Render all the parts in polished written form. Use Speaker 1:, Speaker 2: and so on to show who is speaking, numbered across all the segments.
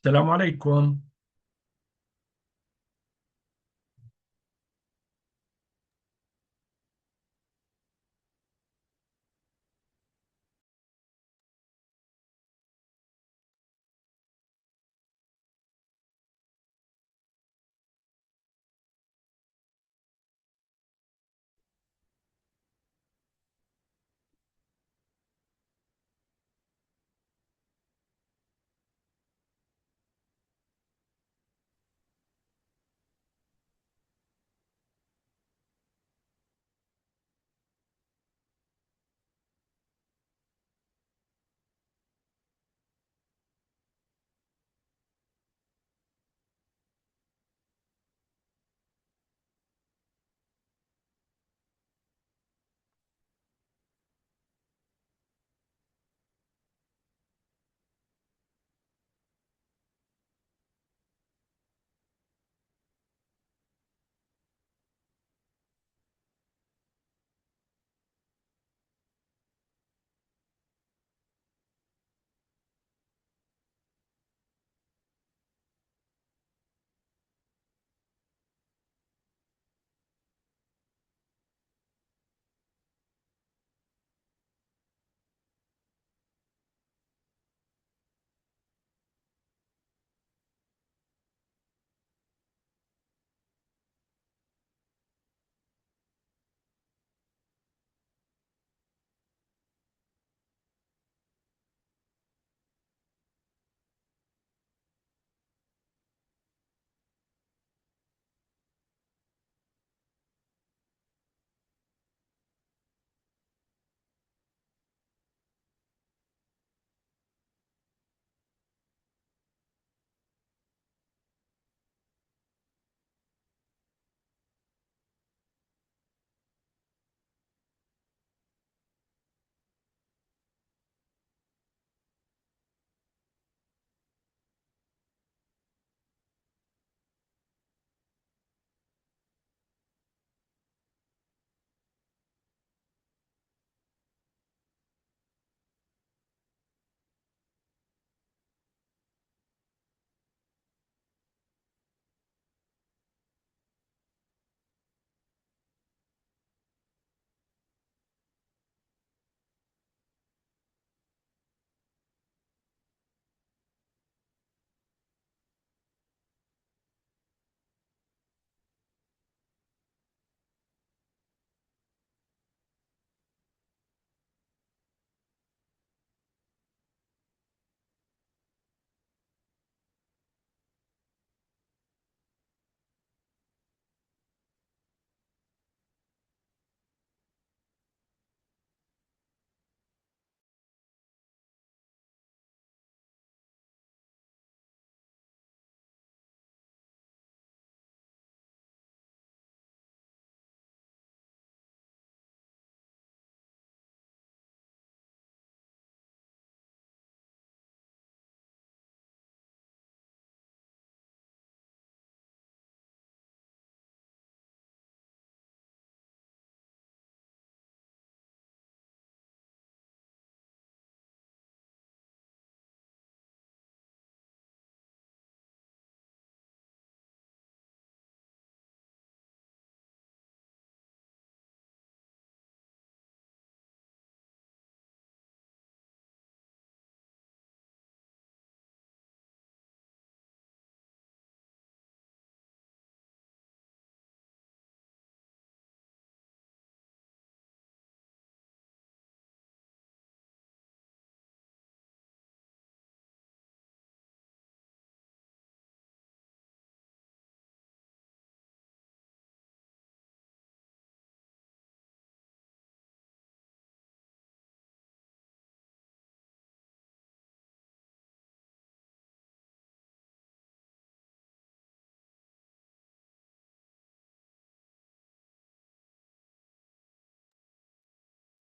Speaker 1: السلام عليكم.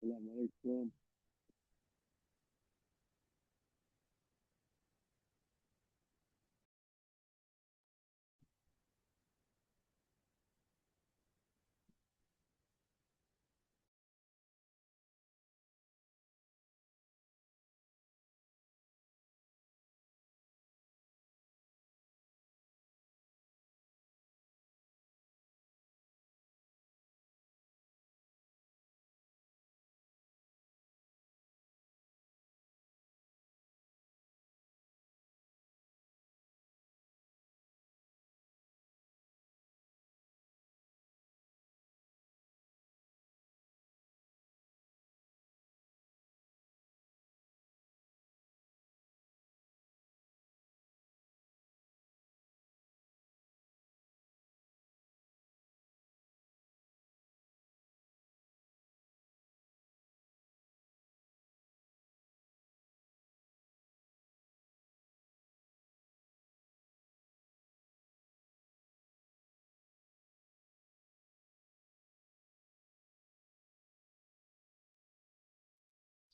Speaker 2: السلام عليكم.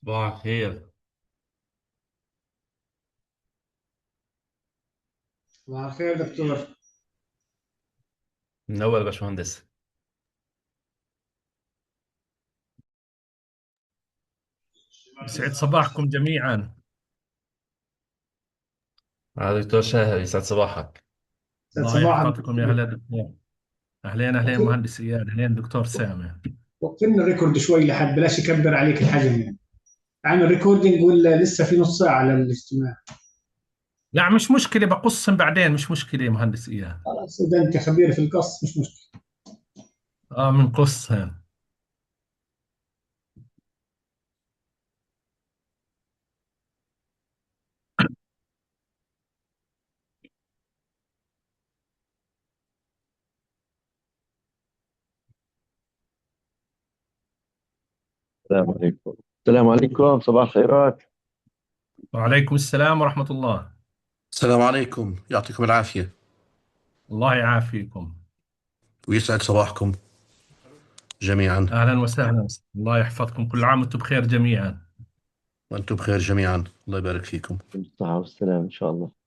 Speaker 1: صباح الخير.
Speaker 3: صباح الخير دكتور.
Speaker 1: من أول يا باشمهندس.
Speaker 3: يسعد صباحكم جميعا.
Speaker 1: دكتور شاهر، يسعد صباحك.
Speaker 3: يسعد الله صباحك يحفظكم يا
Speaker 1: دكتور.
Speaker 3: هلا دكتور. اهلين اهلين مهندس اياد، اهلين دكتور سامي. وقفنا الريكورد شوي لحد بلاش يكبر عليك الحجم يعني. عامل ريكوردينج ولا لسه في نص ساعة للاجتماع؟ لا مش مشكلة، بقصهم بعدين، مش مشكلة يا مهندس اياد. خلاص اذا انت خبير في القص مش مشكلة. اه من قصهم.
Speaker 2: السلام عليكم. السلام عليكم، صباح الخيرات.
Speaker 3: وعليكم السلام ورحمة الله.
Speaker 4: السلام عليكم، يعطيكم العافية
Speaker 3: الله يعافيكم.
Speaker 4: ويسعد صباحكم جميعا.
Speaker 3: اهلا وسهلا، الله يحفظكم، كل عام وانتم بخير جميعا.
Speaker 4: وأنتم بخير جميعا، الله يبارك فيكم.
Speaker 2: بالصحة والسلام إن شاء الله.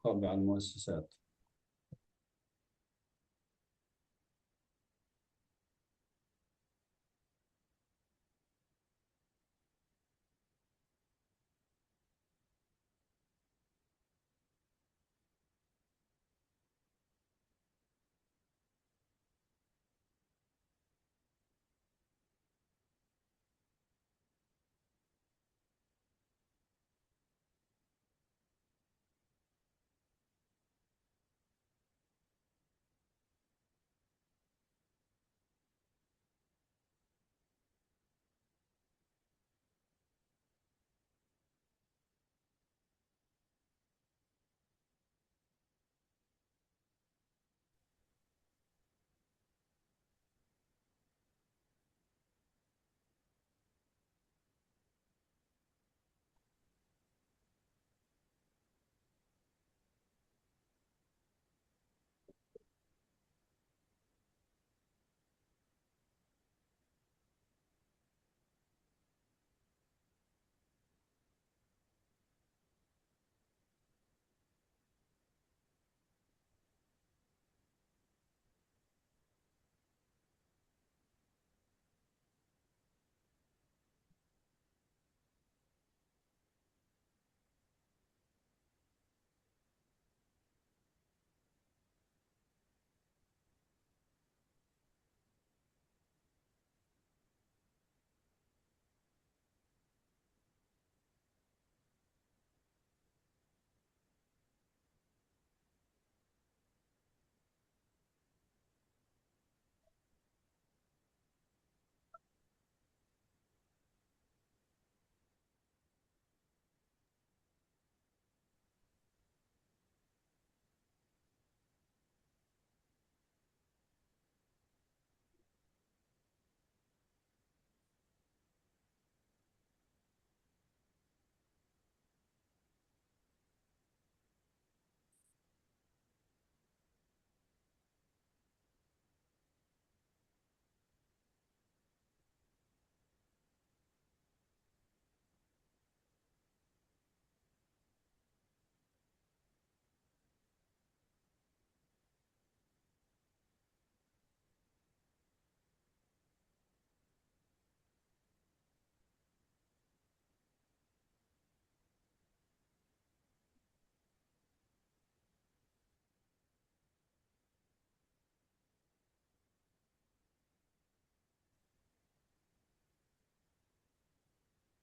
Speaker 5: طبعا المؤسسات.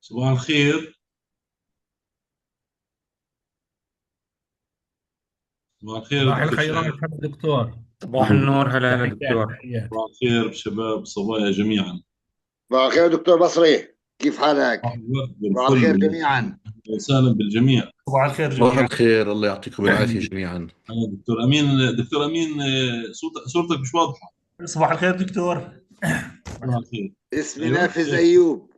Speaker 6: صباح الخير. صباح الخير
Speaker 3: صباح
Speaker 6: دكتور
Speaker 3: الخيرات
Speaker 6: شاهد.
Speaker 3: هلا دكتور.
Speaker 5: صباح النور، هلا هلا
Speaker 3: تحيات
Speaker 5: دكتور.
Speaker 3: تحيات.
Speaker 6: صباح الخير شباب صبايا جميعا.
Speaker 7: صباح الخير دكتور بصري، كيف حالك؟
Speaker 6: صباح الورد
Speaker 7: صباح الخير
Speaker 6: والفل
Speaker 7: جميعا.
Speaker 6: وسهلا بالجميع.
Speaker 5: صباح الخير
Speaker 4: صباح
Speaker 5: جميعا.
Speaker 4: الخير، الله يعطيكم العافية جميعا.
Speaker 6: أنا دكتور أمين. دكتور أمين، صورتك مش واضحة.
Speaker 5: صباح الخير دكتور.
Speaker 6: صباح الخير.
Speaker 7: اسمي
Speaker 6: أيوة.
Speaker 7: نافذ أيوب.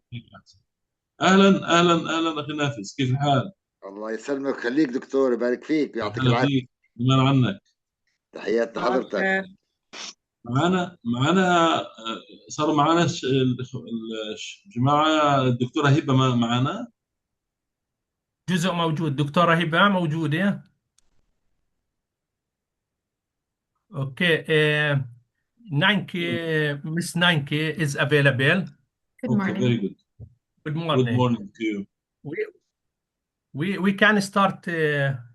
Speaker 6: أهلا أهلا أهلا أخي نافس، كيف الحال؟
Speaker 7: الله يسلمك ويخليك دكتور، يبارك فيك ويعطيك
Speaker 6: أهلا
Speaker 7: العافية.
Speaker 6: فيك، بمان عنك.
Speaker 7: تحيات لحضرتك.
Speaker 6: معنا صار معنا الجماعة. الدكتورة هبة معنا.
Speaker 3: جزء موجود. دكتورة هبة موجودة. اوكي. Nanki, Miss Nanki is available.
Speaker 8: Good
Speaker 6: Okay,
Speaker 8: morning.
Speaker 6: very good.
Speaker 3: Good
Speaker 6: Good
Speaker 3: morning.
Speaker 6: morning to you.
Speaker 3: We can start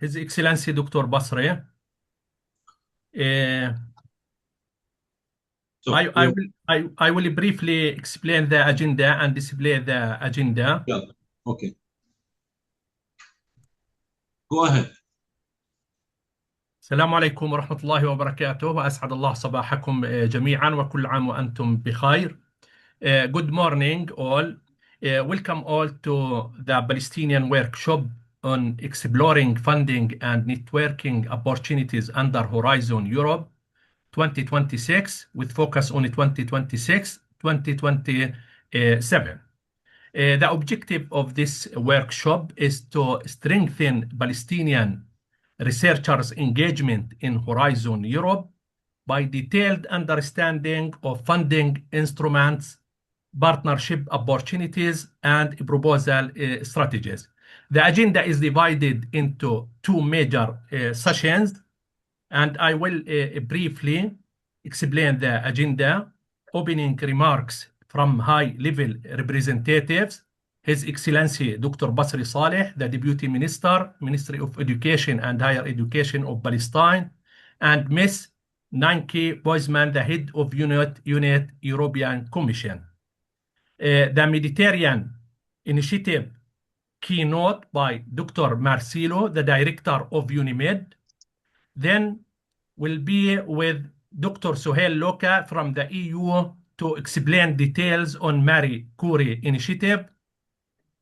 Speaker 3: His Excellency Dr. Basri.
Speaker 6: So,
Speaker 3: I will briefly explain the agenda and display the agenda.
Speaker 6: yeah. Okay. Go ahead.
Speaker 3: السلام عليكم ورحمة الله وبركاته، وأسعد الله صباحكم جميعا، وكل عام وأنتم بخير. Good morning all. Welcome all to the Palestinian workshop on exploring funding and networking opportunities under Horizon Europe 2026, with focus on 2026-2027. The objective of this workshop is to strengthen Palestinian researchers' engagement in Horizon Europe by detailed understanding of funding instruments,
Speaker 8: partnership opportunities, and proposal strategies. The agenda is divided into two major sessions, and I will briefly explain the agenda. Opening remarks from high-level representatives, His Excellency Dr. Basri Saleh, the Deputy Minister, Ministry of Education and Higher Education of Palestine, and Ms. Nancy Boisman, the Head of Unit European Commission. The Mediterranean Initiative keynote by Dr. Marcelo, the Director of UNIMED. Then will be with Dr. Suhail Loka from the EU to explain details on Marie Curie initiative.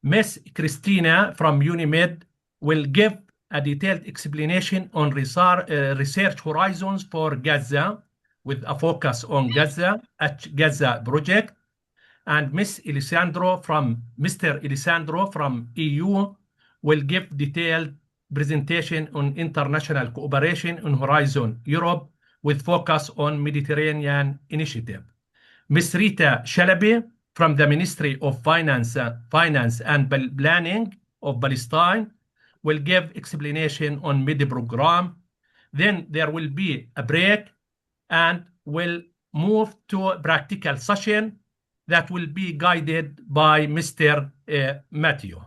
Speaker 8: Ms. Christina from UNIMED will give a detailed explanation on research horizons for Gaza with a focus on Gaza at Gaza project. And Mr. Elisandro from EU will give detailed presentation on international cooperation on Horizon Europe with focus on Mediterranean initiative. Ms. Rita Shalabi from the Ministry of Finance and Planning of Palestine will give explanation on MIDI program. Then there will be a break and we'll move to a practical session that will be guided by Mr. Matthew.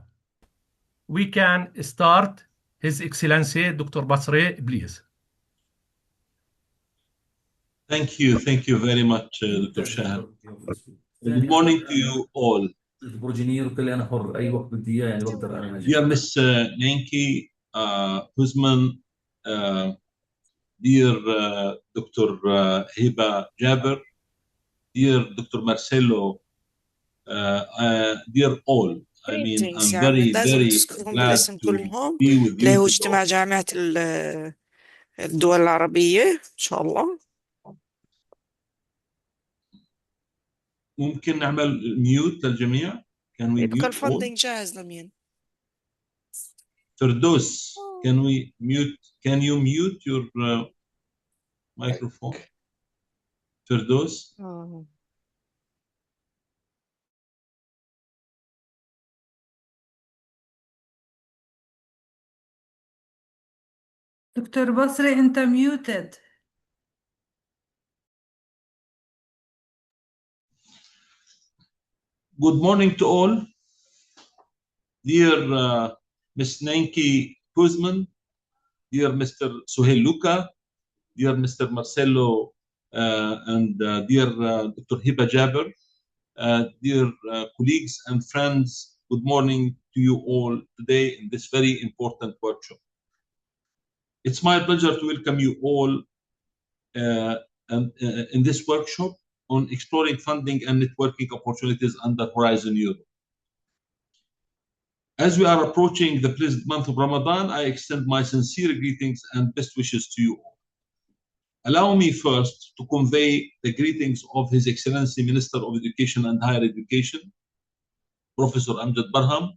Speaker 8: We can start. His Excellency, Dr. Basri, please.
Speaker 6: Thank you very much, Dr. Shahab. Good morning to you all. Dear Ms. Nancy Boisman, dear Dr. Hiba Jaber, dear Dr. Marcelo, dear all. I mean, I'm very, very glad to be with you.
Speaker 9: له اجتماع جامعة الدول العربية إن شاء الله.
Speaker 6: ممكن نعمل ميوت للجميع؟ Can we
Speaker 9: يبقى
Speaker 6: mute all?
Speaker 9: الفندق جاهز لمين؟
Speaker 6: Firdaus, can you mute your microphone? Firdaus?
Speaker 10: دكتور بصري أنت muted.
Speaker 6: Good morning to all. Dear Ms. Nancy Boisman, dear Mr. Suhail Loka, dear Mr. Marcelo, and dear Dr. Hiba Jaber, dear colleagues and friends, good morning to you all today in this very important workshop. It's my pleasure to welcome you all in this workshop on exploring funding and networking opportunities under Horizon Europe. As we are approaching the blessed month of Ramadan, I extend my sincere greetings and best wishes to you all. Allow me first to convey the greetings of His Excellency Minister of Education and Higher Education, Professor Amjad Barham,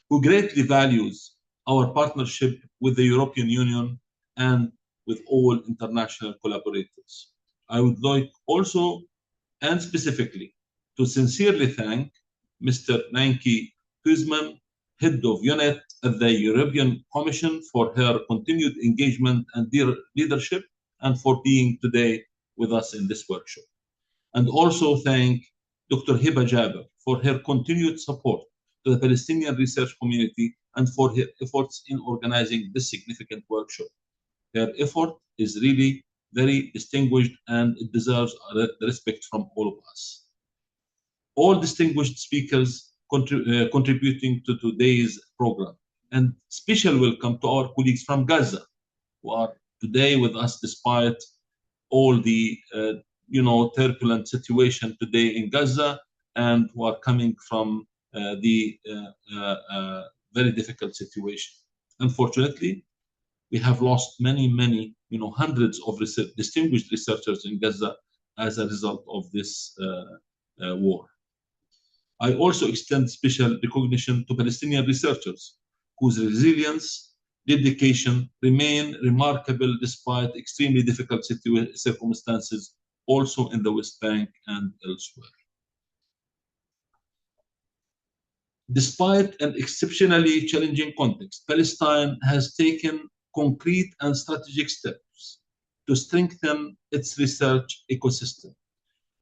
Speaker 6: who greatly values our partnership with the European Union and with all international collaborators. I would like also and specifically to sincerely thank Mr. Nancy Boisman, Head of Unit at the European Commission, for her continued engagement and leadership and for being today with us in this workshop. And also thank Dr. Hiba Jaber for her continued support to the Palestinian research community and for her efforts in organizing this significant workshop. Her effort is really very distinguished and it deserves the respect from all of us. All distinguished speakers contributing to today's program, and special welcome to our colleagues from Gaza who are today with us despite all the turbulent situation today in Gaza, and who are coming from the very difficult situation. Unfortunately, we have lost many, hundreds of distinguished researchers in Gaza as a result of this war. I also extend special recognition to Palestinian researchers whose resilience, dedication remain remarkable despite extremely difficult circumstances also in the West Bank and elsewhere. Despite an exceptionally challenging context, Palestine has taken concrete and strategic steps to strengthen its research ecosystem.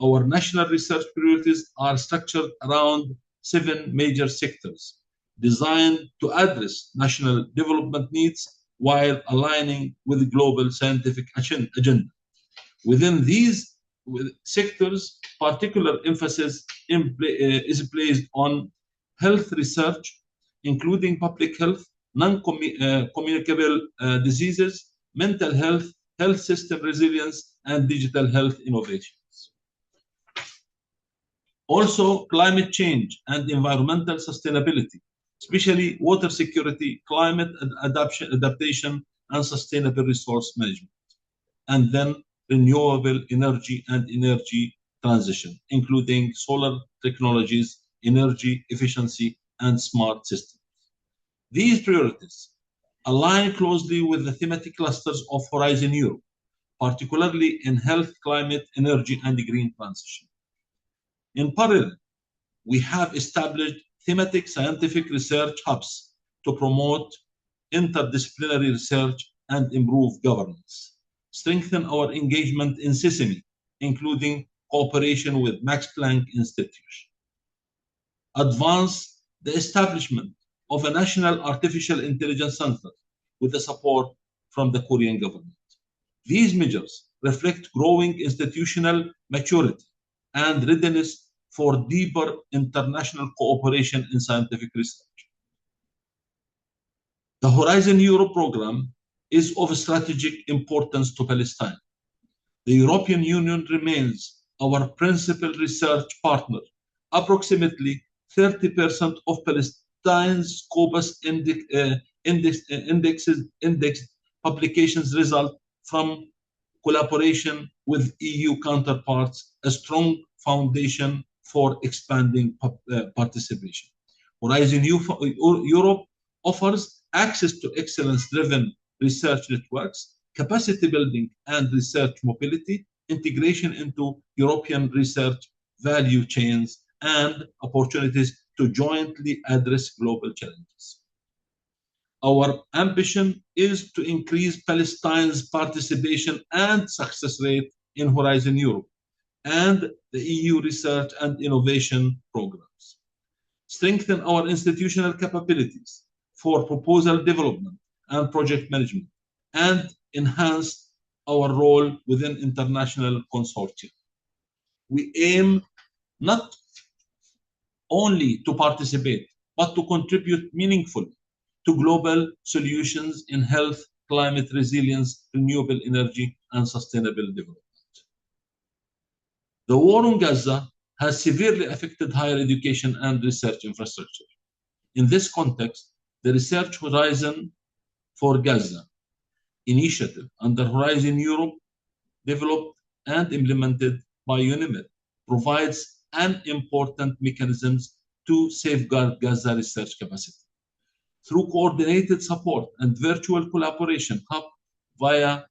Speaker 6: Our national research priorities are structured around 7 major sectors designed to address national development needs while aligning with global scientific agenda. Within these sectors, particular emphasis is placed on health research, including public health, non-communicable diseases, mental health, health system resilience, and digital health innovations. Also, climate change and environmental sustainability, especially water security, climate adaptation, and sustainable resource management. And then renewable energy and energy transition, including solar technologies, energy efficiency, and smart systems. These priorities align closely with the thematic clusters of Horizon Europe, particularly in health, climate, energy, and green transition. In parallel, we have established thematic scientific research hubs to promote interdisciplinary research and improve governance, strengthen our engagement in SESAMI, including cooperation with Max Planck Institute, advance the establishment of a national artificial intelligence center with the support from the Korean government. These measures reflect growing institutional maturity and readiness for deeper international cooperation in scientific research. The Horizon Europe program is of strategic importance to Palestine. The European Union remains our principal research partner. Approximately 30% of Palestine's Scopus index publications result from collaboration with EU counterparts, a strong foundation for expanding participation. Horizon Europe offers access to excellence-driven research networks, capacity building and research mobility, integration into European research value chains, and opportunities to jointly address global challenges. Our ambition is to increase Palestine's participation and success rate in Horizon Europe and the EU research and innovation programs, strengthen our institutional capabilities for proposal development and project management, and enhance our role within international consortia. We aim not only to participate, but to contribute meaningfully to global solutions in health, climate resilience, renewable energy, and sustainable development. The war in Gaza has severely affected higher education and research infrastructure. In this context, the Research Horizon for Gaza initiative under Horizon Europe, developed and implemented by UNIMED, provides an important mechanism to safeguard Gaza research capacity. Through coordinated support and virtual collaboration hub via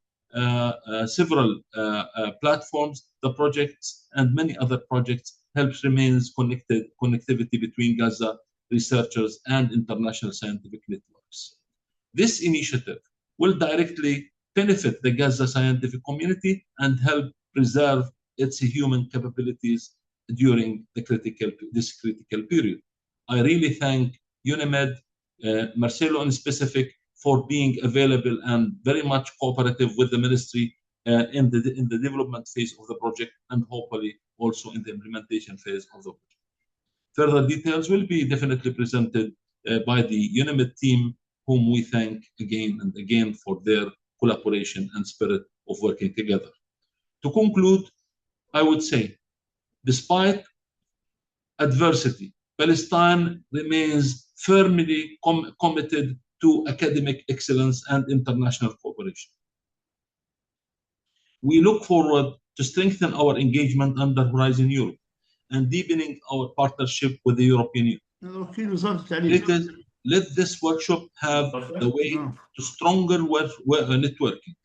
Speaker 6: several platforms, the projects and many other projects helps remains connectivity between Gaza researchers and international scientific networks. This initiative will directly benefit the Gaza scientific community and help preserve its human capabilities during this critical period. I really thank UNIMED, Marcelo in specific, for being available and very much cooperative with the ministry in the development phase of the project, and hopefully also in the implementation phase of the project. Further details will be definitely presented by the UNIMED team, whom we thank again and again for their collaboration and spirit of working together. To conclude, I would say, despite adversity, Palestine remains firmly committed to academic excellence and international cooperation. We look forward to strengthen our engagement under Horizon Europe and deepening our partnership with the European Union. Let this workshop have the way to stronger networking,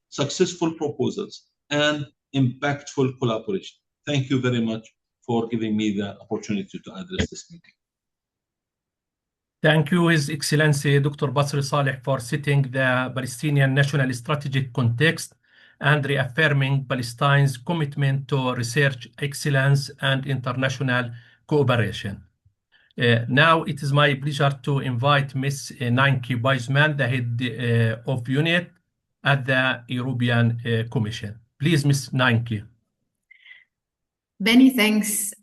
Speaker 6: successful proposals, and impactful collaboration. Thank you very much for giving me the opportunity to address this meeting.
Speaker 8: Thank you, His Excellency Dr. Basri Saleh, for setting the Palestinian national strategic context and reaffirming Palestine's commitment to research excellence and international cooperation. Now it is my pleasure to invite Ms. Nanki Weisman, the head of unit at the European Commission. Please, Ms. Nanki.
Speaker 11: Many thanks.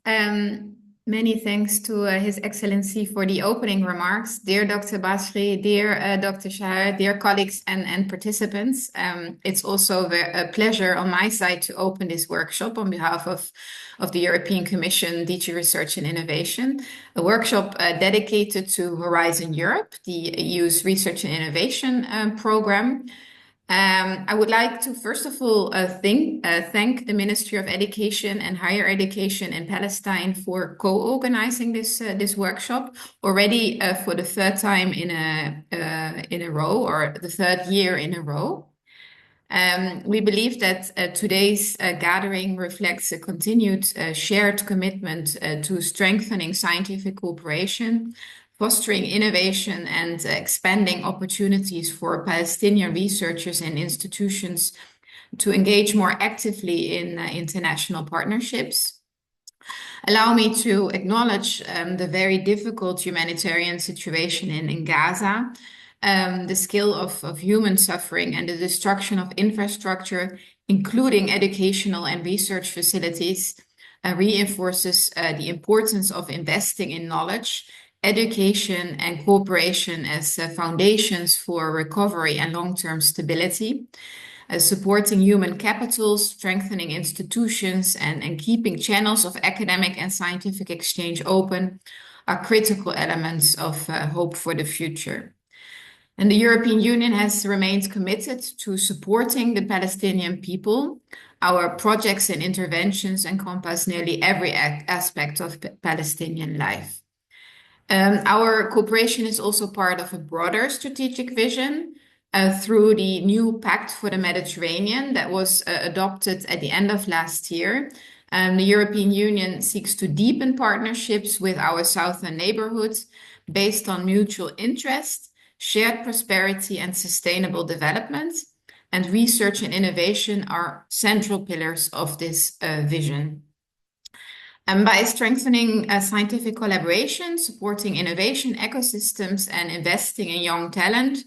Speaker 11: Many thanks to His Excellency for the opening remarks. Dear Dr. Basri, dear Dr. Shahar, dear colleagues and participants, it's also a pleasure on my side to open this workshop on behalf of the European Commission, DG Research and Innovation, a workshop dedicated to Horizon Europe, the EU's research and innovation program. I would like to first of all thank the Ministry of Education and Higher Education in Palestine for co-organizing this workshop already for the third time in a row, or the third year in a row. We believe that today's gathering reflects a continued shared commitment to strengthening scientific cooperation, fostering innovation, and expanding opportunities for Palestinian researchers and institutions to engage more actively in international partnerships. Allow me to acknowledge the very difficult humanitarian situation in Gaza, the scale of human suffering and the destruction of infrastructure, including educational and research facilities, reinforces the importance of investing in knowledge, education, and cooperation as foundations for recovery and long-term stability, supporting human capital, strengthening institutions, and keeping channels of academic and scientific exchange open are critical elements of hope for the future. And the European Union has remained committed to supporting the Palestinian people. Our projects and interventions encompass nearly every aspect of Palestinian life. Our cooperation is also part of a broader strategic vision through the new Pact for the Mediterranean that was adopted at the end of last year. The European Union seeks to deepen partnerships with our southern neighborhoods based on mutual interest, shared prosperity, and sustainable development. And research and innovation are central pillars of this vision. And by strengthening scientific collaboration, supporting innovation ecosystems, and investing in young talent,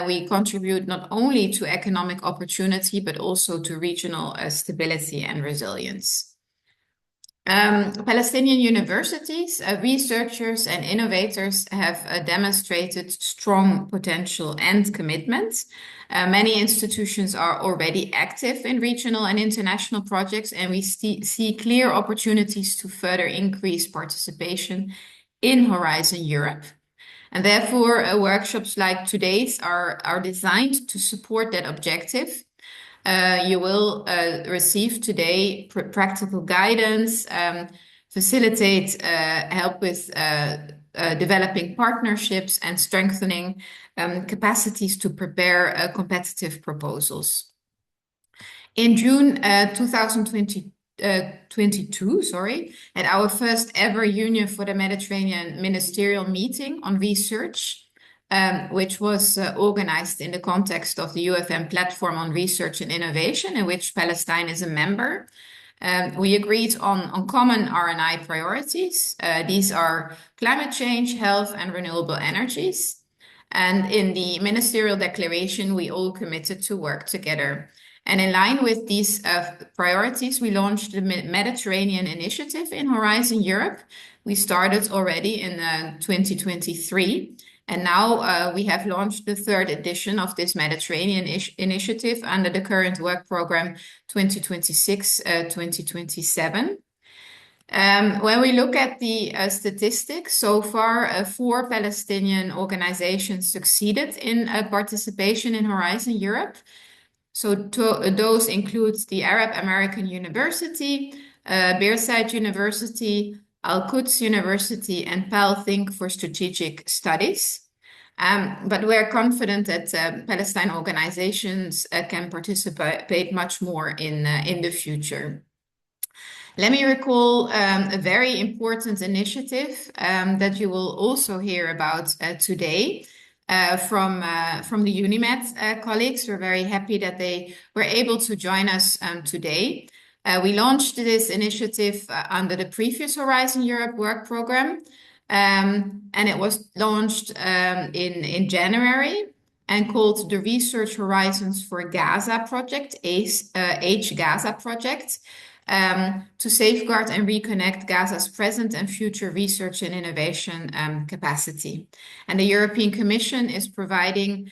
Speaker 11: we contribute not only to economic opportunity, but also to regional stability and resilience. Palestinian universities, researchers, and innovators have demonstrated strong potential and commitment. Many institutions are already active in regional and international projects, and we see clear opportunities to further increase participation in Horizon Europe. And therefore, workshops like today's are designed to support that objective. You will receive today practical guidance, facilitate help with developing partnerships and strengthening capacities to prepare competitive proposals. In June 2022, at our first ever Union for the Mediterranean ministerial meeting on research, which was organized in the context of the UFM platform on research and innovation, in which Palestine is a member. We agreed on common R&I priorities. These are climate change, health, and renewable energies. And in the ministerial declaration, we all committed to work together. And in line with these priorities, we launched the Mediterranean Initiative in Horizon Europe. We started already in 2023. And now we have launched the third edition of this Mediterranean initiative under the current work program 2026-2027. When we look at the statistics, so far 4 Palestinian organizations succeeded in participation in Horizon Europe. So those include the Arab American University, Birzeit University, Al-Quds University, and PAL Think for Strategic Studies. But we're confident that Palestine organizations can participate much more in the future. Let me recall a very important initiative that you will also hear about today from the UNIMED colleagues. We're very happy that they were able to join us today. We launched this initiative under the previous Horizon Europe work program, and it was launched in January and called the Research Horizons for Gaza project, H-Gaza project, to safeguard and reconnect Gaza's present and future research and innovation capacity. And the European Commission is providing,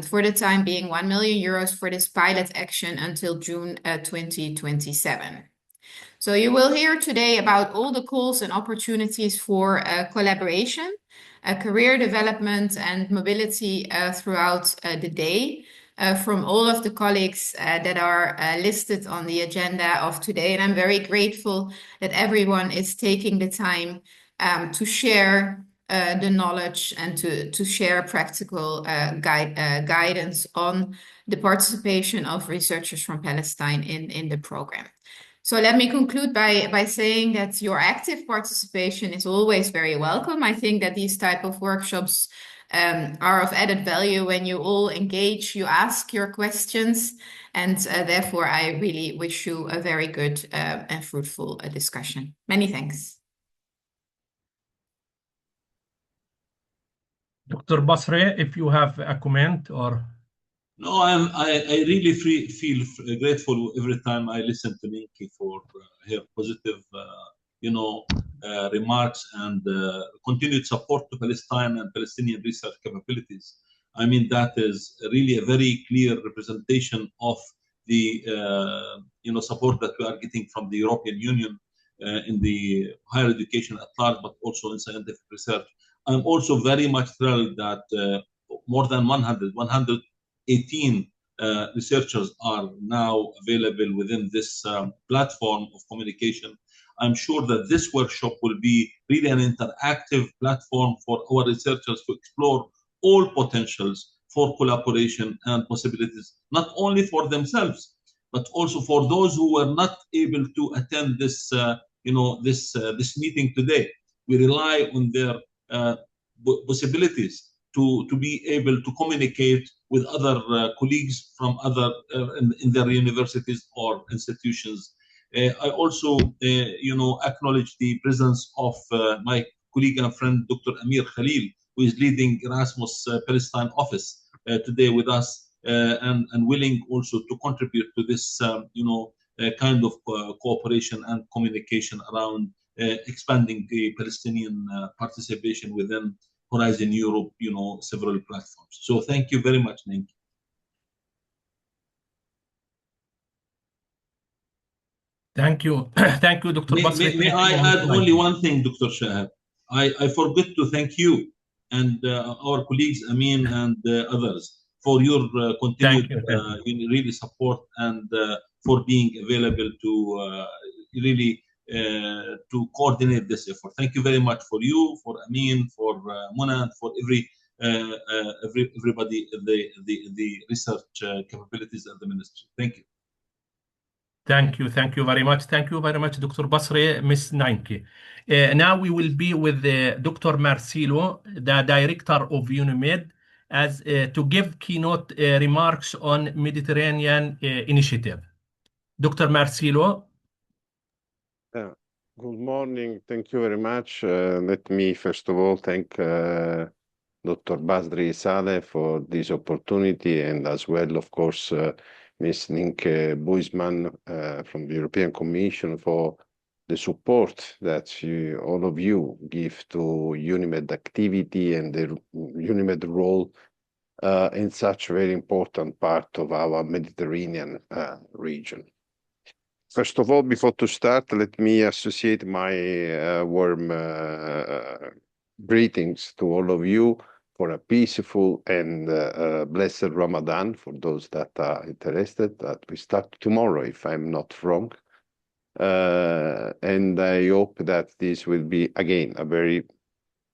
Speaker 11: for the time being, 1 million euros for this pilot action until June 2027. So you will hear today about all the calls and opportunities for collaboration, career development and mobility throughout the day from all of the colleagues that are listed on the agenda of today. And I'm very grateful that everyone is taking the time to share the knowledge and to share practical guidance on the participation of researchers from Palestine in the program. So let me conclude by saying that your active participation is always very welcome. I think that these type of workshops are of added value when you all engage, you ask your questions, and therefore I really wish you a very good and fruitful discussion. Many thanks.
Speaker 8: Dr. Basri, if you have a comment or...
Speaker 6: No, I really feel grateful every time I listen to Ninki for her positive, remarks and continued support to Palestine and Palestinian research capabilities. I mean, that is really a very clear representation of the, support that we are getting from the European Union in the higher education at large, but also in scientific research. I'm also very much thrilled that more than 118 researchers are now available within this platform of communication. I'm sure that this workshop will be really an interactive platform for our researchers to explore all potentials for collaboration and possibilities, not only for themselves, but also for those who were not able to attend this, this meeting today. We rely on their possibilities to be able to communicate with other colleagues from other in their universities or institutions. I also, acknowledge the presence of my colleague and friend, Dr. Amir Khalil, who is leading Erasmus Palestine office today with us and willing also to contribute to this, kind of cooperation and communication around expanding the Palestinian participation within Horizon Europe, several platforms. So thank you very much, Ninki.
Speaker 8: Thank you. Thank you, Dr. Basri.
Speaker 6: May I add only one thing, Dr. Shahab? I forgot to thank you and our colleagues, Amin and others, for your continued really support and for being available to really to coordinate this effort. Thank you very much for you, for Amin, for Mona, for everybody, the research capabilities at the ministry. Thank you.
Speaker 8: Thank you. Thank you very much. Thank you very much, Dr. Basri, Ms. Ninki. Now we will be with Dr. Marcelo, the director of UNIMED, as to give keynote remarks on Mediterranean initiative. Dr. Marcelo.
Speaker 12: Good morning. Thank you very much. Let me first of all thank Dr. Basri Saleh for this opportunity, and as well, of course, Ms. Ninke Buisman from the European Commission for the support that all of you give to UNIMED activity and the UNIMED role in such a very important part of our Mediterranean region. First of all, before to start, let me associate my warm greetings to all of you for a peaceful and blessed Ramadan for those that are interested. That we start tomorrow, if I'm not wrong. And I hope that this will be, again, a very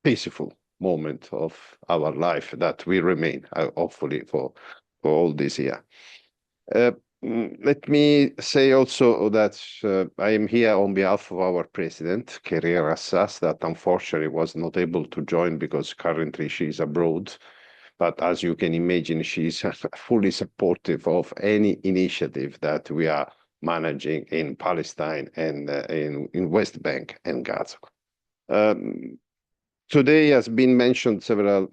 Speaker 12: peaceful moment of our life that will remain, hopefully, for all this year. Let me say also that I am here on behalf of our president, Kerir Assas, that unfortunately was not able to join because currently she is abroad. But as you can imagine, she is fully supportive of any initiative that we are managing in Palestine and in West Bank and Gaza. Today has been mentioned several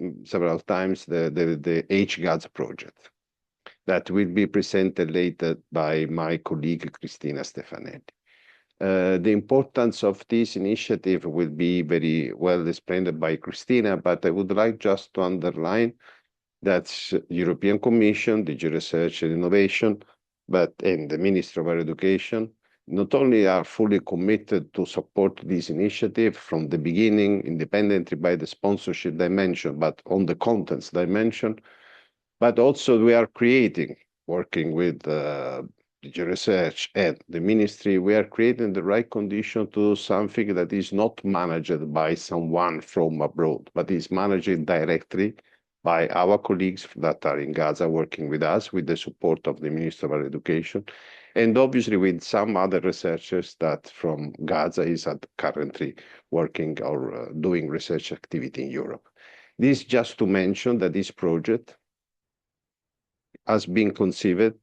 Speaker 12: times the HGAZ project that will be presented later by my colleague Cristina Stefanelli. The importance of this initiative will be very well explained by Cristina, but I would like just to underline that European Commission, DG Research and Innovation, and the Ministry of Education not only are fully committed to support this initiative from the beginning, independently by the sponsorship dimension, but on the contents dimension, but also we are creating, working with DG Research and the Ministry, we are creating the right condition to do something that is not managed by someone from abroad, but is managed directly by our colleagues that are in Gaza working with us, with the support of the Minister of Education, and obviously with some other researchers that from Gaza is currently working or doing research activity in Europe. This just to mention that this project has been conceived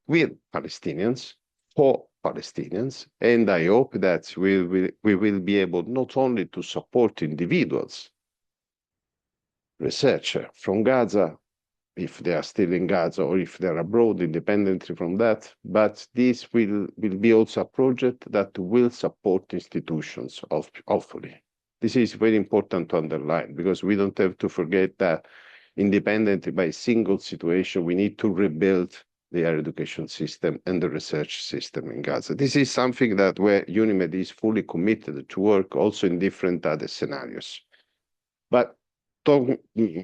Speaker 12: with Palestinians, for Palestinians, and I hope that we will be able not only to support individuals, researchers from Gaza, if they are still in Gaza or if they're abroad, independently from that, but this will be also a project that will support institutions, hopefully. This is very important to underline, because we don't have to forget that independently by single situation, we need to rebuild the higher education system and the research system in Gaza. This is something that where UNIMED is fully committed to work also in different other scenarios. But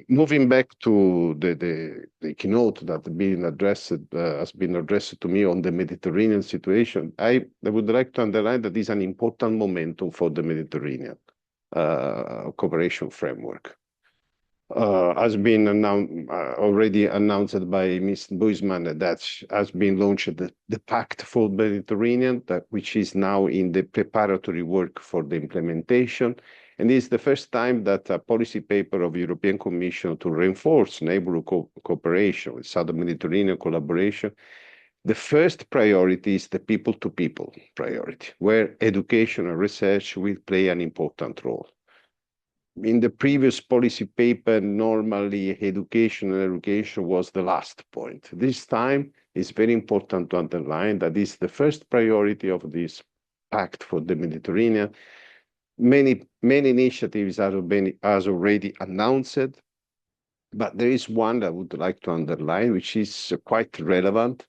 Speaker 12: moving back to the keynote that has been addressed to me on the Mediterranean situation, I would like to underline that this is an important momentum for the Mediterranean cooperation framework. Has been already announced by Ms. Buisman that has been launched the Pact for the Mediterranean, which is now in the preparatory work for the implementation. And it's the first time that a policy paper of the European Commission to reinforce neighborhood cooperation with Southern Mediterranean collaboration, the first priority is the people-to-people priority, where education and research will play an important role. In the previous policy paper, normally education and education was the last point. This time, it's very important to underline that it's the first priority of this Pact for the Mediterranean. Many initiatives are already announced, but there is one that I would like to underline, which is quite relevant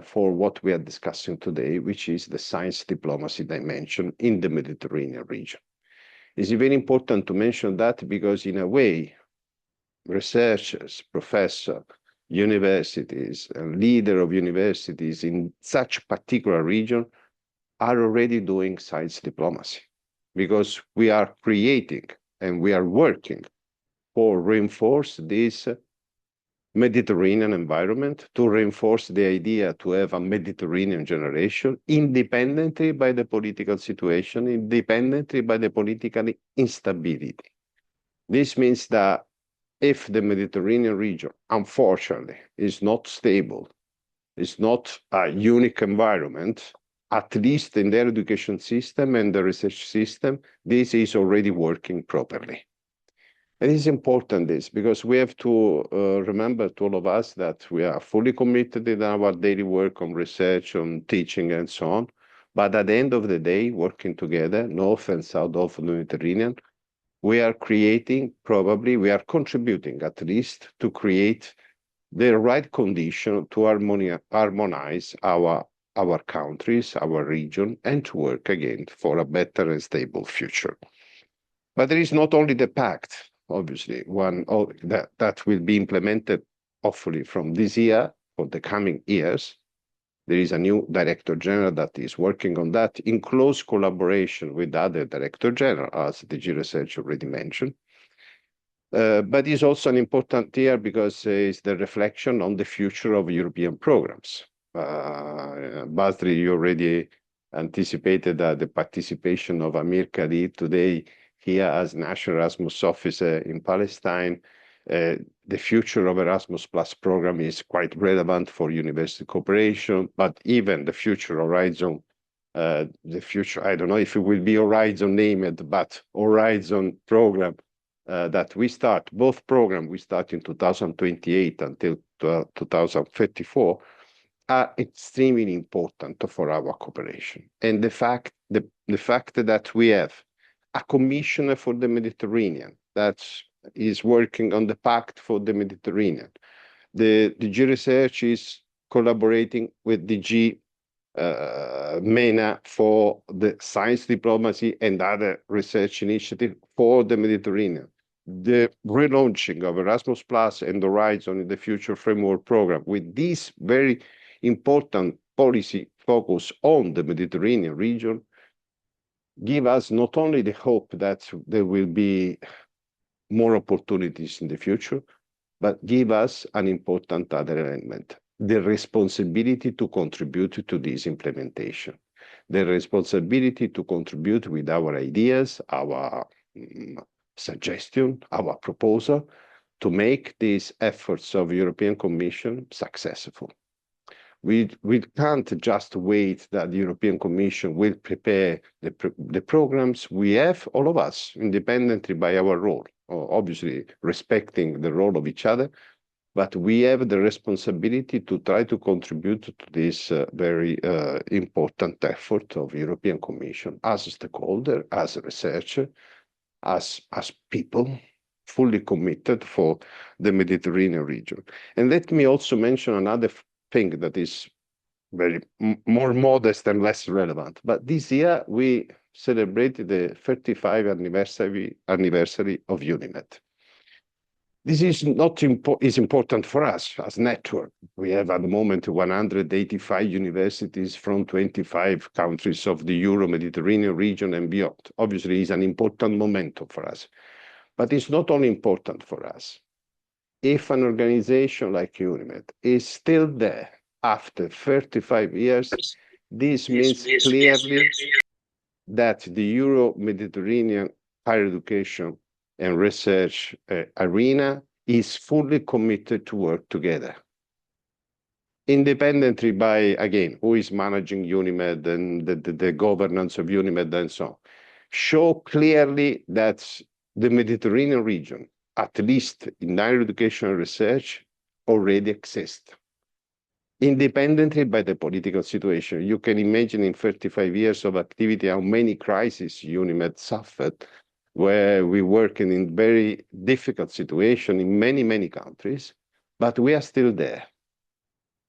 Speaker 12: for what we are discussing today, which is the science diplomacy dimension in the Mediterranean region. It's very important to mention that because in a way, researchers, professors, universities, and leaders of universities in such particular region are already doing science diplomacy, because we are creating and we are working for reinforce this Mediterranean environment, to reinforce the idea to have a Mediterranean generation independently by the political situation, independently by the political instability. This means that if the Mediterranean region, unfortunately, is not stable, is not a unique environment, at least in their education system and the research system, this is already working properly. It is important this, because we have to remember to all of us that we are fully committed in our daily work on research, on teaching and so on. But at the end of the day, working together, north and south of the Mediterranean, we are creating, probably we are contributing at least to create the right condition to harmonize our countries, our region, and to work again for a better and stable future. But there is not only the pact, obviously, one that will be implemented, hopefully, from this year for the coming years. There is a new Director General that is working on that in close collaboration with other Director General, as DG Research already mentioned. But it's also an important year because it's the reflection on the future of European programs. Basri, you already anticipated the participation of Amir Khalid today here as National Erasmus Officer in Palestine. The future of Erasmus Plus program is quite relevant for university cooperation, but even the future Horizon, the future, I don't know if it will be Horizon named, but Horizon program that we start, both programs we start in 2028 until 2034, are extremely important for our cooperation. And the fact that we have a commissioner for the Mediterranean that is working on the Pact for the Mediterranean. The DG Research is collaborating with DG MENA for the science diplomacy and other research initiatives for the Mediterranean. The relaunching of Erasmus Plus and Horizon in the Future Framework Program with this very important policy focus on the Mediterranean region give us not only the hope that there will be more opportunities in the future, but give us an important other element, the responsibility to contribute to this implementation, the responsibility to contribute with our ideas, our suggestion, our proposal, to make these efforts of European Commission successful. We can't just wait that the European Commission will prepare the programs. We have, all of us, independently by our role, obviously respecting the role of each other, but we have the responsibility to try to contribute to this very important effort of European Commission as a stakeholder, as a researcher, as people fully committed for the Mediterranean region. And let me also mention another thing that is very more modest and less relevant. But this year we celebrated the 35th anniversary of UNIMED. This is important for us as network. We have at the moment 185 universities from 25 countries of the Euro-Mediterranean region and beyond. Obviously, it's an important momentum for us. But it's not only important for us. If an organization like UNIMED is still there after 35 years, this means clearly that the Euro-Mediterranean higher education and research arena is fully committed to work together. Independently by, again, who is managing UNIMED and the governance of UNIMED and so on, show clearly that the Mediterranean region, at least in higher education and research, already exists. Independently by the political situation, you can imagine in 35 years of activity how many crises UNIMED suffered, where we work in very difficult situation in many, many countries, but we are still there.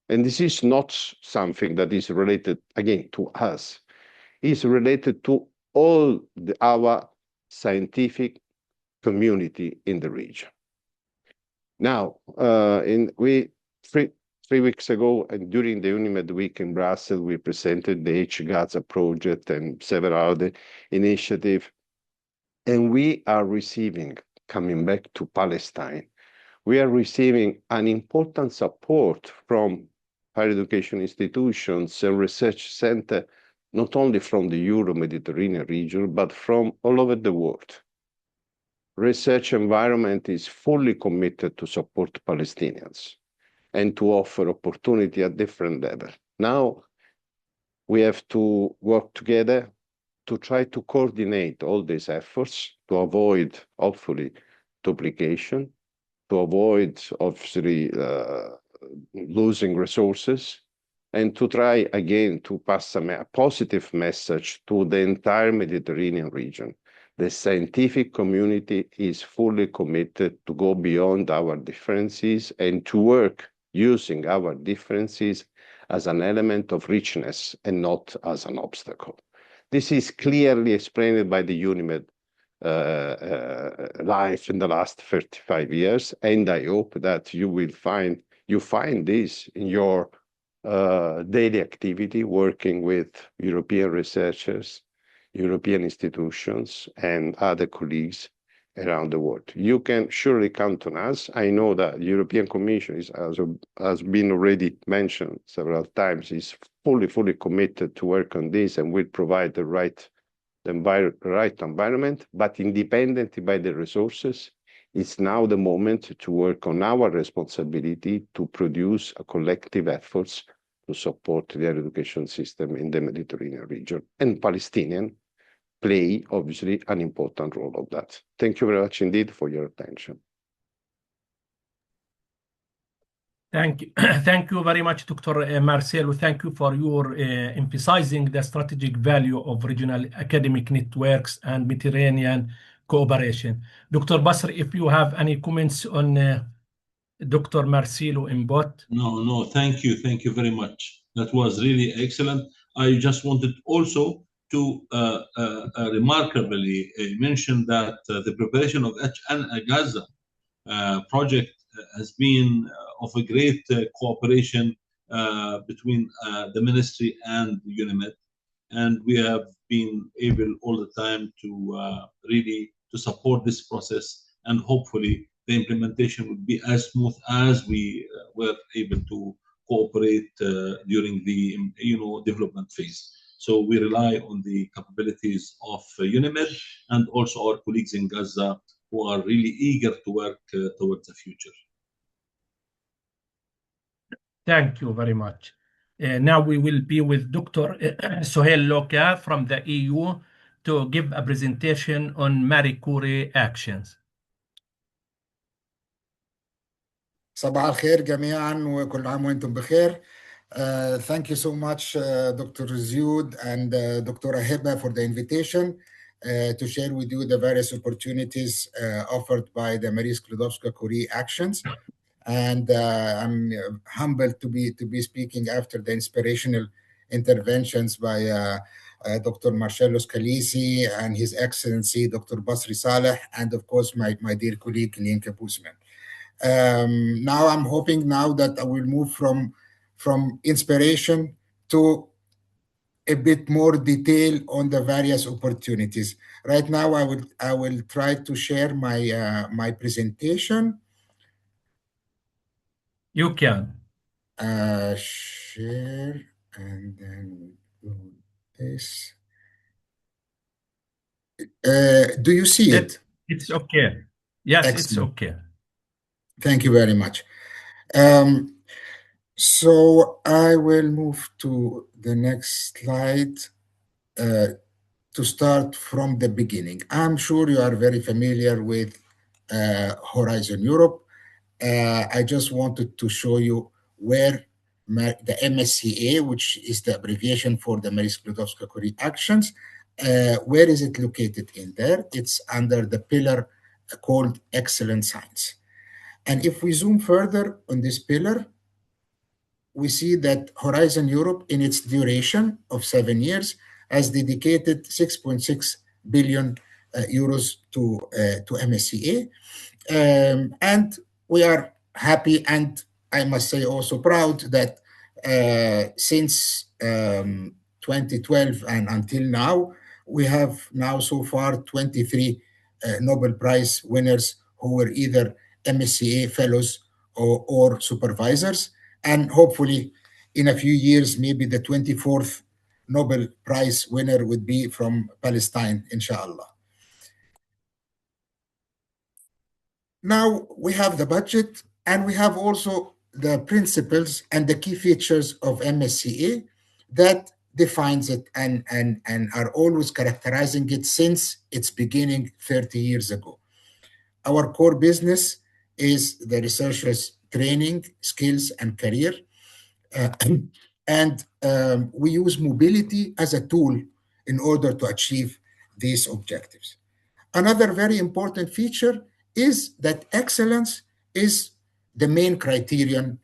Speaker 12: And this is not something that is related, again, to us. It's related to all our scientific community in the region. Now, three weeks ago, and during the UNIMED week in Brussels, we presented the H-Gaza project and several other initiatives. And we are receiving, coming back to Palestine, we are receiving an important support from higher education institutions and research centers, not only from the Euro-Mediterranean region, but from all over the world. Research environment is fully committed to support Palestinians and to offer opportunity at different levels. Now, we have to work together to try to coordinate all these efforts to avoid, hopefully, duplication, to avoid, obviously, losing resources, and to try, again, to pass a positive message to the entire Mediterranean region. The scientific community is fully committed to go beyond our differences and to work using our differences as an element of richness and not as an obstacle. This is clearly explained by the UNIMED life in the last 35 years, and I hope that you find this in your daily activity, working with European researchers, European institutions, and other colleagues, around the world. You can surely count on us. I know that the European Commission is, as has been already mentioned several times, is fully committed to work on this and will provide the right environment, but independently by the resources, it's now the moment to work on our responsibility to produce a collective efforts to support the higher education system in the Mediterranean region. And Palestinian play, obviously, an important role of that. Thank you very much indeed for your attention.
Speaker 8: Thank you. Thank you very much, Dr. Marcelo. Thank you for your emphasizing the strategic value of regional academic networks and Mediterranean cooperation. Dr. Basri, if you have any comments on Dr. Marcelo input.
Speaker 6: No, thank you. Thank you very much. That was really excellent. I just wanted also to remarkably mention that the preparation of Gaza project has been of a great cooperation between the ministry and UNIMED, and we have been able all the time to really to support this process, and hopefully the implementation would be as smooth as we were able to cooperate during the development phase. So we rely on the capabilities of UNIMED and also our colleagues in Gaza who are really eager to work towards the future.
Speaker 8: Thank you very much. Now we will be with Dr. Sohail Loka from the EU to give a presentation on Marie Curie actions.
Speaker 13: صباح الخير جميعا وكل عام وانتم بخير. Thank you so much, Dr. Ziud and Dr. Hiba for the invitation to share with you the various opportunities offered by the Marie Sklodowska-Curie actions. And I'm humbled to be speaking after the inspirational interventions by Dr. Marcello Scalisi and His Excellency Dr. Basri Saleh, and of course my dear colleague Linke Busman. Now I'm hoping now that I will move from inspiration to a bit more detail on the various opportunities. Right now I will try to share my presentation.
Speaker 8: You can.
Speaker 13: Share and then do this. Do you see it?
Speaker 8: It's okay. Yes,
Speaker 13: Excellent.
Speaker 8: It's okay.
Speaker 13: Thank you very much. So I will move to the next slide to start from the beginning. I'm sure you are very familiar with Horizon Europe. I just wanted to show you where the MSCA, which is the abbreviation for the Marie Sklodowska-Curie actions, where is it located in there? It's under the pillar called Excellent Science. And if we zoom further on this pillar, we see that Horizon Europe, in its duration of 7 years, has dedicated 6.6 billion euros to MSCA. And we are happy, and I must say also proud, that since 2012 and until now, we have now so far 23 Nobel Prize winners who were either MSCA fellows or supervisors. And hopefully in a few years, maybe the 24th Nobel Prize winner would be from Palestine, inshallah. Now we have the budget, and we have also the principles and the key features of MSCA that defines it and are always characterizing it since its beginning 30 years ago. Our core business is the researchers' training, skills, and career. And we use mobility as a tool in order to achieve these objectives. Another very important feature is that excellence is the main criterion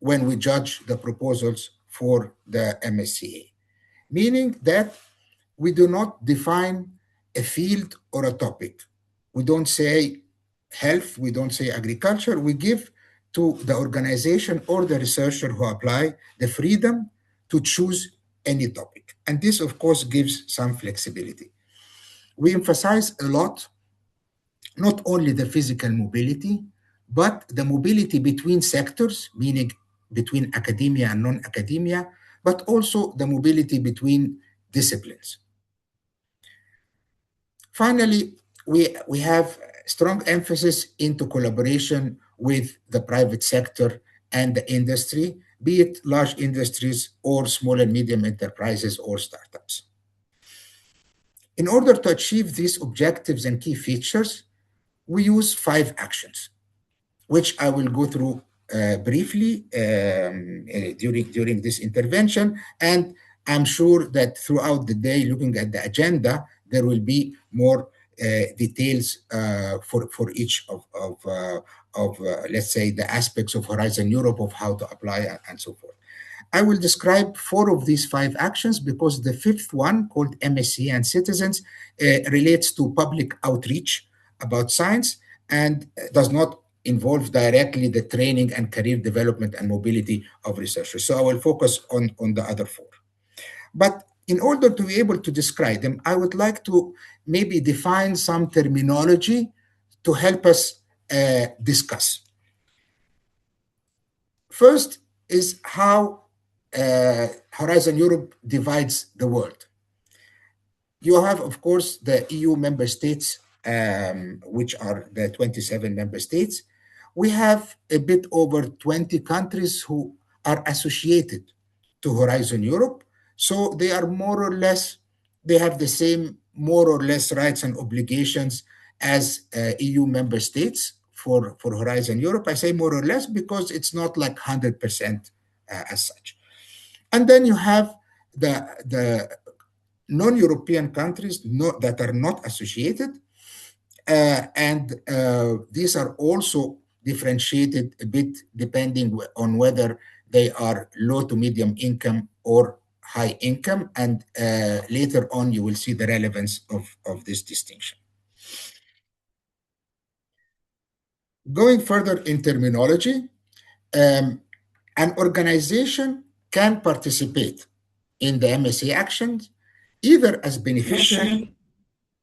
Speaker 13: when we judge the proposals for the MSCA, meaning that we do not define a field or a topic. We don't say health, we don't say agriculture. We give to the organization or the researcher who apply the freedom to choose any topic. And this, of course, gives some flexibility. We emphasize a lot not only the physical mobility, but the mobility between sectors, meaning between academia and non-academia, but also the mobility between disciplines. Finally, we have strong emphasis into collaboration with the private sector and the industry, be it large industries or small and medium enterprises or startups. In order to achieve these objectives and key features, we use 5 actions, which I will go through briefly during this intervention. And I'm sure that throughout the day, looking at the agenda, there will be more details for each of let's say, the aspects of Horizon Europe, of how to apply and so forth. I will describe 4 of these 5 actions because the 5th one, called MSc and Citizens, relates to public outreach about science and does not involve directly the training and career development and mobility of researchers. So I will focus on the other 4. But in order to be able to describe them, I would like to maybe define some terminology to help us discuss. First is how Horizon Europe divides the world. You have, of course, the EU member states, which are the 27 member states. We have a bit over 20 countries who are associated to Horizon Europe. So they are more or less, they have the same more or less rights and obligations as EU member states for Horizon Europe. I say more or less because it's not like 100% as such. And then you have the non-European countries that are not associated. And these are also differentiated a bit depending on whether they are low to medium income or high income. And later on, you will see the relevance of this distinction. Going further in terminology, an organization can participate in the MSc actions either as beneficiary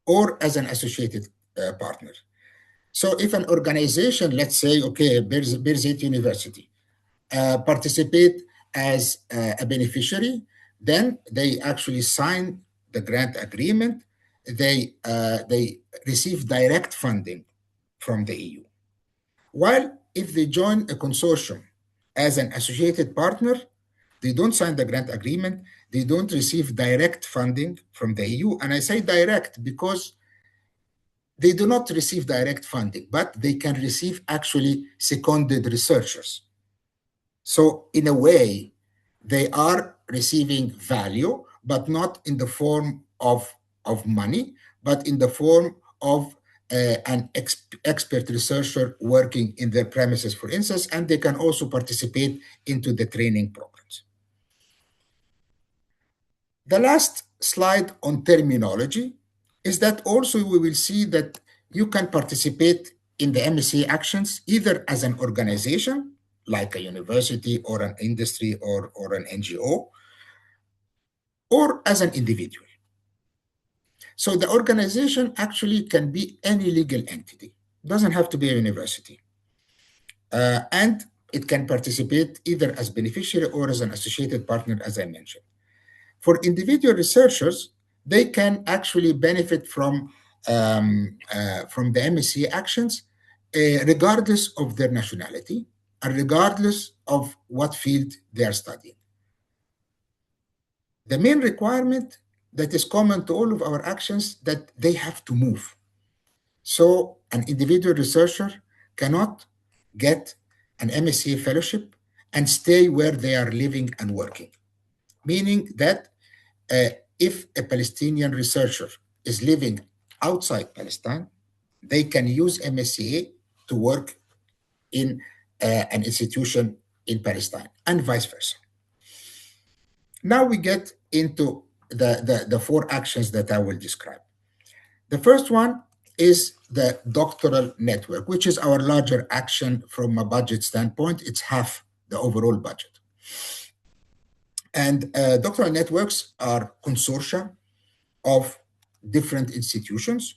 Speaker 13: or as an associated partner. So if an organization, let's say, okay, Birzeit University, participate as a beneficiary, then they actually sign the grant agreement. They receive direct funding from the EU. While if they join a consortium as an associated partner, they don't sign the grant agreement, they don't receive direct funding from the EU. And I say direct because they do not receive direct funding, but they can receive actually seconded researchers. So in a way, they are receiving value, but not in the form of money, but in the form of an expert researcher working in their premises, for instance, and they can also participate into the training programs. The last slide on terminology is that also we will see that you can participate in the MSc actions either as an organization, like a university or an industry or an NGO, or as an individual. So the organization actually can be any legal entity. It doesn't have to be a university. And it can participate either as beneficiary or as an associated partner, as I mentioned. For individual researchers, they can actually benefit from the MSc actions regardless of their nationality and regardless of what field they are studying. The main requirement that is common to all of our actions that they have to move. So an individual researcher cannot get an MSc fellowship and stay where they are living and working. Meaning that if a Palestinian researcher is living outside Palestine, they can use MSc to work in an institution in Palestine and vice versa. Now we get into the 4 actions that I will describe. The first one is the doctoral network, which is our larger action from a budget standpoint. It's half the overall budget. And doctoral networks are consortia of different institutions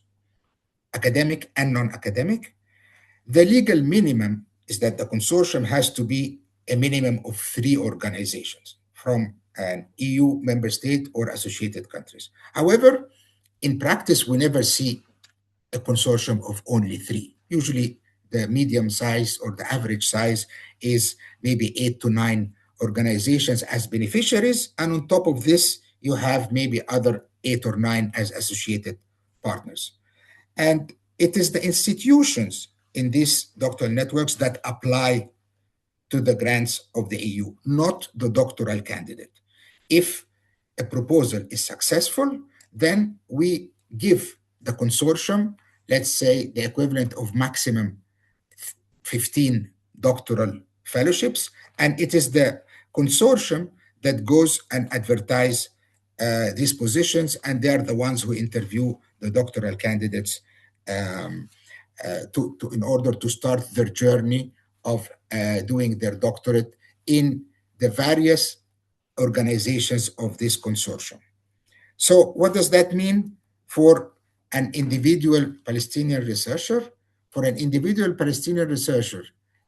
Speaker 13: academic and non-academic. The legal minimum is that the consortium has to be a minimum of 3 organizations from an EU member state or associated countries. However, in practice, we never see a consortium of only 3. Usually, the medium size or the average size is maybe 8 to 9 organizations as beneficiaries, and on top of this, you have maybe other 8 or 9 as associated partners. And it is the institutions in these doctoral networks that apply to the grants of the EU, not the doctoral candidate. If a proposal is successful, then we give the consortium, let's say, the equivalent of maximum 15 doctoral fellowships, and it is the consortium that goes and advertise these positions, and they are the ones who interview the doctoral candidates in order to start their journey of doing their doctorate in the various organizations of this consortium. So what does that mean for an individual Palestinian researcher? For an individual Palestinian researcher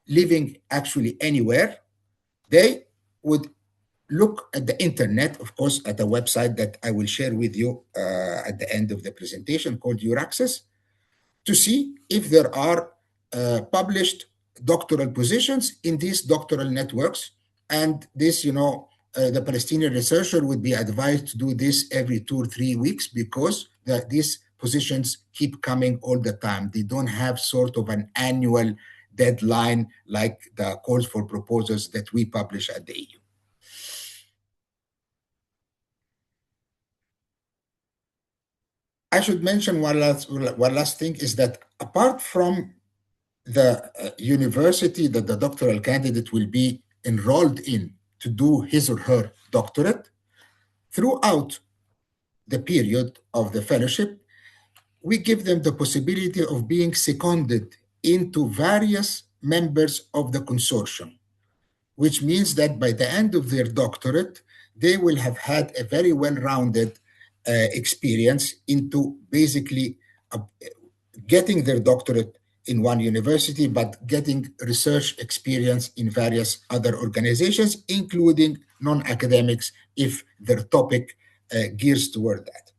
Speaker 13: living actually anywhere, they would look at the internet, of course, at a website that I will share with you at the end of the presentation called EURAXESS, to see if there are published doctoral positions in these doctoral networks. And this, the Palestinian researcher would be advised to do this every 2 or 3 weeks, because these positions keep coming all the time. They don't have sort of an annual deadline like the calls for proposals that we publish at the EU. I should mention one last thing is that apart from the university that the doctoral candidate will be enrolled in to do his or her doctorate, throughout the period of the fellowship, we give them the possibility of being seconded into various members of the consortium, which means that by the end of their doctorate, they will have had a very well-rounded experience into basically getting their doctorate in one university, but getting research experience in various other organizations, including non-academics, if their topic gears toward that.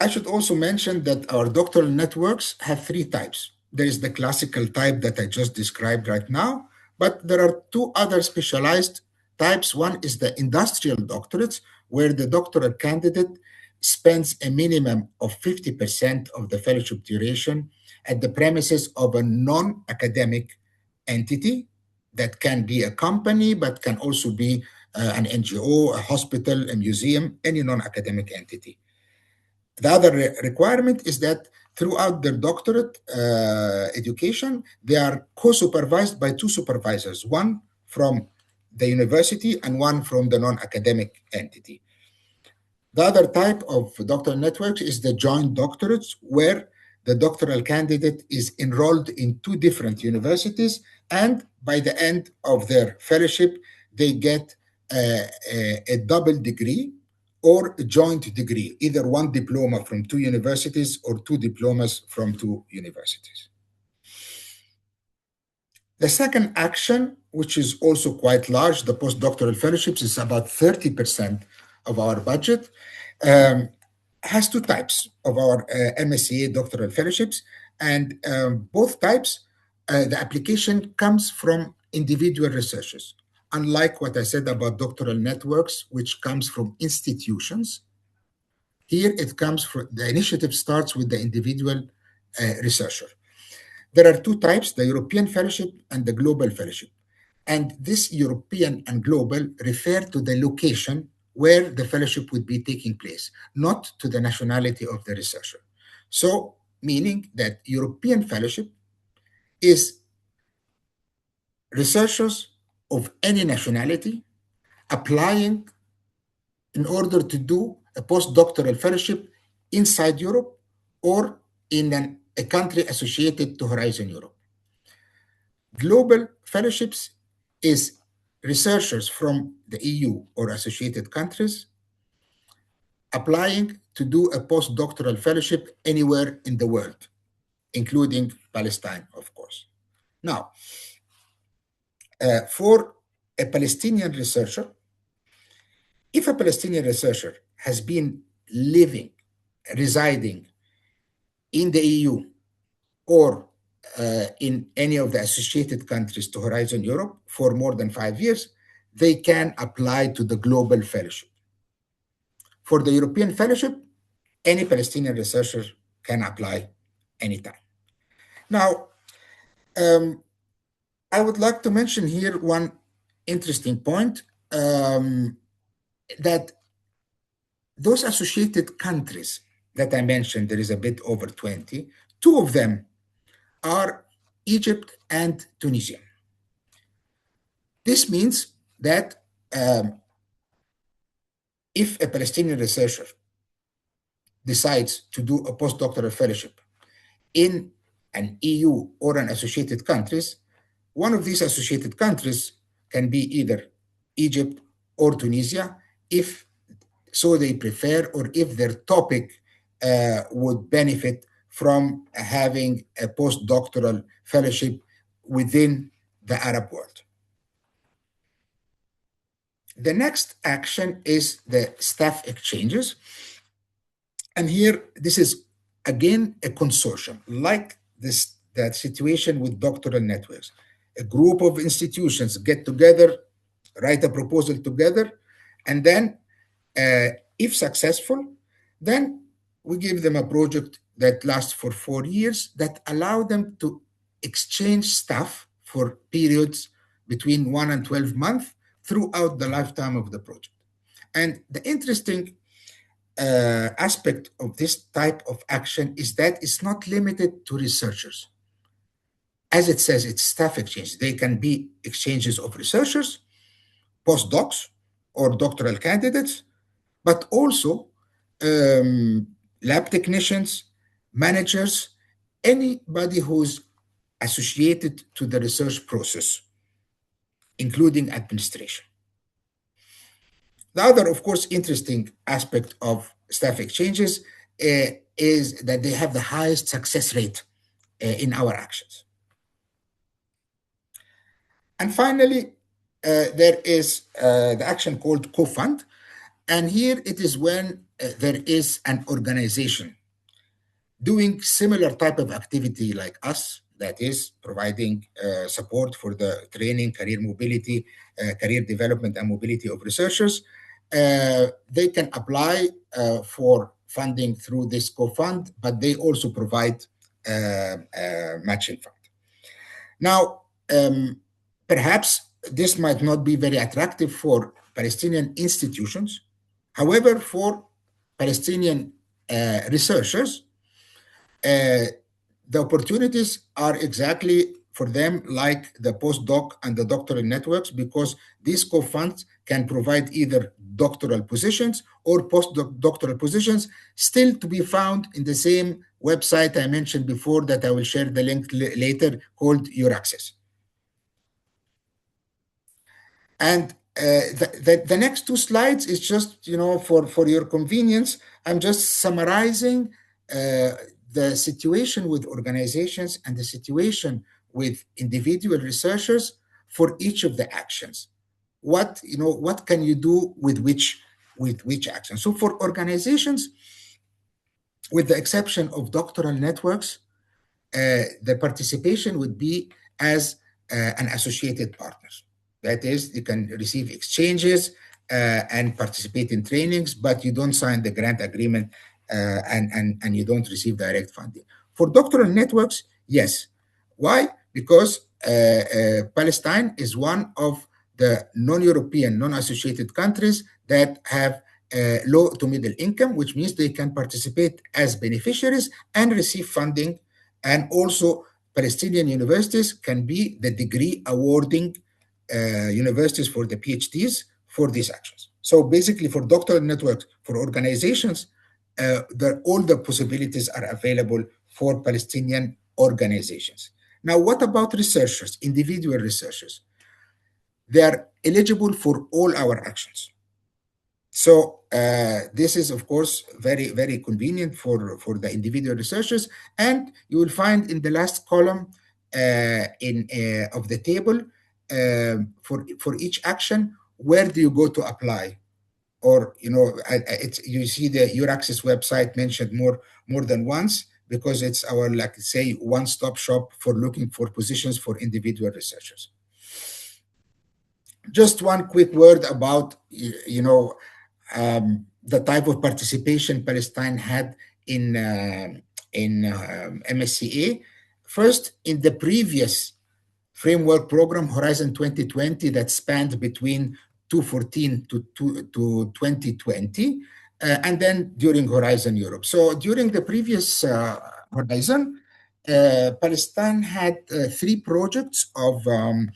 Speaker 13: I should also mention that our doctoral networks have 3 types. There is the classical type that I just described right now, but there are 2 other specialized types. One is the industrial doctorates, where the doctoral candidate spends a minimum of 50% of the fellowship duration at the premises of a non-academic entity that can be a company, but can also be an NGO, a hospital, a museum, any non-academic entity. The other requirement is that throughout their doctorate education, they are co-supervised by 2 supervisors, one from the university and one from the non-academic entity. The other type of doctoral networks is the joint doctorates, where the doctoral candidate is enrolled in 2 different universities, and by the end of their fellowship, they get a double degree or a joint degree, either one diploma from 2 universities or 2 diplomas from 2 universities. The second action, which is also quite large, the postdoctoral fellowships, is about 30% of our budget, has 2 types of our MSCA doctoral fellowships, and both types, the application comes from individual researchers. Unlike what I said about doctoral networks, which comes from institutions, here it comes from, the initiative starts with the individual researcher. There are 2 types, the European Fellowship and the Global Fellowship. And this European and Global refer to the location where the fellowship would be taking place, not to the nationality of the researcher. So, meaning that European Fellowship is researchers of any nationality applying in order to do a postdoctoral fellowship inside Europe or in a country associated to Horizon Europe. Global fellowships is researchers from the EU or associated countries applying to do a postdoctoral fellowship anywhere in the world, including Palestine, of course. Now, for a Palestinian researcher, if a Palestinian researcher has been residing in the EU or in any of the associated countries to Horizon Europe for more than 5 years, they can apply to the global fellowship. For the European fellowship, any Palestinian researcher can apply anytime. Now, I would like to mention here one interesting point, that those associated countries that I mentioned, there is a bit over 20, 2 of them are Egypt and Tunisia. This means that if a Palestinian researcher decides to do a postdoctoral fellowship in an EU or an associated countries, one of these associated countries can be either Egypt or Tunisia, if so they prefer, or if their topic would benefit from having a postdoctoral fellowship within the Arab world. The next action is the staff exchanges. And here, this is again a consortium, like that situation with doctoral networks. A group of institutions get together, write a proposal together, and then if successful, then we give them a project that lasts for 4 years that allow them to exchange staff for periods between 1 and 12 months throughout the lifetime of the project. And the interesting aspect of this type of action is that it's not limited to researchers. As it says, it's staff exchange. They can be exchanges of researchers, postdocs, or doctoral candidates, but also lab technicians, managers, anybody who's associated to the research process, including administration. The other, of course, interesting aspect of staff exchanges is that they have the highest success rate in our actions. And finally, there is the action called co-fund. And here it is when there is an organization doing similar type of activity like us, that is providing support for the training, career mobility, career development and mobility of researchers. They can apply for funding through this co-fund, but they also provide matching fund. Now, perhaps this might not be very attractive for Palestinian institutions. However, for Palestinian researchers, the opportunities are exactly for them like the postdoc and the doctoral networks, because these co-funds can provide either doctoral positions or postdoctoral positions, still to be found in the same website I mentioned before that I will share the link later, called EURAXESS. And the next 2 slides is just, for your convenience, I'm just summarizing the situation with organizations and the situation with individual researchers for each of the actions. What can you do with which action? So for organizations, with the exception of doctoral networks, the participation would be as an associated partner. That is, you can receive exchanges and participate in trainings, but you don't sign the grant agreement and you don't receive direct funding. For doctoral networks, yes. Why? Because Palestine is one of the non-European, non-associated countries that have low to middle income, which means they can participate as beneficiaries and receive funding. And also Palestinian universities can be the degree awarding universities for the PhDs for these actions. So basically for doctoral networks, for organizations, all the possibilities are available for Palestinian organizations. Now, what about researchers, individual researchers? They are eligible for all our actions. So this is, of course, very, very convenient for the individual researchers. And you will find in the last column of the table for each action, where do you go to apply? Or, you know, you see the EURAXESS website mentioned more than once, because it's our, like, say, one-stop shop for looking for positions for individual researchers. Just one quick word about, you know, the type of participation Palestine had in MSCA. First, in the previous framework program, Horizon 2020, that spanned between 2014 to 2020, and then during Horizon Europe. So during the previous Horizon, Palestine had 3 projects of from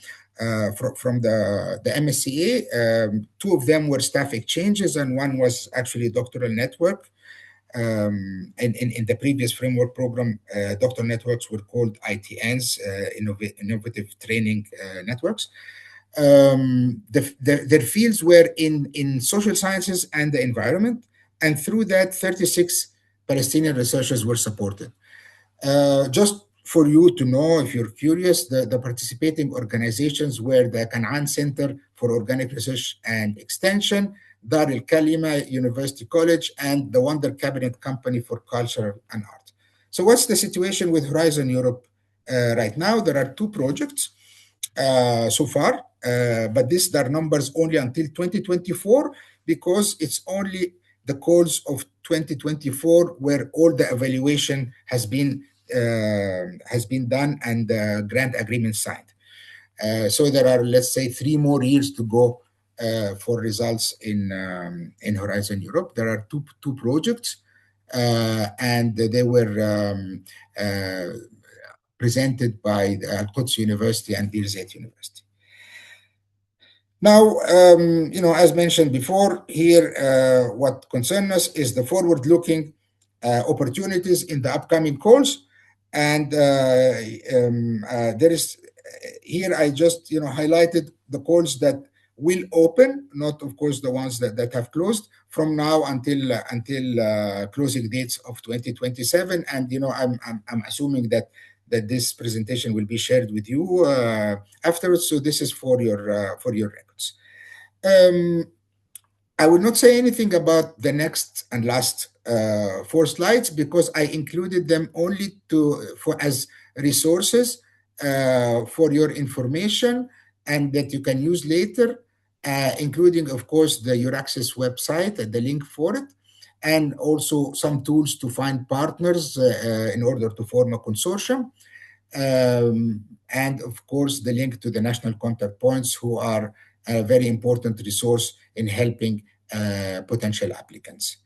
Speaker 13: the MSCA. 2 of them were staff exchanges, and one was actually doctoral network. In the previous framework program, doctoral networks were called ITNs, Innovative Training Networks. Their fields were in social sciences and the environment, and through that, 36 Palestinian researchers were supported. Just for you to know, if you're curious, the participating organizations were the Canaan Center for Organic Research and Extension, Dar el-Kalima University College, and the Wonder Cabinet Company for Culture and Art. So what's the situation with Horizon Europe right now? There are 2 projects so far, but these are numbers only until 2024, because it's only the calls of 2024 where all the evaluation has been done and the grant agreement signed. So there are, let's say, 3 more years to go for results in Horizon Europe. There are two projects, and they were presented by Al-Quds University and Birzeit University. Now, you know, as mentioned before, here what concerns us is the forward-looking opportunities in the upcoming calls, and there is here I just, you know, highlighted the calls that will open, not of course the ones that have closed from now until closing dates of 2027. And you know, I'm assuming that this presentation will be shared with you afterwards. So this is for your records. I will not say anything about the next and last 4 slides, because I included them only as resources for your information, and that you can use later, including, of course, the EURAXESS website and the link for it, and also some tools to find partners in order to form a consortium, and of course the link to the national contact points, who are a very important resource in helping potential applicants.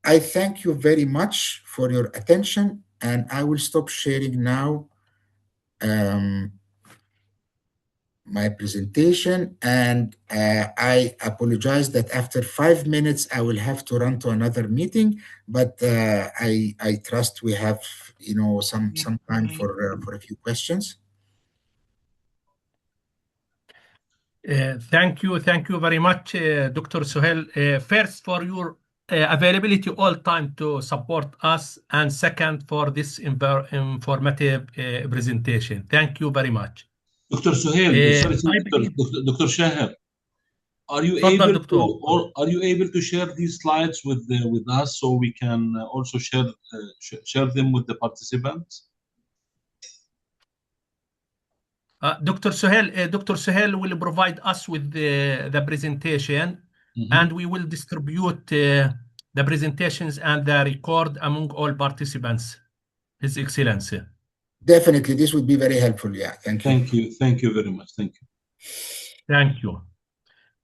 Speaker 13: I thank you very much for your attention, and I will stop sharing now my presentation, and I apologize that after 5 minutes I will have to run to another meeting, but I trust we have, you know, some time for a few questions.
Speaker 8: Thank you very much, Dr. Suhail. First, for your availability all time to support us, and second, for this informative presentation. Thank you very much.
Speaker 6: Dr. Suhail, Dr. Shaher, are you able to share these slides with us, so we can also share them with the participants?
Speaker 8: Dr. Suhail will provide us with the presentation, and we will distribute the presentations and the record among all participants, His Excellency.
Speaker 13: Definitely, this would be very helpful. Yeah, thank you.
Speaker 6: Thank you very much. Thank you.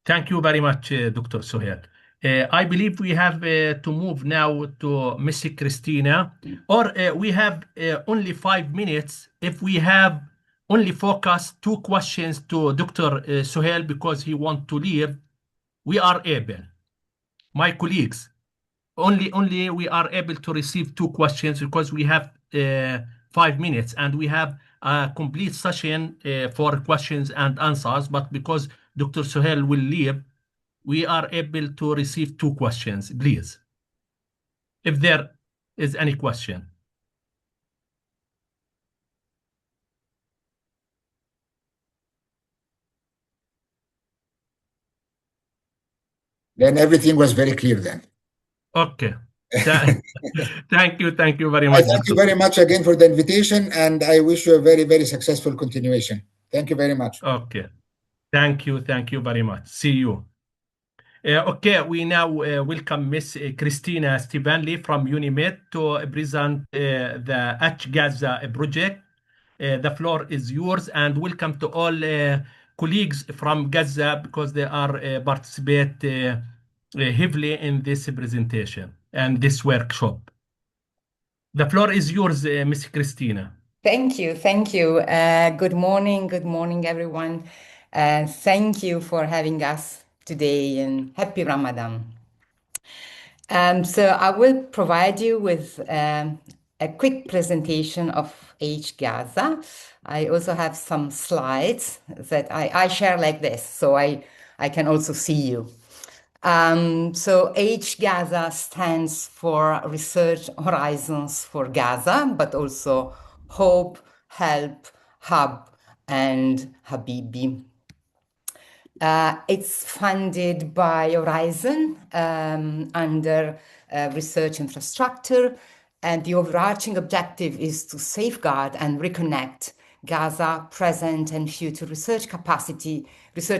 Speaker 8: Thank you very much, Dr. Suhail. I believe we have to move now to Miss Christina, or we have only 5 minutes. If we have only focus 2 questions to Dr. Suhail, because he wants to leave, we are able. My colleagues, only we are able to receive 2 questions, because we have 5 minutes, and we have a complete session for questions and answers. But because Dr. Suhail will leave, we are able to receive 2 questions, please. If there is any question.
Speaker 13: Then everything was very clear then.
Speaker 8: Okay. Thank you very
Speaker 13: I
Speaker 8: much.
Speaker 13: thank you very much again for the invitation, and I wish you a very, very successful continuation. Thank you very much.
Speaker 8: Okay. Thank you very much. See you. Okay, we now welcome Miss Christina Stefanli from UNIMED to present the H-Gaza project. The floor is yours, and welcome to all colleagues from Gaza because they are participate heavily in this presentation and this workshop. The floor is yours, Miss Christina.
Speaker 14: Thank you. Good morning, everyone. Thank you for having us today, and happy Ramadan. So I will provide you with a quick presentation of H-Gaza. I also have some slides that I share like this, so I can also see you. So H-Gaza stands for Research Horizons for Gaza, but also Hope, Help, Hub, and Habibi. It's funded by Horizon under research infrastructure, and the overarching objective is to safeguard and reconnect Gaza present and future research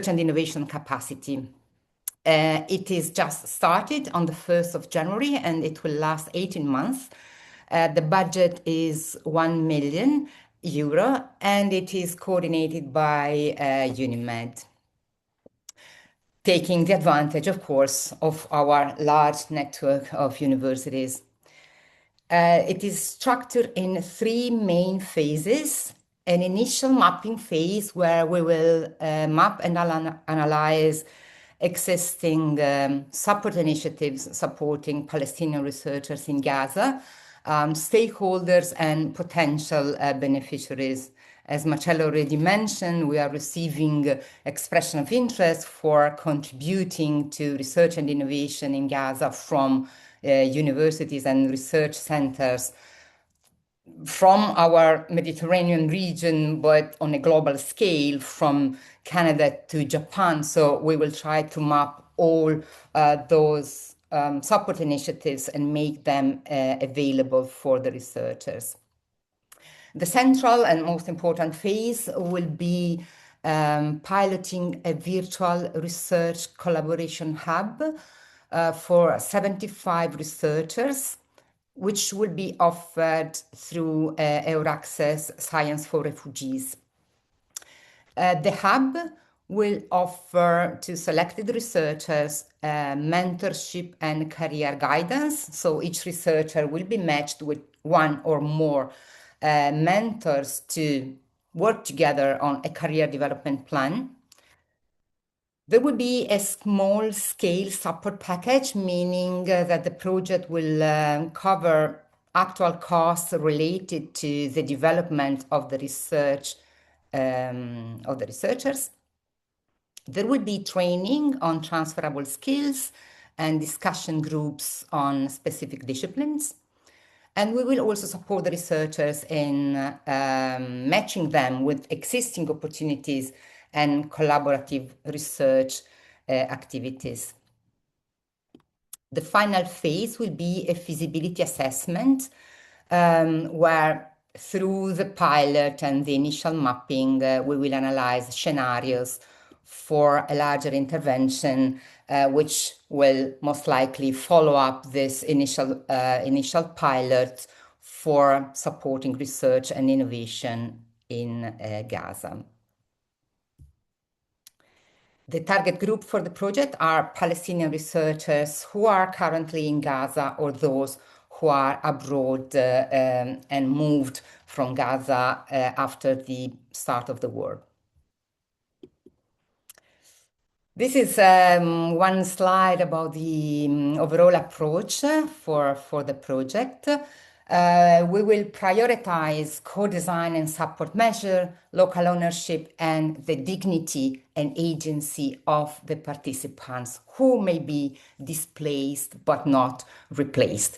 Speaker 14: and innovation capacity. It is just started on the 1st of January, and it will last 18 months. The budget is €1 million, and it is coordinated by UNIMED, taking the advantage, of course, of our large network of universities. It is structured in 3 main phases. An initial mapping phase where we will map and analyze existing support initiatives supporting Palestinian researchers in Gaza, stakeholders and potential beneficiaries. As Marcello already mentioned, we are receiving expression of interest for contributing to research and innovation in Gaza from universities and research centers from our Mediterranean region, but on a global scale, from Canada to Japan. So we will try to map all those support initiatives and make them available for the researchers. The central and most important phase will be piloting a virtual research collaboration hub for 75 researchers, which will be offered through EURACSS Science for Refugees. The hub will offer to selected researchers mentorship and career guidance. So each researcher will be matched with 1 or more mentors to work together on a career development plan. There will be a small-scale support package, meaning that the project will cover actual costs related to the development of the research of the researchers. There will be training on transferable skills and discussion groups on specific disciplines. And we will also support the researchers in matching them with existing opportunities and collaborative research activities. The final phase will be a feasibility assessment where through the pilot and the initial mapping, we will analyze scenarios for a larger intervention, which will most likely follow up this initial pilot for supporting research and innovation in Gaza. The target group for the project are Palestinian researchers who are currently in Gaza or those who are abroad and moved from Gaza after the start of the war. This is one slide about the overall approach for the project. We will prioritize co-design and support measure, local ownership, and the dignity and agency of the participants who may be displaced but not replaced.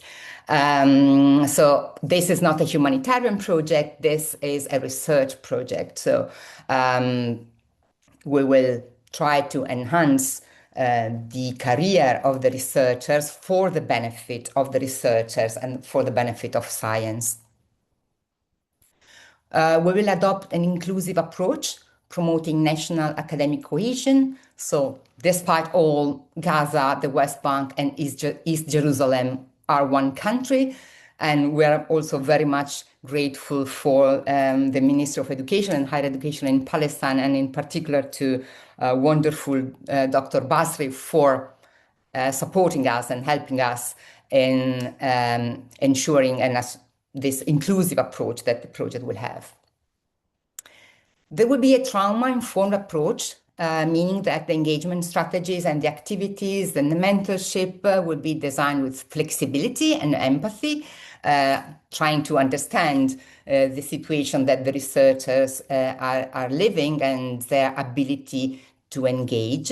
Speaker 14: So this is not a humanitarian project, this is a research project. So we will try to enhance the career of the researchers for the benefit of the researchers and for the benefit of science. We will adopt an inclusive approach, promoting national academic cohesion. So despite all, Gaza, the West Bank, and East Jerusalem are one country. And we are also very much grateful for the Ministry of Education and Higher Education in Palestine, and in particular to wonderful Dr. Basri for supporting us and helping us in ensuring this inclusive approach that the project will have. There will be a trauma-informed approach, meaning that the engagement strategies and the activities and the mentorship will be designed with flexibility and empathy, trying to understand the situation that the researchers are living and their ability to engage.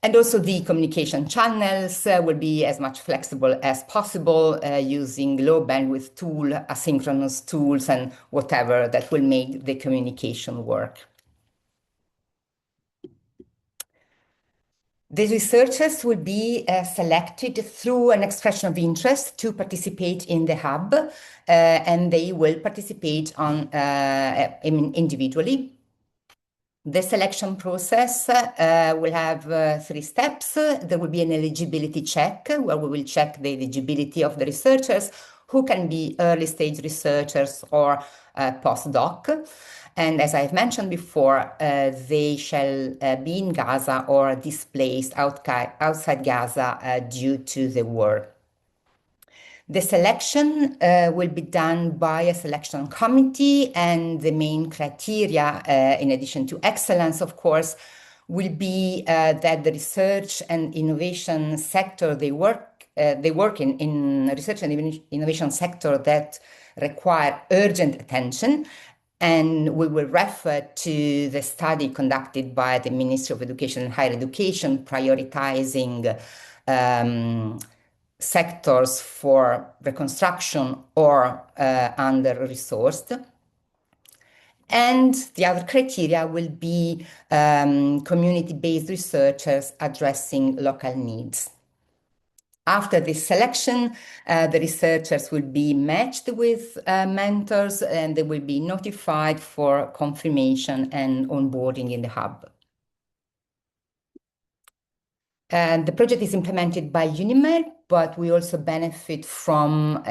Speaker 14: And also the communication channels will be as much flexible as possible, using low bandwidth tool, asynchronous tools, and whatever that will make the communication work. The researchers will be selected through an expression of interest to participate in the hub, and they will participate individually. The selection process will have 3 steps. There will be an eligibility check, where we will check the eligibility of the researchers, who can be early stage researchers or postdoc. And as I've mentioned before, they shall be in Gaza or displaced outside Gaza due to the war. The selection will be done by a selection committee, and the main criteria, in addition to excellence, of course, will be that the research and innovation sector they work in research and innovation sector that require urgent attention. And we will refer to the study conducted by the Ministry of Education and Higher Education, prioritizing sectors for reconstruction or under-resourced. And the other criteria will be community-based researchers addressing local needs. After this selection, the researchers will be matched with mentors, and they will be notified for confirmation and onboarding in the hub. And the project is implemented by UNIMED, but we also benefit from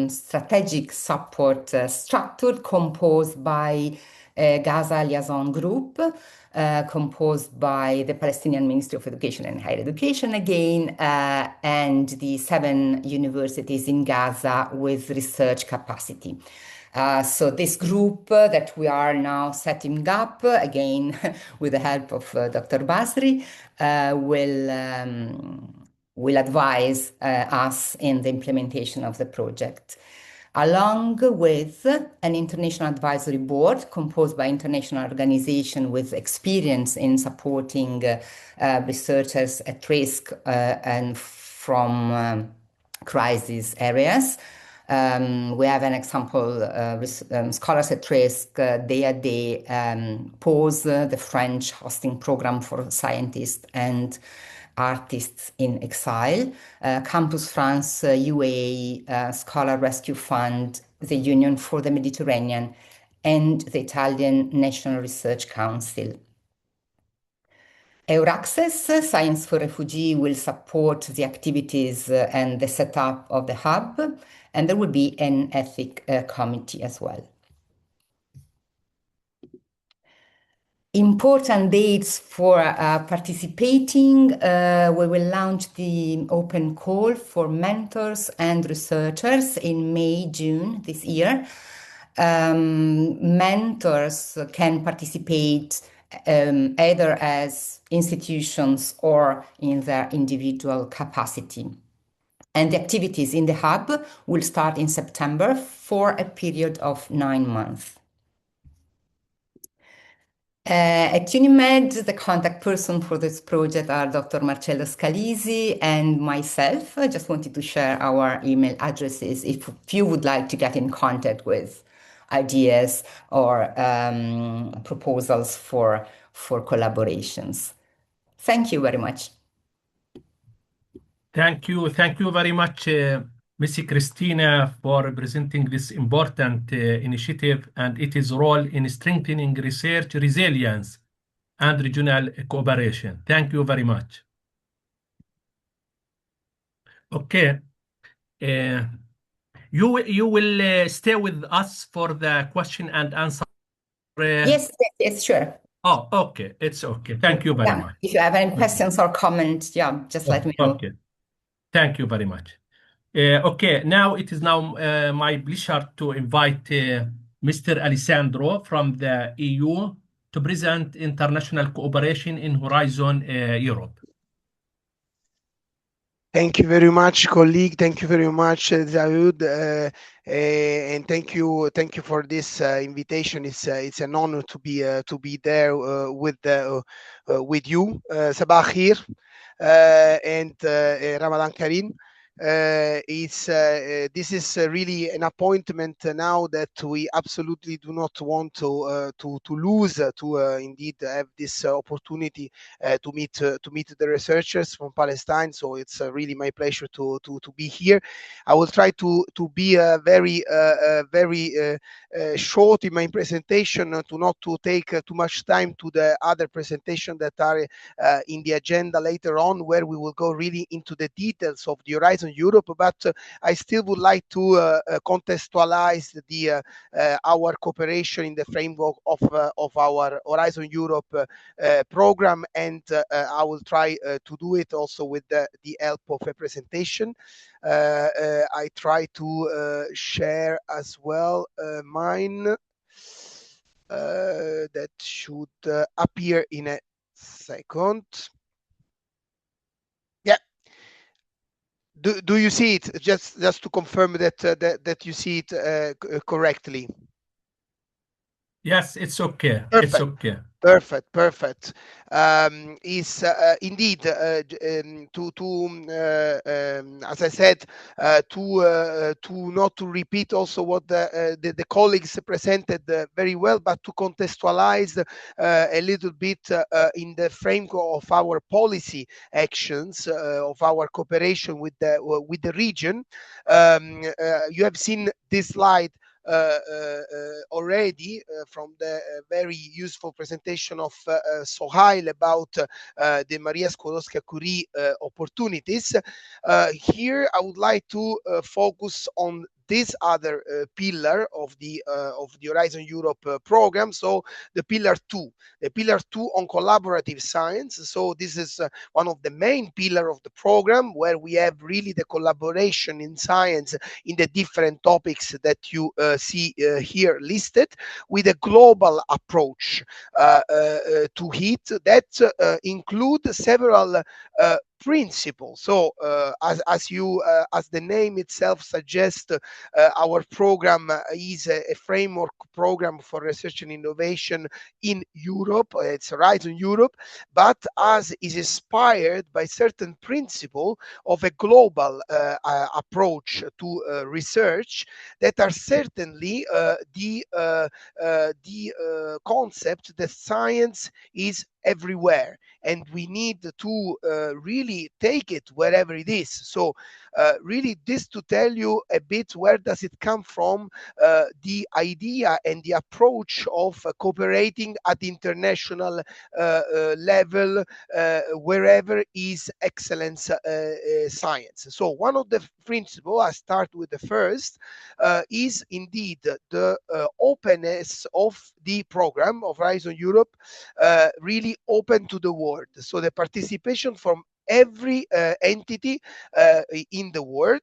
Speaker 14: strategic support structure composed by Gaza Liaison Group, composed by the Palestinian Ministry of Education and Higher Education again, and the 7 universities in Gaza with research capacity. So this group that we are now setting up, again, with the help of Dr. Basri, will advise us in the implementation of the project, along with an international advisory board composed by international organizations with experience in supporting researchers at risk and from crisis areas. We have an example, Scholars at Risk, DAD, PAUSE, the French hosting program for scientists and artists in exile, Campus France, UAE, Scholar Rescue Fund, the Union for the Mediterranean, and the Italian National Research Council. EURACCESS, Science for Refugee, will support the activities and the setup of the hub, and there will be an ethic committee as well. Important dates for participating. We will launch the open call for mentors and researchers in May, June this year. Mentors can participate either as institutions or in their individual capacity. And the activities in the hub will start in September for a period of 9 months. At UNIMED, the contact person for this project are Dr. Marcello Scalisi and myself. I just wanted to share our email addresses if you would like to get in contact with ideas or proposals for collaborations. Thank you very much.
Speaker 8: Thank you very much, Missy Christina, for presenting this important initiative and its role in strengthening research resilience and regional cooperation. Thank you very much. Okay. You will stay with us for the question and answer.
Speaker 14: Yes, sure.
Speaker 8: Oh, okay. It's okay. Thank you very much.
Speaker 14: If you have any questions or comments, just let me know.
Speaker 8: Okay. Thank you very much. Okay, now it is my pleasure to invite Mr. Alessandro from the EU to present international cooperation in Horizon Europe.
Speaker 15: Thank you very much, colleague. Thank you very much, Zaud, and thank you for this invitation. It's an honor to be there with you. Sabah Khair and Ramadan Kareem. This is really an appointment now that we absolutely do not want to lose, to indeed have this opportunity to meet the researchers from Palestine. So it's really my pleasure to be here. I will try to be very short in my presentation, to not to take too much time to the other presentation that are in the agenda later on, where we will go really into the details of the Horizon Europe. But I still would like to contextualize our cooperation in the framework of our Horizon Europe program, and I will try to do it also with the help of a presentation. I try to share as well mine. That should appear in a second. Yeah. Do you see it? Just to confirm that you see it correctly.
Speaker 8: Yes, it's okay.
Speaker 15: Perfect.
Speaker 8: It's okay.
Speaker 15: Perfect. Is indeed as I said, to not to repeat also what the colleagues presented very well, but to contextualize a little bit in the framework of our policy actions, of our cooperation with the region. You have seen this slide already from the very useful presentation of Sohail about the Maria Skłodowska-Curie opportunities. Here I would like to focus on this other pillar of the Horizon Europe program, so the pillar 2 on collaborative science. So this is one of the main pillar of the program, where we have really the collaboration in science in the different topics that you see here listed, with a global approach to it that include several principles. So as the name itself suggests, our program is a framework program for research and innovation in Europe. It's Horizon Europe, but as is inspired by certain principle of a global approach to research that are certainly the concept that science is everywhere, and we need to really take it wherever it is. So really this to tell you a bit where does it come from, the idea and the approach of cooperating at international level wherever is excellence science. So one of the principles, I start with the first, is indeed the openness of the program of Horizon Europe, really open to the world. So the participation from every entity in the world,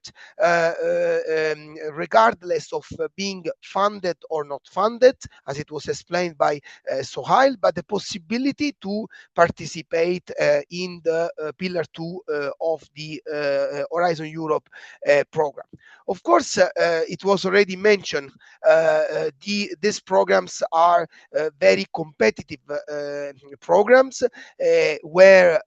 Speaker 15: regardless of being funded or not funded, as it was explained by Sohail, but the possibility to participate in the Pillar 2 of the Horizon Europe program. Of course, it was already mentioned, these programs are very competitive programs where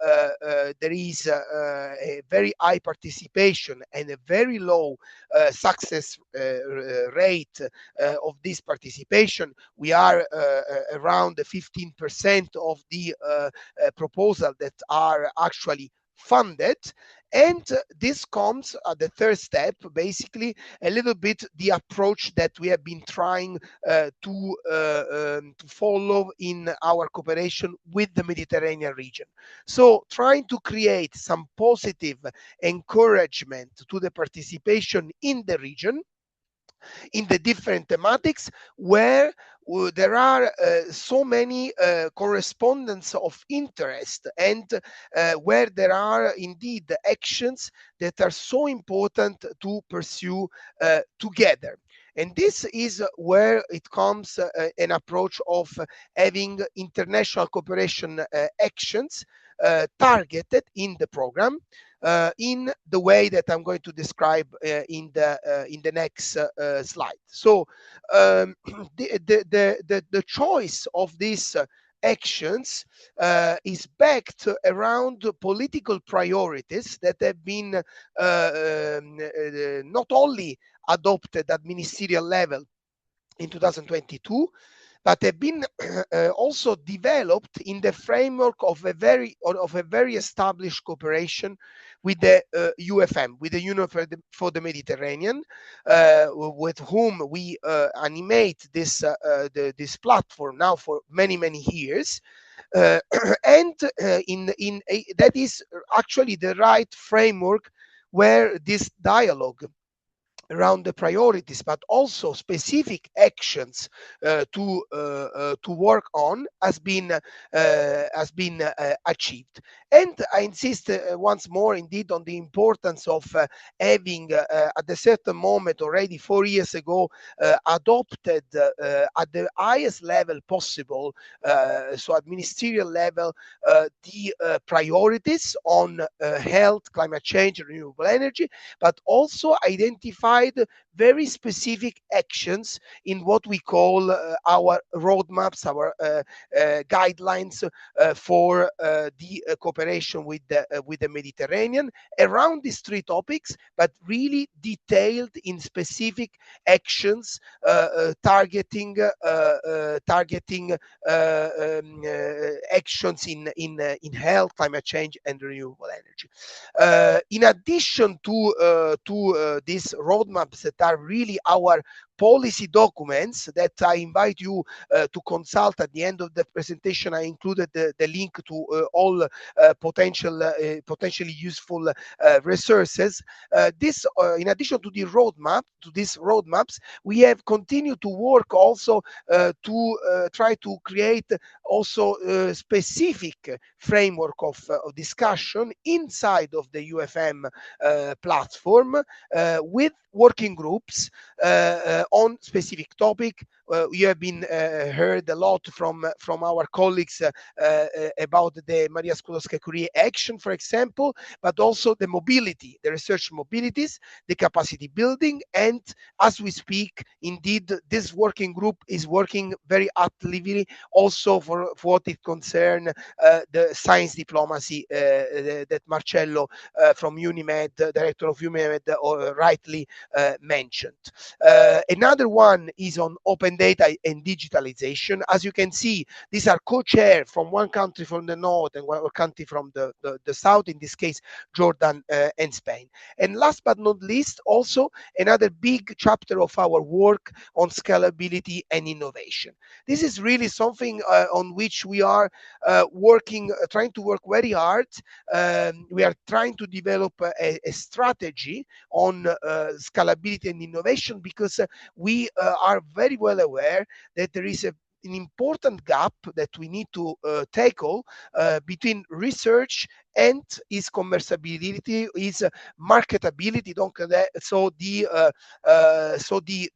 Speaker 15: there is a very high participation and a very low success rate of this participation. We are around 15% of the proposal that are actually funded. And this comes at the third step, basically a little bit the approach that we have been trying to follow in our cooperation with the Mediterranean region. So trying to create some positive encouragement to the participation in the region, in the different thematics where there are so many correspondence of interest, and where there are indeed actions that are so important to pursue together. And this is where it comes an approach of having international cooperation actions targeted in the program, in the way that I'm going to describe in the next slide. So the choice of these actions is backed around political priorities that have been not only adopted at ministerial level in 2022, but have been also developed in the framework of a very established cooperation with the UFM, with the Union for the Mediterranean, with whom we animate this this platform now for many years. And that is actually the right framework where this dialogue around the priorities, but also specific actions to work on has been achieved. And I insist once more, indeed, on the importance of having at a certain moment already 4 years ago adopted at the highest level possible, so at ministerial level, the priorities on health, climate change, and renewable energy, but also identified very specific actions in what we call our roadmaps, our guidelines for the cooperation with the Mediterranean around these 3 topics, but really detailed in specific actions targeting actions in health, climate change, and renewable energy. In addition to these roadmaps that are really our policy documents that I invite you to consult at the end of the presentation, I included the link to all potentially useful resources. This, in addition to the roadmap, to these roadmaps, we have continued to work also to try to create also a specific framework of discussion inside of the UFM platform with working groups on specific topic. You have been heard a lot from our colleagues about the Maria Skłodowska-Curie action, for example, but also the mobility, the research mobilities, the capacity building, and as we speak, indeed, this working group is working very actively also for what it concerns the science diplomacy that Marcello from UNIMED, director of UNIMED, rightly mentioned. Another one is on open data and digitalization. As you can see, these are co-chair from one country from the north and one country from the south, in this case, Jordan and Spain. And last but not least, also another big chapter of our work on scalability and innovation. This is really something on which we are working, trying to work very hard. We are trying to develop a strategy on scalability and innovation, because we are very well aware that there is a an important gap that we need to tackle between research and its commerciability, its marketability. So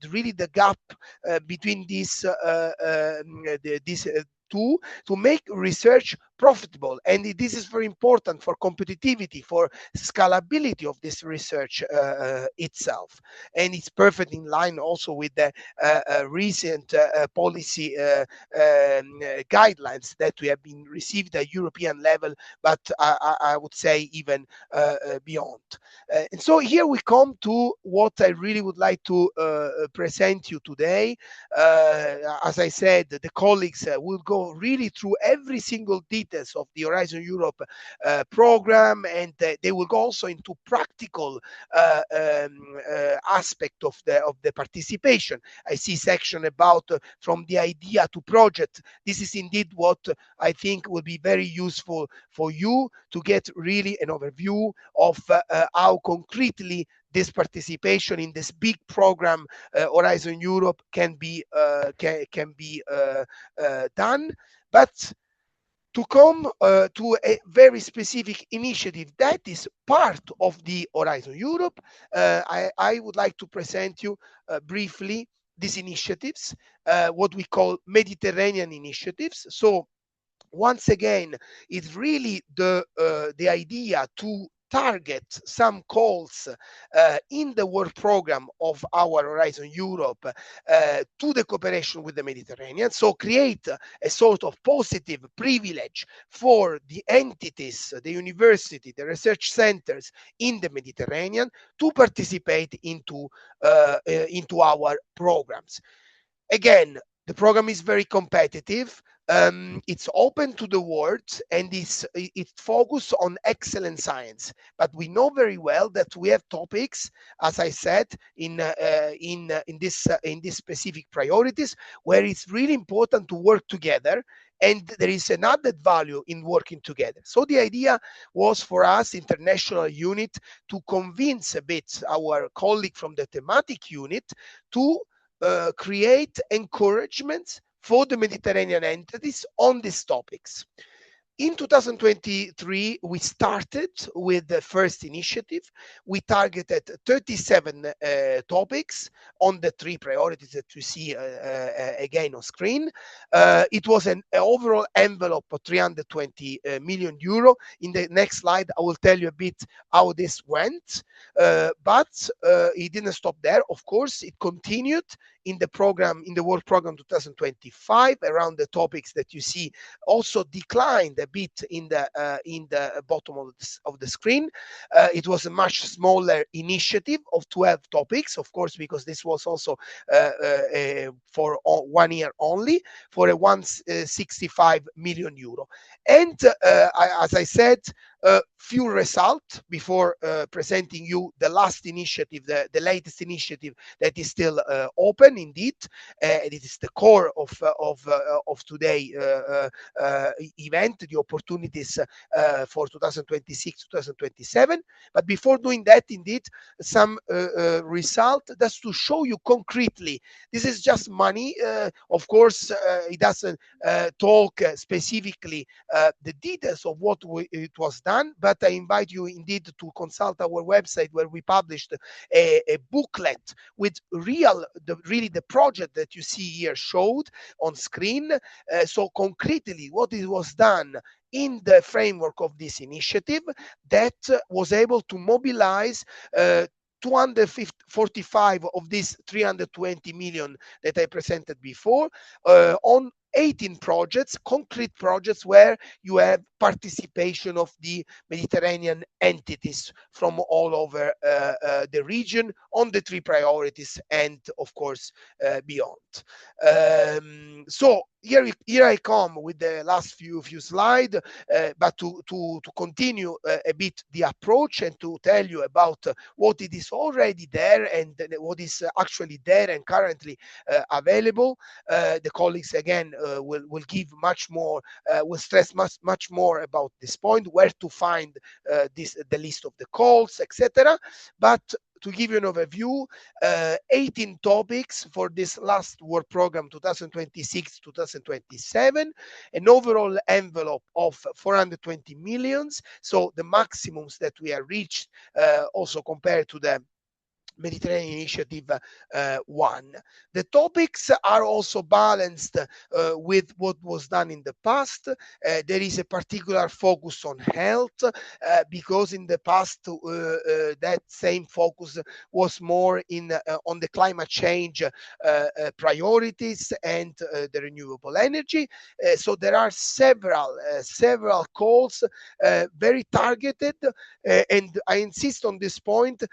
Speaker 15: really the gap between these two, to make research profitable. And this is very important for competitivity, for scalability of this research itself. And it's perfect in line also with the recent policy guidelines that we have been received at European level, but I would say even beyond. And so here we come to what I really would like to present you today. As I said, the colleagues will go really through every single details of the Horizon Europe program, and they will go also into practical aspect of the participation. I see section about from the idea to project. This is indeed what I think will be very useful for you to get really an overview of how concretely this participation in this big program Horizon Europe can be done. But to come to a very specific initiative that is part of the Horizon Europe, I would like to present you briefly these initiatives, what we call Mediterranean initiatives. So once again, it's really the idea to target some calls in the work program of our Horizon Europe to the cooperation with the Mediterranean. So create a sort of positive privilege for the entities, the university, the research centers in the Mediterranean to participate into our programs. Again, the program is very competitive. It's open to the world, and it's focused on excellent science. But we know very well that we have topics, as I said, in this specific priorities, where it's really important to work together. And there is an added value in working together. So the idea was for us, international unit, to convince a bit our colleague from the thematic unit to create encouragement for the Mediterranean entities on these topics. In 2023, we started with the first initiative. We targeted 37 topics on the 3 priorities that you see again on screen. It was an overall envelope of 320 million euro. In the next slide, I will tell you a bit how this went. But it didn't stop there. Of course, it continued in the program, in the work program 2025, around the topics that you see also declined a bit in the bottom of the screen. It was a much smaller initiative of 12 topics, of course, because this was also for 1 year only, for a 165 million euro. And as I said, few results before presenting you the last initiative, the latest initiative that is still open indeed. It is the core of today event, the opportunities for 2026-2027. But before doing that, indeed, some result that's to show you concretely. This is just money. Of course, it doesn't talk specifically the details of what it was done, but I invite you indeed to consult our website, where we published a booklet with really the project that you see here showed on screen. So concretely, what it was done in the framework of this initiative that was able to mobilize 245 of these 320 million that I presented before on 18 projects, concrete projects, where you have participation of the Mediterranean entities from all over the region on the 3 priorities and, of course, beyond. So here I come with the last few slides, but to continue a bit the approach and to tell you about what it is already there and what is actually there and currently available. The colleagues again will give much more, will stress much more about this point, where to find the list of the calls, etc. But to give you an overview, 18 topics for this last work program 2026-2027, an overall envelope of 420 millions. So the maximums that we have reached also compared to the Mediterranean Initiative 1. The topics are also balanced with what was done in the past. There is a particular focus on health because in the past that same focus was more on the climate change priorities and the renewable energy. So there are several calls, very targeted, and I insist on this point.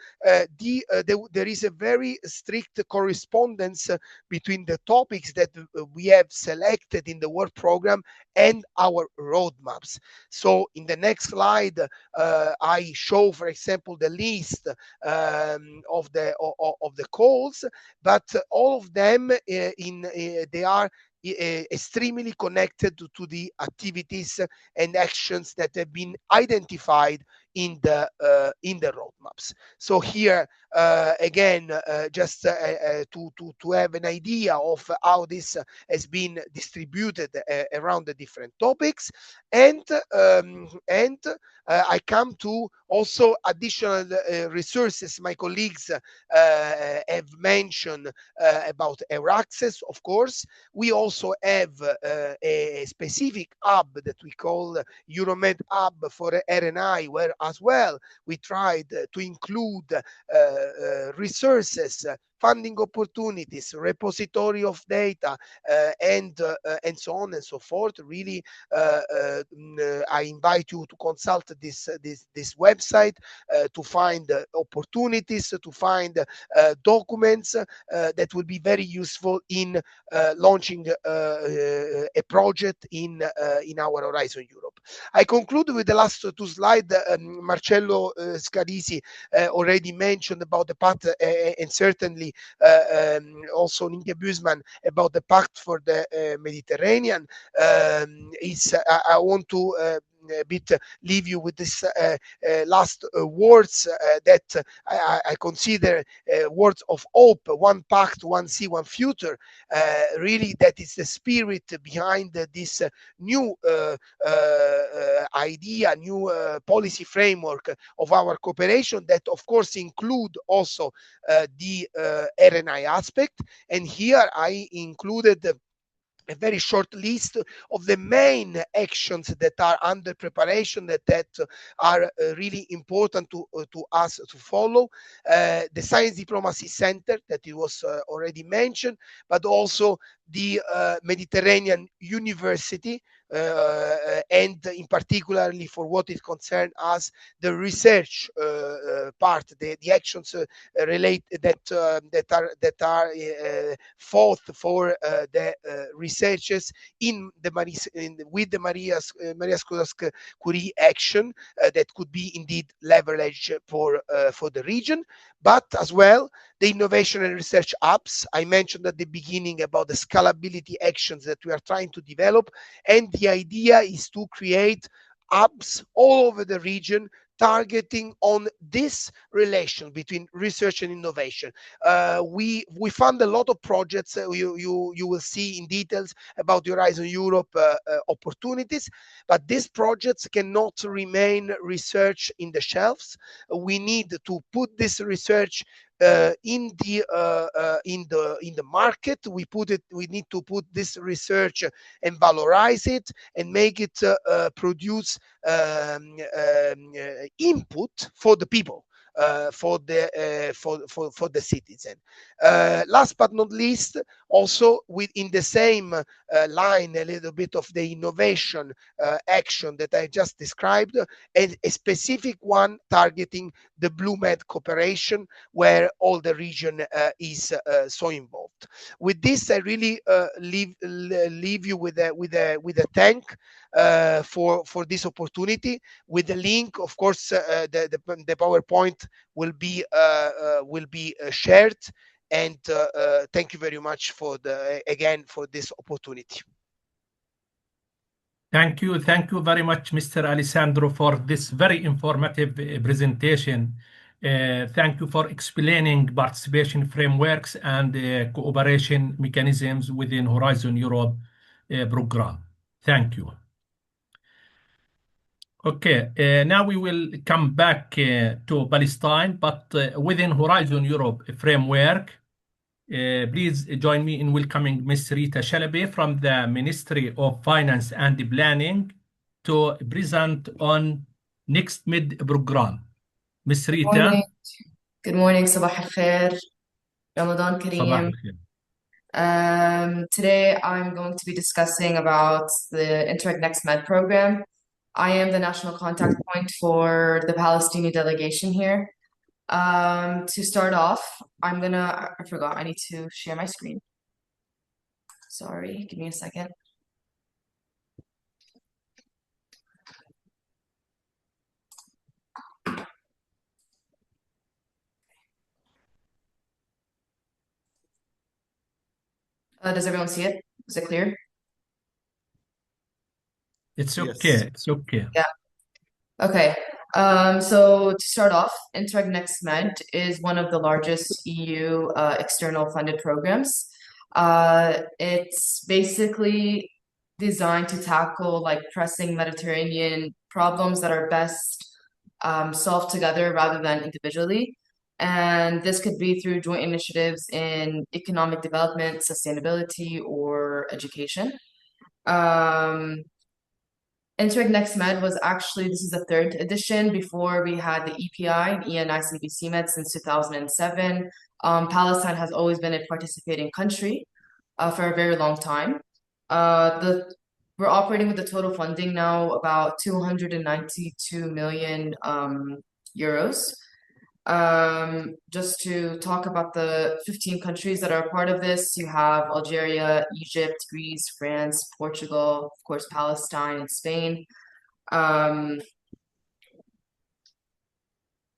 Speaker 15: There is a very strict correspondence between the topics that we have selected in the work program and our roadmaps. So in the next slide, I show, for example, the list of the calls, but all of them they are extremely connected to the activities and actions that have been identified in the roadmaps. So here again, just to have an idea of how this has been distributed around the different topics, and I come to also additional resources my colleagues have mentioned about EURACCESS. Of course, we also have a specific hub that we call Euromed Hub for RNI, where as well we tried to include resources, funding opportunities, repository of data, and so on and so forth. Really, I invite you to consult this website to find opportunities, to find documents that will be very useful in launching a project in our Horizon Europe. I conclude with the last two slides. Marcello Scalisi already mentioned about the path, and certainly also Nienke Bussmann about the Pact for the Mediterranean. I want to a bit leave you with this last words that I consider words of hope. One pact, one sea, one future. Really, that is the spirit behind this new idea, new policy framework of our cooperation, that of course include also the RNI aspect. And here I included a very short list of the main actions that are under preparation, that are really important to us to follow. The Science Diplomacy Center that it was already mentioned, but also the Mediterranean University, and in particularly for what it concerns us, the research part, the actions related that are fought for the researchers with the Maria Skłodowska-Curie action that could be indeed leveraged for the region, but as well the innovation and research hubs. I mentioned at the beginning about the scalability actions that we are trying to develop, and the idea is to create hubs all over the region targeting on this relation between research and innovation. We fund a lot of projects. You will see in details about the Horizon Europe opportunities, but these projects cannot remain research in the shelves. We need to put this research in the market. We need to put this research and valorize it and make it produce input for the people, for the citizen. Last but not least, also within the same line, a little bit of the innovation action that I just described, and a specific one targeting the BlueMed cooperation, where all the region is so involved. With this, I really leave you with a thank for this opportunity. With the link, of course, the PowerPoint will be shared. And thank you very much for this opportunity.
Speaker 8: Thank you very much, Mr. Alessandro, for this very informative presentation. Thank you for explaining participation frameworks and cooperation mechanisms within Horizon Europe program. Thank you. Okay, now we will come back to Palestine, but within Horizon Europe framework. Please join me in welcoming Ms. Rita Shalabi from the Ministry of Finance and Planning to present on Next Med program. Ms. Rita.
Speaker 16: Morning. Good morning. صباح الخير. Ramadan
Speaker 8: صباح
Speaker 16: Kareem.
Speaker 8: الخير.
Speaker 16: Today I'm going to be discussing about the Interreg Next Med program. I am the national contact point for the Palestinian delegation here. To start off, I forgot, I need to share my screen. Sorry, give me a second. Does everyone see it? Is it clear?
Speaker 8: It's
Speaker 5: Yes.
Speaker 8: okay. It's okay.
Speaker 16: Yeah. Okay. So to start off, Interreg Next Med is one of the largest EU external funded programs. It's basically designed to tackle like pressing Mediterranean problems that are best solved together rather than individually. And this could be through joint initiatives in economic development, sustainability, or education. Interreg Next Med was actually, this is the third edition. Before we had the EPI and ENI CBC Med since 2007. Palestine has always been a participating country for a very long time. We're operating with a total funding now about 292 million euros. Just to talk about the 15 countries that are a part of this, you have Algeria, Egypt, Greece, France, Portugal, of course, Palestine, and Spain.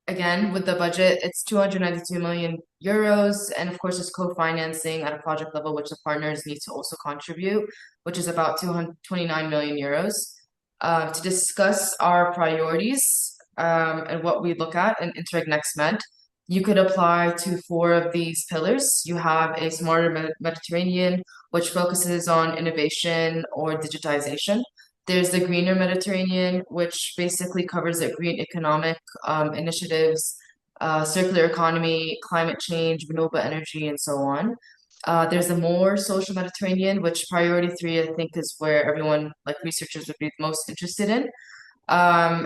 Speaker 16: Again, with the budget, it's 292 million euros, and of course, there's co-financing at a project level, which the partners need to also contribute, which is about 229 million euros. To discuss our priorities and what we look at in Interreg Next Med, you could apply to 4 of these pillars. You have a Smarter Mediterranean, which focuses on innovation or digitization. There's the Greener Mediterranean, which basically covers the green economic initiatives, circular economy, climate change, renewable energy, and so on. There's the More Social Mediterranean, which priority 3, I think, is where everyone, like researchers, would be most interested in.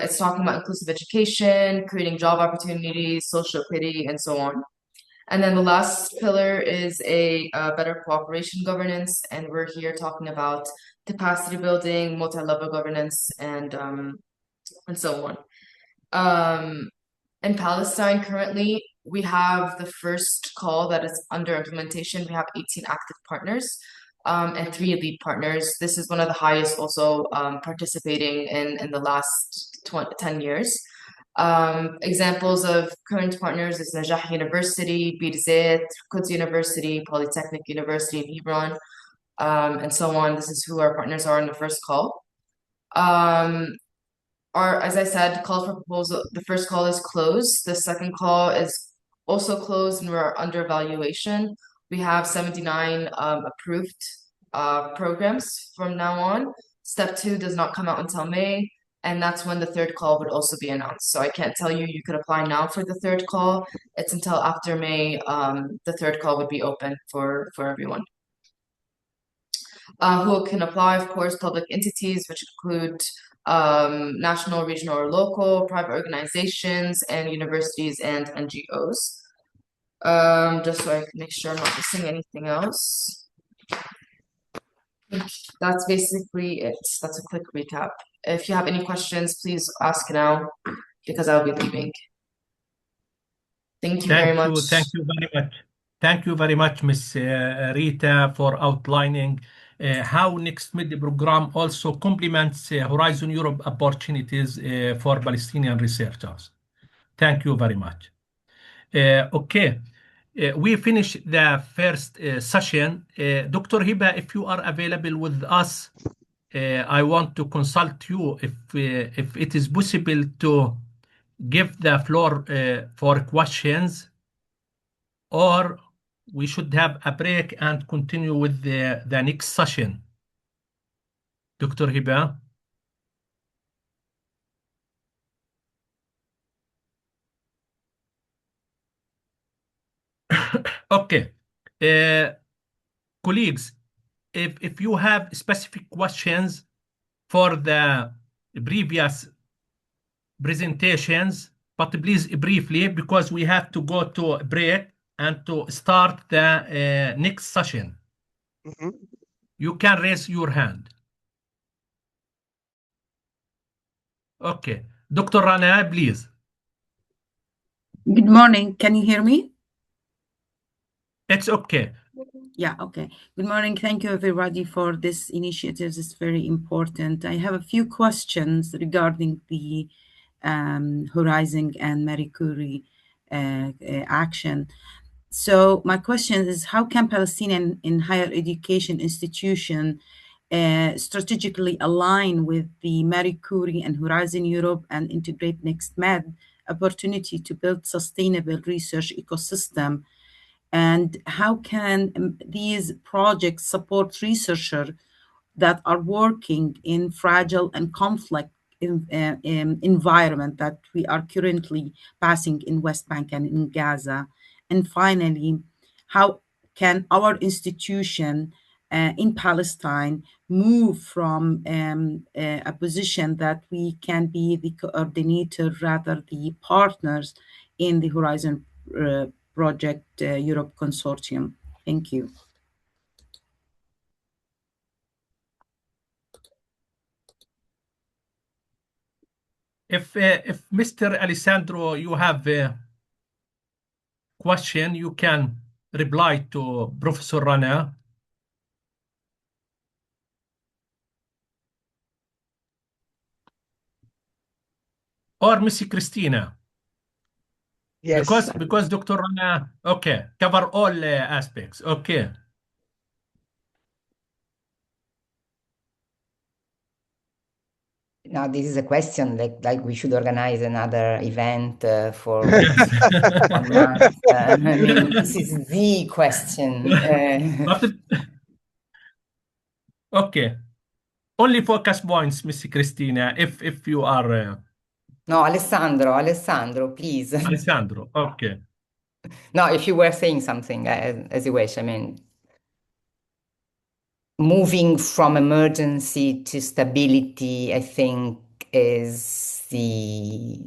Speaker 16: It's talking about inclusive education, creating job opportunities, social equity, and so on. And then the last pillar is a better cooperation governance, and we're here talking about capacity building, multi-level governance, and so on. In Palestine, currently, we have the first call that is under implementation. We have 18 active partners and 3 lead partners. This is one of the highest also participating in the last 10 years. Examples of current partners is Najah University, Bir Zayt, Quds University, Polytechnic University in Hebron, and so on. This is who our partners are in the first call. As I said, call for proposal, the first call is closed. The second call is also closed and we're under evaluation. We have 79 approved programs from now on. Step 2 does not come out until May, and that's when the third call would also be announced. So I can't tell you could apply now for the third call. It's until after May, the third call would be open for everyone. Who can apply? Of course, public entities, which include national, regional, or local, private organizations, and universities and NGOs. Just so I can make sure I'm not missing anything else. That's basically it. That's a quick recap. If you have any questions, please ask now because I'll be leaving. Thank you very much.
Speaker 8: Thank you very much. Thank you very much, Ms. Rita, for outlining how Next Med program also complements Horizon Europe opportunities for Palestinian researchers. Thank you very much. Okay, we finished the first session. Dr. Hiba, if you are available with us, I want to consult you if it is possible to give the floor for questions, or we should have a break and continue with the next session. Dr. Hiba? Okay. Colleagues, if you have specific questions for the previous presentations, but please briefly, because we have to go to a break and to start the next session. You can raise your hand. Okay. Dr. Rana, please.
Speaker 10: Good morning. Can you hear me?
Speaker 8: It's okay.
Speaker 10: Yeah, okay. Good morning. Thank you, everybody, for this initiative. It's very important. I have a few questions regarding the Horizon and Marie Curie action. So my question is, how can Palestinian in higher education institution strategically align with the Marie Curie and Horizon Europe and integrate NextMed opportunity to build sustainable research ecosystem? And how can these projects support researchers that are working in fragile and conflict environment that we are currently passing in West Bank and in Gaza? And finally, how can our institution in Palestine move from a position that we can be the coordinator, rather the partners in the Horizon Project Europe Consortium? Thank you.
Speaker 8: If Mr. Alessandro, you have a question, you can reply to Professor Rana. Or Miss Christina.
Speaker 15: Yes.
Speaker 8: Because Dr. Rana, okay, cover all aspects. Okay.
Speaker 14: Now, this is a question like we should organize another event for 1 month. I mean, this is the question.
Speaker 8: Okay. Only focus points, Miss Christina, if you are...
Speaker 14: No, Alessandro, please.
Speaker 8: Alessandro, okay.
Speaker 14: No, if you were saying something, as you wish, I mean, moving from emergency to stability, I think, is the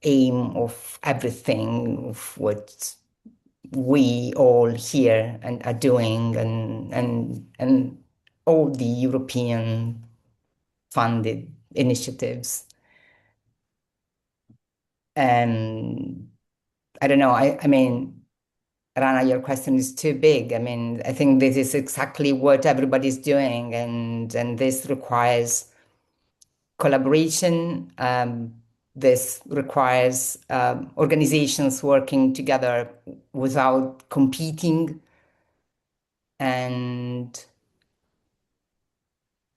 Speaker 14: aim of everything of what we all here and are doing, and all the European funded initiatives. And I don't know, I mean, Rana, your question is too big. I mean, I think this is exactly what everybody's doing, and this requires collaboration. This requires organizations working together without competing. And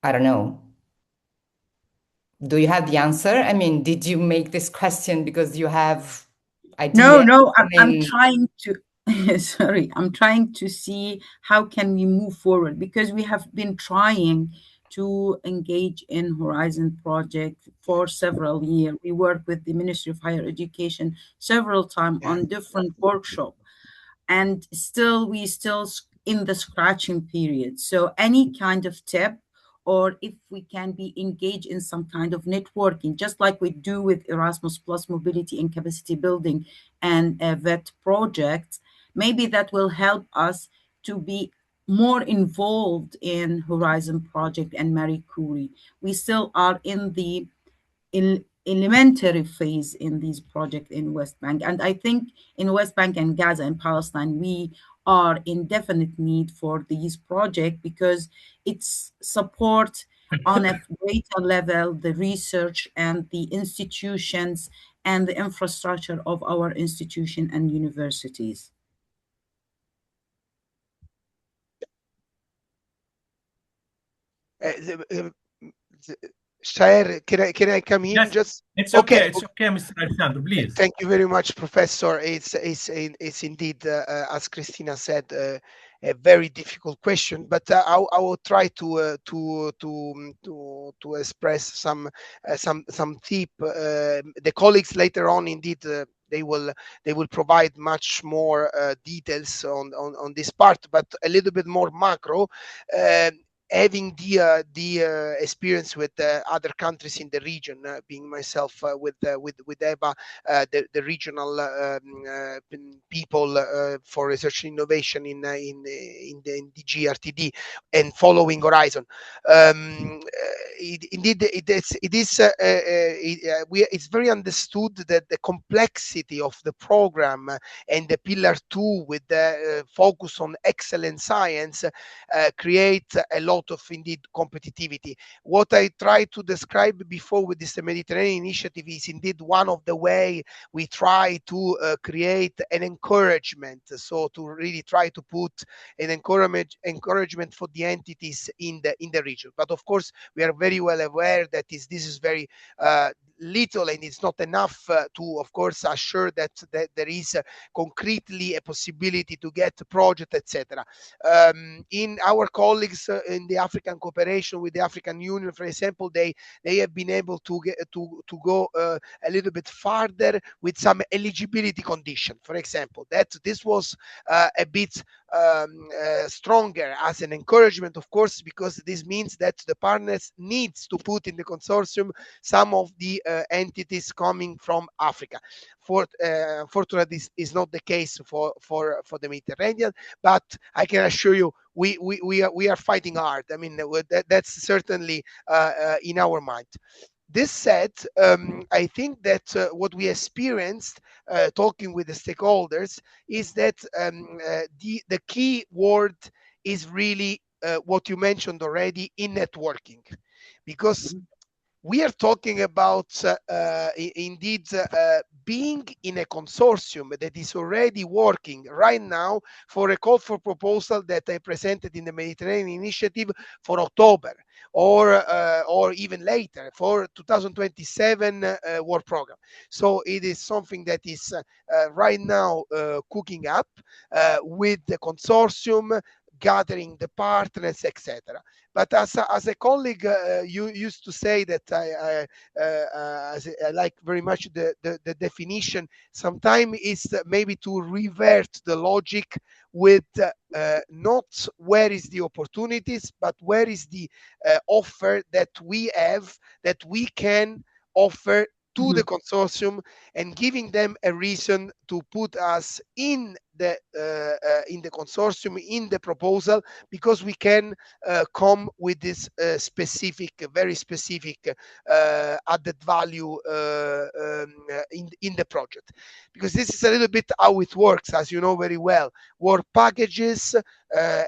Speaker 14: I don't know. Do you have the answer? I mean, did you make this question because you have ideas?
Speaker 10: No, I'm trying to sorry, I'm trying to see how can we move forward, because we have been trying to engage in Horizon Project for several years. We work with the Ministry of Higher Education several times on different workshops, and we still in the scratching period. So any kind of tip, or if we can be engaged in some kind of networking, just like we do with Erasmus Plus Mobility and Capacity Building and VET projects, maybe that will help us to be more involved in Horizon Project and Marie Curie. We still are in the elementary phase in these projects in West Bank. And I think in West Bank and Gaza and Palestine, we are in definite need for these projects, because it's support on a greater level the research and the institutions and the infrastructure of our institution and universities.
Speaker 15: Shaher, can I come in?
Speaker 8: Yes,
Speaker 15: just
Speaker 8: it's okay. It's okay, Mr. Alessandro, please.
Speaker 15: Thank you very much, Professor. It's indeed, as Christina said, a very difficult question, but I will try to express some tip. The colleagues later on, indeed, they will provide much more details on this part, but a little bit more macro. Having the experience with other countries in the region, being myself with EBA, the regional people for research and innovation in DG RTD, and following Horizon. Indeed, it's very understood that the complexity of the program and the pillar 2 with the focus on excellent science create a lot of indeed competitivity. What I tried to describe before with this Mediterranean initiative is indeed one of the way we try to create an encouragement. So to really try to put an encouragement for the entities in the region. But of course, we are very well aware that this is very little, and it's not enough to, of course, assure that there is concretely a possibility to get a project, etc. In our colleagues in the African cooperation with the African Union, for example, they have been able to go a little bit farther with some eligibility condition. For example, that this was a bit stronger as an encouragement, of course, because this means that the partners needs to put in the consortium some of the entities coming from Africa. Fortunately, this is not the case for the Mediterranean, but I can assure you we are fighting hard. I mean, that's certainly in our mind. This said, I think that what we experienced talking with the stakeholders is that the key word is really what you mentioned already in networking, because we are talking about indeed being in a consortium that is already working right now for a call for proposal that I presented in the Mediterranean Initiative for October, or even later for 2027 work program. So it is something that is right now cooking up with the consortium, gathering the partners, etc. But as a colleague, you used to say that I like very much the definition. Sometimes it's maybe to revert the logic with not where is the opportunities, but where is the offer that we have, that we can offer to the consortium, and giving them a reason to put us in the consortium, in the proposal, because we can come with this very specific added value in the project. Because this is a little bit how it works, as you know very well. Work packages,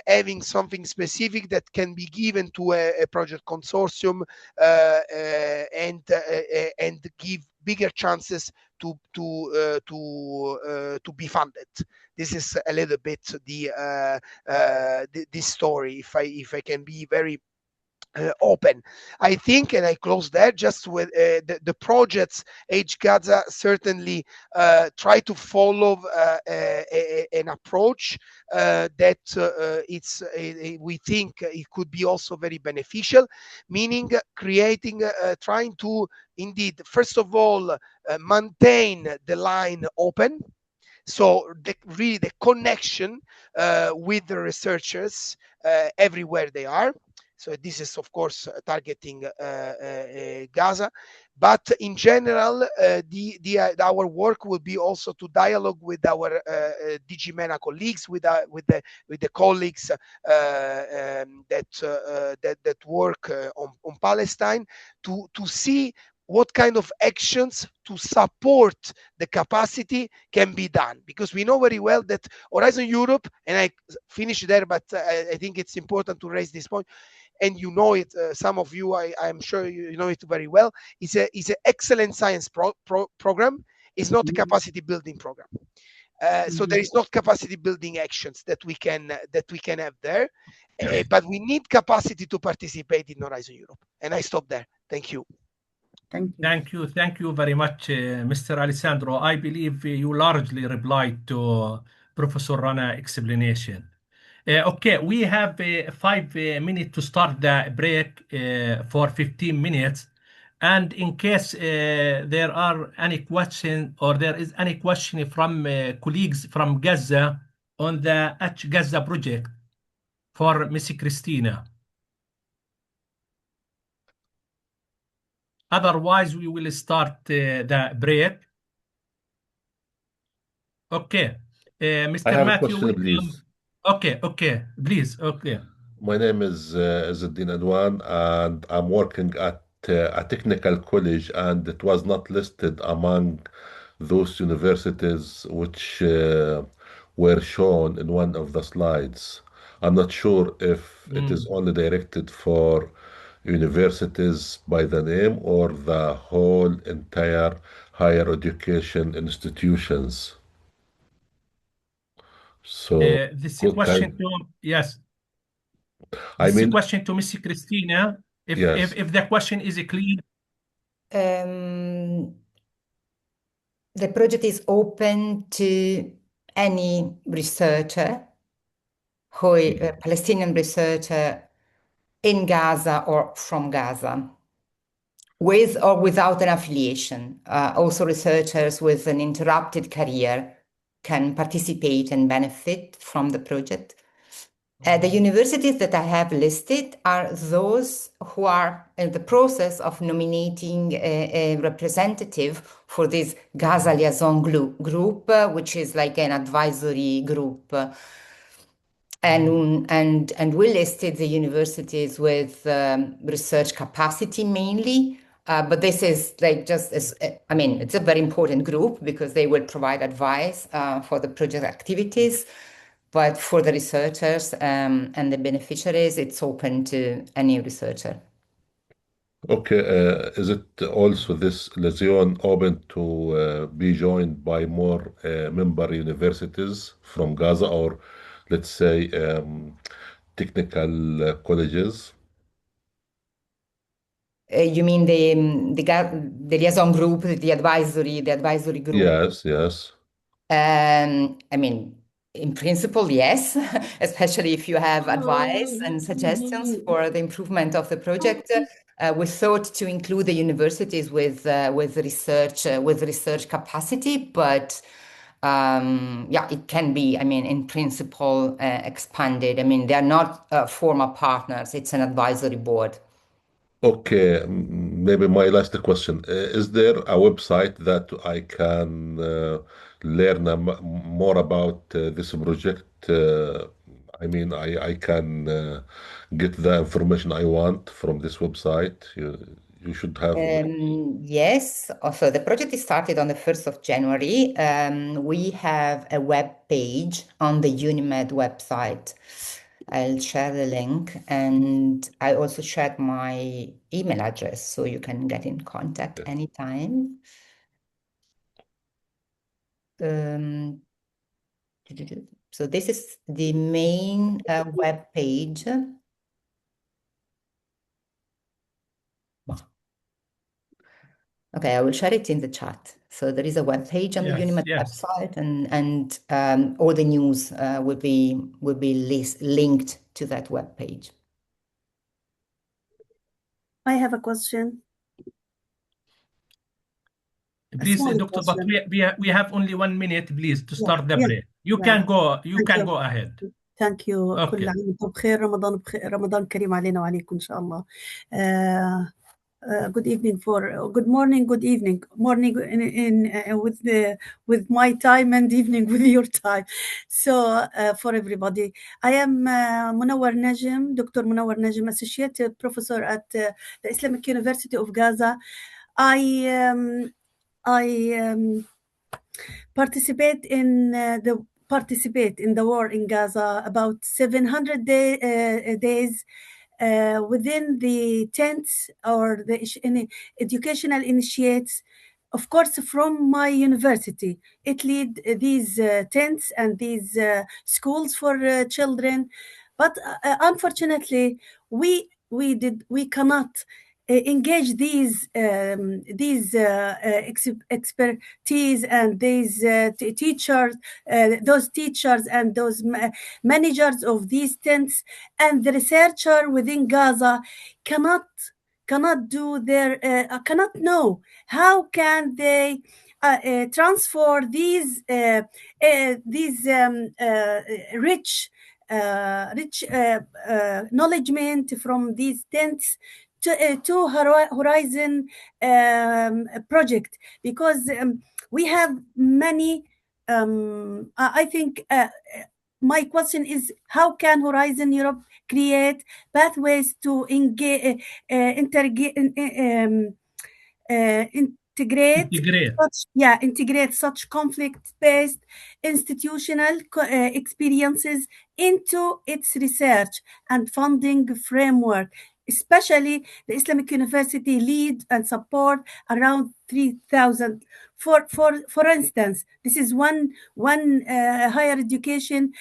Speaker 15: having something specific that can be given to a project consortium and give bigger chances to be funded. This is a little bit this story. If I can be very open, I think, and I close there just with the projects. HGAZA certainly try to follow an approach that we think it could be also very beneficial, meaning creating, trying to indeed, first of all, maintain the line open. So really the connection with the researchers everywhere they are. So this is, of course, targeting Gaza, but in general, our work will be also to dialogue with our DG MENA colleagues, with the colleagues that work on Palestine, to see what kind of actions to support the capacity can be done. Because we know very well that Horizon Europe, and I finish there, but I think it's important to raise this point, and you know it, some of you, I'm sure you know it very well, is an excellent science program. It's not a capacity building program. So there is not capacity building actions that we can have there. but we need capacity to participate in Horizon Europe. And I stop there. Thank you.
Speaker 8: Thank you very much, Mr. Alessandro. I believe you largely replied to Professor Rana explanation. Okay, we have 5 minutes to start the break for 15 minutes. And in case there are any question or there is any question from colleagues from Gaza on the Gaza project for Miss Christina. Otherwise, we will start the break. Okay. Mr.
Speaker 17: I have
Speaker 8: Matthew,
Speaker 17: a question, please.
Speaker 8: Okay, please. Okay.
Speaker 17: My name is Izzeddin Adwan, and I'm working at a technical college, and it was not listed among those universities which were shown in one of the slides. I'm not sure if it is only directed for universities by the name or the whole entire higher education institutions. So
Speaker 8: this is a question to, yes.
Speaker 17: I
Speaker 8: This is a
Speaker 17: mean,
Speaker 8: question to Miss Christina.
Speaker 17: yes.
Speaker 8: If the question is clear.
Speaker 14: The project is open to any researcher, a Palestinian researcher in Gaza or from Gaza, with or without an affiliation. Also, researchers with an interrupted career can participate and benefit from the project. The universities that I have listed are those who are in the process of nominating a representative for this Gaza Liaison group, which is like an advisory group. And we listed the universities with research capacity mainly, but this is like just as, I mean, it's a very important group because they will provide advice for the project activities. But for the researchers and the beneficiaries, it's open to any researcher.
Speaker 17: Okay, is it also this Liaison open to be joined by more member universities from Gaza or, let's say, technical colleges?
Speaker 14: You mean the liaison group, the advisory group?
Speaker 17: Yes.
Speaker 14: I mean, in principle, yes, especially if you have advice and suggestions for the improvement of the project. We thought to include the universities with research capacity, but yeah, it can be, I mean, in principle, expanded. I mean, they are not former partners. It's an advisory board.
Speaker 17: Okay, maybe my last question. Is there a website that I can learn more about this project? I mean, I can get the information I want from this website. You should have.
Speaker 14: Yes, also the project is started on the 1st of January. We have a web page on the UNIMED website. I'll share the link, and I also shared my email address so you can get in contact anytime. So this is the main web page. Okay, I will share it in the chat. So there is a web page on the UNIMED website, and all the news will be linked to that web page.
Speaker 18: I have a question.
Speaker 8: Please, Dr. But we have only 1 minute, please, to start the break. You can go. You can go ahead.
Speaker 18: Thank you.
Speaker 8: Okay.
Speaker 18: كل عام وانتم بخير. رمضان بخير. رمضان كريم علينا وعليكم إن شاء الله. Good evening good morning, good evening, morning with my time and evening with your time. So for everybody, I am Munawar Najm, Dr. Munawar Najm, Associate Professor at the Islamic University of Gaza. I participate in the war in Gaza about 700 days. Within the tents or the educational initiates, of course, from my university. It lead these tents and these schools for children. But unfortunately, we cannot engage these expertise and these teachers, those teachers and those managers of these tents, and the researcher within Gaza cannot do their cannot know how can they transfer these rich knowledge from these tents to Horizon project, because we have many. I think my question is, how can Horizon Europe create pathways to integrate such conflict-based institutional experiences into its research and funding framework, especially the Islamic University lead and support around 3,000. For instance, this is one higher education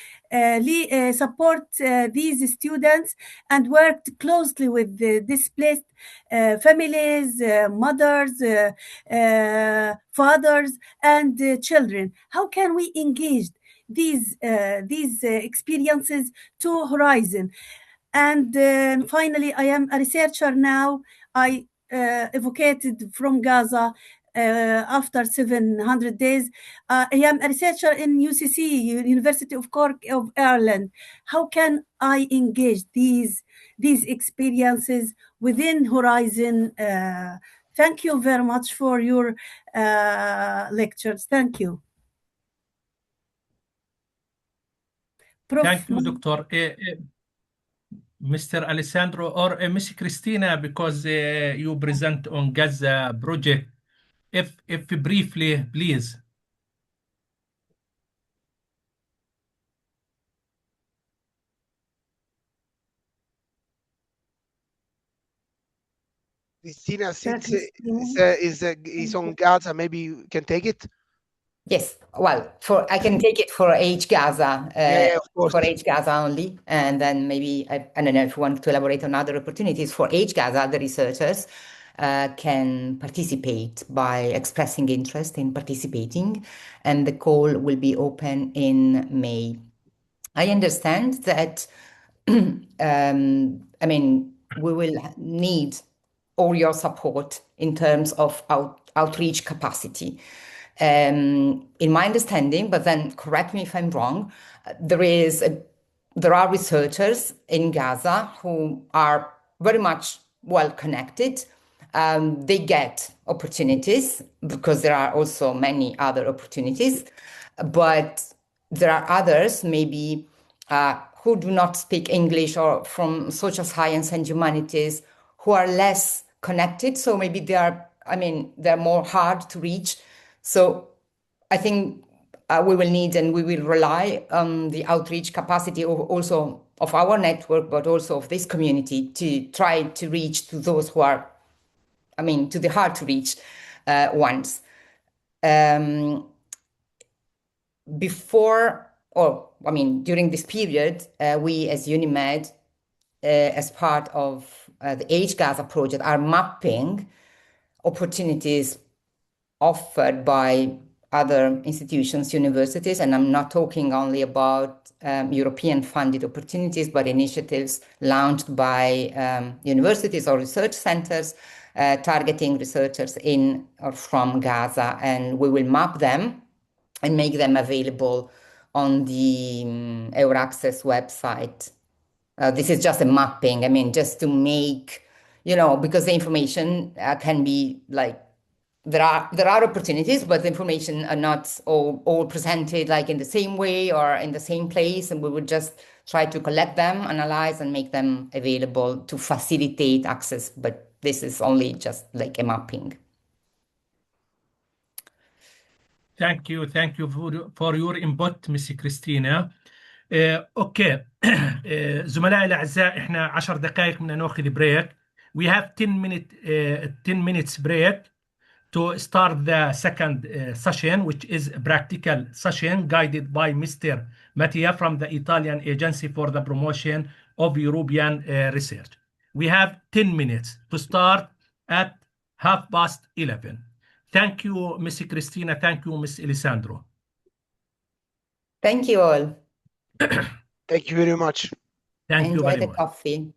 Speaker 18: support these students and worked closely with the displaced families, mothers, fathers, and children. How can we engage these experiences to Horizon? And finally, I am a researcher now. I evacuated from Gaza after 700 days. I am a researcher in UCC, University of Cork of Ireland. How can I engage these experiences within Horizon? Thank you very much for your lectures. Thank you.
Speaker 8: Thank you, Doctor. Mr. Alessandro or Miss Christina, because you present on Gaza project, if briefly, please.
Speaker 15: Christina, since is on Gaza, maybe you can take it.
Speaker 14: Yes, well, I can take it for H Gaza,
Speaker 15: of course.
Speaker 14: for H Gaza only, and then maybe I don't know if you want to elaborate on other opportunities for H Gaza. The researchers can participate by expressing interest in participating, and the call will be open in May. I understand that. I mean, we will need all your support in terms of outreach capacity. In my understanding, but then correct me if I'm wrong, there are researchers in Gaza who are very much well connected. They get opportunities because there are also many other opportunities, but there are others maybe who do not speak English or from social science and humanities who are less connected. So maybe they're more hard to reach. So I think we will need and we will rely on the outreach capacity also of our network, but also of this community to try to reach to those who are, to the hard to reach ones. During this period, we as UNIMED, as part of the H Gaza project, are mapping opportunities offered by other institutions, universities, and I'm not talking only about European funded opportunities, but initiatives launched by universities or research centers targeting researchers in or from Gaza, and we will map them and make them available on the EURAccess website. This is just a mapping, just to make, because the information can be like, there are opportunities, but the information are not all presented like in the same way or in the same place, and we would just try to collect them, analyze, and make them available to facilitate access, but this is only just like a mapping.
Speaker 8: Thank you for your input, Miss Christina. اوكي زملائي الاعزاء، احنا 10 دقائق بدنا ناخذ بريك. We have 10 minutes break to start the second session, which is a practical session guided by Mr. Mattia from the Italian Agency for the Promotion of European Research. We have 10 minutes to start at 11:30. Thank you, Ms. Cristina. Thank you, Ms. Elisandro.
Speaker 14: Thank you all.
Speaker 15: Thank you very much.
Speaker 8: Thank you
Speaker 14: Enjoy
Speaker 8: very
Speaker 14: the
Speaker 8: much.
Speaker 14: coffee.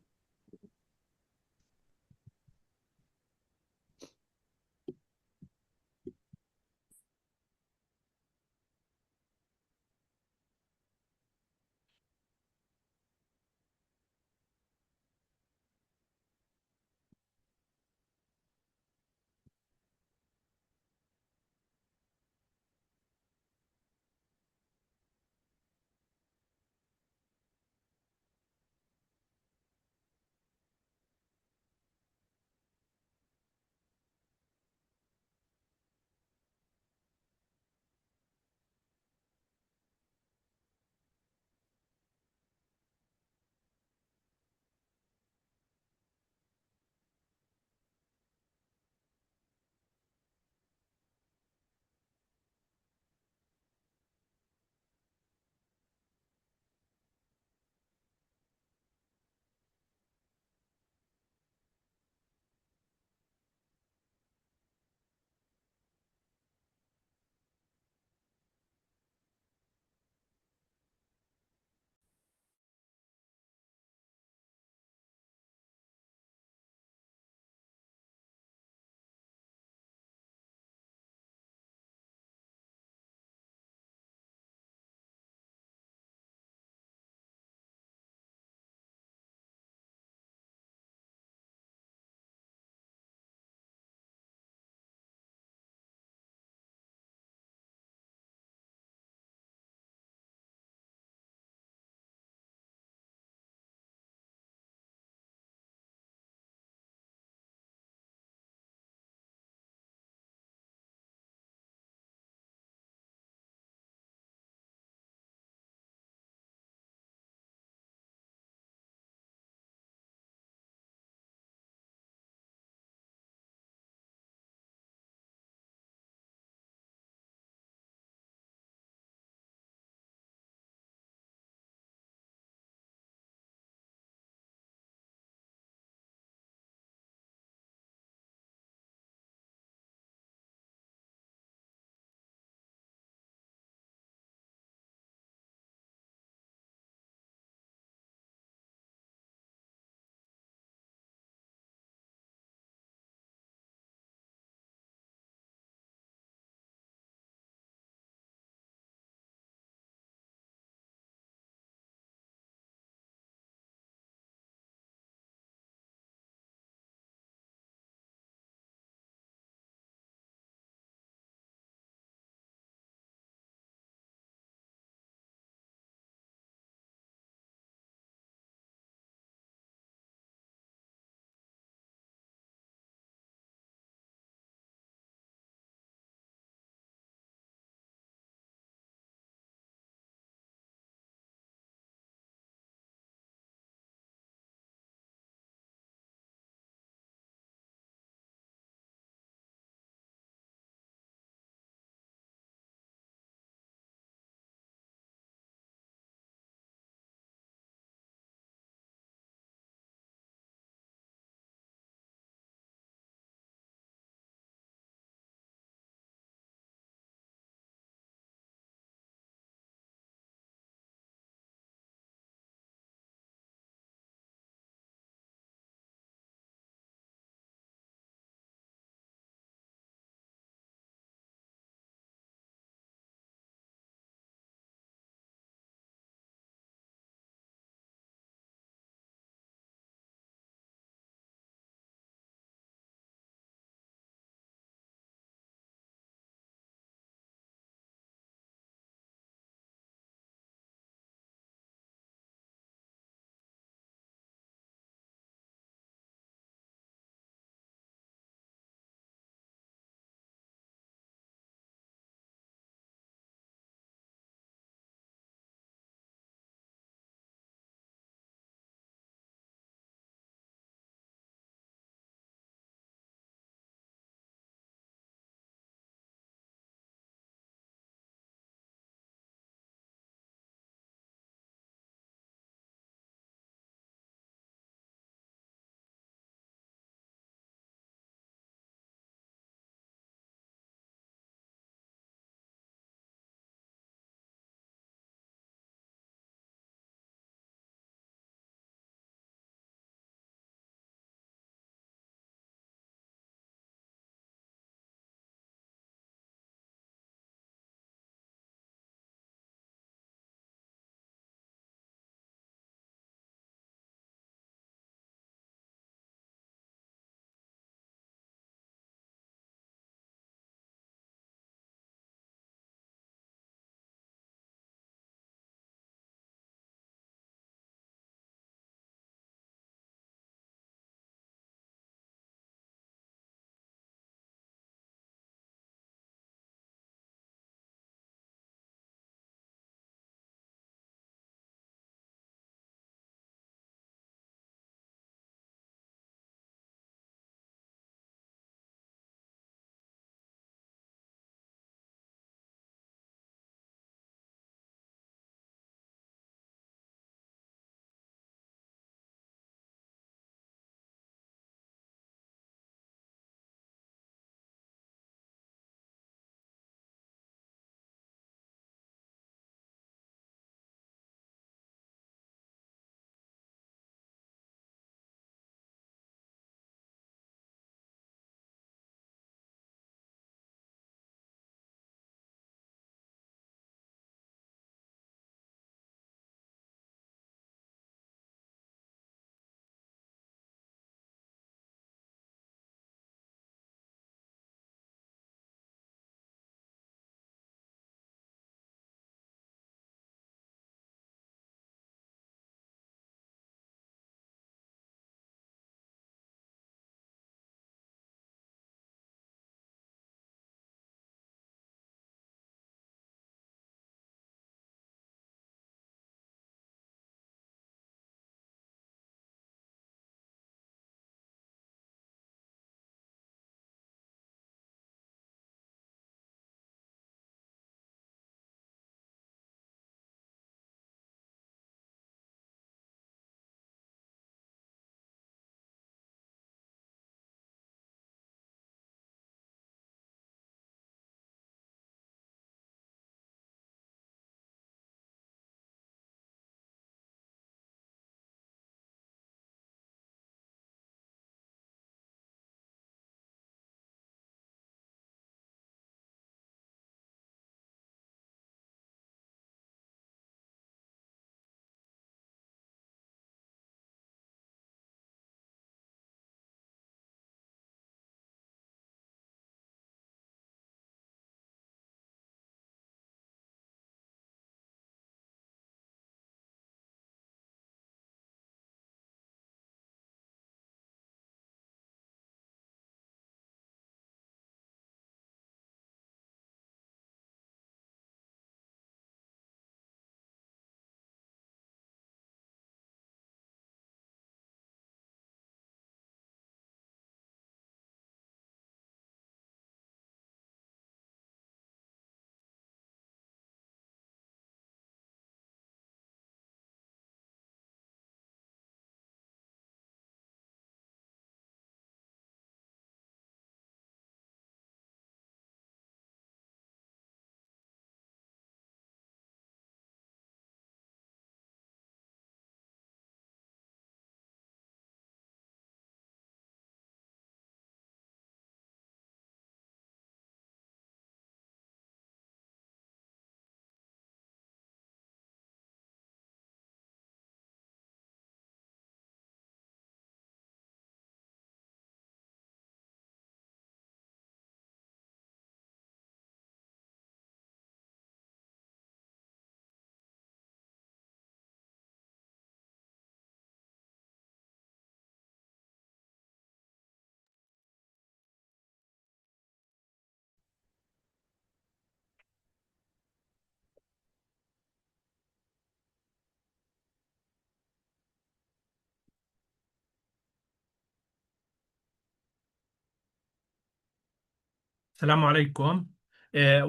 Speaker 8: Assalamu alaikum.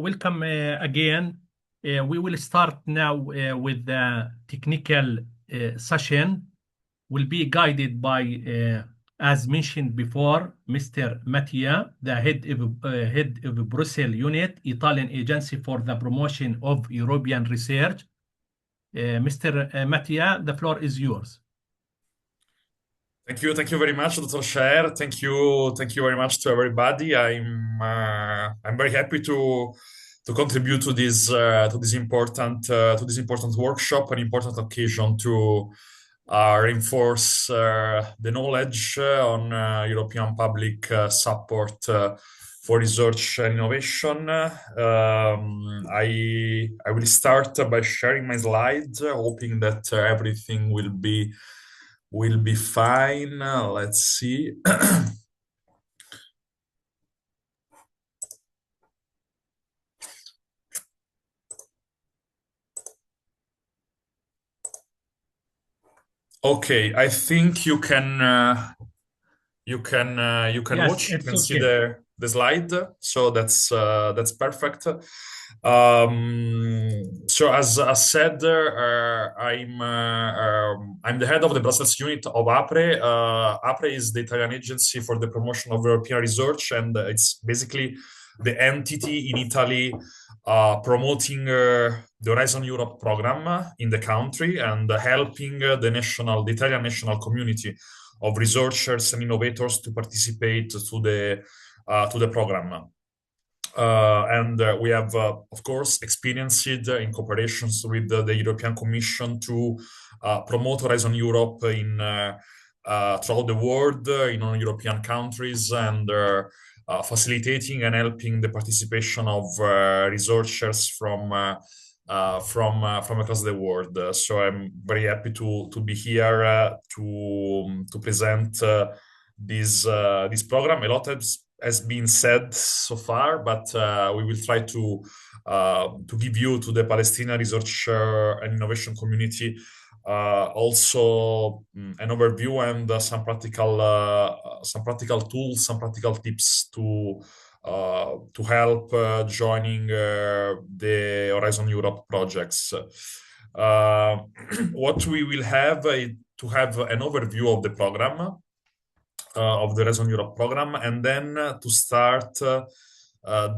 Speaker 8: Welcome again. We will start now with the technical session. Will be guided by, as mentioned before, Mr. Mattia, the head of Brussels unit, Italian Agency for the Promotion of European Research. Mr. Mattia, the floor is yours.
Speaker 19: Thank you very much, Dr. Shaher. Thank you very much to everybody. I'm very happy to contribute to this important workshop, an important occasion to reinforce the knowledge on European public support for research and innovation. I will start by sharing my slides, hoping that everything will be fine. Let's see. Okay, I think you can
Speaker 8: Yes,
Speaker 19: watch. You
Speaker 8: it's
Speaker 19: can see
Speaker 8: okay.
Speaker 19: the slide. So that's perfect. So as said, I'm the head of the Brussels unit of APRE. APRE is the Italian Agency for the Promotion of European Research, and it's basically the entity in Italy promoting the Horizon Europe program in the country and helping the Italian national community of researchers and innovators to participate to the program. And we have, of course, experienced in cooperations with the European Commission to promote Horizon Europe throughout the world, in all European countries, and facilitating and helping the participation of researchers from across the world. So I'm very happy to be here to present this program. A lot has been said so far, but we will try to give you, to the Palestinian research and innovation community, also an overview and some practical tools, some practical tips to help joining the Horizon Europe projects. What we will have to have an overview of the program, of the Horizon Europe program, and then to start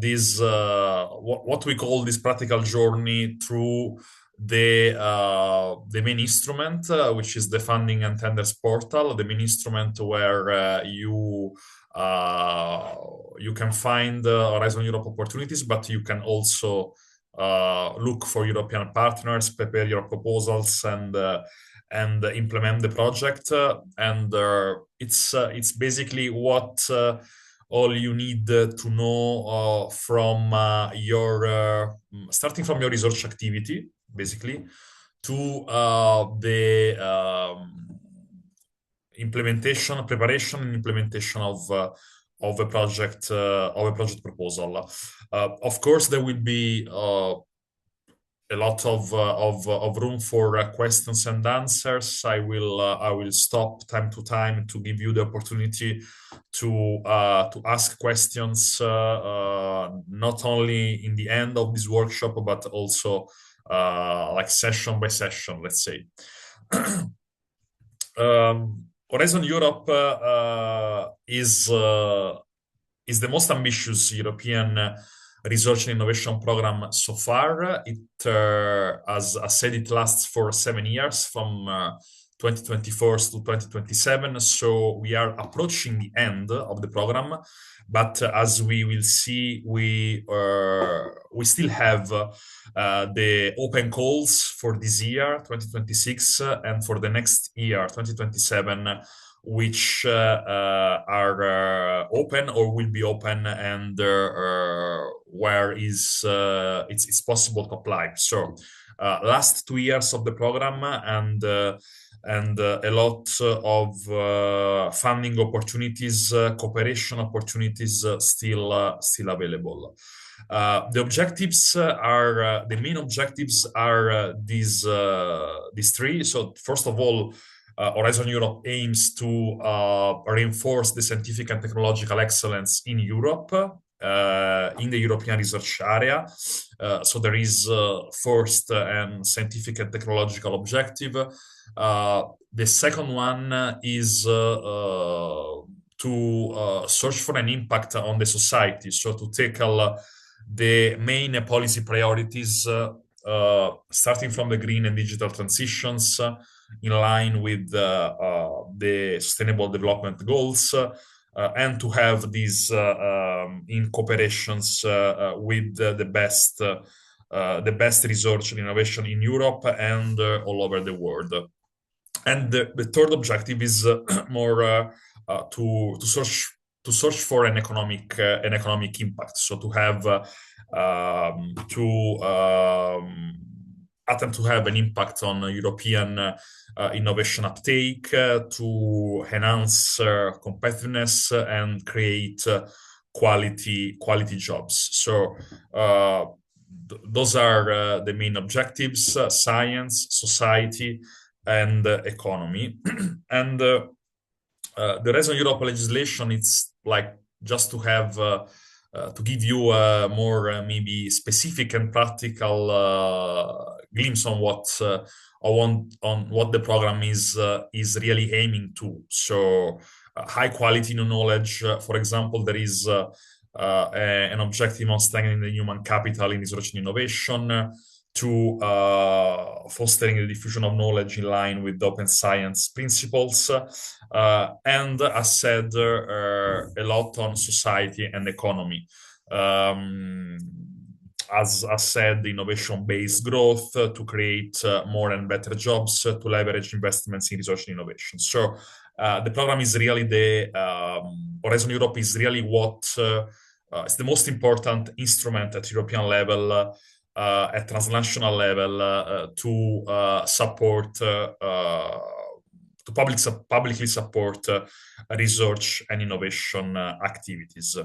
Speaker 19: this what we call this practical journey through the main instrument, which is the Funding and Tenders portal, the main instrument where you can find Horizon Europe opportunities, but you can also look for European partners, prepare your proposals, and implement the project. And it's basically what all you need to know from starting from your research activity, basically, to the preparation and implementation of a project proposal. Of course, there will be a lot of room for questions and answers. I will stop time to time to give you the opportunity to ask questions, not only in the end of this workshop, but also like session by session, let's say. Horizon Europe is the most ambitious European research and innovation program so far. It, as I said, it lasts for 7 years, from 2024 to 2027. So we are approaching the end of the program, but as we will see, we still have the open calls for this year, 2026, and for the next year, 2027, which are open or will be open, and where it's possible to apply. So last 2 years of the program, and a lot of funding opportunities, cooperation opportunities still available. The objectives are the main objectives are these three. So first of all, Horizon Europe aims to reinforce the scientific and technological excellence in Europe, in the European research area. So there is first and scientific and technological objective. The second one is to search for an impact on the society, so to tackle the main policy priorities, starting from the green and digital transitions, in line with the Sustainable Development Goals, and to have these in cooperations with the best research and innovation in Europe and all over the world. And the third objective is more to search for an economic impact. So to have attempt to have an impact on European innovation uptake, to enhance competitiveness and create quality jobs. So those are the main objectives: science, society, and economy. And the Horizon Europe legislation, it's like just to have to give you a more maybe specific and practical glimpse on what the program is really aiming to. So high quality knowledge, for example, there is an objective on strengthening the human capital in research and innovation, to fostering the diffusion of knowledge in line with the open science principles, and as said, a lot on society and economy. As said, innovation-based growth to create more and better jobs, to leverage investments in research and innovation. So the program is really Horizon Europe is really what is the most important instrument at European level, at transnational level, to support, to publicly support research and innovation activities.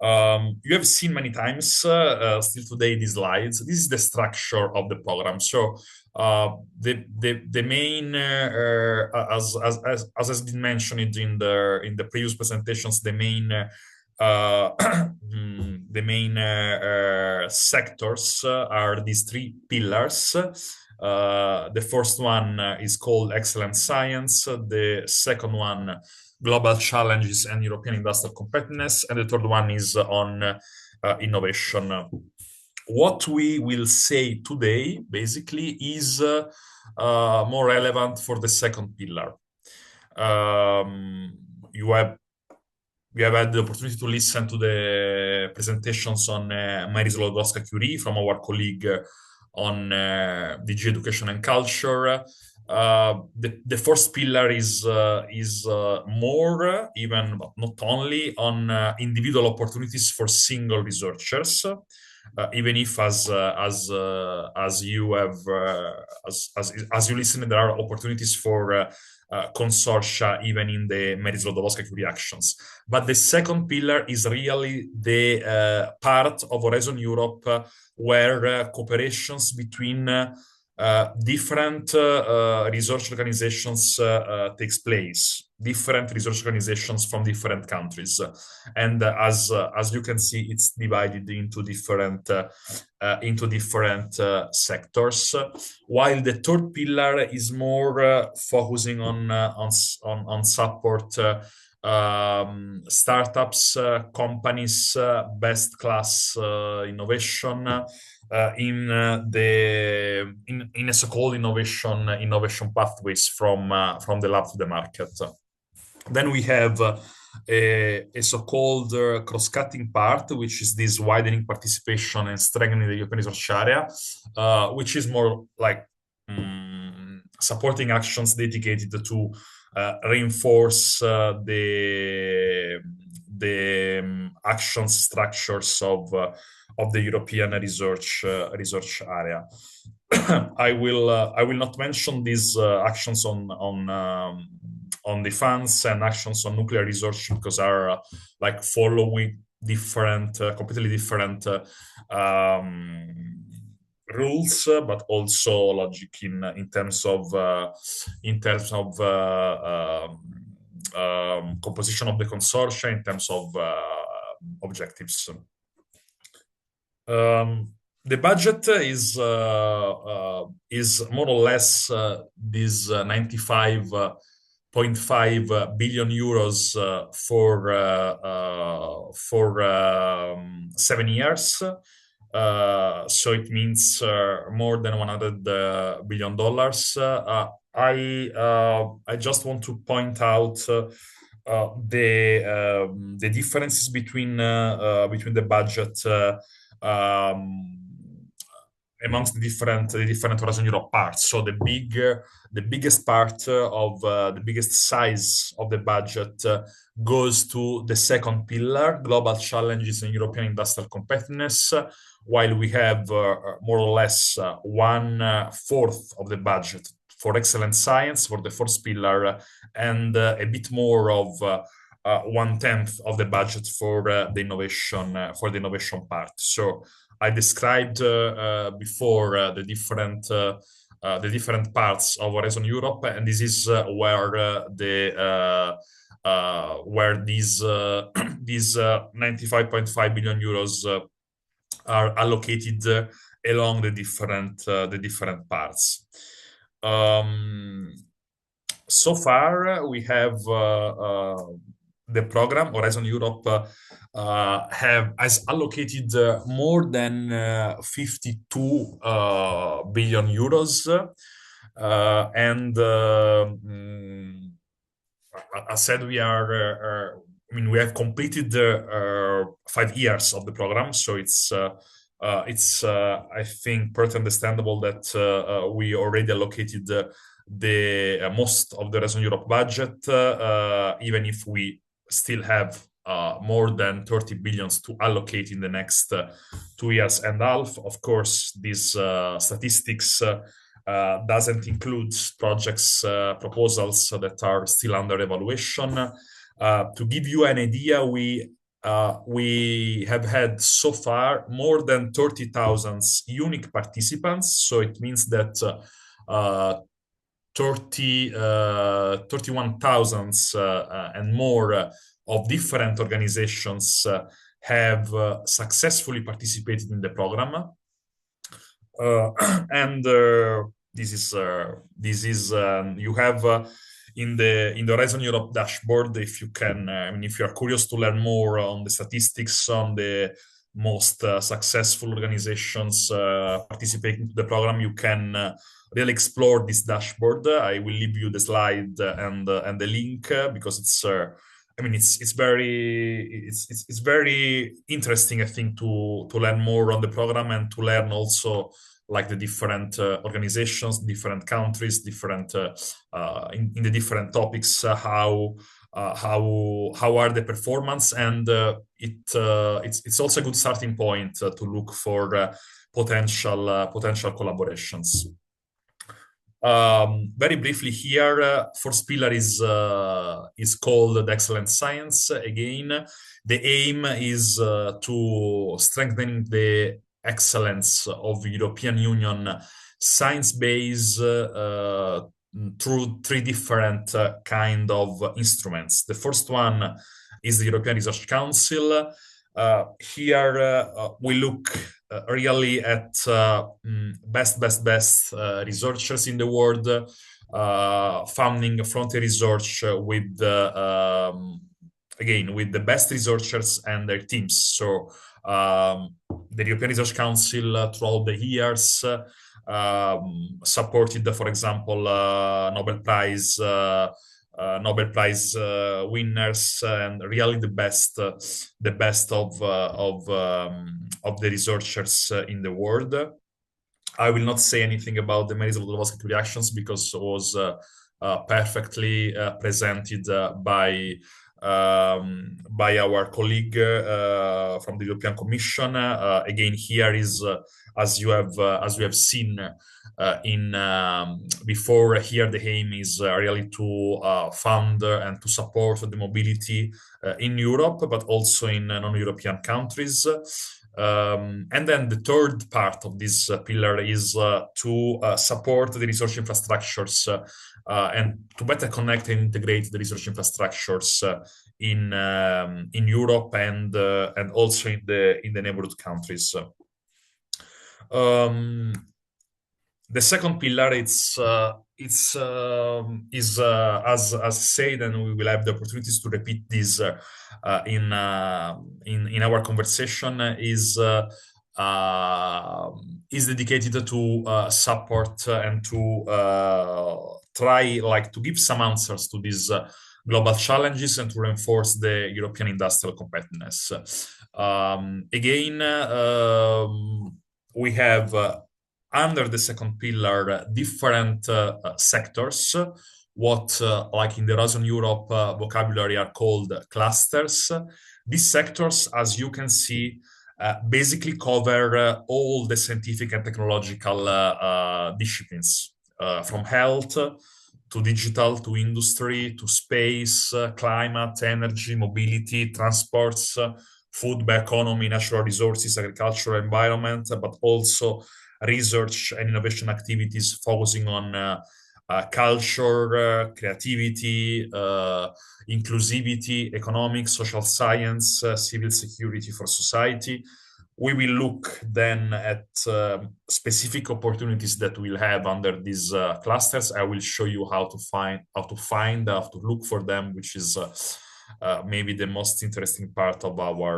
Speaker 19: You have seen many times, still today, these slides. This is the structure of the program. So the main, as has been mentioned in the previous presentations, the main sectors are these three pillars. The first one is called Excellent Science. The second one, Global Challenges and European Industrial Competitiveness. And the third one is on innovation. What we will say today, basically, is more relevant for the second pillar. We have had the opportunity to listen to the presentations on Mary Skłodowska-Curie from our colleague on DG Education and Culture. The first pillar is more, even but not only, on individual opportunities for single researchers, even if as you listen, there are opportunities for consortia even in the Mary Skłodowska-Curie actions. But the second pillar is really the part of Horizon Europe where cooperations between different research organizations takes place, different research organizations from different countries, and as you can see, it's divided into different sectors. While the third pillar is more focusing on support startups, companies, best class innovation. In a so-called innovation pathways from the lab to the market. Then we have a so-called cross-cutting part, which is this widening participation and strengthening the European research area, which is more like supporting actions dedicated to reinforce the action structures of the European research area. I will not mention these actions on defense and actions on nuclear research because are like following different, completely different rules, but also logic in terms of composition of the consortia, in terms of objectives. The budget is more or less this 95.5 billion euros for 7 years. So it means more than $100 billion. I just want to point out the differences between the budget amongst the different Horizon Europe parts. So the biggest part of the biggest size of the budget goes to the second pillar, global challenges in European industrial competitiveness, while we have more or less 1/4 of the budget for excellent science for the first pillar, and a bit more of 1/10 of the budget for the innovation part. So I described before the different parts of Horizon Europe, and this is where these 95.5 billion euros are allocated along the different parts. So far, we have the program Horizon Europe has allocated more than 52 billion euros, and I said we have completed 5 years of the program, so it's I think pretty understandable that we already allocated the most of the Horizon Europe budget, even if we still have more than 30 billion to allocate in the next 2 years and a half. Of course, these statistics doesn't include projects proposals that are still under evaluation. To give you an idea, we have had so far more than 30,000 unique participants. So it means that 31,000 and more of different organizations have successfully participated in the program, and this is you have in the Horizon Europe dashboard. If you can, if you are curious to learn more on the statistics on the most successful organizations participating to the program, you can really explore this dashboard. I will leave you the slide and the link because it's very interesting, I think, to learn more on the program and to learn also like the different organizations, different countries, different in the different topics, how are the performance, and it's also a good starting point to look for potential collaborations. Very briefly here, first pillar is called Excellent Science. Again, the aim is to strengthen the excellence of European Union science base through 3 different kind of instruments. The first one is the European Research Council. Here we look really at best researchers in the world, funding frontier research with again with the best researchers and their teams. So the European Research Council throughout the years supported, for example, Nobel Prize winners, and really the best of the researchers in the world. I will not say anything about the merits of the Lvovsky reactions because it was perfectly presented by our colleague from the European Commission. Again, here is as you have seen before. Here the aim is really to fund and to support the mobility in Europe, but also in non-European countries. And then the third part of this pillar is to support the research infrastructures and to better connect and integrate the research infrastructures in Europe and also in the neighborhood countries. The second pillar is as said, and we will have the opportunities to repeat this in our conversation, is dedicated to support and to try to give some answers to these global challenges and to reinforce the European industrial competitiveness. Again, we have under the second pillar different sectors, what like in the Horizon Europe vocabulary are called clusters. These sectors, as you can see, basically cover all the scientific and technological disciplines, from health to digital to industry to space, climate, energy, mobility, transports, food, bioeconomy, natural resources, agriculture, environment, but also research and innovation activities focusing on culture, creativity, inclusivity, economics, social science, civil security for society. We will look then at specific opportunities that we'll have under these clusters. I will show you how to look for them, which is maybe the most interesting part of our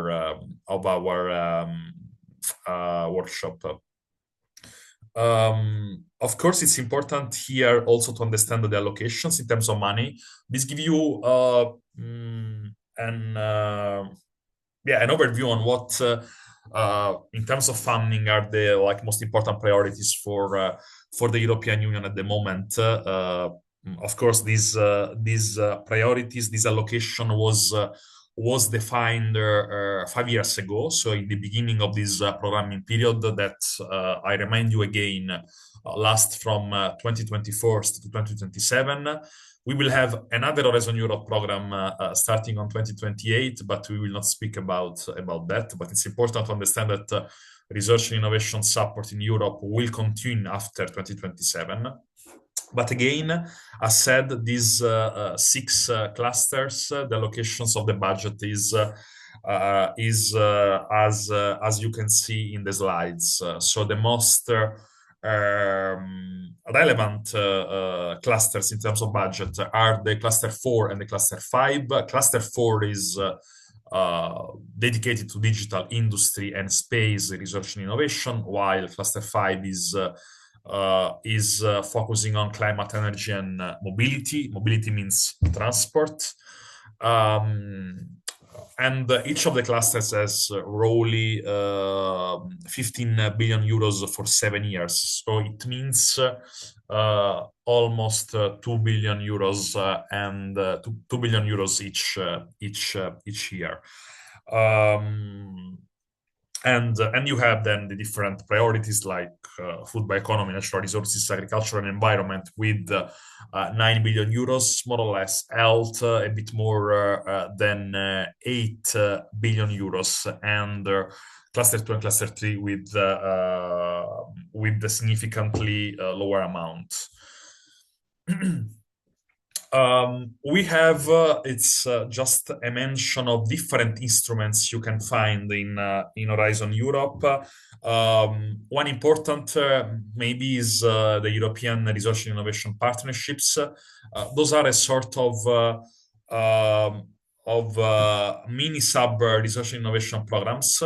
Speaker 19: workshop. Of course, it's important here also to understand the allocations in terms of money. This gives you an overview on what, in terms of funding, are the most important priorities for the European Union at the moment. Of course, these priorities, this allocation was defined 5 years ago. So in the beginning of this programming period that I remind you again lasts from 2024 to 2027. We will have another Horizon Europe program starting on 2028, but we will not speak about that. But it's important to understand that research and innovation support in Europe will continue after 2027. But again, as said, these 6 clusters, the allocations of the budget is as you can see in the slides. So the most relevant clusters in terms of budget are the cluster 4 and the cluster 5. Cluster 4 is dedicated to digital, industry and space research and innovation, while cluster 5 is focusing on climate, energy, and mobility. Mobility means transport. And each of the clusters has roughly 15 billion euros for 7 years. So it means almost 2 billion euros and 2 billion euros each year. And you have then the different priorities like food, bioeconomy, natural resources, agriculture, and environment with 9 billion euros, more or less. Health, a bit more than 8 billion euros, and cluster 2 and cluster 3 with the significantly lower amount. We have, it's just a mention of different instruments you can find in Horizon Europe. One important maybe is the European Research and Innovation Partnerships. Those are a sort of mini sub research and innovation programs.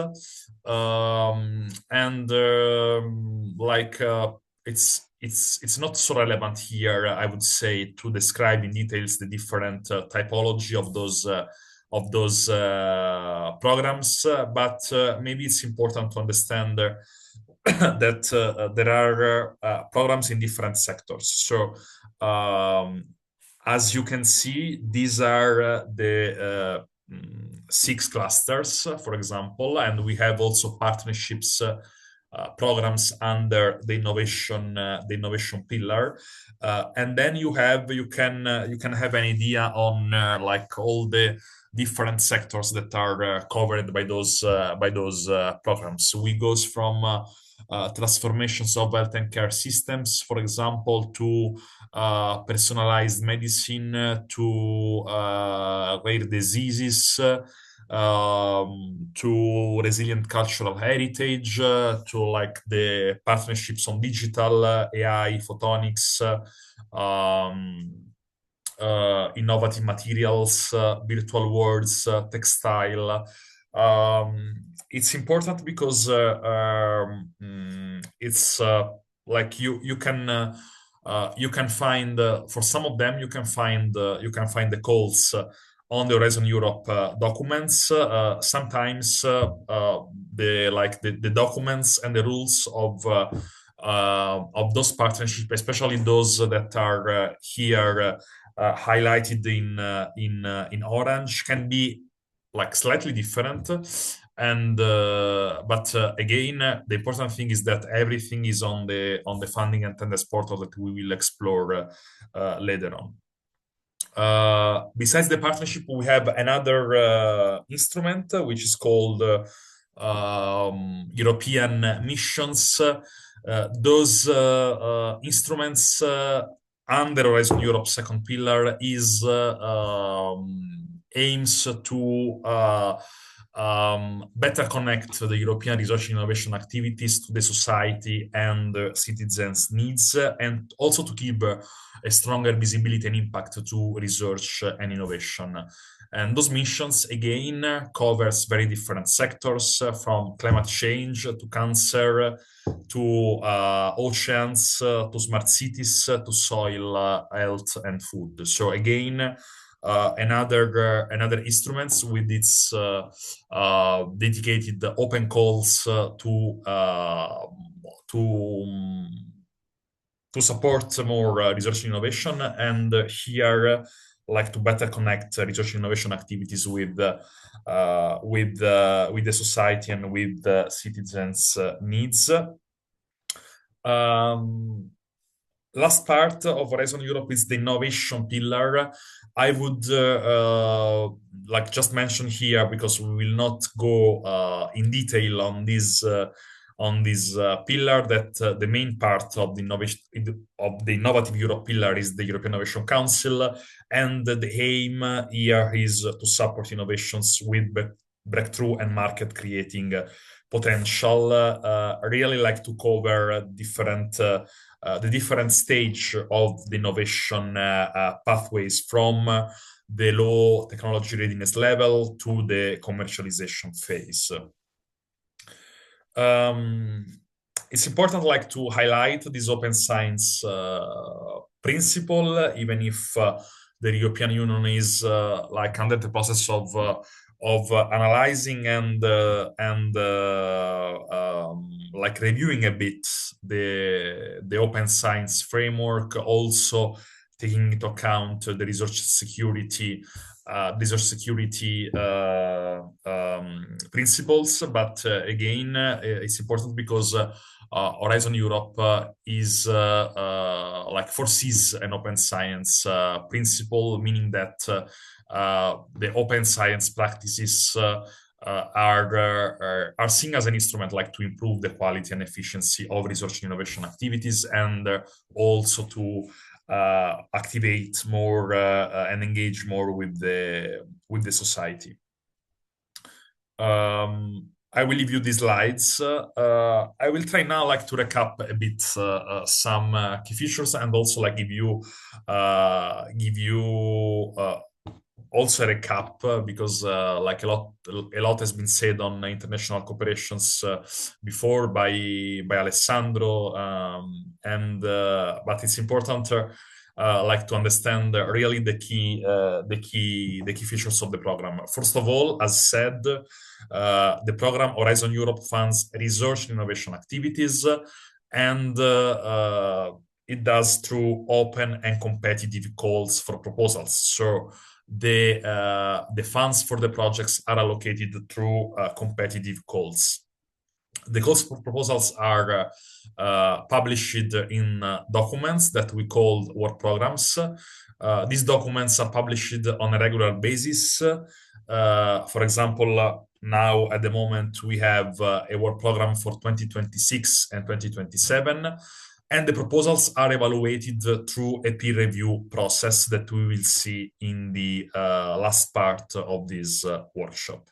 Speaker 19: It's not so relevant here, I would say, to describe in details the different typology of those programs, but maybe it's important to understand that there are programs in different sectors. So as you can see, these are the 6 clusters, for example, and we have also partnerships programs under the innovation pillar, and then you can have an idea on like all the different sectors that are covered by those programs. So we goes from transformations of health and care systems, for example, to personalized medicine, to rare diseases, to resilient cultural heritage, to like the partnerships on digital, AI, photonics, innovative materials, virtual worlds, textile. It's important because it's like you can find for some of them you can find the calls on the Horizon Europe documents. Sometimes the documents and the rules of those partnerships, especially those that are here highlighted in orange, can be like slightly different. And but again, the important thing is that everything is on the funding and tenders portal that we will explore later on. Besides the partnership, we have another instrument which is called European missions. Those instruments under Horizon Europe second pillar is aims to better connect the European research and innovation activities to the society and citizens' needs, and also to give a stronger visibility and impact to research and innovation. And those missions, again, covers very different sectors, from climate change to cancer, to oceans, to smart cities, to soil health and food. So again, another instruments with its dedicated open calls to support more research and innovation, and here like to better connect research and innovation activities with the society and with the citizens' needs. Last part of Horizon Europe is the innovation pillar. I would like just mention here, because we will not go in detail on this pillar, that the main part of the Innovative Europe pillar is the European Innovation Council, and the aim here is to support innovations with breakthrough and market creating potential. Really like to cover the different stage of the innovation pathways, from the low technology readiness level to the commercialization phase. It's important like to highlight this open science principle, even if the European Union is like under the process of analyzing and like reviewing a bit the open science framework, also taking into account the research security principles. But again, it's important because Horizon Europe is like foresees an open science principle, meaning that the open science practices are seen as an instrument like to improve the quality and efficiency of research and innovation activities, and also to activate more and engage more with the society. I will leave you these slides. I will try now like to recap a bit some key features, and also like give you also a recap, because like a lot has been said on international cooperations before by Alessandro, but it's important like to understand really the key features of the program. First of all, as said, the program Horizon Europe funds research and innovation activities, and it does through open and competitive calls for proposals. So the funds for the projects are allocated through competitive calls. The calls for proposals are published in documents that we call work programs. These documents are published on a regular basis, For example, now at the moment we have a work program for 2026 and 2027, and the proposals are evaluated through a peer review process that we will see in the last part of this workshop.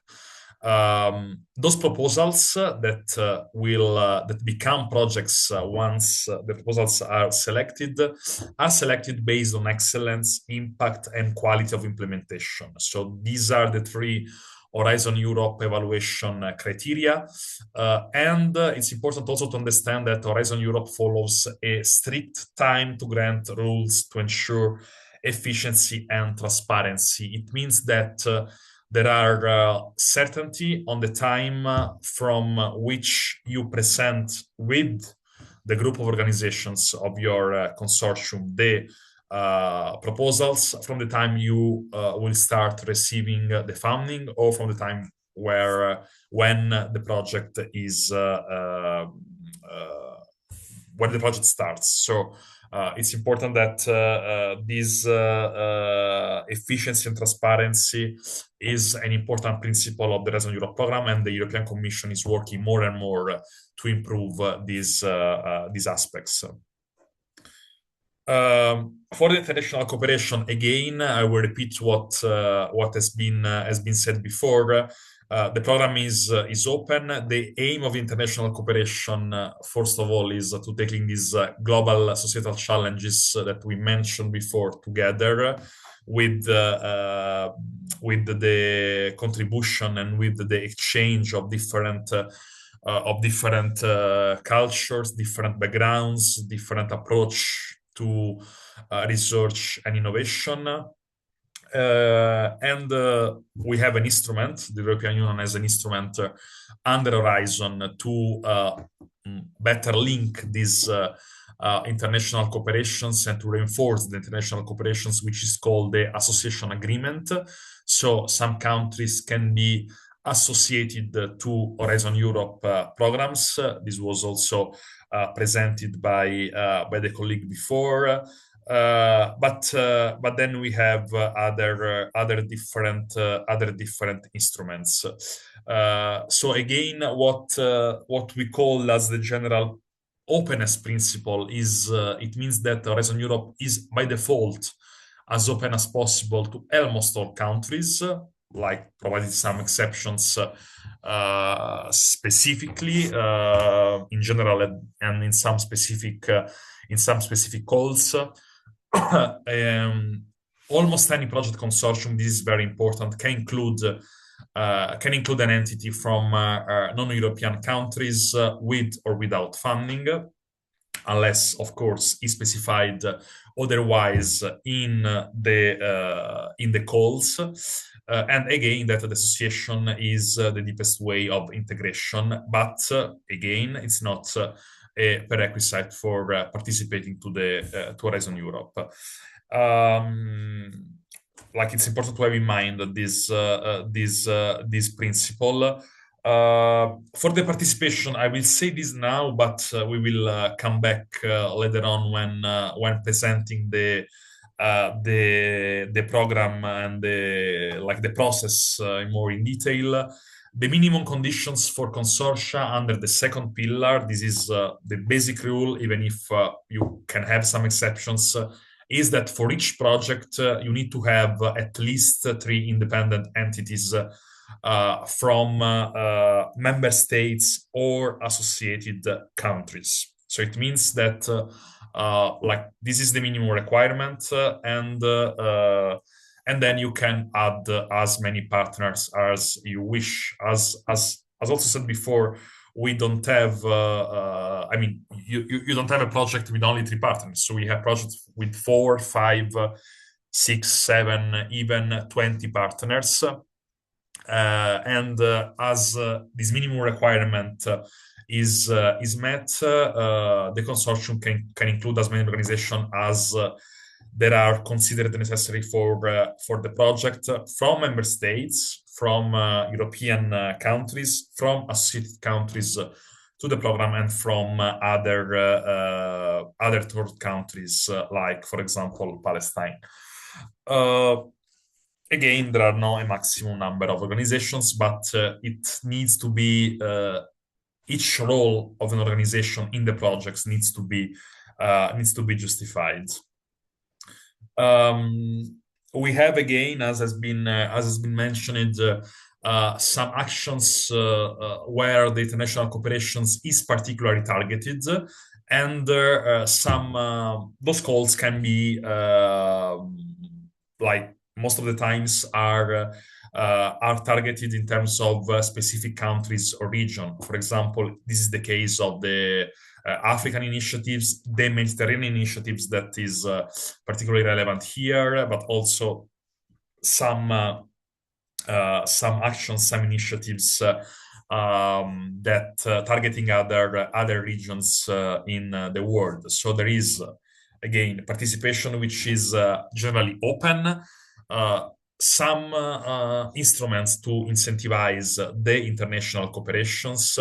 Speaker 19: Those proposals that become projects once the proposals are selected based on excellence, impact, and quality of implementation. So these are the three Horizon Europe evaluation criteria. And it's important also to understand that Horizon Europe follows a strict time to grant rules to ensure efficiency and transparency. It means that there are certainty on the time from which you present with the group of organizations of your consortium the proposals, from the time you will start receiving the funding, or from the time when the project is when the project starts. So it's important that this efficiency and transparency is an important principle of the Horizon Europe program, and the European Commission is working more and more to improve these aspects. For the international cooperation, again, I will repeat what has been said before. The program is open. The aim of international cooperation, first of all, is to tackling these global societal challenges that we mentioned before together, with the contribution and with the exchange of different cultures, different backgrounds, different approach to research and innovation. And we have an instrument, the European Union has an instrument under Horizon to better link these international cooperations and to reinforce the international cooperations, which is called the Association Agreement. So some countries can be associated to Horizon Europe programs. This was also presented by the colleague before. But then we have other different instruments. So again, what we call as the general openness principle is it means that Horizon Europe is by default as open as possible to almost all countries, like provided some exceptions specifically in general and in some specific calls. Almost any project consortium, this is very important, can include an entity from non-European countries with or without funding, unless, of course, is specified otherwise in the calls. And again, that the association is the deepest way of integration, but again, it's not a prerequisite for participating to Horizon Europe. Like, it's important to have in mind this principle. For the participation, I will say this now, but we will come back later on when presenting the program and the process more in detail. The minimum conditions for consortia under the second pillar, this is the basic rule, even if you can have some exceptions, is that for each project you need to have at least 3 independent entities from member states or associated countries. So it means that this is the minimum requirement, and then you can add as many partners as you wish. As also said before, we don't have. You don't have a project with only 3 partners. So we have projects with 4, 5, 6, 7, even 20 partners. And as this minimum requirement is met, the consortium can include as many organizations as that are considered necessary for the project, from member states, from European countries, from associated countries to the program, and from other third countries, like, for example, Palestine. again, there are no a maximum number of organizations, but it needs to be each role of an organization in the projects needs to be justified. We have again, as has been mentioned, some actions where the international cooperation is particularly targeted, and some those calls can be like most of the times are targeted in terms of specific countries or region. For example, this is the case of the African initiatives, the Mediterranean initiatives that is particularly relevant here, but also some actions, some initiatives that targeting other regions in the world. So there is again participation which is generally open. Some instruments to incentivize the international cooperations,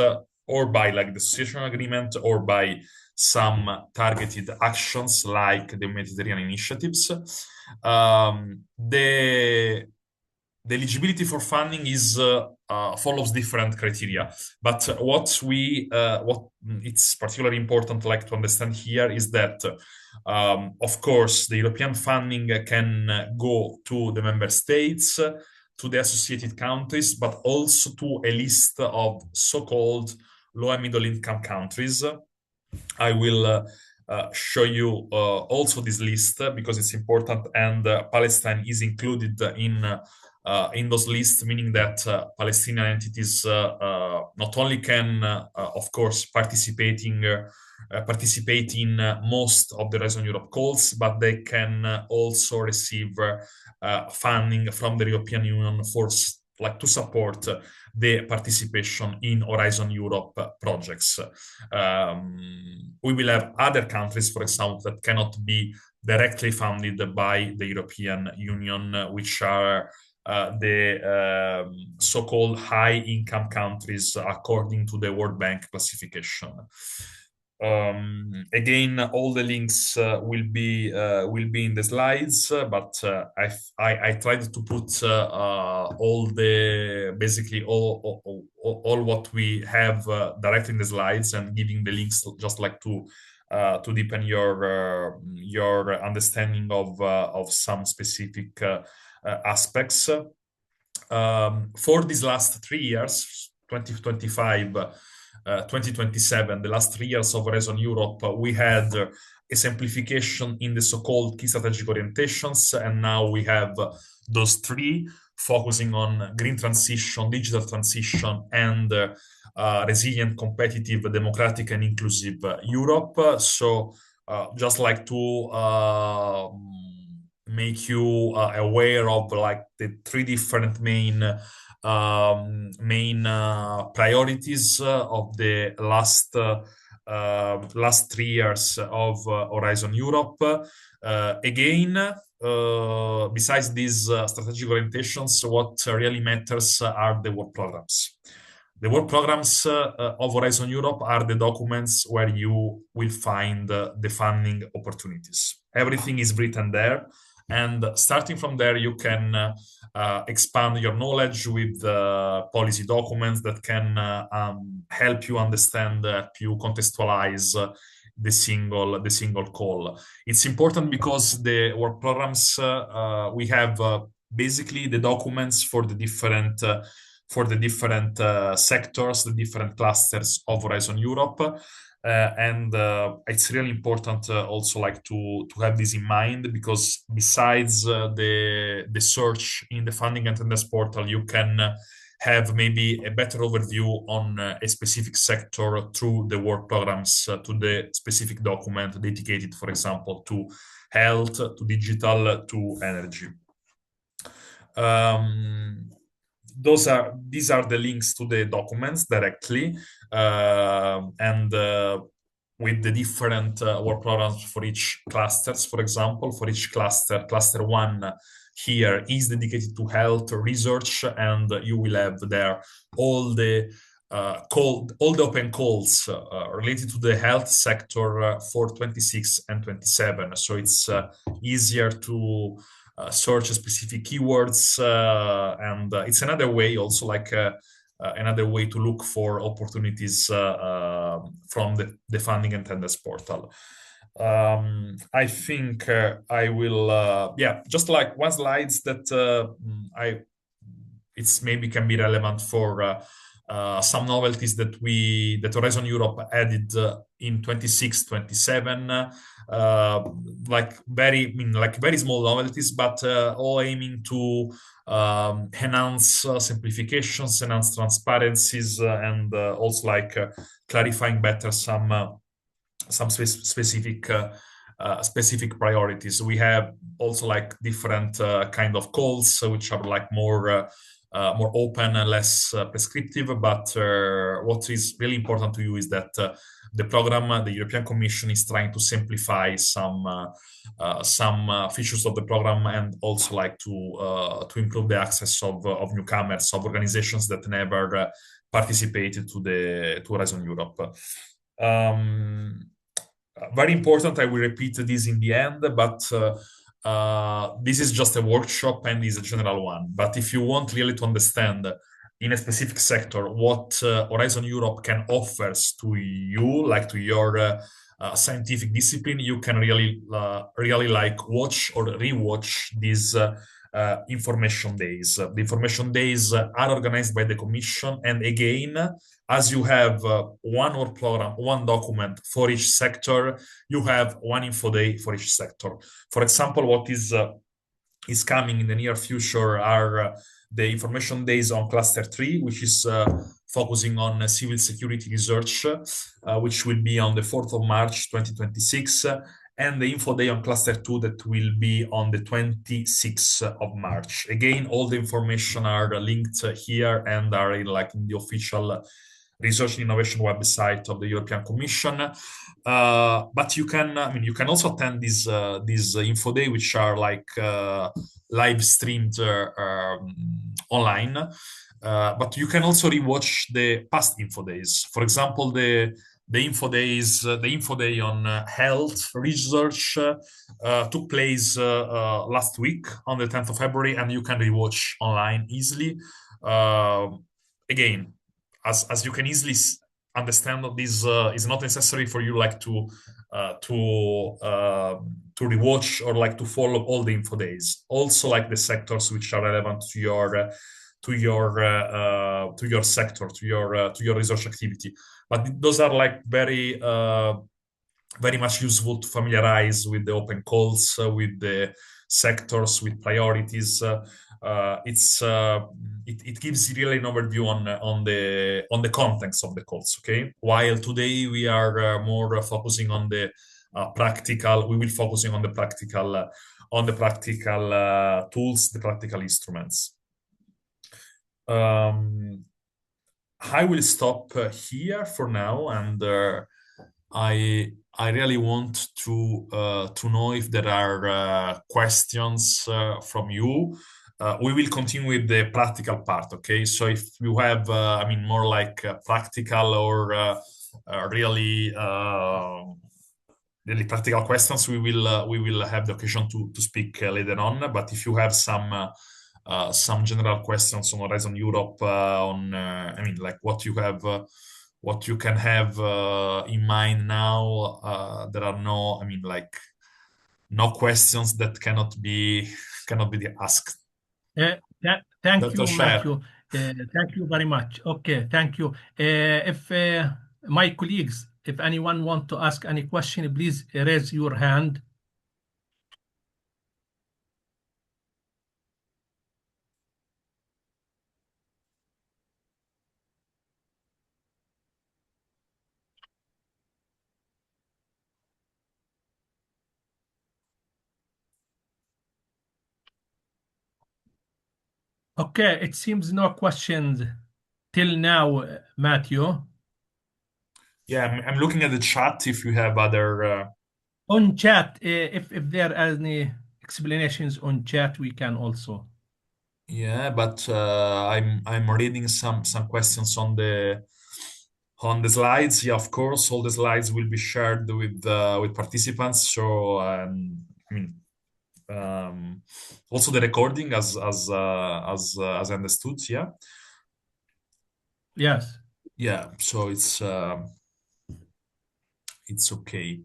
Speaker 19: or by like the association agreement, or by some targeted actions like the Mediterranean initiatives. The eligibility for funding is follows different criteria, but what it's particularly important like to understand here is that of course the European funding can go to the member states, to the associated countries, but also to a list of so-called low and middle income countries. I will show you also this list because it's important, and Palestine is included in those lists, meaning that Palestinian entities not only can, of course, participate in most of the Horizon Europe calls, but they can also receive funding from the European Union to support the participation in Horizon Europe projects. We will have other countries, for example, that cannot be directly funded by the European Union, which are the so-called high-income countries according to the World Bank classification. Again, all the links will be in the slides, but I tried to put all what we have directly in the slides, and giving the links just like to deepen your understanding of some specific aspects. For these last 3 years, 2025, 2027, the last 3 years of Horizon Europe, we had a simplification in the so-called key strategic orientations, and now we have those three focusing on green transition, digital transition, and resilient, competitive, democratic, and inclusive Europe. So just like to make you aware of like the three different main priorities of the last 3 years of Horizon Europe. Again, besides these strategic orientations, what really matters are the work programs. The work programs of Horizon Europe are the documents where you will find the funding opportunities. Everything is written there, and starting from there, you can expand your knowledge with policy documents that can help you understand, help you contextualize the single call. It's important because the work programs we have basically the documents for the different sectors, the different clusters of Horizon Europe. And it's really important also like to have this in mind, because besides the search in the funding and tenders portal, you can have maybe a better overview on a specific sector through the work programs, to the specific document dedicated, for example, to health, to digital, to energy. These are the links to the documents directly, and with the different work programs for each clusters. For example, for each cluster 1 here is dedicated to health research, and you will have there all the open calls related to the health sector for 26 and 27. So it's easier to search specific keywords, and it's another way also like another way to look for opportunities from the funding and tenders portal. I think I will, just like one slide that it's maybe can be relevant for some novelties that Horizon Europe added in 26, 27, like very small novelties, but all aiming to enhance simplifications, enhance transparencies, and also like clarifying better some specific priorities. We have also like different kind of calls, which are like more open and less prescriptive. But what is really important to you is that the program, the European Commission, is trying to simplify some features of the program, and also like to improve the access of newcomers, of organizations that never participated to Horizon Europe. Very important, I will repeat this in the end, but this is just a workshop and is a general one. But if you want really to understand in a specific sector what Horizon Europe can offer to you, like to your scientific discipline, you can really like watch or rewatch these information days. The information days are organized by the Commission, and again, as you have one program, one document for each sector, you have one info day for each sector. For example, what is coming in the near future are the information days on Cluster 3, which is focusing on civil security research, which will be on the 4th of March 2026, and the info day on Cluster 2 that will be on the 26th of March. Again, all the information are linked here and are in the official Research and Innovation website of the European Commission. But you can also attend these info day, which are like live streamed online. But you can also rewatch the past info days. For example, the info day on health research took place last week on the 10th of February, and you can rewatch online easily. Again, as you can easily understand, this is not necessary for you like to rewatch or like to follow all the info days. Also, like the sectors which are relevant to your sector, to your research activity. But those are like very much useful to familiarize with the open calls, with the sectors, with priorities. It gives really an overview on the contents of the calls. Okay, while today we are more focusing on the practical. We will focusing on the practical tools, the practical instruments. I will stop here for now, and I really want to know if there are questions from you. We will continue with the practical part. Okay, so if you have, more like practical or really practical questions, we will have the occasion to speak later on. But if you have some general questions on Horizon Europe, like what you can have in mind now, there are no questions that cannot be asked.
Speaker 8: Thank you, Matthew. Thank you very much. Okay, thank you. If my colleagues, if anyone want to ask any question, please raise your hand. Okay, it seems no questions till now, Matthew.
Speaker 19: Yeah, I'm looking at the chat. If you have other
Speaker 8: on chat, if there are any explanations on chat, we can also.
Speaker 19: Yeah, but I'm reading some questions on the slides. Yeah, of course, all the slides will be shared with participants. So also the recording as I understood. Yeah.
Speaker 8: Yes.
Speaker 19: Yeah. So it's okay.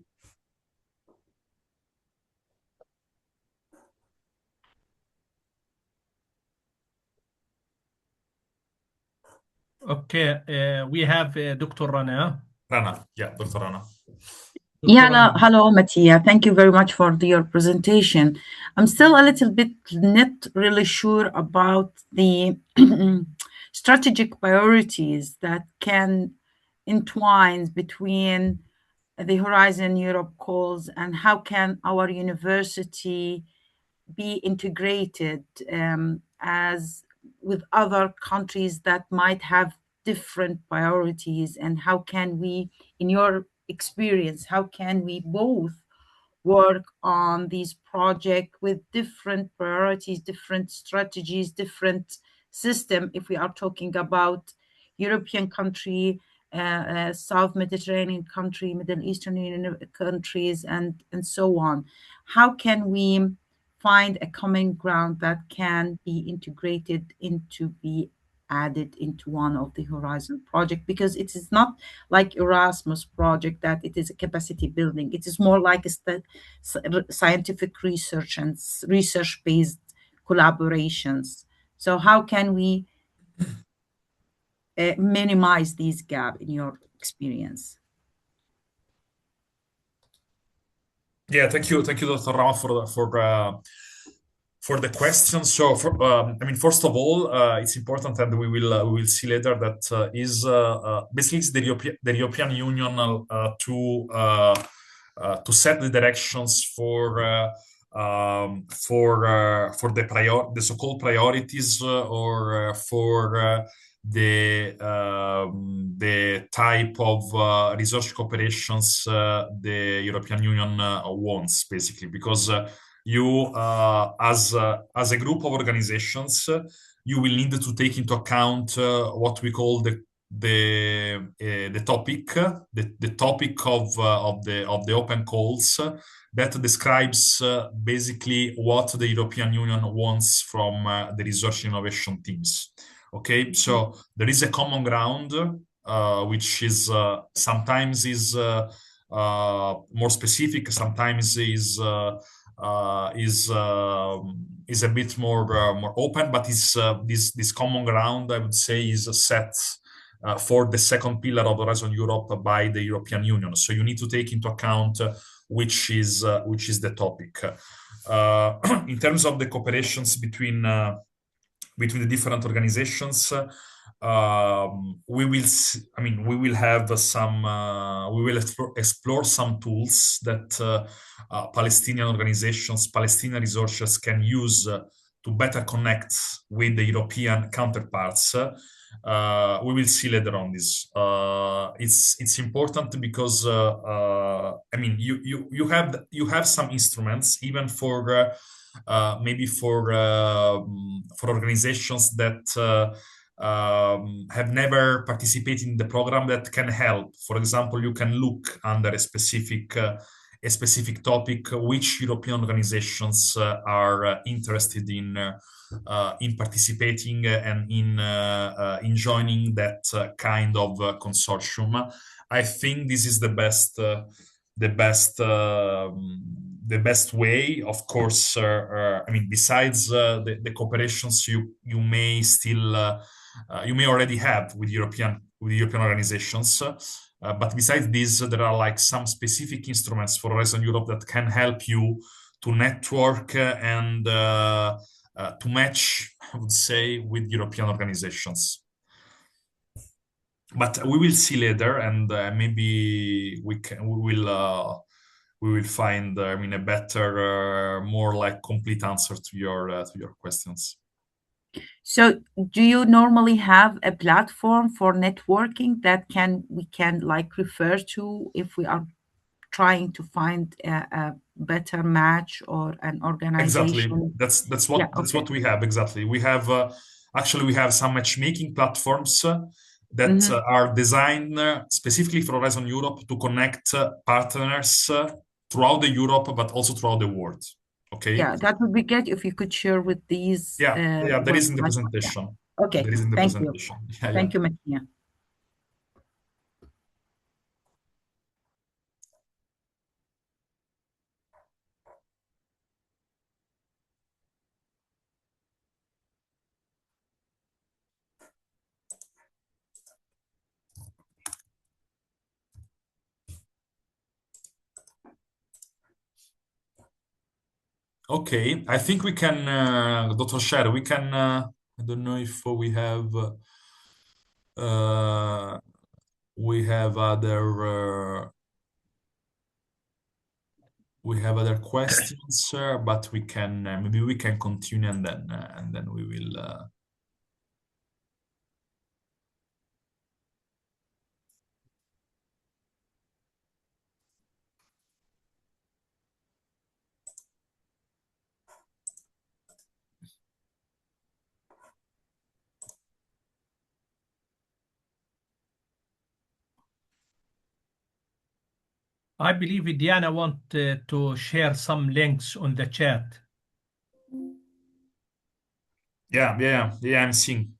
Speaker 8: Okay. We have Dr. Rana.
Speaker 19: Rana. Yeah, Dr. Rana.
Speaker 10: Yeah, hello, Mattia. Thank you very much for your presentation. I'm still a little bit not really sure about the strategic priorities that can entwine between the Horizon Europe calls and how can our university be integrated as with other countries that might have different priorities, and how can we, in your experience, how can we both work on these projects with different priorities, different strategies, different system, if we are talking about European country, South Mediterranean country, Middle Eastern countries, and so on. How can we find a common ground that can be integrated into be added into one of the Horizon project? Because it is not like Erasmus project that it is a capacity building. It is more like a scientific research and research-based collaborations. So how can we minimize these gaps in your experience?
Speaker 19: Yeah, thank you, Dr. Rama, for the question. So, I mean, first of all, it's important, and we will see later that is basically the European Union to set the directions for the so-called priorities or for the type of research cooperations the European Union wants, basically, because you as a group of organizations, you will need to take into account what we call the topic of the open calls that describes basically what the European Union wants from the research innovation teams. Okay, so there is a common ground, which is sometimes is more specific, sometimes is a bit more open, but this common ground, I would say, is set for the second pillar of Horizon Europe by the European Union. So you need to take into account which is the topic. In terms of the cooperations between the different organizations, we will explore some tools that Palestinian organizations, Palestinian researchers can use to better connect with the European counterparts. We will see later on this. It's important because I mean, you have some instruments even for maybe for organizations that have never participated in the program that can help. For example, you can look under a specific topic which European organizations are interested in participating and in joining that kind of consortium. I think this is the best way. Of course, I mean, besides the cooperations you may still you may already have with European organizations, but besides this, there are like some specific instruments for Horizon Europe that can help you to network and to match, I would say, with European organizations. But we will see later, and maybe we will find, I mean, a better, more like complete answer to your questions.
Speaker 10: So, do you normally have a platform for networking that we can like refer to if we are trying to find a better match or an organization?
Speaker 19: Exactly. That's what we have. Exactly. We have actually we have some matchmaking platforms that are designed specifically for Horizon Europe to connect partners throughout the Europe, but also throughout the world. Okay.
Speaker 10: Yeah, that would be great if you could share with these.
Speaker 19: There is in the
Speaker 10: websites.
Speaker 19: presentation.
Speaker 10: Okay,
Speaker 19: There is in the
Speaker 10: thank you.
Speaker 19: presentation.
Speaker 10: Thank you, Matia.
Speaker 19: Okay, I think we can, Dr. Sher, we can, I don't know if we have other questions, but we can maybe we can continue and then we will.
Speaker 8: I believe Diana wanted to share some links on the chat.
Speaker 19: Yeah, I'm seeing.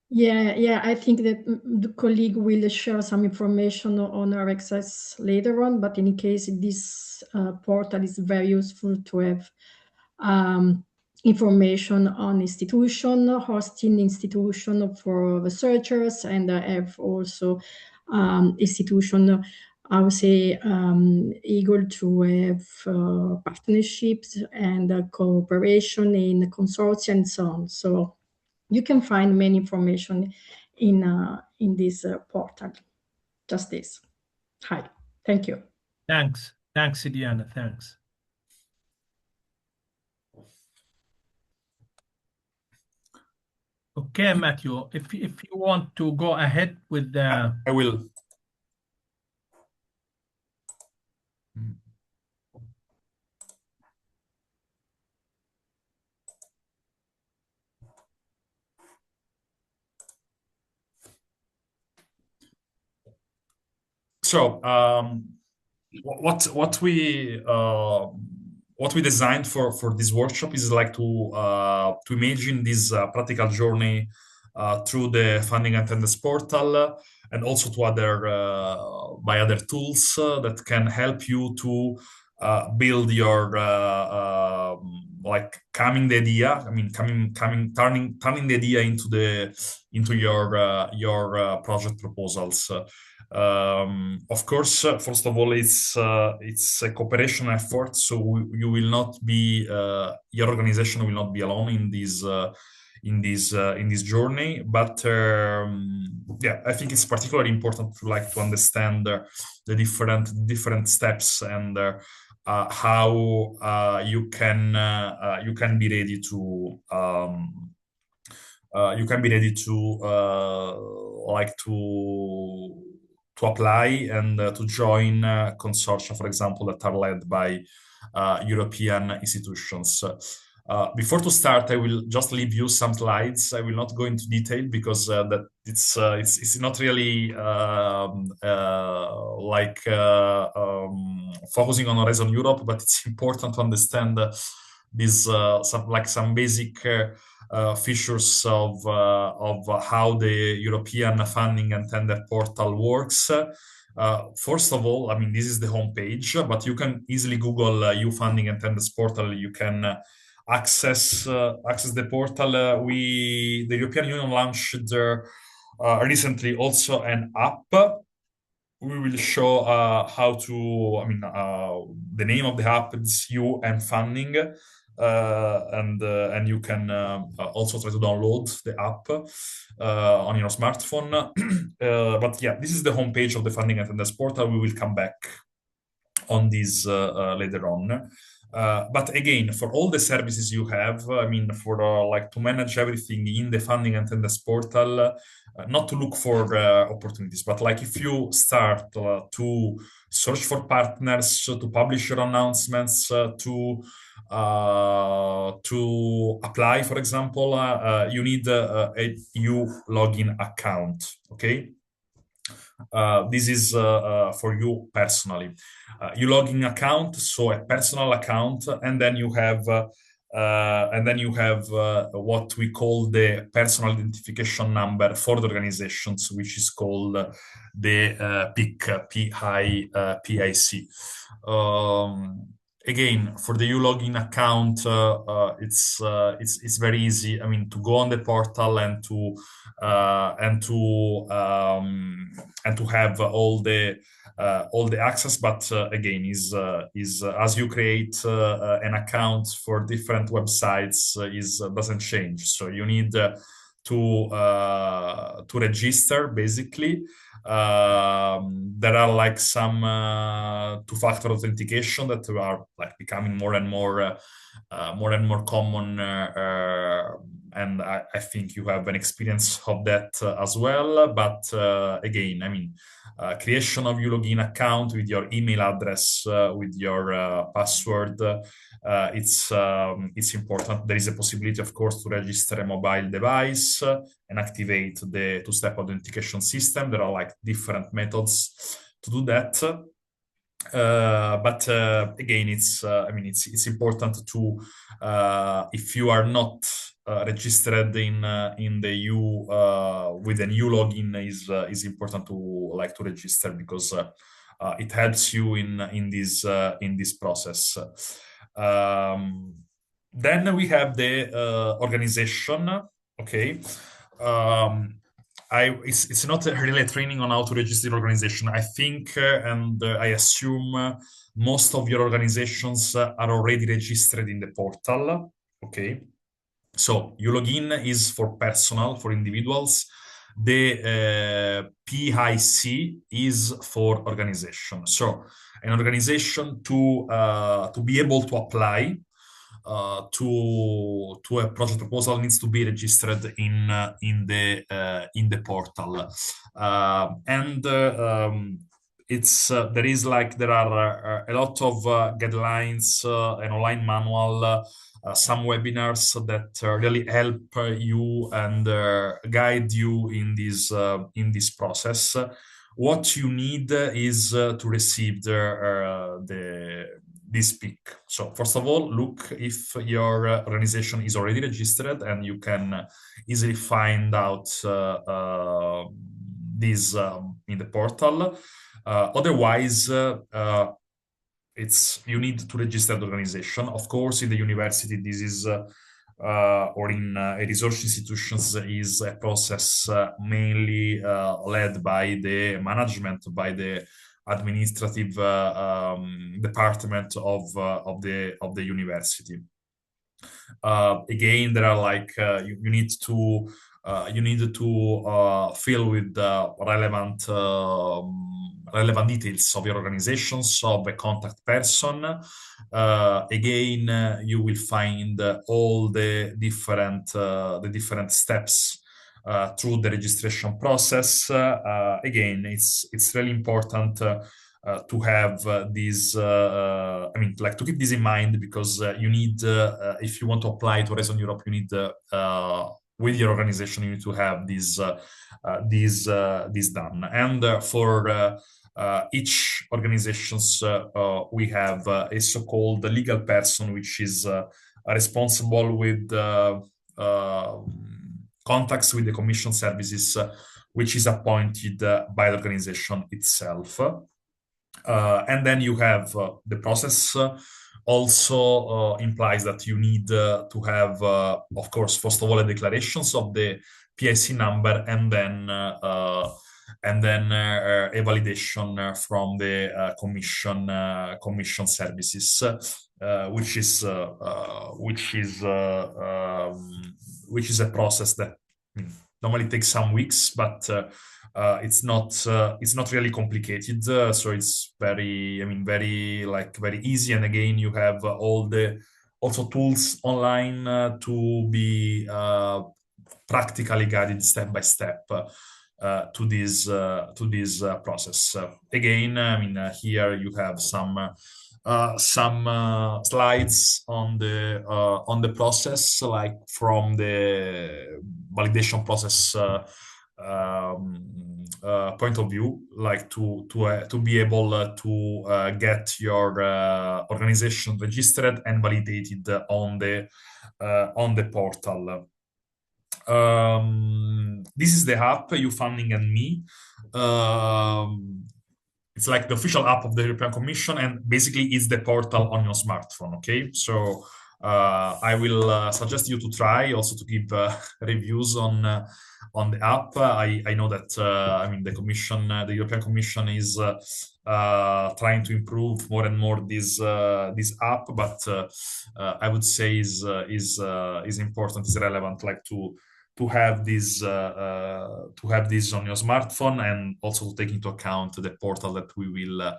Speaker 20: Yeah, I think that the colleague will share some information on RxS later on, but in case this portal is very useful to have information on institution, hosting institution for researchers, and I have also institution, I would say, eager to have partnerships and cooperation in consortia and so on. So you can find many information in this portal. Just this. Hi, thank you.
Speaker 8: Thanks, Diana. Thanks. Okay, Matthew, if you want to go ahead with the...
Speaker 19: I will. So what we designed for this workshop is like to imagine this practical journey through the funding attendance portal and also to other tools that can help you to build your like turning the idea into your project proposals. Of course, first of all, it's a cooperation effort, so you will not be your organization will not be alone in this journey. But yeah, I think it's particularly important to understand the different steps and how you can be ready to to apply and to join consortia, for example, that are led by European institutions. Before to start, I will just leave you some slides. I will not go into detail because that it's not really focusing on Horizon Europe, but it's important to understand these some basic features of how the European funding and tender portal works. First of all, I mean, this is the homepage, but you can easily Google EU funding and tenders portal. You can access the portal. The European Union launched recently also an app. We will show how to. I mean, the name of the app is EU and funding. And you can also try to download the app on your smartphone. But yeah, this is the homepage of the funding attendance portal. We will come back on this later on. But again, for all the services you have, I mean, for to manage everything in the funding attendance portal, not to look for opportunities, but like if you start to search for partners, to publish your announcements, to apply, for example, you need a EU login account. Okay. this is for you personally. You log in account, so a personal account, and then you have what we call the personal identification number for the organizations, which is called the PIC, PIC. Again, for the U-Login account, it's very easy. I mean, to go on the portal and to have all the access. But again, is as you create an account for different websites, doesn't change. So you need to register basically. There are like some two-factor authentication that are like becoming more and more common, and I think you have an experience of that as well. But again, I mean, creation of U-Login account with your email address, with your password, it's important. There is a possibility, of course, to register a mobile device and activate the two-step authentication system. There are like different methods to do that. But again, it's important to if you are not registered in the EU with a new login, is important to register, because it helps you in this process. Then we have the organization. Okay. It's not really a training on how to register your organization. I think and I assume most of your organizations are already registered in the portal. Okay, so U-Login is for personal, for individuals. The PIC is for organization. So an organization to be able to apply to a project proposal needs to be registered in the portal, and there are a lot of guidelines, an online manual, some webinars that really help you and guide you in this process. What you need is to receive this PIC. So first of all, look if your organization is already registered, and you can easily find out this in the portal. Otherwise, you need to register the organization. Of course, in the university, this is or in research institutions is a process mainly led by the management, by the administrative department of the university. Again, there are you need to fill with the relevant details of your organizations, of a contact person. Again, you will find all the different steps through the registration process. Again, it's really important to have this. To keep this in mind, because you need, if you want to apply to Horizon Europe, you need with your organization, you need to have this done. And for each organizations, we have a so-called legal person, which is responsible with contacts with the commission services, which is appointed by the organization itself. And then you have the process also implies that you need to have, of course, first of all, a declarations of the PIC number, and then a validation from the commission services, which is a process that normally takes some weeks, but it's not really complicated. So it's very easy. And again, you have all the also tools online to be practically guided step by step to this process. Again, here you have some slides on the process, like from the validation process point of view, like to be able to get your organization registered and validated on the portal. This is the app, EU Funding and Me. It's like the official app of the European Commission, and basically it's the portal on your smartphone. Okay, so I will suggest you to try also to give reviews on the app. I know that I mean the Commission, the European Commission is trying to improve more and more this app, but I would say is important, is relevant, like to have this on your smartphone, and also to take into account the portal that we will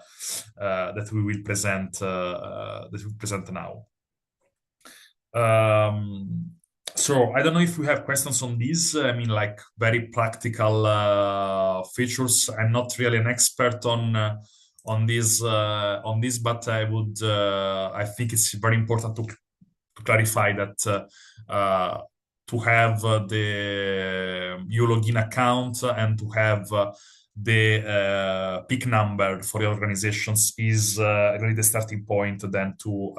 Speaker 19: present now. So I don't know if we have questions on this. I mean, like very practical features. I'm not really an expert on this, but I think it's very important to clarify that to have the EU login account and to have the PIC number for your organizations is really the starting point then to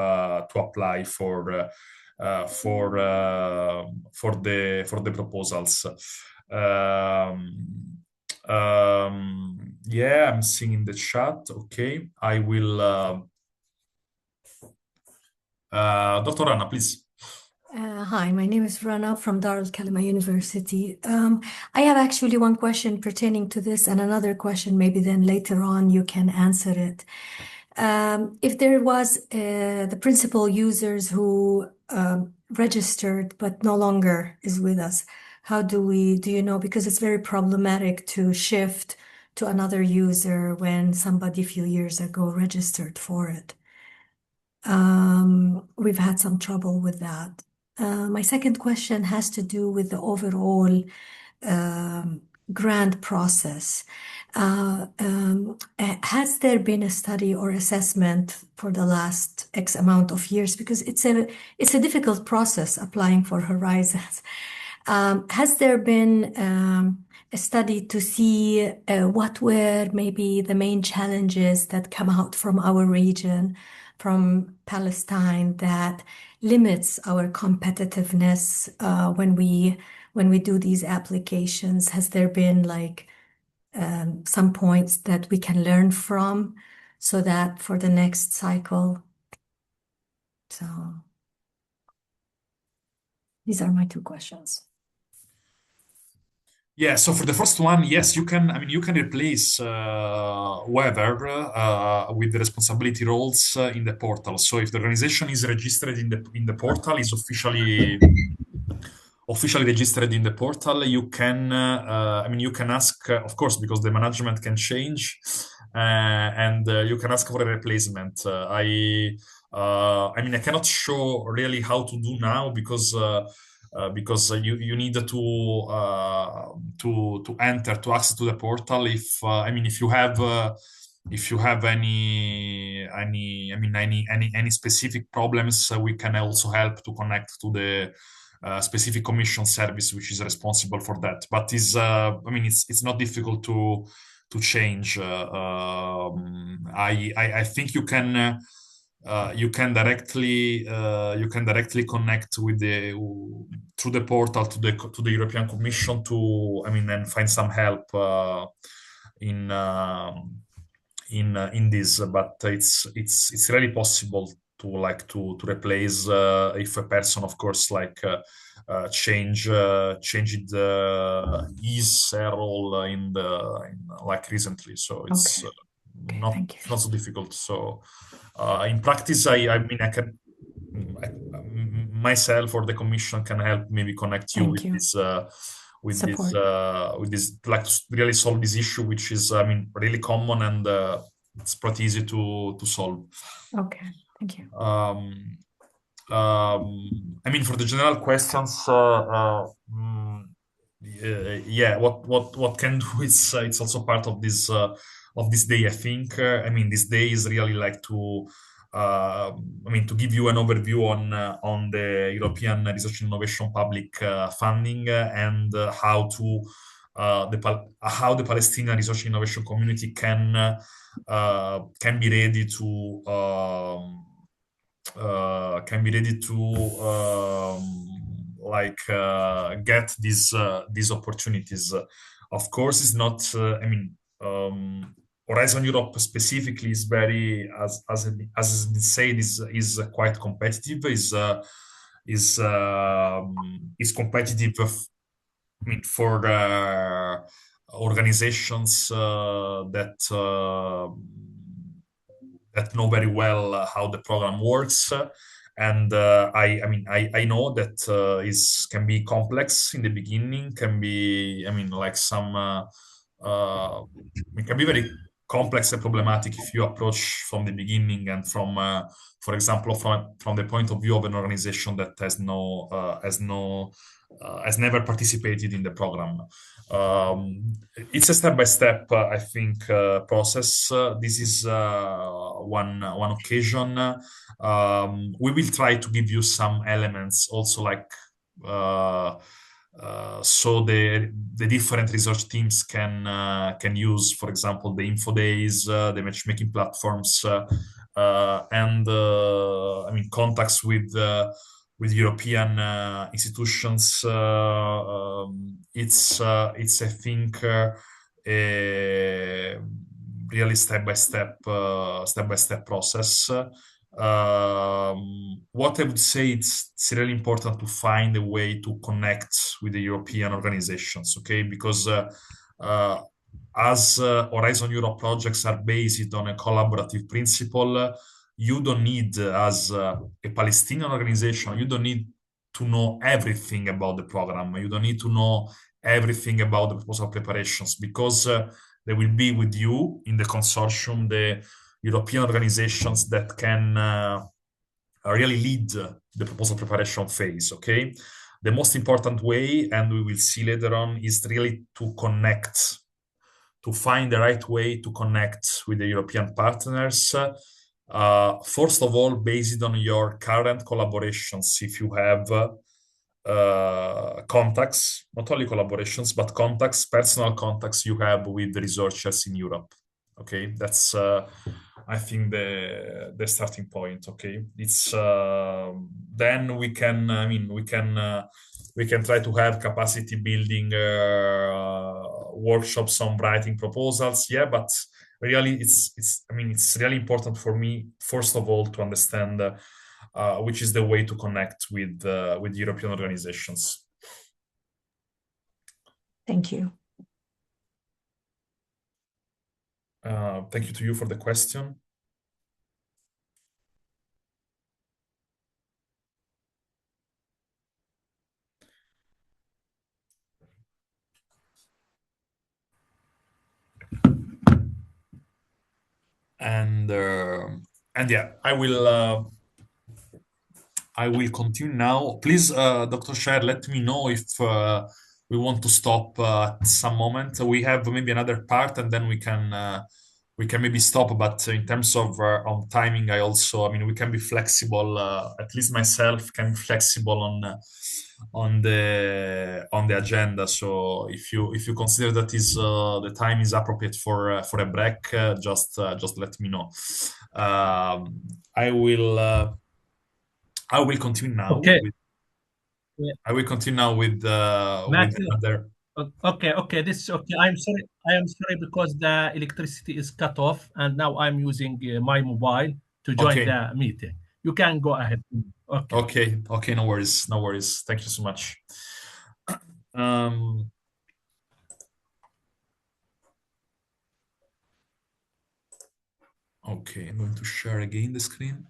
Speaker 19: apply for the proposals. Yeah, I'm seeing in the chat. Okay, I will. Dr. Rana, please.
Speaker 21: Hi, my name is Rana from Dar al Kalima University. I have actually one question pertaining to this and another question, maybe then later on you can answer it. If there was the principal users who registered but no longer is with us, how do you know? Because it's very problematic to shift to another user when somebody a few years ago registered for it. We've had some trouble with that. My second question has to do with the overall grant process. Has there been a study or assessment for the last X amount of years? Because it's a difficult process applying for Horizons. Has there been a study to see what were maybe the main challenges that come out from our region, from Palestine, that limits our competitiveness when we do these applications? Has there been like some points that we can learn from so that for the next cycle? So these are my two questions.
Speaker 19: Yeah, so for the first one, yes, you can. I mean, you can replace whoever with the responsibility roles in the portal. So if the organization is registered in the portal, is officially registered in the portal, you can. I mean, you can ask, of course, because the management can change, and you can ask for a replacement. I mean, I cannot show really how to do now because you need to enter to access to the portal. If I mean, if you have any specific problems, we can also help to connect to the specific commission service which is responsible for that. But I mean, it's not difficult to change. I think you can directly connect with through the portal to the European Commission to, I mean, and find some help in this. But it's really possible to replace if a person, of course, like changed his role in like recently. So it's not so difficult. So in practice, I mean, I can myself or the Commission can help maybe connect you with this like to really solve this issue, which is, I mean, really common, and it's pretty easy to solve.
Speaker 21: Okay, thank you.
Speaker 19: I mean, for the general questions, yeah, what can do is it's also part of this day, I think. I mean, this day is really like to I mean, to give you an overview on the European Research and Innovation public funding and how to how the Palestinian research and innovation community can be ready to get these opportunities. Of course, it's not. Horizon Europe specifically is very, as has been said, is quite competitive. Is competitive. For organizations that know very well how the program works, and I know that can be complex in the beginning. Can be it can be very complex and problematic if you approach from the beginning and from, for example, from the point of view of an organization that has never participated in the program. It's a step-by-step, I think, process. This is one occasion. We will try to give you some elements also, like so the different research teams can use, for example, the info days, the matchmaking platforms, and contacts with European institutions. It's I think a really step-by-step process. What I would say, it's really important to find a way to connect with the European organizations, okay? Because as Horizon Europe projects are based on a collaborative principle, you don't need, as a Palestinian organization, you don't need to know everything about the program. You don't need to know everything about the proposal preparations, because they will be with you in the consortium, the European organizations that can really lead the proposal preparation phase, okay? The most important way, and we will see later on, is really to connect, to find the right way to connect with the European partners. First of all, based on your current collaborations, if you have contacts, not only collaborations, but contacts, personal contacts you have with the researchers in Europe. Okay, that's I think the starting point. Okay, it's then we can we can try to have capacity building workshops on writing proposals. Yeah, but really it's really important for me, first of all, to understand which is the way to connect with European organizations.
Speaker 21: Thank you.
Speaker 19: Thank you to you for the question. And yeah, I will continue now. Please, Dr. Shaher, let me know if we want to stop at some moment. We have maybe another part, and then we can maybe stop. But in terms of timing, I also, we can be flexible. At least myself can be flexible on the agenda. So if you consider that is the time is appropriate for a break, just let me know. I will continue now.
Speaker 8: Okay.
Speaker 19: I will continue now with another.
Speaker 8: Okay, this is okay. I am sorry because the electricity is cut off, and now I'm using my mobile to join the meeting. You can go ahead.
Speaker 19: Okay. No worries. Thank you so much. Okay, I'm going to share again the screen.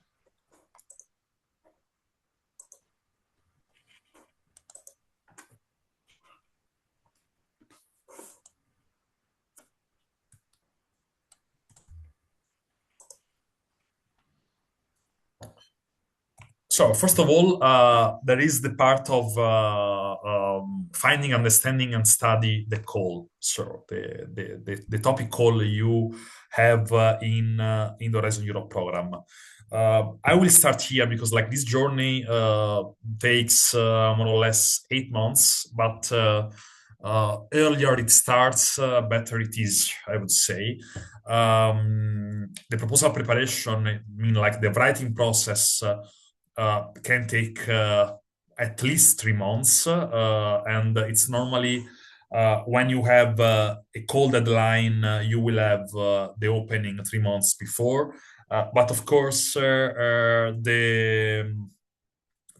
Speaker 19: So first of all, there is the part of finding, understanding, and study the call. So the topic call you have in the Horizon Europe program. I will start here because this journey takes more or less 8 months, but earlier it starts, better it is, I would say. The proposal preparation, I mean, like the writing process, can take at least 3 months, and it's normally when you have a call deadline, you will have the opening 3 months before. But of course,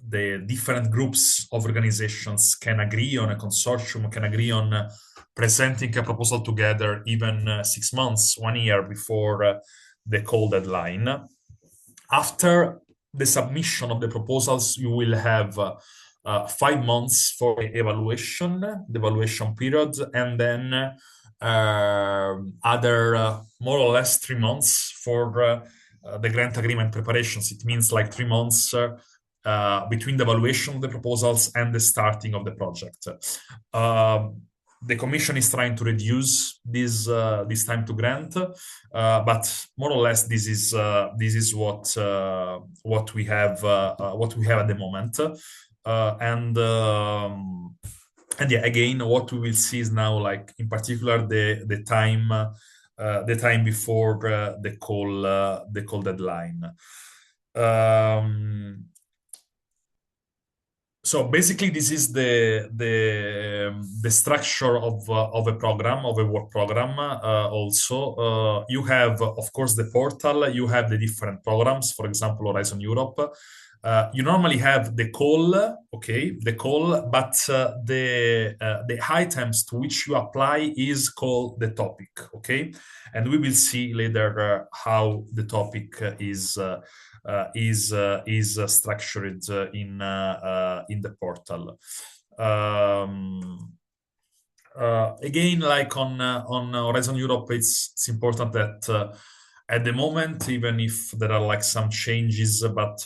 Speaker 19: the different groups of organizations can agree on a consortium, can agree on presenting a proposal together even 6 months, 1 year before the call deadline. After the submission of the proposals, you will have 5 months for the evaluation period, and then other more or less 3 months for the grant agreement preparations. It means like 3 months between the evaluation of the proposals and the starting of the project. The Commission is trying to reduce this time to grant, but more or less this is what we have at the moment. And yeah, again, what we will see is now, like in particular, the time before the call deadline. So basically, this is the structure of a program, of a work program. Also, you have, of course, the portal. You have the different programs. For example, Horizon Europe. You normally have the call, but the items to which you apply is called the topic, okay? And we will see later how the topic is structured in the portal. Again, like on Horizon Europe, it's important that at the moment, even if there are like some changes, but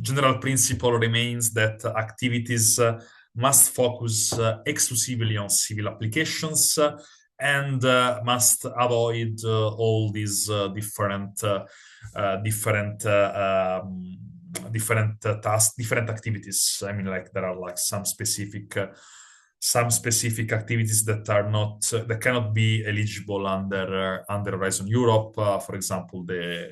Speaker 19: general principle remains that activities must focus exclusively on civil applications and must avoid all these different tasks, different activities. I mean, like there are like some specific activities that cannot be eligible under Horizon Europe. For example, the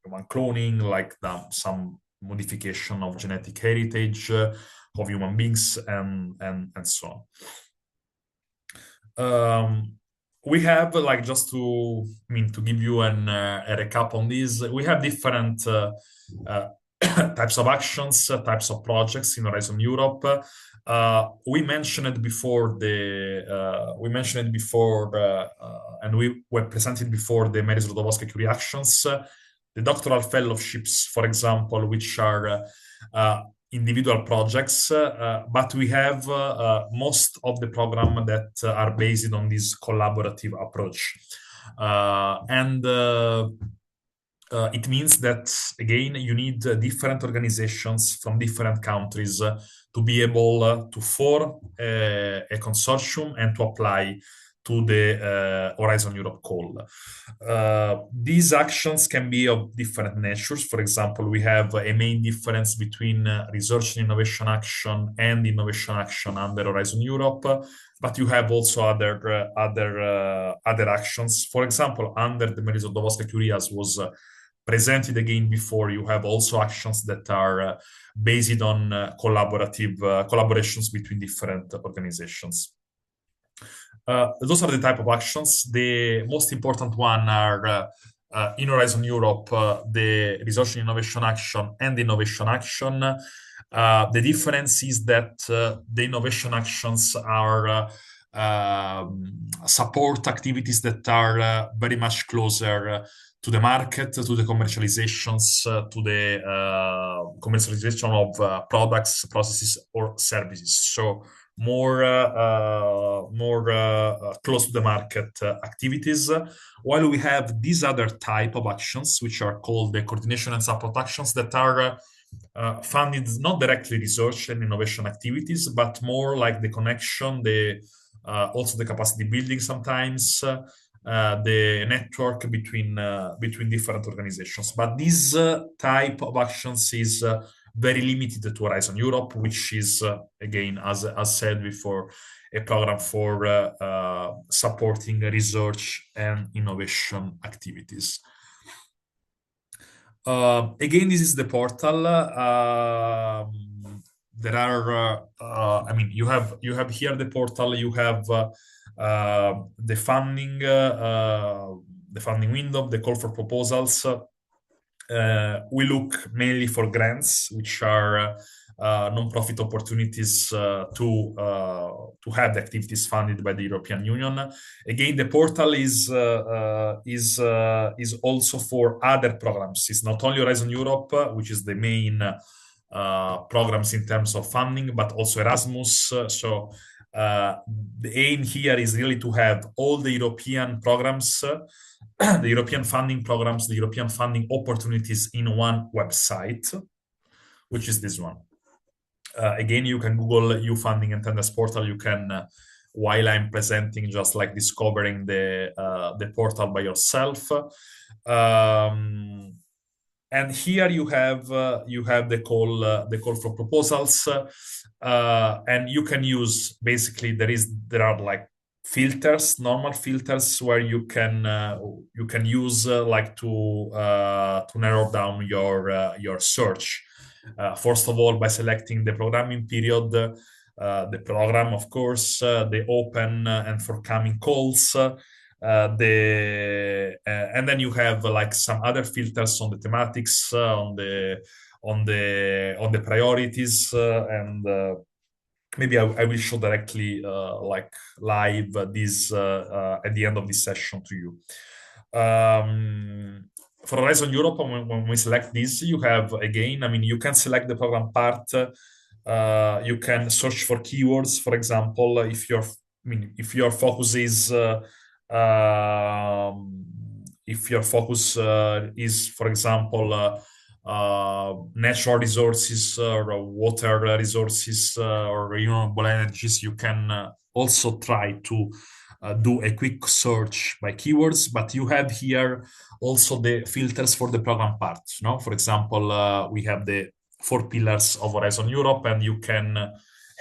Speaker 19: human cloning, like some modification of genetic heritage of human beings, and so on. We have, like, just to give you a recap on this, we have different types of actions, types of projects in Horizon Europe. We mentioned it before, and we were presented before the Mary Skłodowska-Curie actions, the doctoral fellowships, for example, which are individual projects, but we have most of the program that are based on this collaborative approach. It means that, again, you need different organizations from different countries to be able to form a consortium and to apply to the Horizon Europe call. These actions can be of different natures. For example, we have a main difference between research and innovation action and innovation action under Horizon Europe, but you have also other actions. For example, under the Mary Skłodowska-Curie, as was presented again before, you have also actions that are based on collaborations between different organizations. Those are the type of actions. The most important one are in Horizon Europe, the research and innovation action and innovation action. The difference is that the innovation actions are support activities that are very much closer to the market, to the commercializations, to the commercialization of products, processes, or services. So more close to the market activities, while we have these other type of actions, which are called the coordination and support actions, that are funded not directly research and innovation activities, but more like the connection, also the capacity building sometimes, the network between different organizations. But this type of actions is very limited to Horizon Europe, which is, again, as said before, a program for supporting research and innovation activities. Again, this is the portal. There are, I mean, you have here the portal. You have the funding window, the call for proposals. We look mainly for grants, which are non-profit opportunities to have the activities funded by the European Union. Again, the portal is also for other programs. It's not only Horizon Europe, which is the main programs in terms of funding, but also Erasmus. So the aim here is really to have all the European programs, the European funding programs, the European funding opportunities in one website, which is this one. Again, you can Google EU Funding and Tenders portal. You can, while I'm presenting, just like discovering the portal by yourself. And here you have the call for proposals, and you can use, basically there are like filters, normal filters, where you can use like to narrow down your search. First of all, by selecting the programming period, the program, of course, the open and forthcoming calls, and then you have like some other filters on the thematics, on the priorities, and maybe I will show directly like live this at the end of this session to you. For Horizon Europe, when we select this, you have, again, I mean, you can select the program part. You can search for keywords, for example, if your focus is for example, natural resources or water resources or renewable energies, you can also try to do a quick search by keywords, but you have here also the filters for the program parts. No? For example, we have the 4 pillars of Horizon Europe, and you can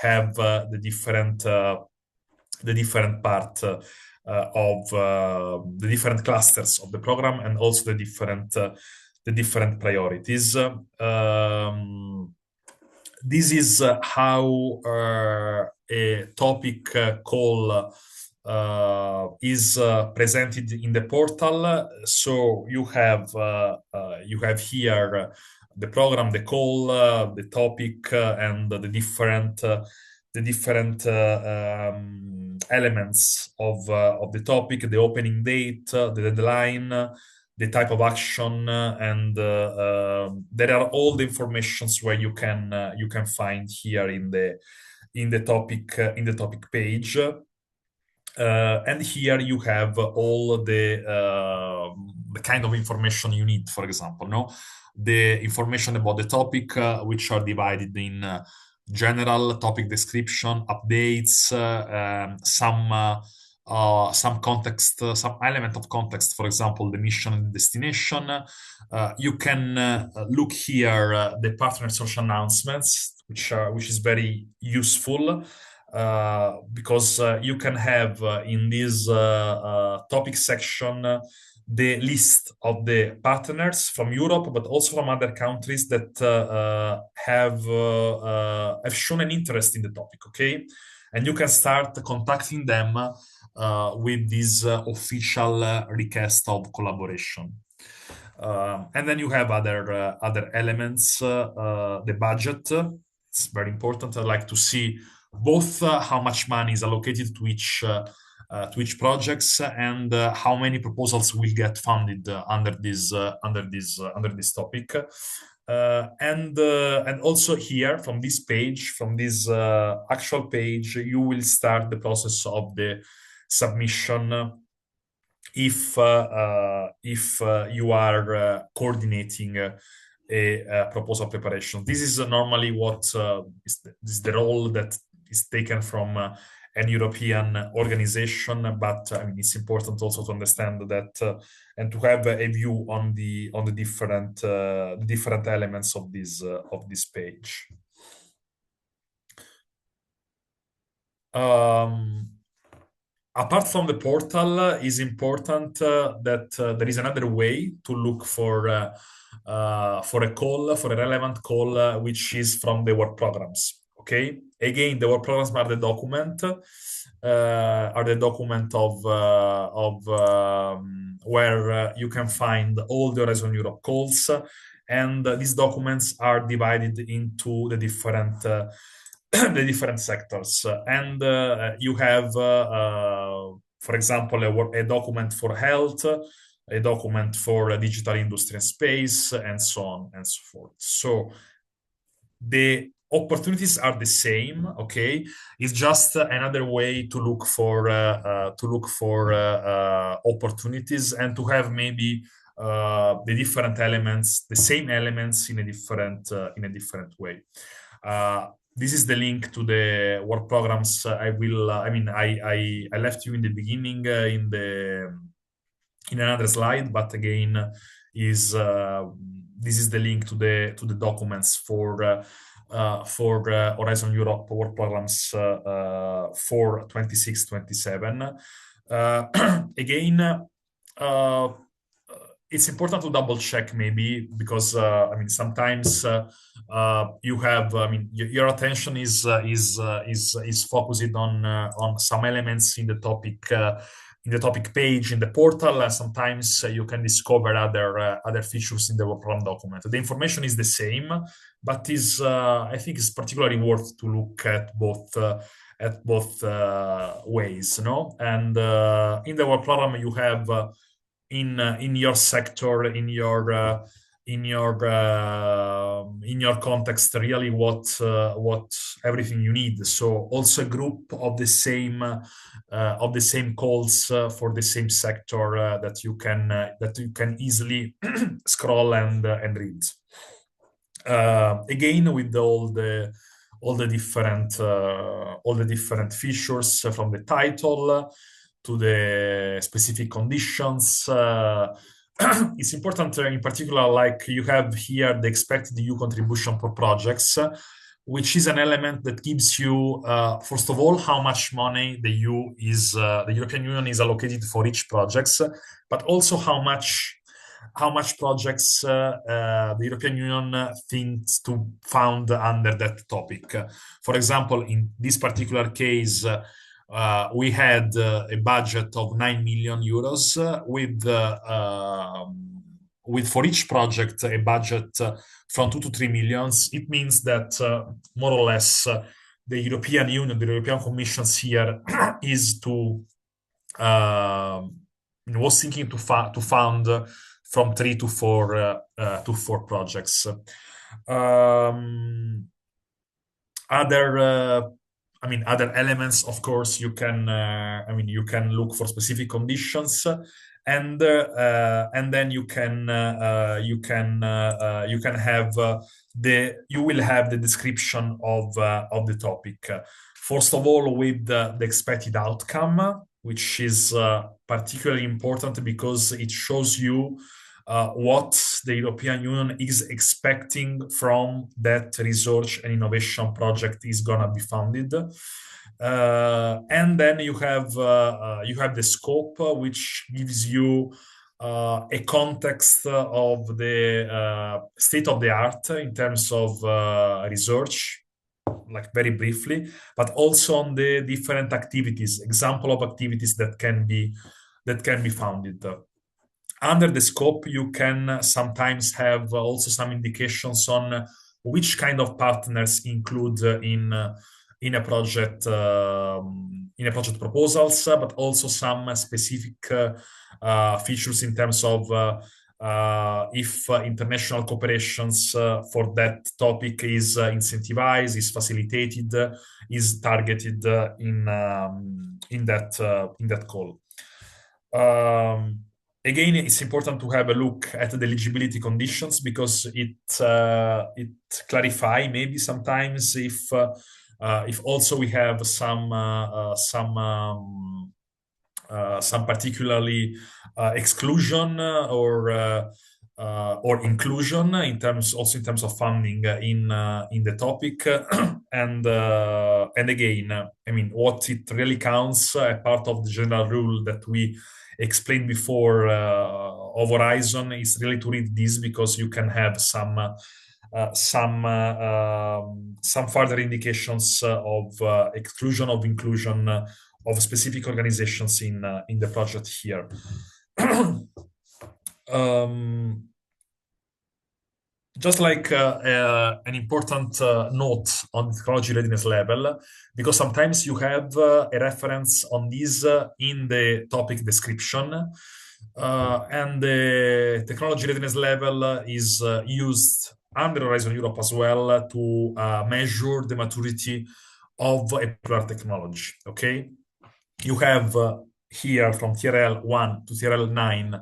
Speaker 19: have the different part of the different clusters of the program, and also the different priorities. This is how a topic call is presented in the portal. So you have here the program, the call, the topic, and the different elements of the topic, the opening date, the deadline, the type of action, and there are all the informations where you can find here in the topic page. And here you have all the kind of information you need. For example, the information about the topic, which are divided in general, topic description, updates, some context, some element of context. For example, the mission and destination. You can look here the partner social announcements, which is very useful. Because you can have in this topic section the list of the partners from Europe, but also from other countries that have shown an interest in the topic, okay? And you can start contacting them with this official request of collaboration. And then you have other elements, the budget. It's very important. I'd like to see both how much money is allocated to each projects, and how many proposals will get funded under this topic, and also here from this page, from this actual page, you will start the process of the submission if you are coordinating a proposal preparation. This is normally what is the role that is taken from an European organization, but I mean, it's important also to understand that and to have a view on the different elements of this page. Apart from the portal, is important that there is another way to look for a call, for a relevant call, which is from the work programs. Okay. Again, the work programs are the document of where you can find all the Horizon Europe calls, and these documents are divided into the different sectors. And you have, for example, a document for health, a document for digital industry and space, and so on and so forth. So the opportunities are the same. Okay, it's just another way to look for opportunities and to have maybe the different elements, the same elements in a different way. This is the link to the work programs. I left you in the beginning in another slide, but again, this is the link to the documents for Horizon Europe work programs for 26-27. Again, it's important to double check maybe, because sometimes you have your attention is focused on some elements in the topic page in the portal, and sometimes you can discover other features in the work program document. The information is the same, but I think it's particularly worth to look at both ways, no? And in the work program you have in your sector, in your context, really what everything you need. So also a group of the same calls for the same sector that you can easily scroll and read. Again, with all the different features, from the title to the specific conditions. It's important in particular, like you have here the expected EU contribution per projects, which is an element that gives you, first of all, how much money the European Union is allocated for each projects, but also how much projects the European Union thinks to fund under that topic. For example, in this particular case, we had a budget of 9 million euros with for each project a budget from 2 to 3 million. It means that more or less the European Union, the European Commission here is was thinking to fund from 3 to 4 projects. Other elements, of course, you can look for specific conditions, and then you will have the description of the topic. First of all, with the expected outcome, which is particularly important because it shows you what the European Union is expecting from that research and innovation project is gonna be funded. And then you have the scope, which gives you a context of the state of the art in terms of research, like very briefly, but also on the different activities, example of activities that can be funded. Under the scope, you can sometimes have also some indications on which kind of partners include in a project proposals, but also some specific features in terms of if international cooperations for that topic is incentivized, is facilitated, is targeted in that call. Again, it's important to have a look at the eligibility conditions because it clarify maybe sometimes if If also we have some particularly exclusion or inclusion in terms of funding in the topic, and again, I mean, what it really counts, a part of the general rule that we explained before of Horizon is really to read this, because you can have some further indications of exclusion of inclusion of specific organizations in the project here. Just like an important note on the technology readiness level, because sometimes you have a reference on this in the topic description, and the technology readiness level is used under Horizon Europe as well to measure the maturity of a particular technology. Okay, you have here from TRL 1 to TRL 9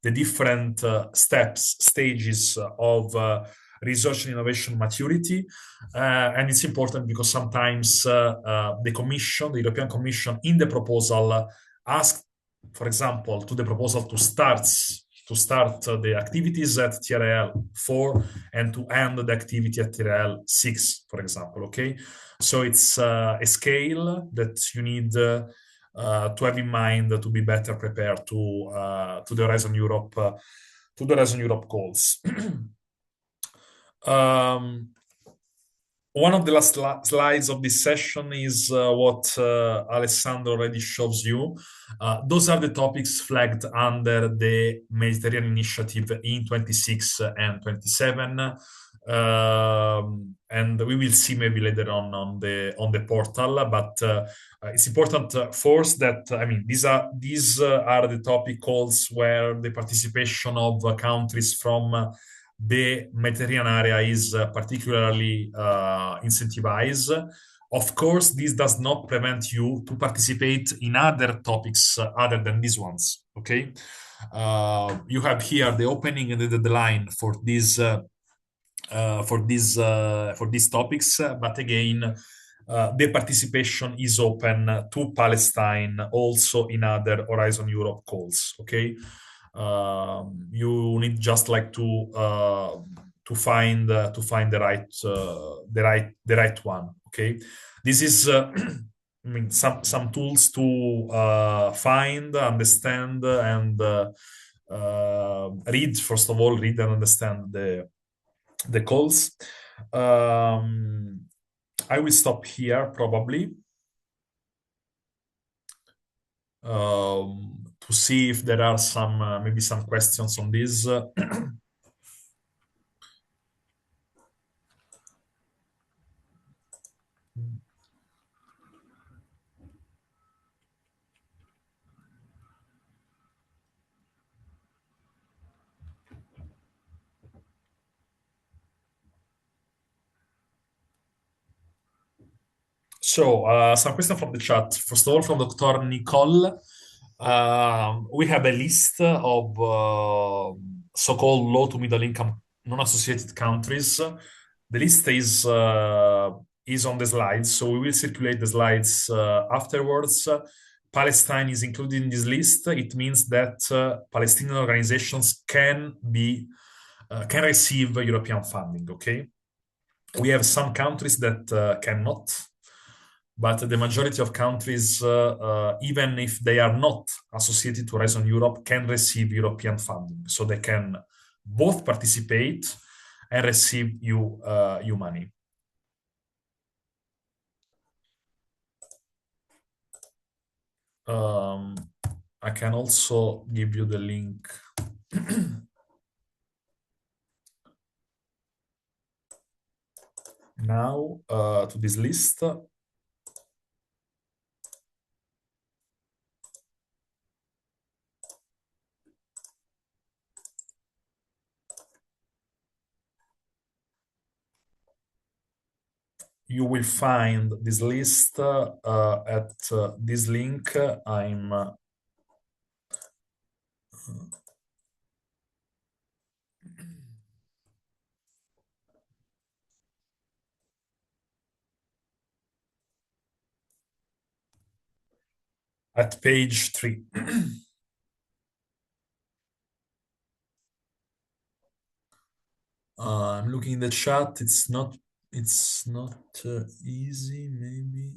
Speaker 19: the different stages of research and innovation maturity, and it's important because sometimes the European Commission, in the proposal, asks, for example, to the proposal to start the activities at TRL 4 and to end the activity at TRL 6, for example. Okay, so it's a scale that you need to have in mind to be better prepared to the Horizon Europe goals. One of the last slides of this session is what Alessandro already shows you. Those are the topics flagged under the Mediterranean Initiative in 26 and 27. And we will see maybe later on the portal, but it's important first that, I mean, these are the topic calls where the participation of countries from the Mediterranean area is particularly incentivized. Of course, this does not prevent you to participate in other topics other than these ones. Okay, you have here the opening and the deadline for these topics, but again, the participation is open to Palestine also in other Horizon Europe calls. Okay, you need just like to find the right one. Okay, this is I mean, some tools to find, understand, and read. First of all, read and understand the calls. I will stop here probably to see if there are some maybe some questions on this. So some question from the chat. First of all, from Dr. Nicole. We have a list of so-called low to middle income non-associated countries. The list is on the slides, so we will circulate the slides afterwards. Palestine is included in this list. It means that Palestinian organizations can receive European funding. Okay, we have some countries that cannot. But the majority of countries, even if they are not associated to Horizon Europe, can receive European funding. So they can both participate and receive EU money. I can also give you the link. Now to this list. You will find this list at this link. at page 3. I'm looking in the chat. It's not easy, maybe.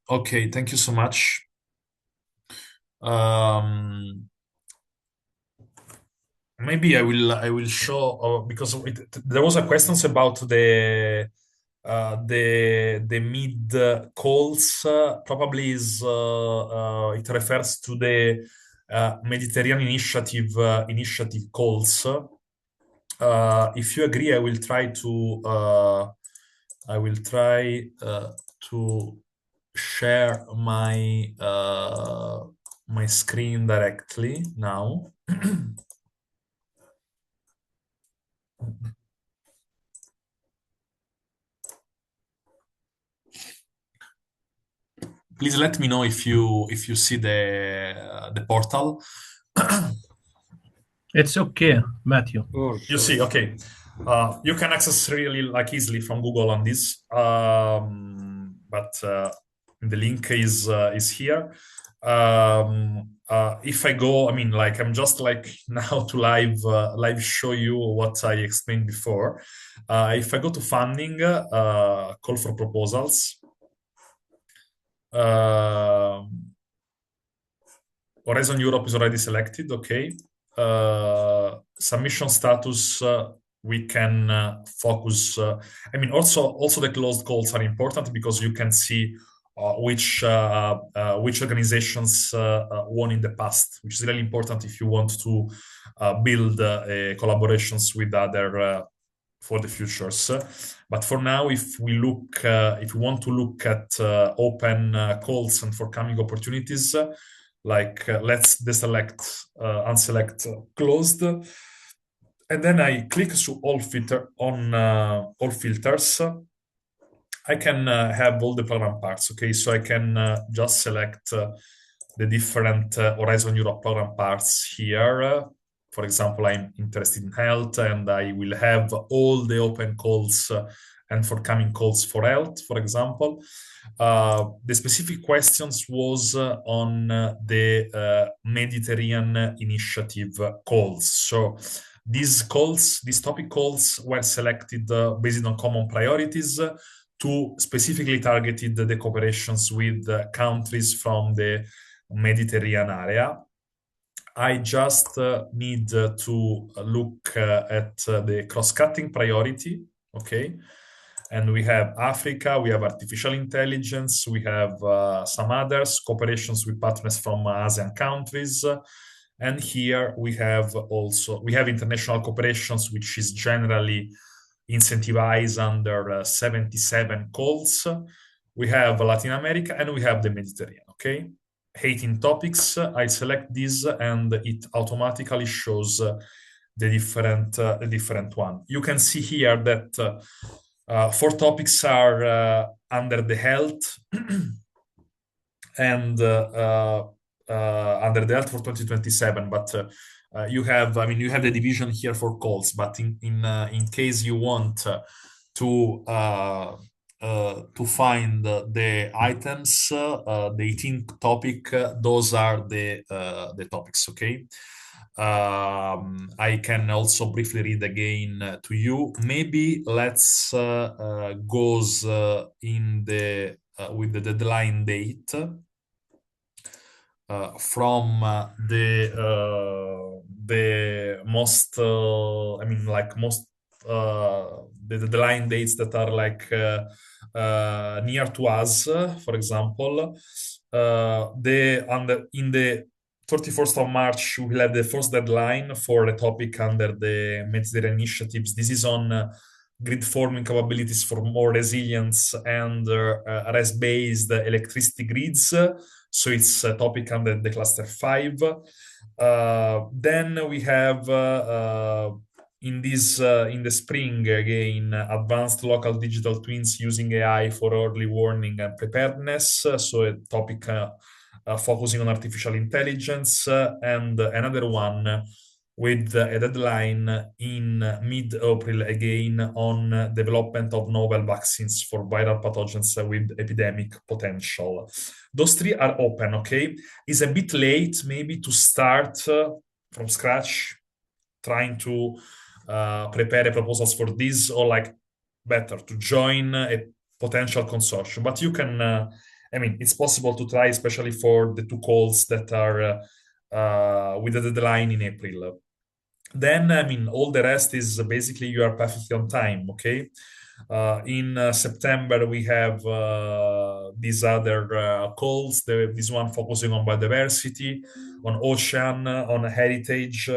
Speaker 19: Okay, thank you so much. Maybe I will show because there was a questions about the mid calls. Probably is it refers to the Mediterranean initiative calls. If you agree, I will try to share my my screen directly now. Please let me know if you see the portal.
Speaker 8: It's okay, Matthew.
Speaker 19: You see, okay. You can access really like easily from Google on this, but the link is here. If I go, I mean, like I'm just like now to live show you what I explained before. If I go to funding, call for proposals. Horizon Europe is already selected, okay. Submission status, we can focus. I mean, also the closed calls are important because you can see which organizations won in the past, which is really important if you want to build collaborations with other for the futures. But for now, if we want to look at open calls and forthcoming opportunities, let's deselect, unselect closed, and then I click through all filters. I can have all the program parts. Okay, so I can just select the different Horizon Europe program parts here. For example, I'm interested in health, and I will have all the open calls and forthcoming calls for health, for example. The specific questions was on the Mediterranean initiative calls. So these topic calls were selected based on common priorities to specifically targeted the cooperations with countries from the Mediterranean area. I just need to look at the cross-cutting priority, okay? And we have Africa, we have artificial intelligence, we have some others, cooperations with partners from ASEAN countries. And here we have international cooperations, which is generally incentivized under 77 calls. We have Latin America and we have the Mediterranean, okay? 18 topics, I select this and it automatically shows the different one. You can see here that 4 topics are under the health and under the health for 2027, but you have the division here for calls, but in case you want to find the items, the 18th topic, those are the topics, okay? I can also briefly read again to you. Maybe let's goes in the with the deadline date from the most the deadline dates that are like near to us. For example, in the 31st of March, we will have the first deadline for a topic under the Mediterranean initiatives. This is on grid forming capabilities for more resilience and REST-based electricity grids. So it's a topic under the cluster 5. Then we have in the spring again advanced local digital twins using AI for early warning and preparedness. So a topic focusing on artificial intelligence, and another one with a deadline in mid-April again on development of novel vaccines for viral pathogens with epidemic potential. Those 3 are open, okay? It's a bit late maybe to start from scratch, trying to prepare proposals for this, or like better to join a potential consortium. But you can, I mean, it's possible to try, especially for the 2 calls that are with the deadline in April. Then, I mean, all the rest is basically you are perfectly on time, okay? In September, we have these other calls, this one focusing on biodiversity, on ocean, on heritage,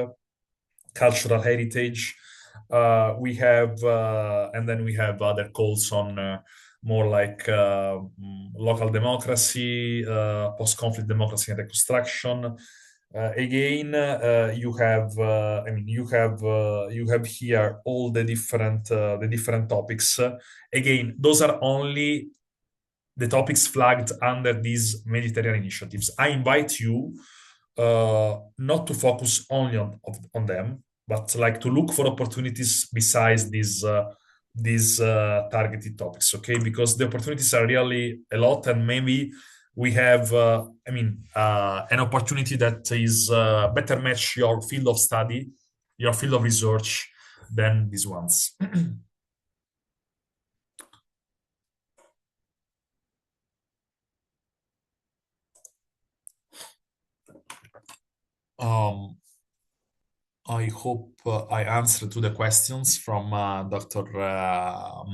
Speaker 19: cultural heritage. We have, and then we have other calls on more like local democracy, post-conflict democracy and reconstruction. Again, you have, I mean, you have here all the different topics. Again, those are only the topics flagged under these Mediterranean initiatives. I invite you not to focus only on them, but like to look for opportunities besides these targeted topics, okay? Because the opportunities are really a lot, and maybe we have, I mean, an opportunity that is better match your field of study, your field of research than these ones. I hope I answered to the questions from Dr.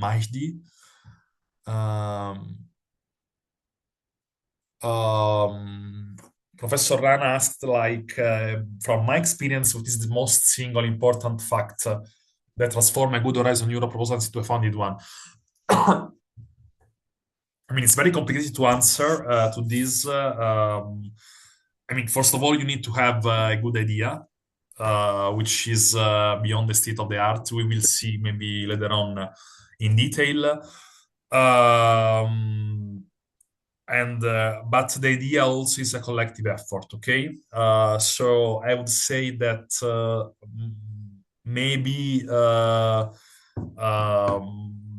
Speaker 19: Majdi. Professor Rana asked, like, from my experience, what is the most single important fact that transform a good Horizon Europe proposal into a funded one? I mean, it's very complicated to answer to this. I mean, first of all, you need to have a good idea, which is beyond the state of the art. We will see maybe later on in detail. But the idea also is a collective effort, okay? So I would say that maybe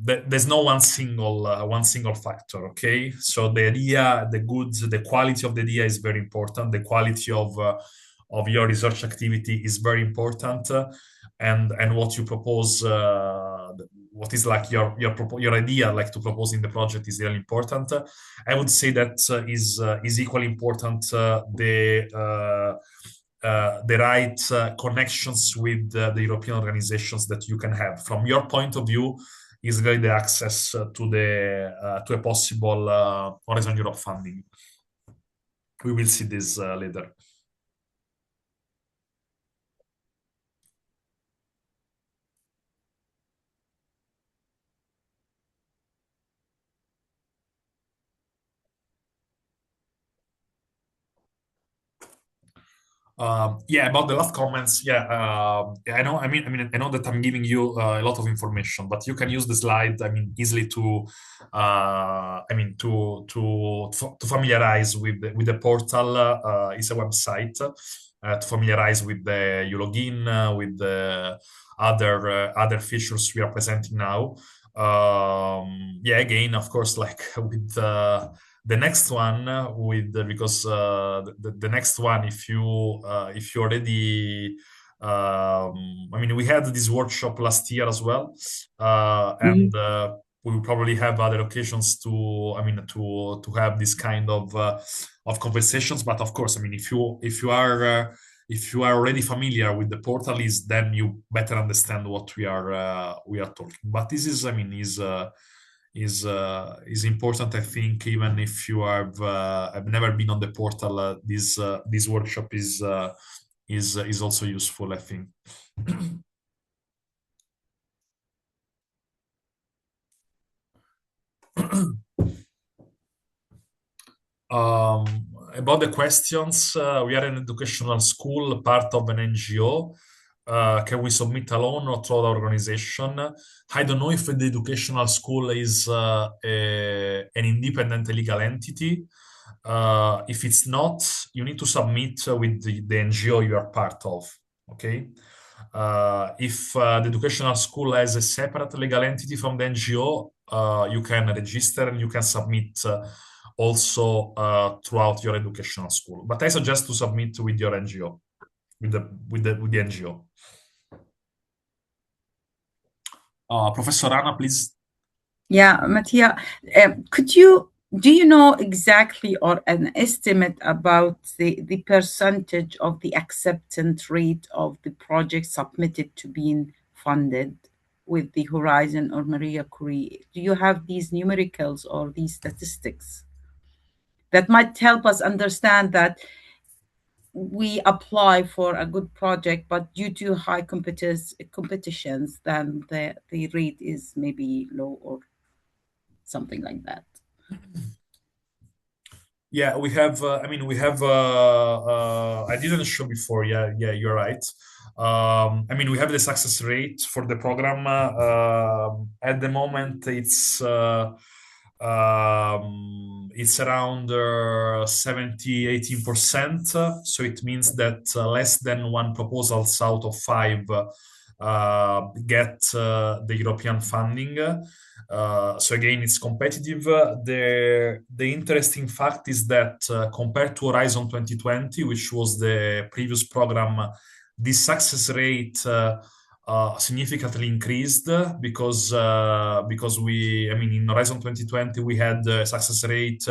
Speaker 19: there's no one single factor, okay? So the idea, the goods, the quality of the idea is very important. The quality of your research activity is very important, and what you propose, what is like your idea, like to propose in the project, is really important. I would say that is equally important the right connections with the European organizations that you can have. From your point of view, is really the access to a possible Horizon Europe funding. We will see this later. Yeah, about the last comments. Yeah, I know. I mean, I know that I'm giving you a lot of information, but you can use the slide. I mean, easily to, to familiarize with the portal. It's a website to familiarize with the login, with the other features we are presenting now. Yeah, again, of course, like with the next one, because the next one, if you already, I mean, we had this workshop last year as well, and we will probably have other occasions to have this kind of conversations. But of course, I mean, if you are already familiar with the portal, then you better understand what we are talking. But this is, I mean, is important. I think even if you have never been on the portal, this workshop is also useful, I think. About the questions, we are an educational school, part of an NGO. Can we submit alone or through the organization? I don't know if the educational school is an independent legal entity. If it's not, you need to submit with the NGO you are part of. Okay. If the educational school has a separate legal entity from the NGO, you can register and you can submit also throughout your educational school. But I suggest to submit with your NGO, with the NGO. Professor Anna, please.
Speaker 10: Yeah, Mattia, do you know exactly or an estimate about the percentage of the acceptance rate of the project submitted to being funded with the Horizon or Maria Curie? Do you have these numericals or these statistics that might help us understand that we apply for a good project, but due to high competitions, then the rate is maybe low or something like that?
Speaker 19: Yeah, we have. I didn't show before. Yeah, you're right. We have the success rate for the program. At the moment, it's around 18%. So it means that less than one proposals out of 5 get the European funding. So again, it's competitive. The interesting fact is that compared to Horizon 2020, which was the previous program, this success rate significantly increased because in Horizon 2020 we had a success rate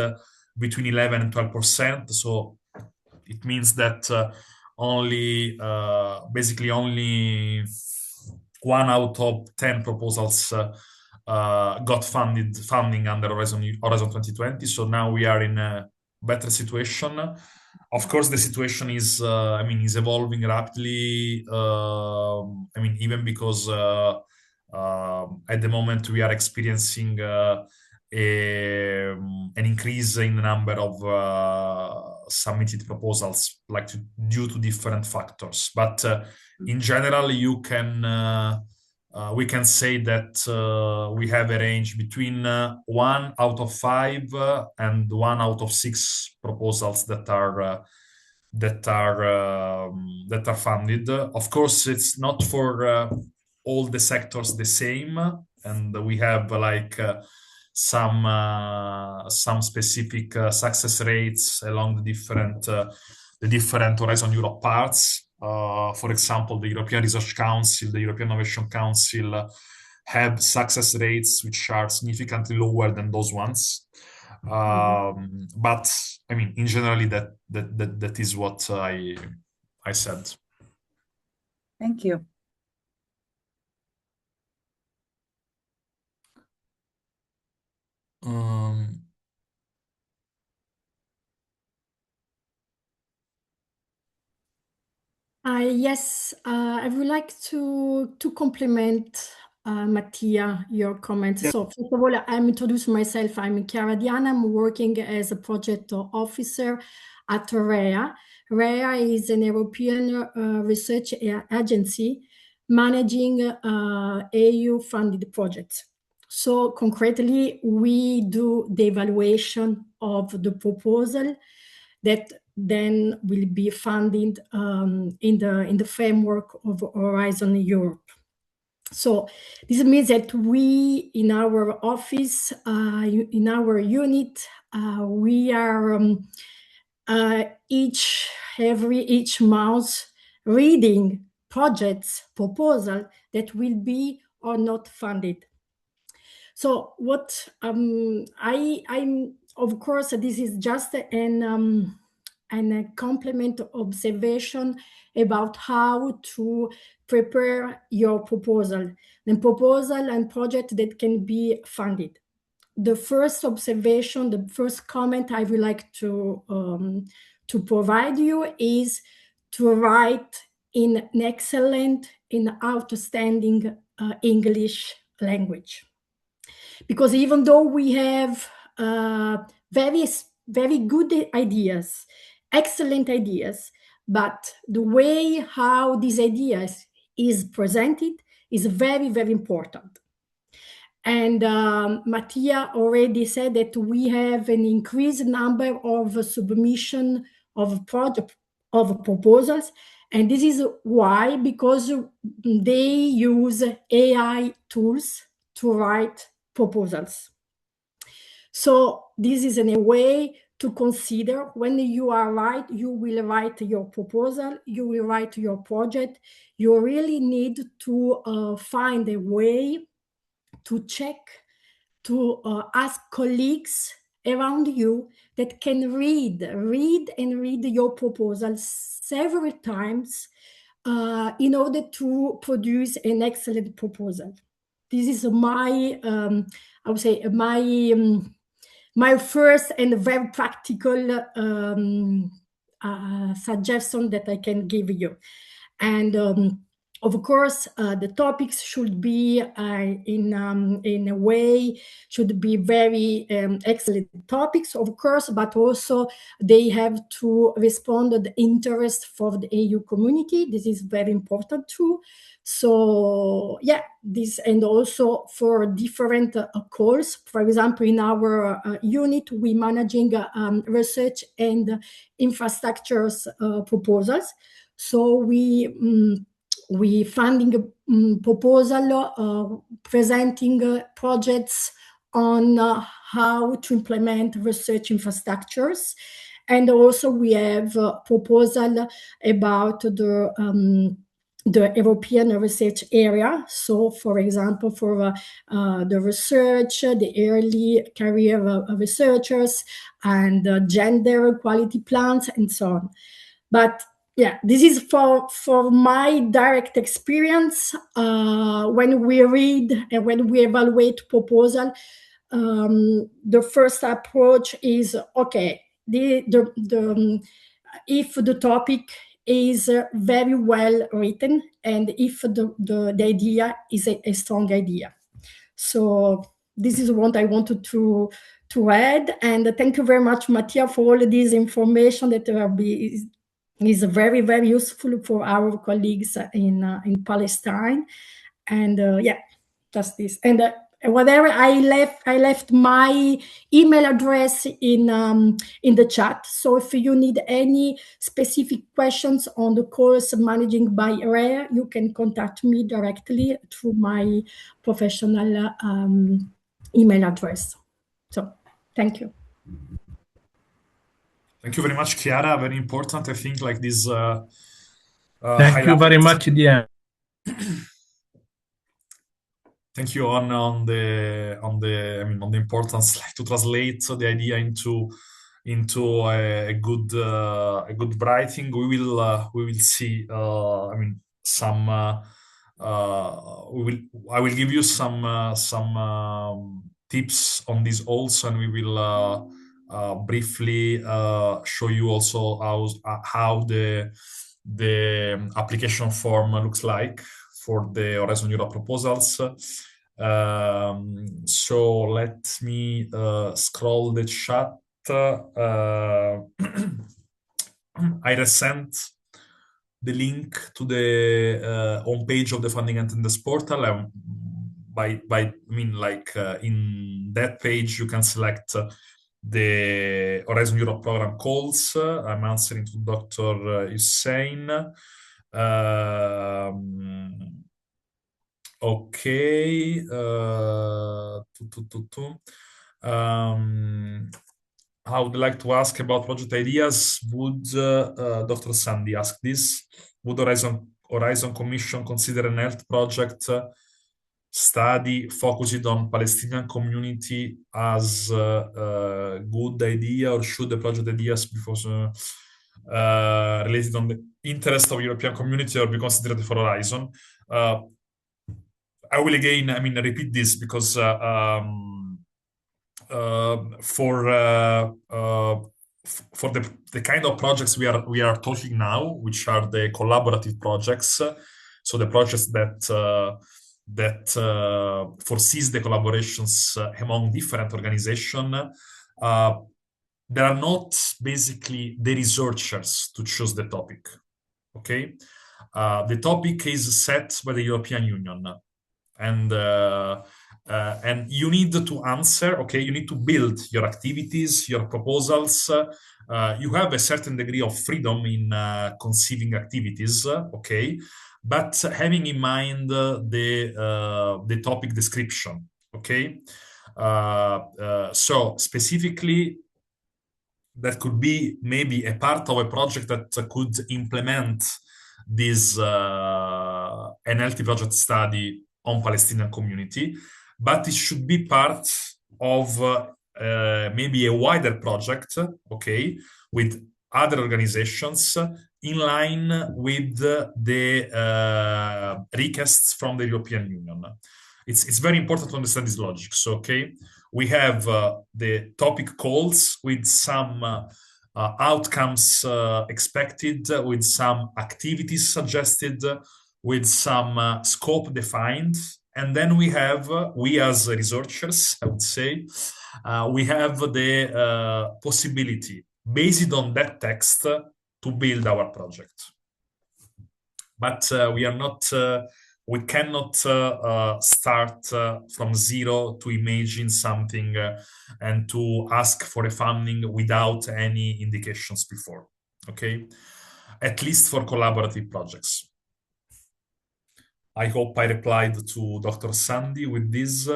Speaker 19: between 11 and 12%. So it means that basically only 1 out of 10 proposals got funding under Horizon 2020. So now we are in a better situation. Of course, the situation is evolving rapidly. Even because at the moment we are experiencing an increase in the number of submitted proposals, due to different factors. But in general, we can say that we have a range between 1 out of 5 and 1 out of 6 proposals that are funded. Of course, it's not for all the sectors the same, and we have some specific success rates along the different Horizon Europe parts. For example, the European Research Council, the European Innovation Council have success rates which are significantly lower than those ones. But in general, that is what I said.
Speaker 10: Thank you.
Speaker 20: Yes, I would like to complement Mattia, your comments. So first of all, I'm introducing myself. I'm Chiara Diana. I'm working as a project officer at REA. REA is an European research agency managing EU-funded projects. So concretely, we do the evaluation of the proposal that then will be funded in the framework of Horizon Europe. So this means that we, in our office, in our unit, we are each month reading projects, proposal that will be or not funded. So what I'm of course, this is just an complement observation about how to prepare your proposal and project that can be funded. The first observation, the first comment I would like to provide you is to write in an excellent, in outstanding English language. because even though we have very good ideas, excellent ideas, but the way how these ideas is presented is very, very important. And Mattia already said that we have an increased number of submission of proposals, and this is why, because they use AI tools to write proposals. So this is in a way to consider when you will write your proposal, you will write your project. You really need to find a way to check, to ask colleagues around you that can read your proposal several times in order to produce an excellent proposal. This is my, I would say, my first and very practical suggestion that I can give you. And of course, the topics should be in a way, should be very excellent topics, of course, but also they have to respond to the interest for the EU community. This is very important too. So yeah, this, and also for different calls. For example, in our unit, we managing research and infrastructures proposals. So we funding a proposal presenting projects on how to implement research infrastructures. And also we have a proposal about the European research area. So for example, for the research, the early career researchers, and gender equality plans, and so on. But yeah, this is for my direct experience. When we read and when we evaluate proposal, the first approach is, okay, if the topic is very well written and if the idea is a strong idea. So this is what I wanted to add. And thank you very much, Mattia, for all of this information that is very, very useful for our colleagues in Palestine. And yeah, just this. And whatever I left my email address in the chat. So if you need any specific questions on the course managing by RARE, you can contact me directly through my professional email address. So thank you.
Speaker 19: Thank you very much, Chiara. Very important. I think like this.
Speaker 8: Thank you very much, Diane.
Speaker 19: Thank you on the importance, like, to translate the idea into a good writing. We will see. I will give you some tips on this also, and we will briefly show you also how the application form looks like for the Horizon Europe proposals. So let me scroll the chat. I resent the link to the homepage of the Funding and Tenders portal. In that page you can select the Horizon Europe program calls. I'm answering to Dr. Hussein. Okay. I would like to ask about project ideas. Would Dr. Sandy ask this? Would Horizon Commission consider an health project study focused on Palestinian community as a good idea, or should the project ideas be related on the interest of European community or be considered for Horizon? I will again, repeat this because for the kind of projects we are talking now, which are the collaborative projects, so the projects that that foresees the collaborations among different organizations. There are not basically the researchers to choose the topic. Okay, the topic is set by the European Union, and you need to answer. Okay, you need to build your activities, your proposals. You have a certain degree of freedom in conceiving activities. Okay, but having in mind the topic description. Okay, so specifically, that could be maybe a part of a project that could implement this NLT project study on Palestinian community, but it should be part of maybe a wider project, okay, with other organizations in line with the requests from the European Union. It's very important to understand this logic. So, okay, we have the topic calls with some outcomes expected, with some activities suggested, with some scope defined. And then we have, we as researchers, I would say, we have the possibility, based on that text, to build our project. But we are not... we cannot start from zero to imagine something and to ask for a funding without any indications before, okay? At least for collaborative projects. I hope I replied to Dr. Sandy with this.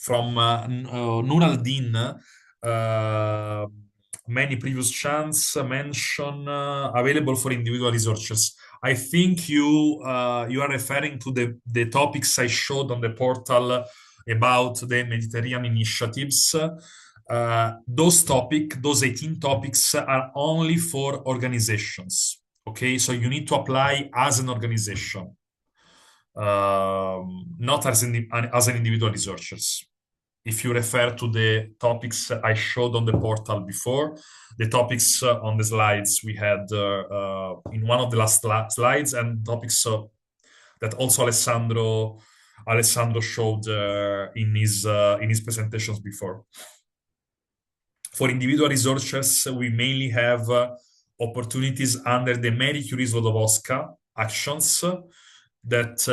Speaker 19: From Nur al-Din, many previous chants mention available for individual researchers. I think you are referring to the topics I showed on the portal about the Mediterranean initiatives. Those 18 topics are only for organizations. Okay, so you need to apply as an organization, not as an individual researchers. If you refer to the topics I showed on the portal before, the topics on the slides we had in one of the last slides, and topics that also Alessandro showed in his presentations before. For individual researchers, we mainly have opportunities under the Marie Curie Skłodowska actions that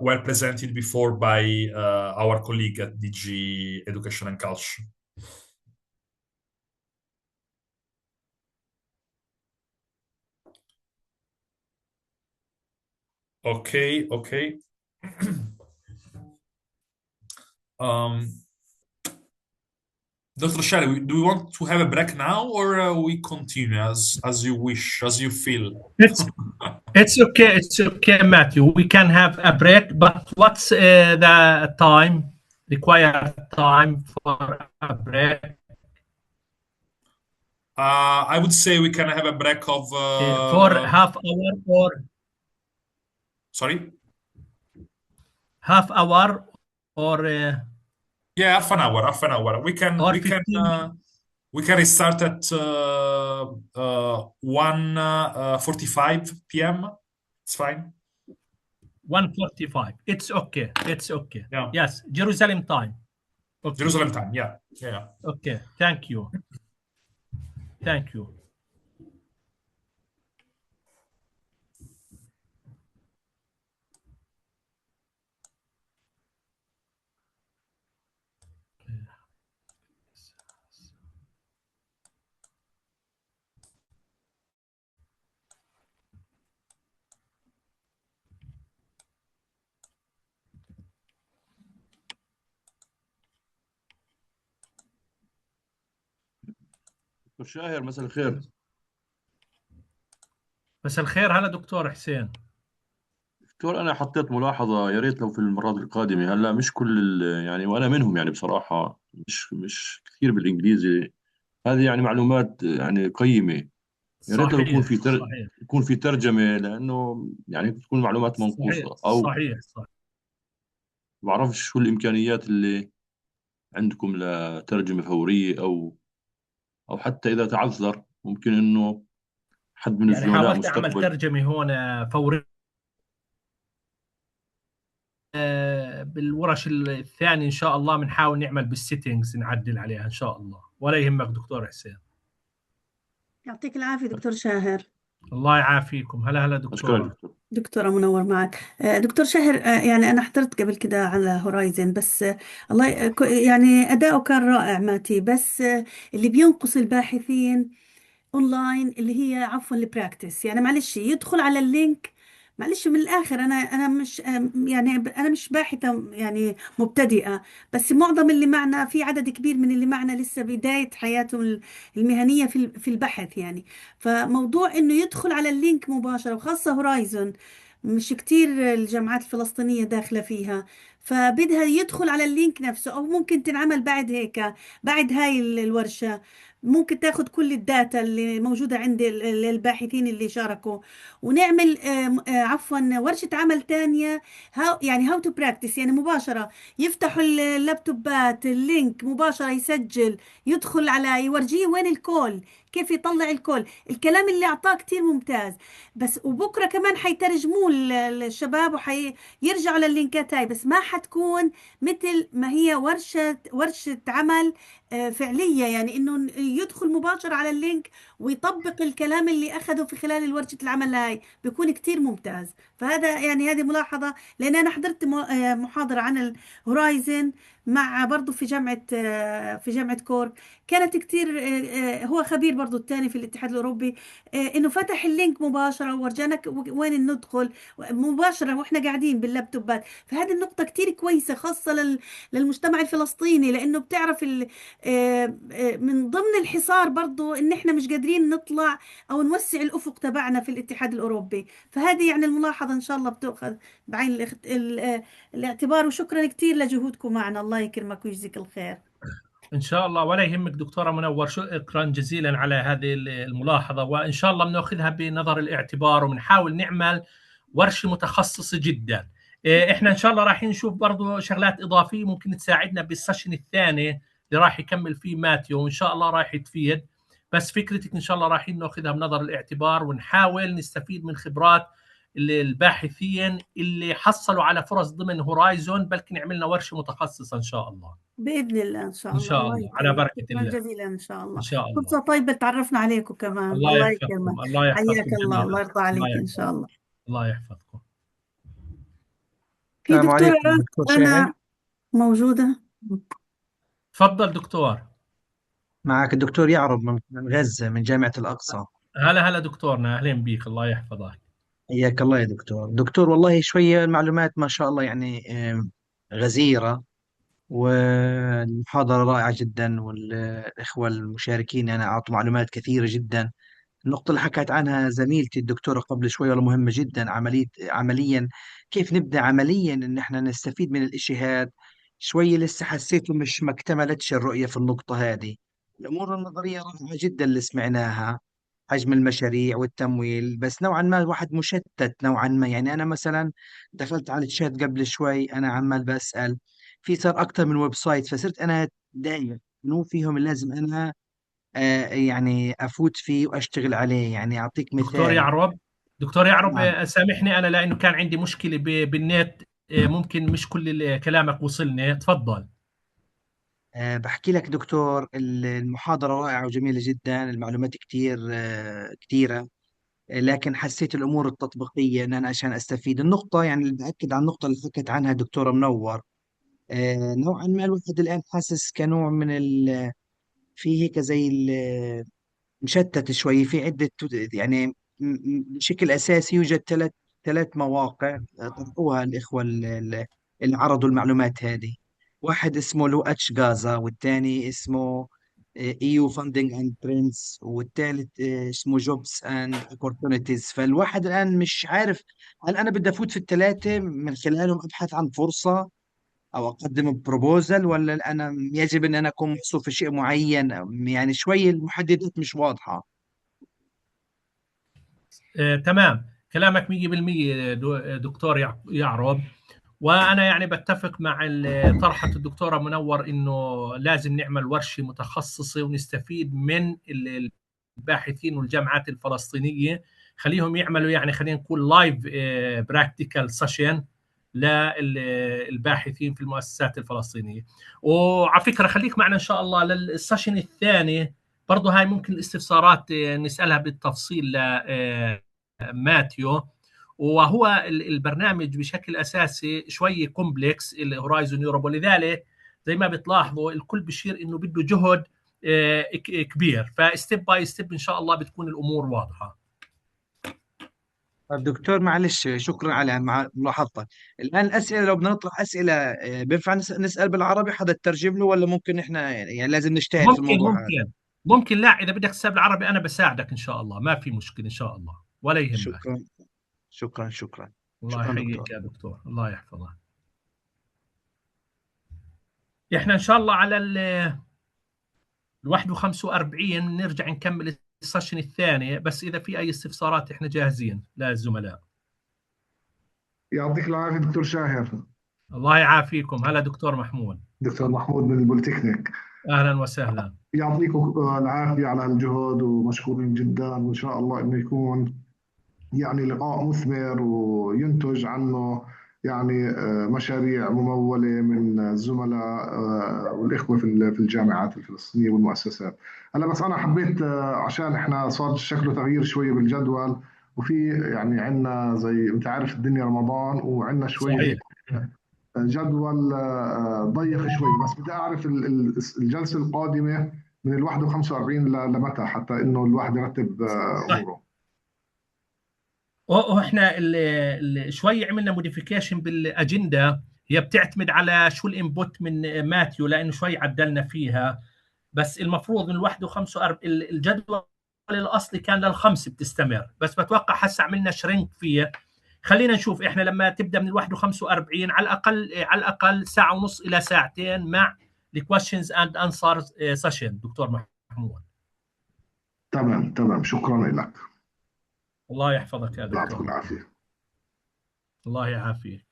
Speaker 19: were presented before by our colleague at DG Education and Culture. Okay. Dr. Shari, do we want to have a break now, or we continue as you wish, as you feel?
Speaker 8: It's okay, Matthew. We can have a break, but what's the time, required time for a break?
Speaker 19: I would say we can have a break of...
Speaker 8: for half hour or...
Speaker 19: Sorry?
Speaker 8: Half hour or...
Speaker 19: Yeah, half an hour. We can restart at 1:45 p.m. It's fine.
Speaker 8: 1:45. It's okay.
Speaker 19: Yeah.
Speaker 8: Yes, Jerusalem time. Okay.
Speaker 19: Jerusalem time. Yeah.
Speaker 8: Okay. Thank you.
Speaker 2: دكتور شاهر، مساء الخير.
Speaker 8: مساء الخير. هلا دكتور حسين.
Speaker 2: دكتور، أنا حطيت ملاحظة، يا ريت لو في المرات القادمة. هلا مش كل يعني، وأنا منهم يعني بصراحة، مش كثير بالإنجليزي. هذه يعني معلومات يعني قيمة. يا ريت لو يكون في ترجمة، لأنه يعني تكون معلومات منقوصة. أو
Speaker 8: صحيح.
Speaker 2: بعرفش شو الإمكانيات اللي عندكم لترجمة فورية، أو حتى إذا تعذر ممكن إنه حد من
Speaker 8: يعني
Speaker 2: الزملاء
Speaker 8: حاولت أعمل
Speaker 2: مستقبل؟
Speaker 8: ترجمة هون فورية بالورش الثاني إن شاء الله بنحاول نعمل بالسيتنجز نعدل عليها إن شاء الله. ولا يهمك دكتور حسين.
Speaker 18: يعطيك العافية دكتور شاهر.
Speaker 8: الله يعافيكم. هلا هلا
Speaker 2: أشكرك
Speaker 8: دكتورة.
Speaker 2: دكتور.
Speaker 18: دكتورة منور معك. دكتور شاهر، يعني أنا حضرت قبل كده على هورايزن، بس الله يعني أداؤه كان رائع ماتي، بس اللي بينقص الباحثين اونلاين اللي هي عفوا البراكتس. يعني معلش يدخل على اللينك، معلش من الاخر انا مش يعني انا مش باحثه يعني مبتدئه، بس معظم اللي معنا في عدد كبير من اللي معنا لسه بدايه حياتهم المهنيه في البحث يعني. فموضوع انه يدخل على اللينك مباشره، وخاصه هورايزون مش كتير الجامعات الفلسطينيه داخله فيها، فبدها يدخل على اللينك نفسه، او ممكن تنعمل بعد هيك، بعد هاي الورشه ممكن تاخد كل الداتا اللي موجودة عند الباحثين اللي شاركوا، ونعمل عفوا ورشة عمل تانية، هاو تو براكتس، يعني مباشرة يفتحوا اللابتوبات اللينك مباشرة، يسجل، يدخل على يورجيه وين الكول، كيف يطلع الكول. الكلام اللي أعطاه كتير ممتاز، بس وبكرة كمان حيترجموه الشباب وحيرجعوا لللينكات هاي، بس ما حتكون مثل ما هي ورشة عمل فعلية، يعني انه يدخل مباشرة على اللينك ويطبق الكلام اللي اخذه في خلال ورشة العمل هاي، بيكون كتير ممتاز. فهذا يعني هذه ملاحظة، لان انا حضرت محاضرة عن الهورايزن مع برضو في جامعة كورك، كانت كتير هو خبير برضو الثاني في الاتحاد الأوروبي، إنه فتح اللينك مباشرة وورجانا وين ندخل مباشرة وإحنا قاعدين باللابتوبات. فهذه النقطة كتير كويسة، خاصة للمجتمع الفلسطيني، لأنه بتعرف من ضمن الحصار برضو إن إحنا مش قادرين نطلع أو نوسع الأفق تبعنا في الاتحاد الأوروبي. فهذه يعني الملاحظة إن شاء الله بتأخذ بعين الاعتبار، وشكرا كتير لجهودكم معنا. الله يكرمك ويجزيك الخير.
Speaker 8: إن شاء الله. ولا يهمك دكتورة منور، شكرا جزيلا على هذه الملاحظة، وإن شاء الله بنأخذها بنظر الاعتبار وبنحاول نعمل ورشة متخصصة جدا. إحنا إن شاء الله راح نشوف برضو شغلات إضافية ممكن تساعدنا بالسيشن الثاني اللي راح يكمل فيه ماتيو، وإن شاء الله راح تفيد. بس فكرتك إن شاء الله راح نأخذها بنظر الاعتبار، ونحاول نستفيد من خبرات الباحثين اللي حصلوا على فرص ضمن هورايزون، بلكن نعملنا ورشة متخصصة إن شاء الله.
Speaker 18: بإذن الله إن شاء
Speaker 8: إن
Speaker 18: الله.
Speaker 8: شاء
Speaker 18: الله
Speaker 8: الله على
Speaker 18: يكرمك.
Speaker 8: بركة
Speaker 18: شكرا
Speaker 8: الله.
Speaker 18: جزيلا إن شاء الله.
Speaker 8: إن شاء الله.
Speaker 18: فرصة طيبة تعرفنا عليكم كمان.
Speaker 8: الله
Speaker 18: الله
Speaker 8: يحفظكم.
Speaker 18: يكرمك.
Speaker 8: الله يحفظكم
Speaker 18: حياك الله. الله
Speaker 8: جميعا.
Speaker 18: يرضى عليك
Speaker 8: الله
Speaker 18: إن شاء الله.
Speaker 8: الله يحفظكم.
Speaker 18: في
Speaker 1: السلام
Speaker 18: دكتورة
Speaker 1: عليكم دكتور شاهر.
Speaker 18: أنا موجودة.
Speaker 8: تفضل دكتور.
Speaker 1: معك الدكتور يعرب من غزة من جامعة الأقصى.
Speaker 8: هلا هلا دكتورنا، أهلا بيك. الله يحفظك.
Speaker 1: حياك الله يا دكتور. دكتور والله شوية المعلومات ما شاء الله يعني غزيرة، والمحاضرة رائعة جدا، والإخوة المشاركين يعني أعطوا معلومات كثيرة جدا. النقطة اللي حكت عنها زميلتي الدكتورة قبل شوية والله مهمة جدا، عمليا كيف نبدأ عمليا إن احنا نستفيد من الإشي هذا. شوية لسه حسيته مش ما اكتملتش الرؤية في النقطة هذه. الأمور النظرية رائعة جدا اللي سمعناها، حجم المشاريع والتمويل، بس نوعا ما الواحد مشتت نوعا ما. يعني أنا مثلا دخلت على الشات قبل شوي، أنا عمال بسأل في صار أكثر من ويب سايت، فصرت أنا داير منو فيهم اللي لازم أنا يعني أفوت فيه وأشتغل عليه. يعني أعطيك
Speaker 8: دكتور
Speaker 1: مثال.
Speaker 8: يعرب، دكتور يعرب،
Speaker 1: نعم.
Speaker 8: سامحني أنا لأنه كان عندي مشكلة بالنت، ممكن مش كل كلامك وصلني. تفضل.
Speaker 1: بحكي لك دكتور، المحاضرة رائعة وجميلة جدا، المعلومات كتير كتيرة، لكن حسيت الأمور التطبيقية إن أنا عشان أستفيد النقطة، يعني اللي بأكد على النقطة اللي حكت عنها دكتورة منور. نوعا ما الواحد الآن حاسس كنوع من في هيك زي مشتت شوي في عدة، يعني بشكل أساسي يوجد ثلاث مواقع طرحوها الإخوة اللي عرضوا المعلومات هذه. واحد اسمه لو اتش غازا، والثاني اسمه EU Funding and Trends، والثالث اسمه Jobs and Opportunities. فالواحد الآن مش عارف هل أنا بدي أفوت في الثلاثة من خلالهم أبحث عن فرصة أو أقدم بروبوزل، ولا أنا يجب أن أنا أكون محصور في شيء معين. يعني شوي المحددات مش واضحة.
Speaker 8: تمام، كلامك 100% دكتور يعرب. وأنا يعني بتفق مع طرحة الدكتورة منور إنه لازم نعمل ورشة متخصصة ونستفيد من الباحثين والجامعات الفلسطينيه، خليهم يعملوا يعني خلينا نقول لايف براكتيكال سيشن للباحثين في المؤسسات الفلسطينيه. وعلى فكره خليك معنا ان شاء الله للسيشن الثاني برضه، هاي ممكن الاستفسارات نسالها بالتفصيل لماتيو. وهو البرنامج بشكل اساسي شوي كومبلكس الهورايزون يوروب، ولذلك زي ما بتلاحظوا الكل بشير انه بده جهد كبير، فستيب باي ستيب ان شاء الله بتكون الامور واضحه.
Speaker 1: طيب دكتور معلش، شكرا على ملاحظتك. الآن أسئلة، لو بدنا نطرح أسئلة بينفع نسأل بالعربي حدا تترجم له، ولا ممكن إحنا يعني لازم نجتهد في
Speaker 8: ممكن
Speaker 1: الموضوع هذا؟
Speaker 8: ممكن لا، اذا بدك تسال بالعربي انا بساعدك ان شاء الله، ما في مشكله ان شاء الله، ولا يهمك.
Speaker 1: شكرا شكرا شكرا.
Speaker 8: الله
Speaker 1: شكرا
Speaker 8: يحييك
Speaker 1: دكتور.
Speaker 8: يا دكتور، الله يحفظك. احنا ان شاء الله على ال 41 نرجع نكمل السيشن الثاني، بس اذا في اي استفسارات احنا جاهزين للزملاء.
Speaker 4: يعطيك العافية دكتور شاهر.
Speaker 8: الله يعافيكم. هلا دكتور محمود.
Speaker 4: دكتور محمود من البوليتكنيك.
Speaker 8: اهلا وسهلا.
Speaker 4: يعطيكم العافية على الجهد، ومشكورين جدا، وإن شاء الله إنه يكون يعني لقاء مثمر وينتج عنه يعني مشاريع ممولة من الزملاء والإخوة في الجامعات الفلسطينية والمؤسسات. هلا بس أنا حبيت عشان إحنا صار شكله تغيير شوية بالجدول، وفي يعني عندنا زي أنت عارف الدنيا رمضان، وعندنا شوي
Speaker 8: صحيح.
Speaker 4: جدول ضيق شوي، بس بدي أعرف الجلسة القادمة من ال 41 لمتى، حتى إنه الواحد يرتب أموره.
Speaker 8: واحنا شوي عملنا موديفيكيشن بالاجنده، هي بتعتمد على شو الانبوت من ماتيو لانه شوي عدلنا فيها، بس المفروض من 41 الجدول الاصلي كان للخمس بتستمر، بس بتوقع هسه عملنا شرينك فيه. خلينا نشوف احنا لما تبدا من 41 على الاقل ساعه ونص الى ساعتين مع الكويشنز اند انسر سيشن. دكتور محمود
Speaker 4: تمام شكرا لك.
Speaker 8: الله يحفظك يا دكتور.
Speaker 4: يعطيك العافيه.
Speaker 8: الله يعافيك.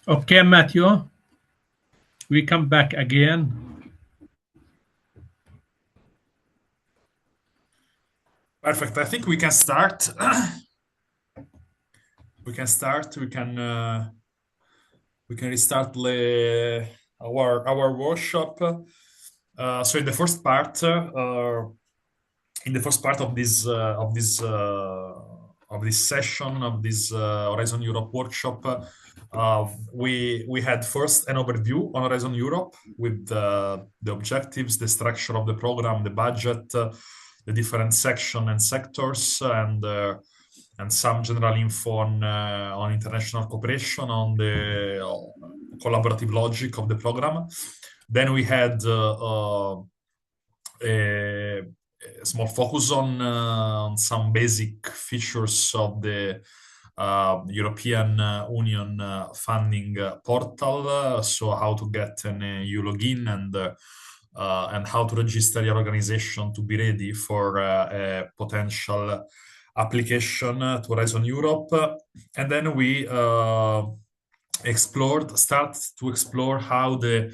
Speaker 8: Okay, Matthew, we come back again.
Speaker 19: Perfect. I think we can start. We can start. We can restart our workshop. So in the first part of this session of this Horizon Europe workshop, we had first an overview on Horizon Europe with the objectives, the structure of the program, the budget, the different sections and sectors, and some general info on international cooperation, on the collaborative logic of the program. Then we had a small focus on some basic features of the European Union funding portal, so how to get an EU login and how to register your organization to be ready for a potential application to Horizon Europe. And then we start to explore how the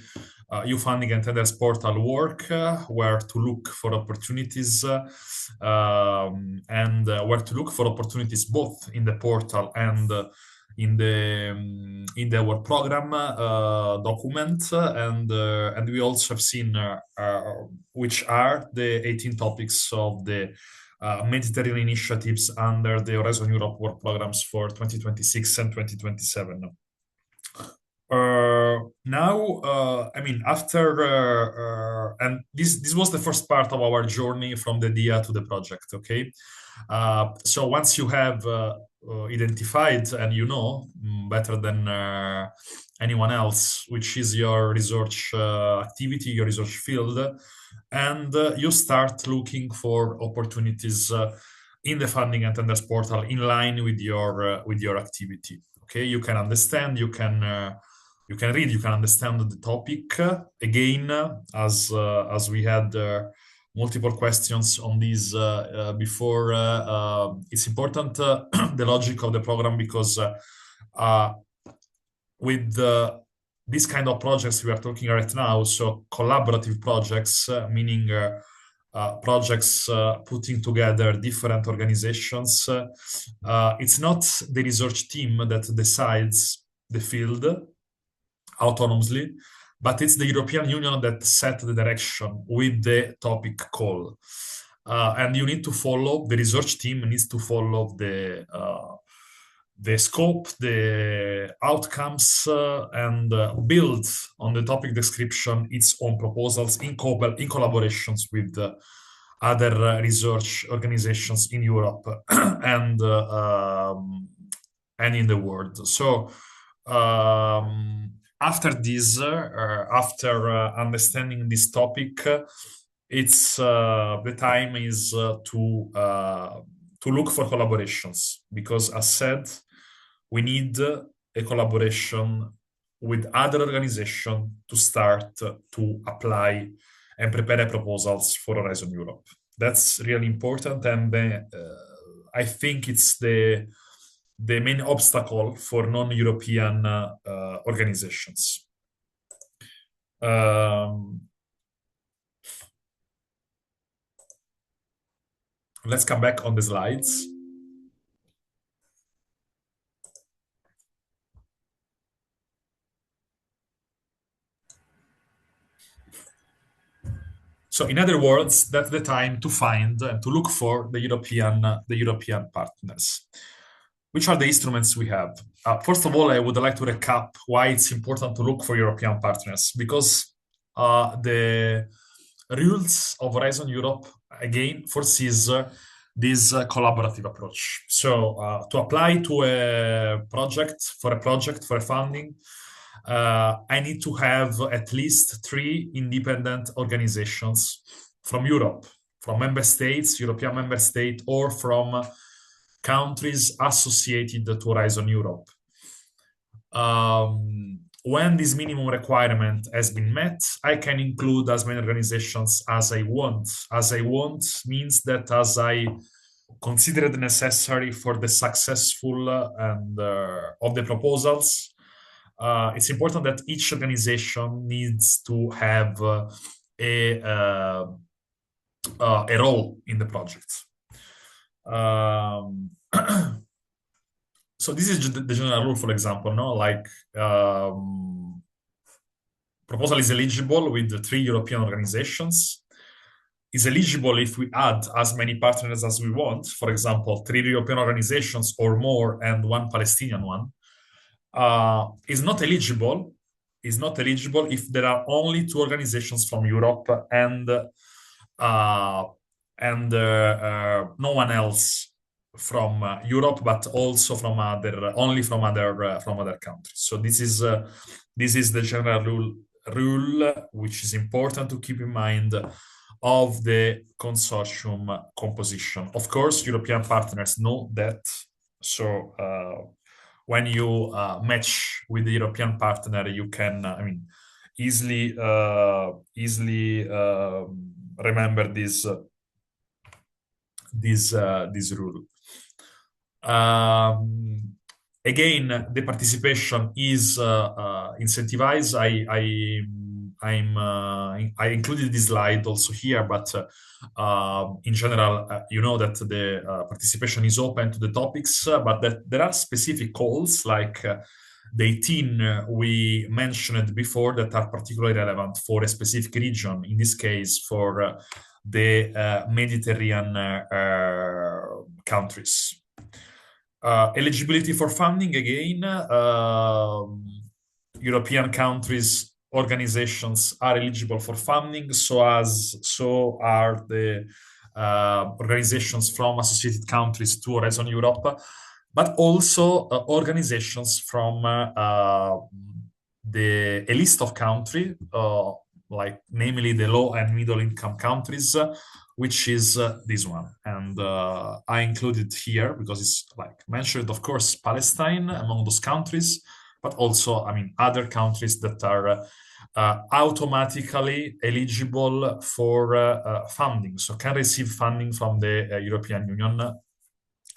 Speaker 19: EU funding and tenders portal work, where to look for opportunities, and where to look for opportunities both in the portal and in our program document, and we also have seen which are the 18 topics of the Mediterranean initiatives under the Horizon Europe work programs for 2026 and 2027. Now, I mean, after and this was the first part of our journey from the idea to the project. Okay, so once you have identified and you know better than anyone else which is your research activity, your research field, and you start looking for opportunities in the funding and tenders portal in line with your activity. Okay, you can understand, you can read, you can understand the topic. Again, as we had multiple questions on this before, it's important the logic of the program, because with this kind of projects we are talking right now, so collaborative projects, meaning projects putting together different organizations, it's not the research team that decides the field autonomously, but it's the European Union that set the direction with the topic call. And you need to follow, the research team needs to follow the scope, the outcomes, and build on the topic description its own proposals in collaborations with other research organizations in Europe and in the world. So after this, after understanding this topic, it's the time is to look for collaborations, because as said, we need a collaboration with other organizations to start to apply and prepare proposals for Horizon Europe. That's really important, and I think it's the main obstacle for non-European organizations. Let's come back on the slides. So in other words, that's the time to find and to look for the European partners. Which are the instruments we have? First of all, I would like to recap why it's important to look for European partners, because the rules of Horizon Europe, again, foresees this collaborative approach. So to apply to a project, for a funding, I need to have at least 3 independent organizations from Europe, from member states, European member states, or from countries associated to Horizon Europe. When this minimum requirement has been met, I can include as many organizations as I want. As I want means that as I consider it necessary for the successful and of the proposals, it's important that each organization needs to have a role in the project. So this is the general rule, for example, no? Like proposal is eligible with the 3 European organizations. Is eligible if we add as many partners as we want, for example, 3 European organizations or more and 1 Palestinian one. Is not eligible if there are only 2 organizations from Europe and no one else from Europe, but also from other countries. So this is the general rule, which is important to keep in mind of the consortium composition. Of course, European partners know that. So when you match with the European partner, you can, easily remember this rule. Again, the participation is incentivized. I included this slide also here, but in general, you know that the participation is open to the topics, but that there are specific calls like the 18 we mentioned before that are particularly relevant for a specific region, in this case for the Mediterranean countries. Eligibility for funding, again, European countries, organizations are eligible for funding, so are the organizations from associated countries to Horizon Europe, but also organizations from a list of countries, like namely the low and middle income countries, which is this one. And I included here because it's like mentioned, of course, Palestine among those countries, but also, other countries that are automatically eligible for funding, so can receive funding from the European Union.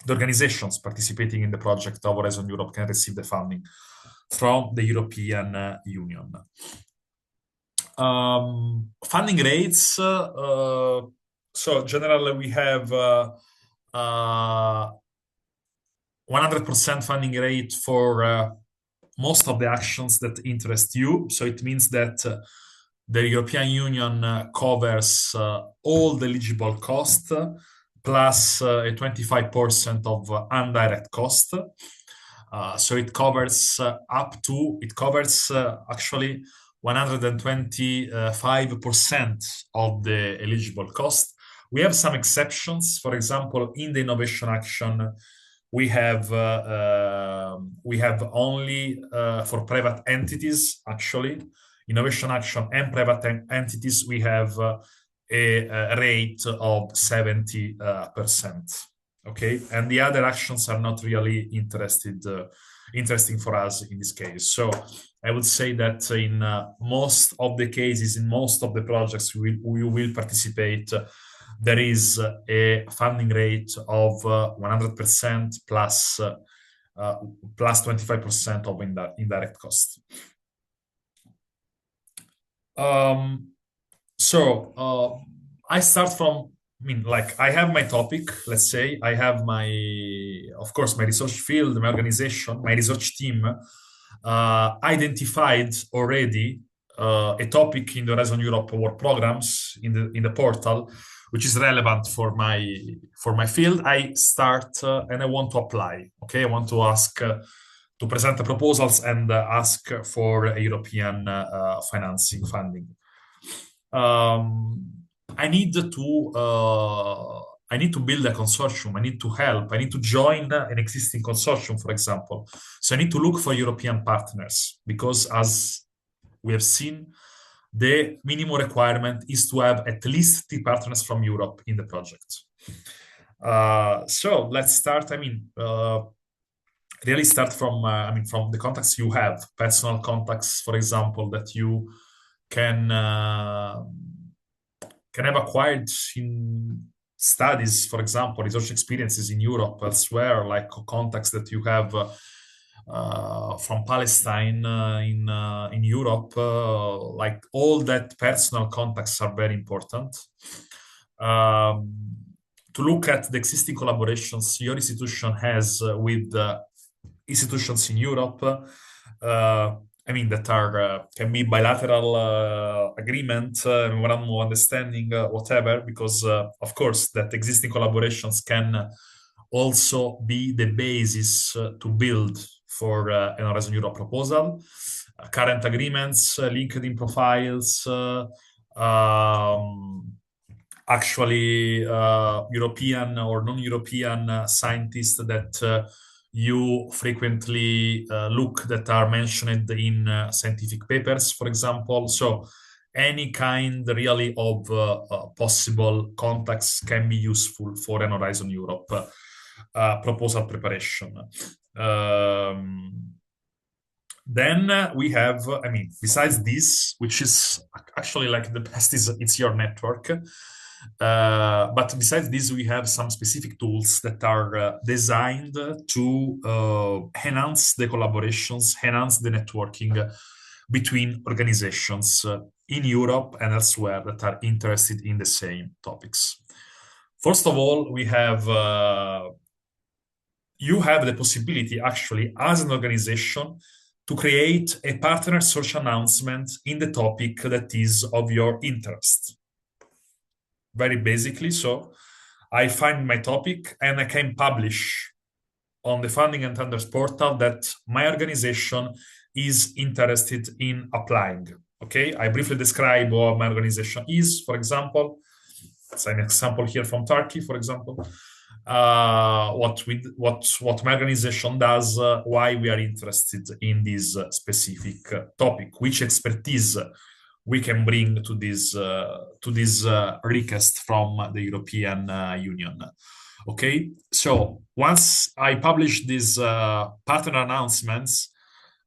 Speaker 19: The organizations participating in the project of Horizon Europe can receive the funding from the European Union. Funding rates, so generally we have 100% funding rate for most of the actions that interest you. So it means that the European Union covers all the eligible cost plus a 25% of indirect cost. So it covers actually 125% of the eligible cost. We have some exceptions. For example, in the innovation action, we have only for private entities, actually, innovation action and private entities, we have a rate of 70%. Okay, and the other actions are not really interesting for us in this case. So I would say that in most of the cases, in most of the projects we will participate, there is a funding rate of 100% plus 25% of indirect cost. I start from, I have my topic, let's say, I have of course, my research field, my organization, my research team identified already a topic in the Horizon Europe work programs in the portal, which is relevant for my field. I start and I want to apply. Okay, I want to ask to present the proposals and ask for a European funding. I need to build a consortium. I need to help. I need to join an existing consortium, for example. So I need to look for European partners because, as we have seen, the minimum requirement is to have at least 3 partners from Europe in the project. So let's start. Really start from from the contacts you have, personal contacts, for example, that you can have acquired in studies, for example, research experiences in Europe, elsewhere, like contacts that you have from Palestine in Europe. Like all that personal contacts are very important. To look at the existing collaborations your institution has with institutions in Europe, I mean, that are can be bilateral agreement, memorandum of understanding, whatever, because of course that existing collaborations can also be the basis to build for an Horizon Europe proposal. Current agreements, LinkedIn profiles, actually European or non-European scientists that you frequently look that are mentioned in scientific papers, for example. So any kind really of possible contacts can be useful for an Horizon Europe proposal preparation. Then we have, I mean, besides this, which is actually like the best is it's your network. But besides this, we have some specific tools that are designed to enhance the collaborations, enhance the networking between organizations in Europe and elsewhere that are interested in the same topics. First of all, we have you have the possibility actually as an organization to create a partner search announcement in the topic that is of your interest. Very basically, so I find my topic and I can publish on the Funding and Tenders portal that my organization is interested in applying. Okay, I briefly describe what my organization is, for example. It's an example here from Turkey, for example. What my organization does, why we are interested in this specific topic, which expertise we can bring to this request from the European Union. Okay, so once I publish these partner announcements,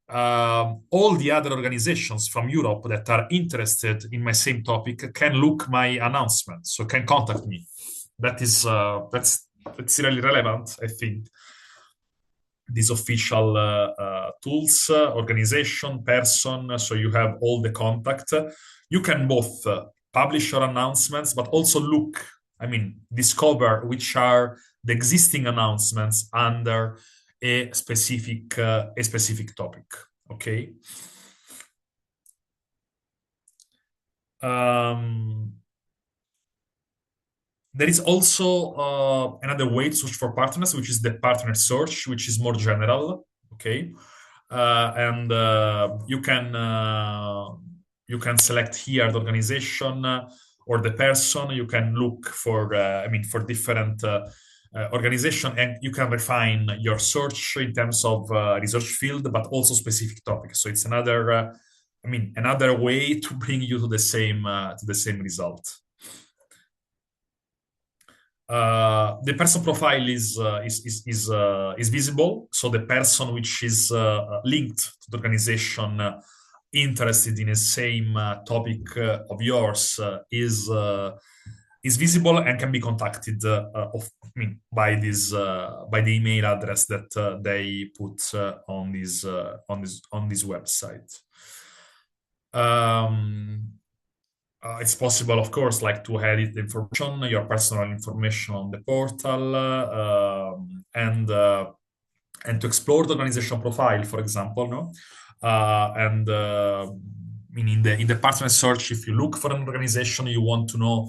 Speaker 19: all the other organizations from Europe that are interested in my same topic can look my announcement, so can contact me. That is that's really relevant, I think. These official tools, organization, person, so you have all the contact. You can both publish your announcements, but also look, I mean, discover which are the existing announcements under a specific topic. Okay. There is also another way to search for partners, which is the partner search, which is more general. Okay, and you can select here the organization or the person. You can look for for different organization, and you can refine your search in terms of research field, but also specific topics. So it's another another way to bring you to the same result. The person profile is visible, so the person which is linked to the organization interested in the same topic of yours is visible and can be contacted by the email address that they put on this website. It's possible, of course, like to edit the information, your personal information on the portal, and to explore the organization profile, for example, no? In the partner search, if you look for an organization, you want to know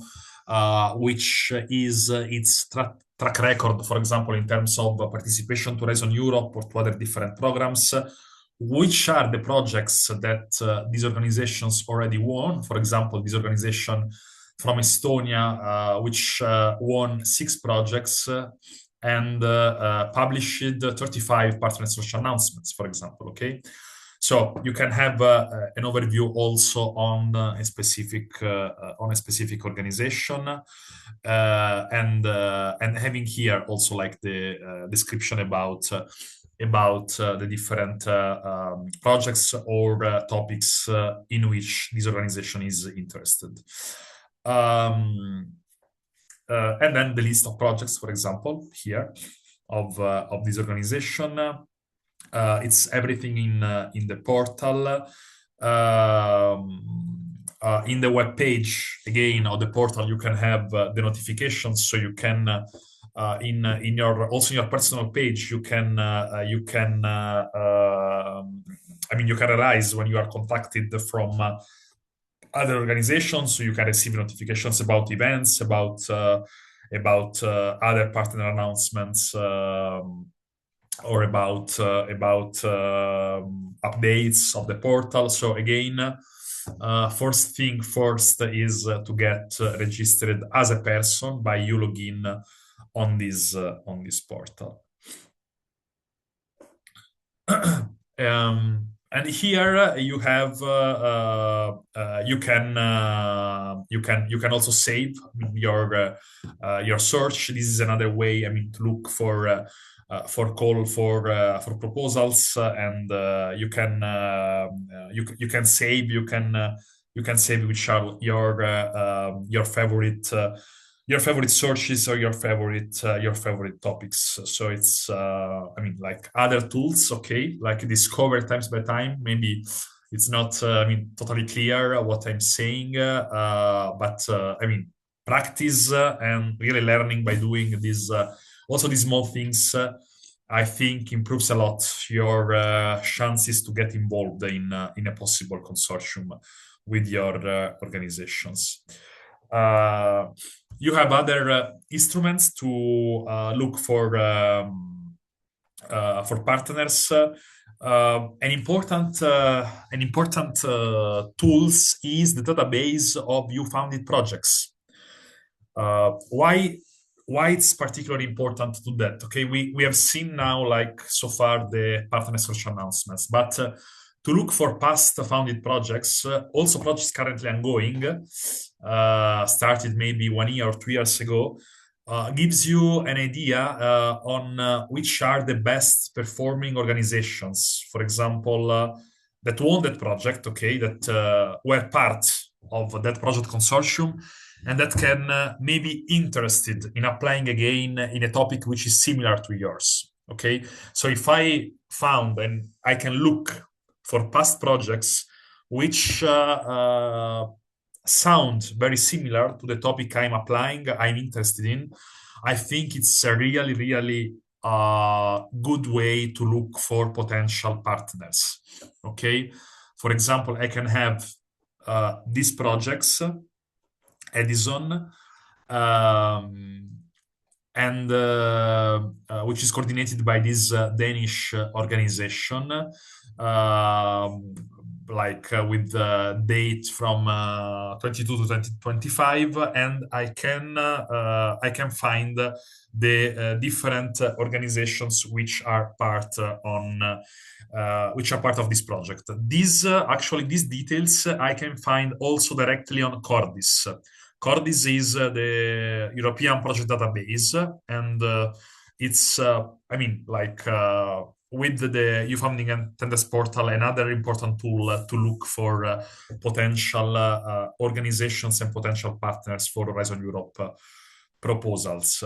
Speaker 19: which is its track record, for example, in terms of participation to Horizon Europe or to other different programs. Which are the projects that these organizations already won? For example, this organization from Estonia, which won 6 projects and published 35 partner search announcements, for example. Okay, so you can have an overview also on a specific organization, and having here also like the description about the different projects or topics in which this organization is interested. And then the list of projects, for example, here of this organization. It's everything in the portal. In the web page again of the portal, you can have the notifications, so you can in your personal page you can realize when you are contacted from other organizations, so you can receive notifications about events, about other partner announcements, or about updates of the portal. So again, first thing first is to get registered as a person by you login on this portal. And here you have you can also save your search. This is another way, I mean, to look for proposals, and you can save which are your favorite searches or your favorite topics. So it's I mean, like other tools, okay, like Discover times by time. Maybe it's not I mean, totally clear what I'm saying, but I mean, practice and really learning by doing this. Also, these small things, I think, improves a lot your chances to get involved in a possible consortium with your organizations. You have other instruments to look for partners. An important tools is the database of you-founded projects. Why it's particularly important to do that? Okay, we have seen now, like, so far the partner social announcements, but to look for past founded projects, also projects currently ongoing, started maybe 1 year or 2 years ago, gives you an idea on which are the best performing organizations, for example, that won that project, okay, that were part of that project consortium, and that can maybe interested in applying again in a topic which is similar to yours, okay? So if I found, and I can look for past projects which sound very similar to the topic I'm applying, I'm interested in, I think it's a really, really good way to look for potential partners, okay? For example, I can have these projects, Edison, and which is coordinated by this Danish organization, with the date from 22 to 2025, and I can find the different organizations which are part of this project. These details I can find also directly on Cordis. Cordis is the European project database, and it's with the YouFunding and Tenders portal, another important tool to look for potential organizations and potential partners for Horizon Europe proposals.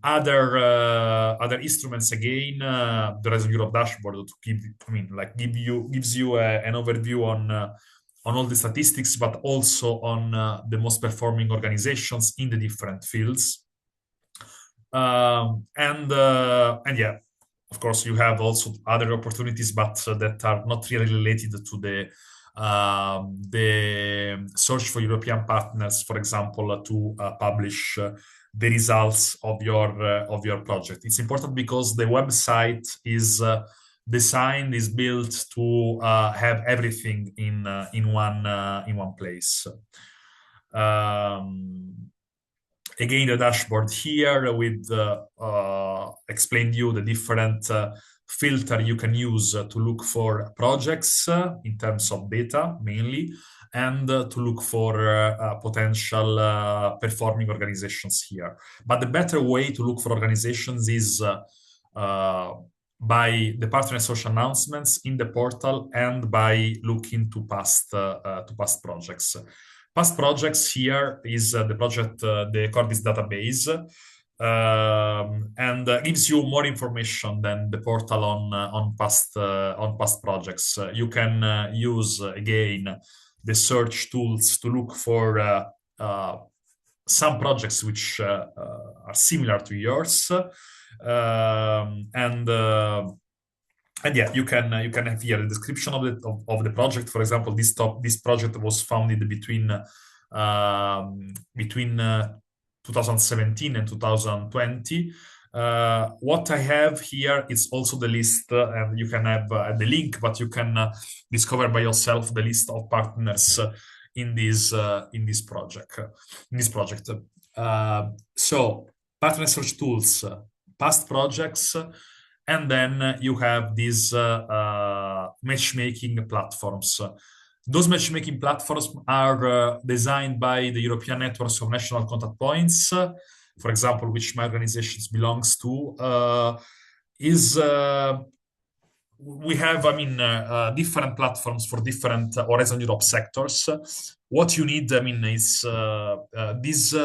Speaker 19: Other instruments, again, the Horizon Europe dashboard, to gives you an overview on all the statistics, but also on the most performing organizations in the different fields. And yeah, of course, you have also other opportunities, but that are not really related to the search for European partners, for example, to publish the results of your project. It's important because the website is designed, is built to have everything in one place. Again, the dashboard here with explained you the different filter you can use to look for projects in terms of data mainly, and to look for potential performing organizations here. But the better way to look for organizations is by the partner social announcements in the portal and by looking to past projects. Past projects here is the project, the Cordis database. and gives you more information than the portal on past projects. You can use again the search tools to look for some projects which are similar to yours, and yeah, you can have here the description of the project. For example, this project was founded between 2017 and 2020. What I have here is also the list, and you can have the link, but you can discover by yourself the list of partners in this project. So partner search tools, past projects, and then you have these matchmaking platforms. Those matchmaking platforms are designed by the European networks of national contact points, for example, which my organization belongs to. We have, different platforms for different Horizon Europe sectors. What you need, is these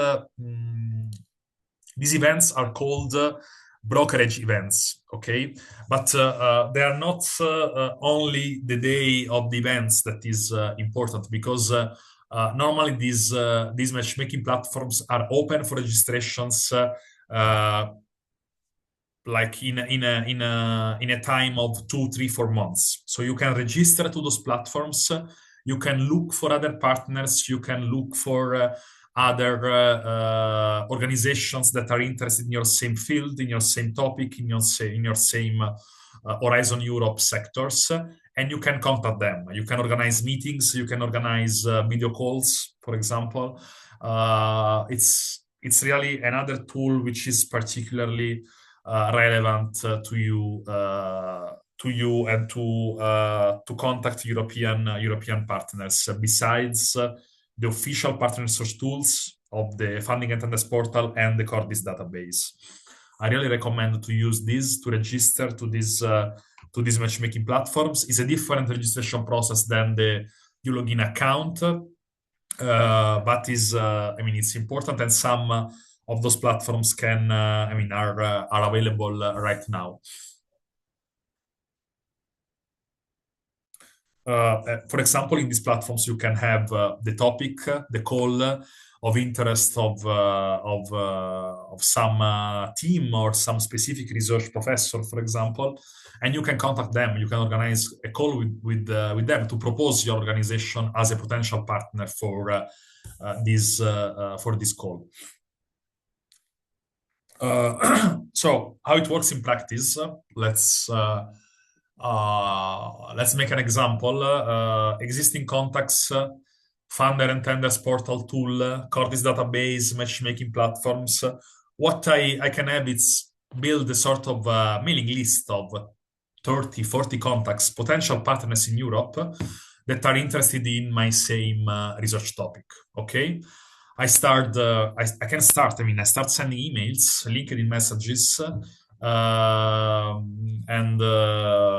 Speaker 19: events are called brokerage events, okay? But they are not only the day of the events that is important, because normally these matchmaking platforms are open for registrations like in a time of 2, 3, 4 months. So you can register to those platforms. You can look for other partners. You can look for other organizations that are interested in your same field, in your same topic, in your same Horizon Europe sectors, and you can contact them. You can organize meetings. You can organize video calls, for example. It's really another tool which is particularly relevant to you and to contact European partners, besides the official partner search tools of the Funding and Tenders portal and the Cordis database. I really recommend to use this to register to these matchmaking platforms. It's a different registration process than the login account, but it's important, and some of those platforms are available right now. For example, in these platforms, you can have the topic, the call of interest of some team or some specific research professor, for example, and you can contact them. You can organize a call with them to propose your organization as a potential partner for this call. So how it works in practice? Let's make an example. Existing contacts, Funder and Tenders portal tool, Cordis database, matchmaking platforms. What I can have is build a sort of mailing list of 30, 40 contacts, potential partners in Europe that are interested in my same research topic, okay? I start sending emails, LinkedIn messages, and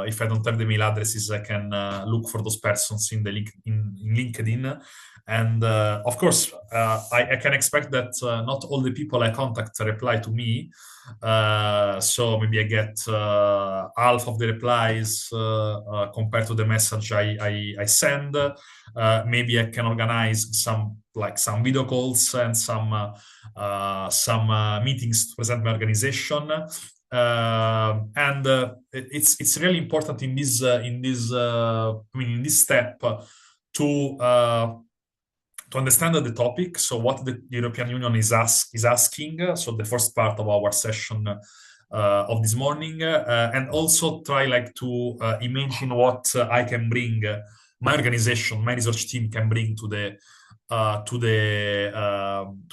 Speaker 19: if I don't have the mail addresses, I can look for those persons in LinkedIn. And of course, I can expect that not all the people I contact reply to me. So maybe I get half of the replies compared to the message I send. Maybe I can organize some video calls and some meetings to present my organization. And it's really important in this step to understand the topic. So what the European Union is asking. So the first part of our session of this morning, and also try to imagine what I can bring, my organization, my research team can bring to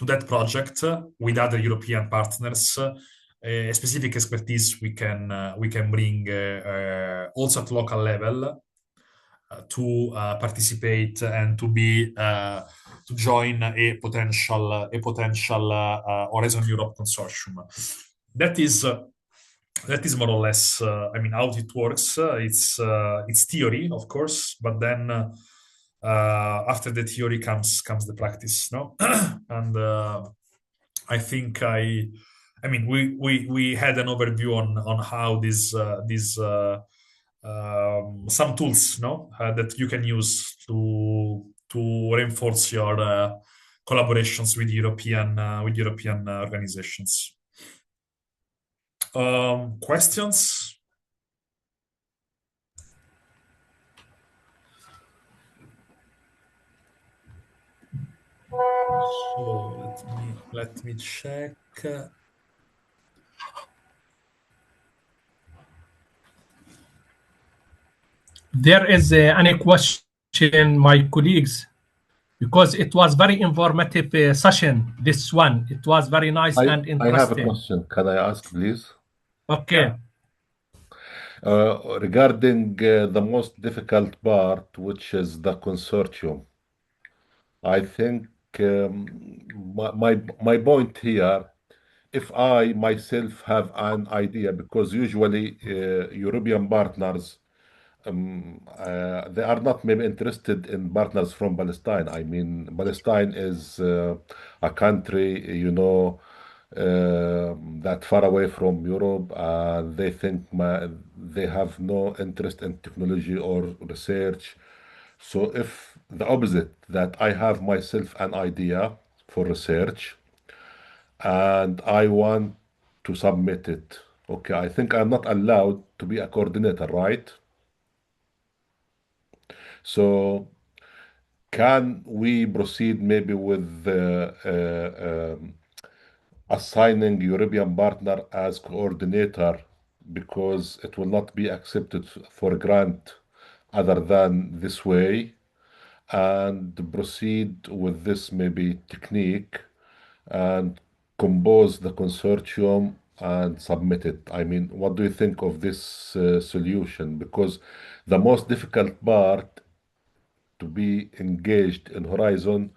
Speaker 19: that project with other European partners. A specific expertise we can bring also at local level to participate and to join a potential Horizon Europe consortium. That is more or less how it works. It's theory, of course, but then after the theory comes the practice, no? And I think I I mean, we had an overview on how these some tools, that you can use to reinforce your collaborations with European organizations. Questions? So let me check.
Speaker 8: There is any question, my colleagues, because it was very informative session. This one, it was very nice and interesting.
Speaker 17: I have a question. Can I ask, please?
Speaker 8: Okay.
Speaker 17: Regarding the most difficult part, which is the consortium, I think my point here, if I myself have an idea, because usually European partners, they are not maybe interested in partners from Palestine. I mean, Palestine is a country, that far away from Europe, and they think they have no interest in technology or research. So if the opposite, that I have myself an idea for research and I want to submit it, okay, I think I'm not allowed to be a coordinator, right? So can we proceed maybe with assigning European partner as coordinator, because it will not be accepted for grant other than this way, and proceed with this maybe technique and compose the consortium and submit it? I mean, what do you think of this solution? Because the most difficult part to be engaged in Horizon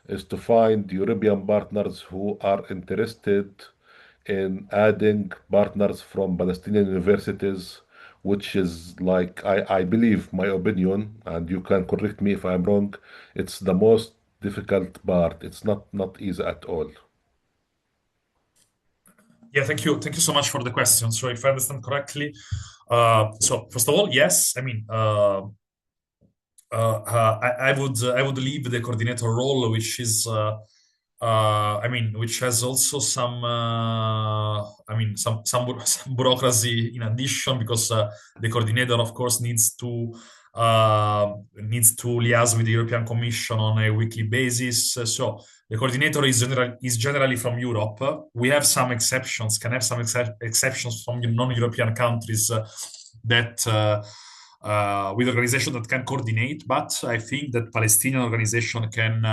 Speaker 17: is to find European partners who are interested in adding partners from Palestinian universities, which is like, I believe, my opinion, and you can correct me if I'm wrong, it's the most difficult part. It's not easy at all.
Speaker 19: Yeah, thank you so much for the question. So if I understand correctly, so first of all, yes, I mean, I would leave the coordinator role, which is which has also some some bureaucracy in addition, because the coordinator, of course, needs to liaise with the European Commission on a weekly basis. So the coordinator is generally from Europe. We have some exceptions, exceptions from non-European countries that. With organization that can coordinate, but I think that Palestinian organization can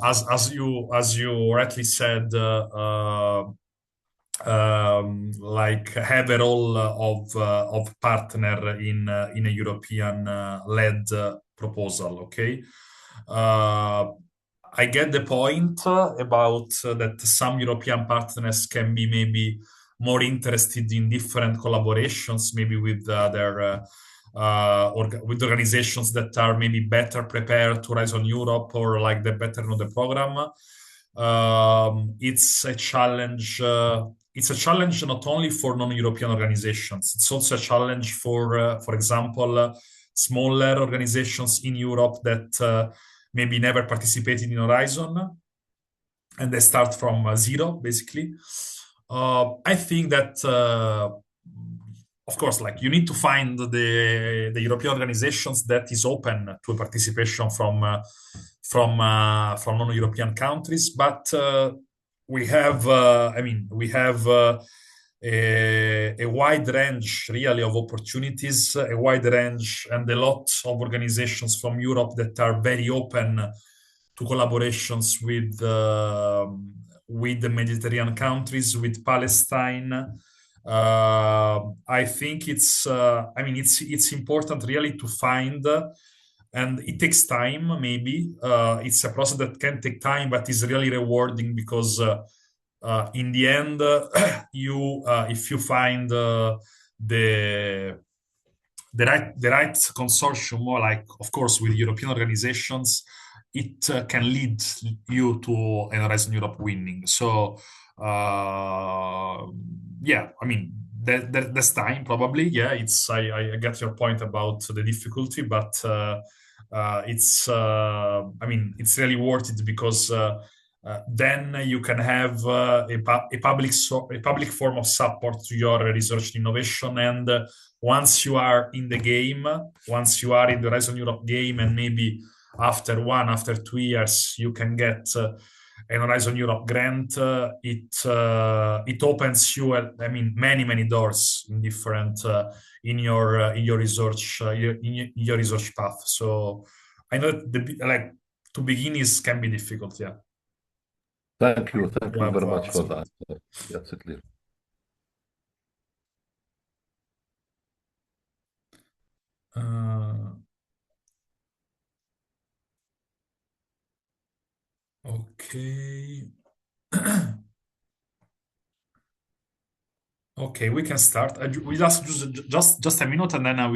Speaker 19: as you rightly said, like have a role of partner in a European led proposal. Okay. I get the point about that some European partners can be maybe more interested in different collaborations, maybe with with organizations that are maybe better prepared to Horizon Europe, or like they better know the program. It's a challenge. It's a challenge not only for non-European organizations. It's also a challenge for example, smaller organizations in Europe that maybe never participated in Horizon, and they start from zero, basically. I think that, of course, like you need to find the European organizations that is open to participation from non-European countries. But we have, we have a wide range, really, of opportunities, a wide range, and a lot of organizations from Europe that are very open to collaborations with the Mediterranean countries, with Palestine. I think it's important really to find, and it takes time. Maybe it's a process that can take time, but is really rewarding, because in the end, if you find the right consortium, or like, of course, with European organizations, it can lead you to an Horizon Europe winning. So Yeah, I mean, that's time probably. Yeah, I get your point about the difficulty, but it's I mean, it's really worth it because then you can have a public form of support to your research and innovation. And once you are in the game, once you are in the Horizon Europe game, and maybe after 2 years, you can get an Horizon Europe grant, it opens you, I mean, many doors in different in your research in your research path. So I know that to begin can be difficult. Yeah.
Speaker 17: Thank you very much for that. That's clear.
Speaker 19: Okay. Okay, we can start. We just a minute, and then I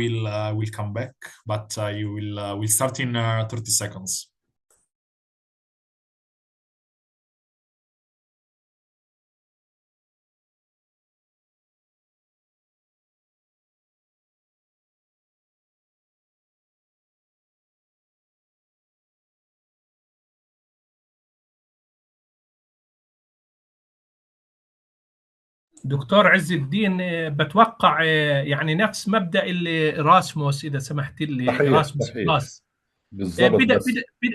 Speaker 19: will come back. But you will start in 30 seconds.
Speaker 8: دكتور عز الدين، بتوقع يعني نفس مبدأ الإراسموس، إذا سمحت لي. إراسموس بلس
Speaker 17: بالضبط،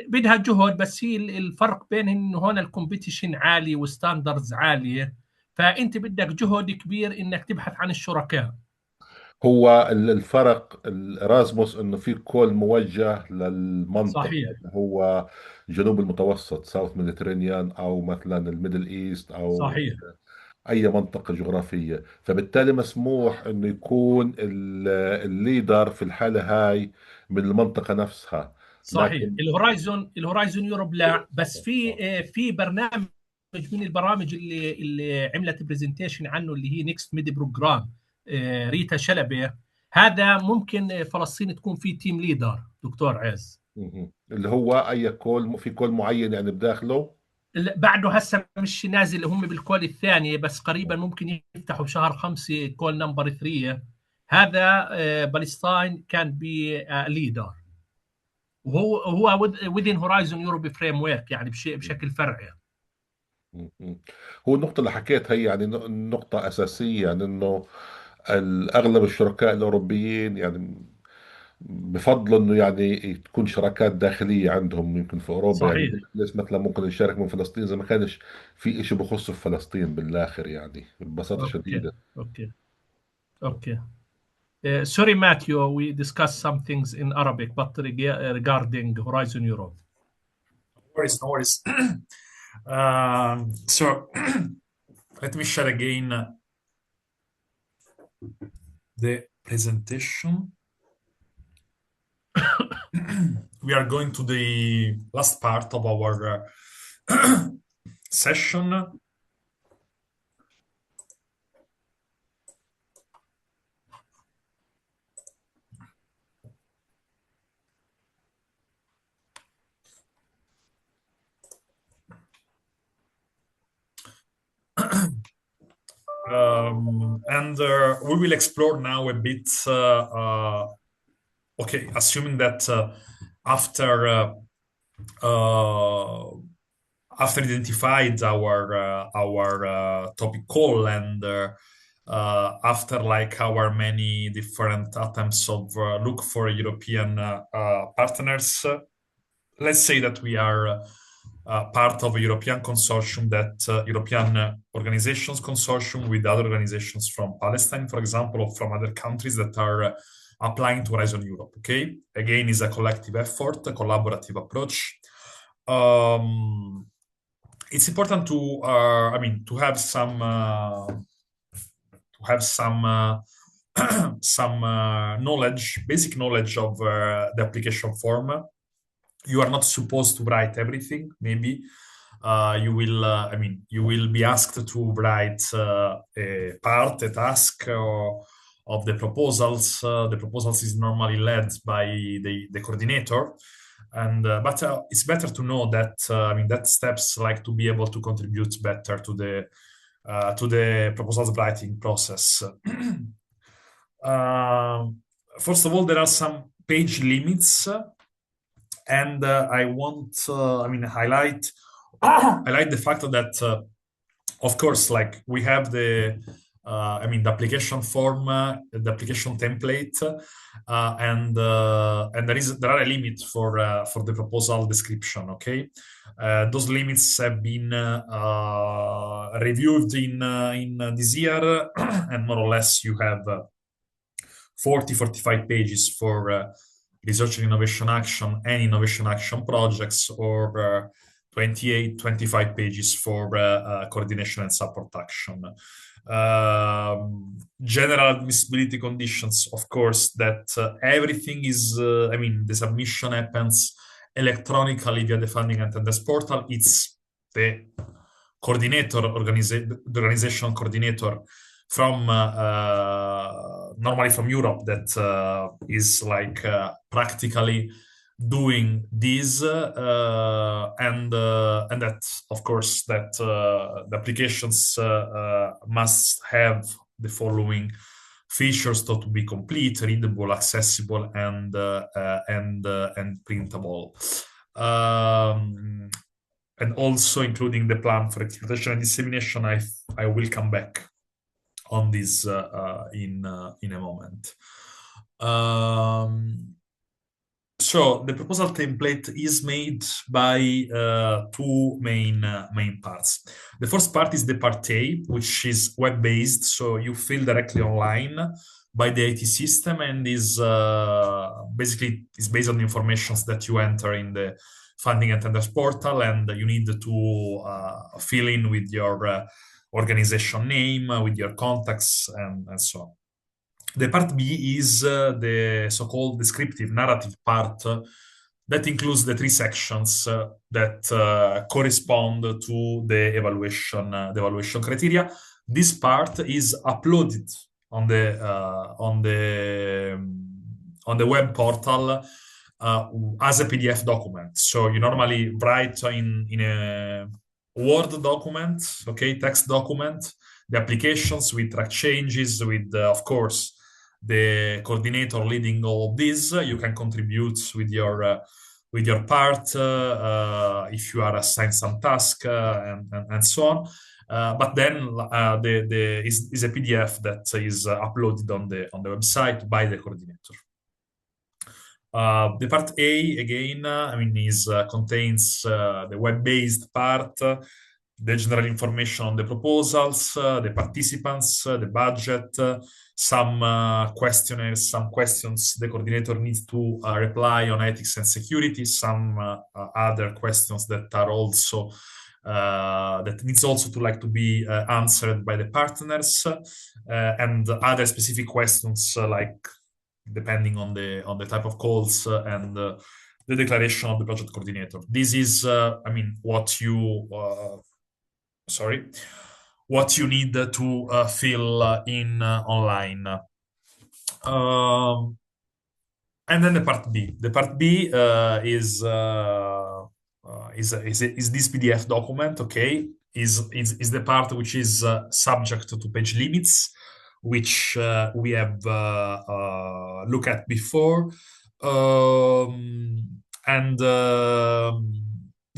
Speaker 8: بدها جهد، بس هي الفرق بين إنه هون الكومبيتيشن عالي وستاندردز عالية، فأنت بدك جهد كبير إنك تبحث عن الشركاء.
Speaker 17: هو الفرق الإراسموس إنه في كل موجه للمنطقة،
Speaker 8: صحيح.
Speaker 17: هو جنوب المتوسط، ساوث ميديترينيان، أو مثلا الميدل إيست، أو
Speaker 8: صحيح.
Speaker 17: أي منطقة جغرافية. فبالتالي مسموح إنه يكون الليدر في الحالة هاي من المنطقة نفسها.
Speaker 8: صحيح.
Speaker 17: لكن
Speaker 8: الهورايزون يوروب لا، بس في برنامج من البرامج اللي عملت برزنتيشن عنه، اللي هي نيكست ميدي بروجرام، ريتا شلبي. هذا ممكن فلسطين تكون فيه تيم ليدر دكتور عز،
Speaker 17: اللي هو أي كول، في كول معين يعني بداخله.
Speaker 8: بعده هسه مش نازل، هم بالكول الثانية، بس قريبا ممكن يفتحوا بشهر 5 كول نمبر 3. هذا فلسطين كان بي ليدر، وهو within Horizon Europe framework، يعني بشكل فرعي.
Speaker 17: هو النقطة اللي حكيتها هي يعني نقطة أساسية، يعني إنه أغلب الشركاء الأوروبيين يعني بفضلوا إنه يعني تكون شراكات داخلية عندهم. يمكن في أوروبا
Speaker 8: صحيح.
Speaker 17: يعني ليش مثلا ممكن نشارك من فلسطين إذا ما كانش في إشي بخصه في فلسطين بالآخر، يعني ببساطة شديدة.
Speaker 8: Okay. Sorry, Matthew, we discussed some things in Arabic, but regarding Horizon Europe.
Speaker 19: No worries. So let me share again the presentation. We are going to the last part of our session. And we will explore now a bit, okay, assuming that after identified our topic call, and after like our many different attempts of look for European partners, let's say that we are part of a European consortium, that European organizations consortium with other organizations from Palestine, for example, or from other countries that are applying to Horizon Europe. Okay, again, is a collective effort, a collaborative approach. It's important to, I mean, to have some knowledge, basic knowledge of the application form. You are not supposed to write everything. Maybe you will, I mean, you will be asked to write a task of the proposals. The proposals is normally led by the coordinator. And but it's better to know that, I mean, that steps like to be able to contribute better to the to the proposals writing process. First of all, there are some page limits, and I want, highlight the fact that, of course, like we have the application form, the application template, and there are a limit for the proposal description. Okay, those limits have been reviewed in this year, and more or less you have 40-45 pages for research and innovation action and innovation action projects, or 28-25 pages for coordination and support action. General admissibility conditions, of course, that everything is, the submission happens electronically via the funding and tenders portal. It's the coordinator, the organizational coordinator from normally from Europe that is like practically doing this, and that, of course, that the applications must have the following features to be complete, readable, accessible, and printable, and also including the plan for exploitation and dissemination. I will come back on this in a moment. So the proposal template is made by two main parts. The first part is the part A, which is web-based, so you fill directly online by the IT system, and is basically is based on the information that you enter in the funding and tenders portal, and you need to fill in with your organization name, with your contacts, and so on. The part B is the so-called descriptive narrative part that includes the three sections that correspond to the evaluation criteria. This part is uploaded on the web portal as a PDF document. So you normally write in a Word document, okay, text document, the applications with track changes, with of course the coordinator leading all of this. You can contribute with your part if you are assigned some task, and so on. But then is a PDF that is uploaded on the website by the coordinator. The part A, again, contains the web-based part, the general information on the proposals, the participants, the budget, some questionnaires, some questions the coordinator needs to reply on ethics and security, some other questions that are also that needs also to be answered by the partners, and other specific questions depending on the type of calls and the declaration of the project coordinator. This is what you need to fill in online. And then the part B. The part B is this PDF document, okay? Is the part which is subject to page limits, which we have looked at before.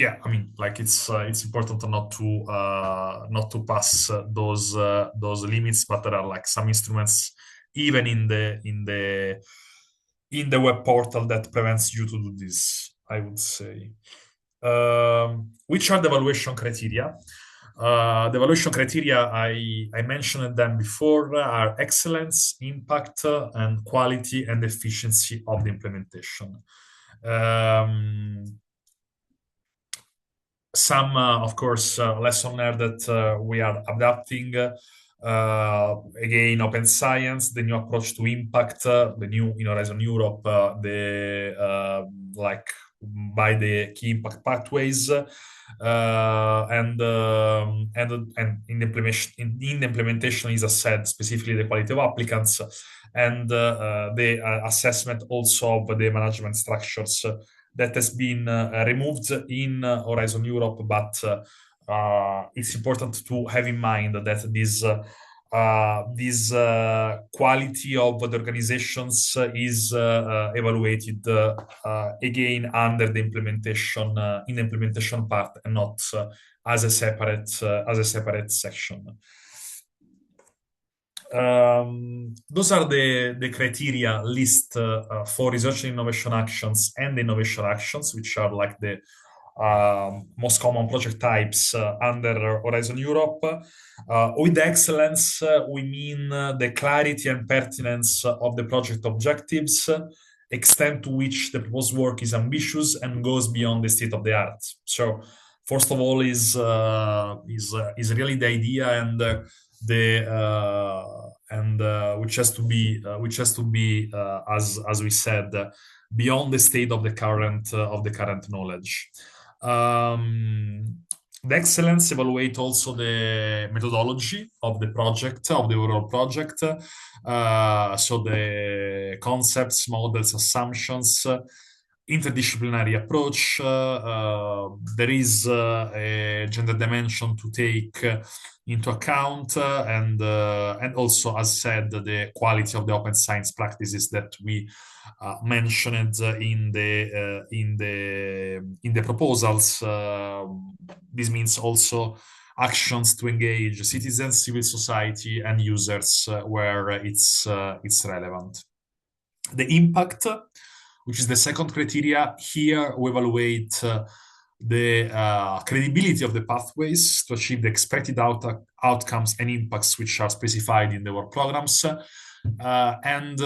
Speaker 19: It's important not to pass those limits, but there are some instruments even in the web portal that prevents you to do this, I would say. Which are the evaluation criteria? The evaluation criteria, I mentioned them before, are excellence, impact, and quality and efficiency of the implementation. Some, of course, lesson learned that we are adapting. Again, open science, the new approach to impact, the new Horizon Europe, by the key impact pathways, and in the implementation, as I said, specifically the quality of applicants, and the assessment also of the management structures that has been removed in Horizon Europe, but it's important to have in mind that this quality of the organizations is evaluated again under the implementation in the implementation part and not as a separate section. Those are the criteria list for research and innovation actions and innovation actions, which are like the most common project types under Horizon Europe. With excellence, we mean the clarity and pertinence of the project objectives, extent to which the proposed work is ambitious and goes beyond the state of the art. So, first of all, is really the idea and which has to be as we said beyond the state of the current knowledge. The excellence evaluate also the methodology of the project, of the overall project. So the concepts, models, assumptions, interdisciplinary approach. There is a gender dimension to take into account, and also, as said, the quality of the open science practices that we mentioned in the proposals. This means also actions to engage citizens, civil society, and users where it's relevant. The impact, which is the second criteria, here we evaluate the credibility of the pathways to achieve the expected outcomes and impacts which are specified in the work programs, and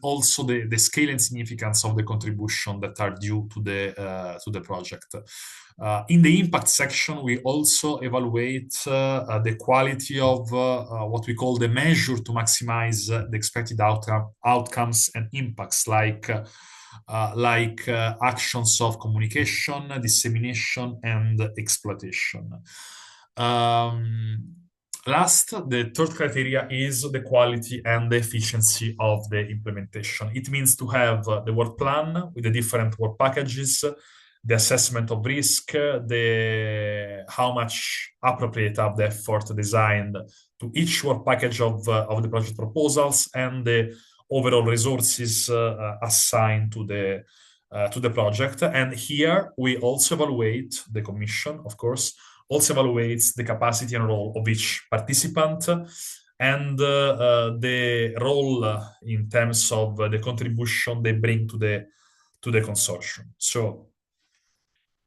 Speaker 19: also the scale and significance of the contribution that are due to the project. In the impact section, we also evaluate the quality of what we call the measure to maximize the expected outcomes and impacts, like actions of communication, dissemination, and exploitation. Last, the third criteria is the quality and the efficiency of the implementation. It means to have the work plan with the different work packages, the assessment of risk, how much appropriate of the effort designed to each work package of the project proposals, and the overall resources assigned to the project. And here we also evaluate the Commission, of course, also evaluates the capacity and role of each participant, and the role in terms of the contribution they bring to the consortium. So,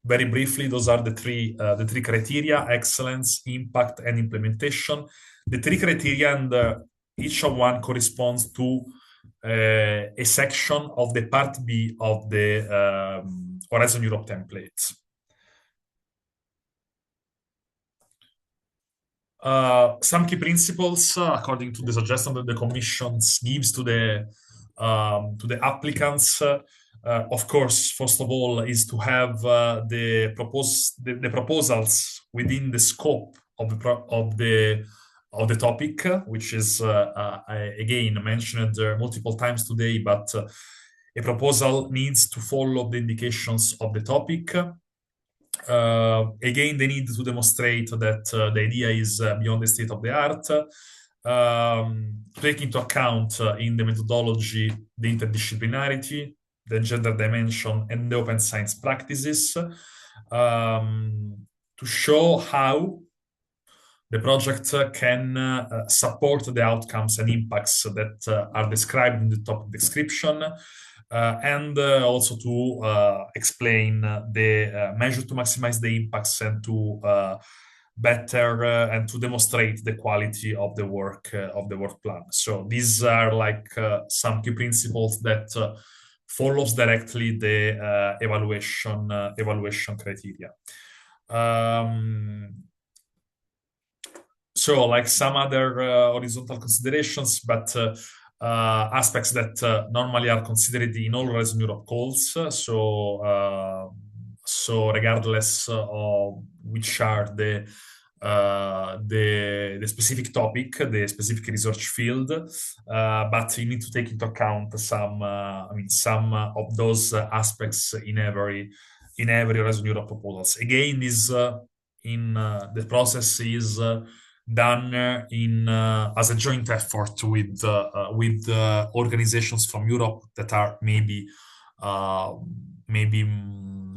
Speaker 19: very briefly, those are the three criteria: excellence, impact, and implementation. The three criteria, and each of one corresponds to a section of the Part B of the Horizon Europe template. Some key principles, according to the suggestion that the Commission gives to the applicants. Of course, first of all, is to have the proposals within the scope of the topic, which is again mentioned multiple times today. But a proposal needs to follow the indications of the topic. Again, they need to demonstrate that the idea is beyond the state of the art. Take into account in the methodology the interdisciplinarity, the gender dimension, and the open science practices, to show how the project can support the outcomes and impacts that are described in the topic description, and also to explain the measure to maximize the impacts and to better and to demonstrate the quality of the work plan. So these are like some key principles that follows directly the evaluation criteria. So like some other horizontal considerations, but aspects that normally are considered in all Horizon Europe calls. So regardless of which are the specific topic, the specific research field, but you need to take into account some of those aspects in every Horizon Europe proposals. Again, this the process is done as a joint effort with organizations from Europe that are maybe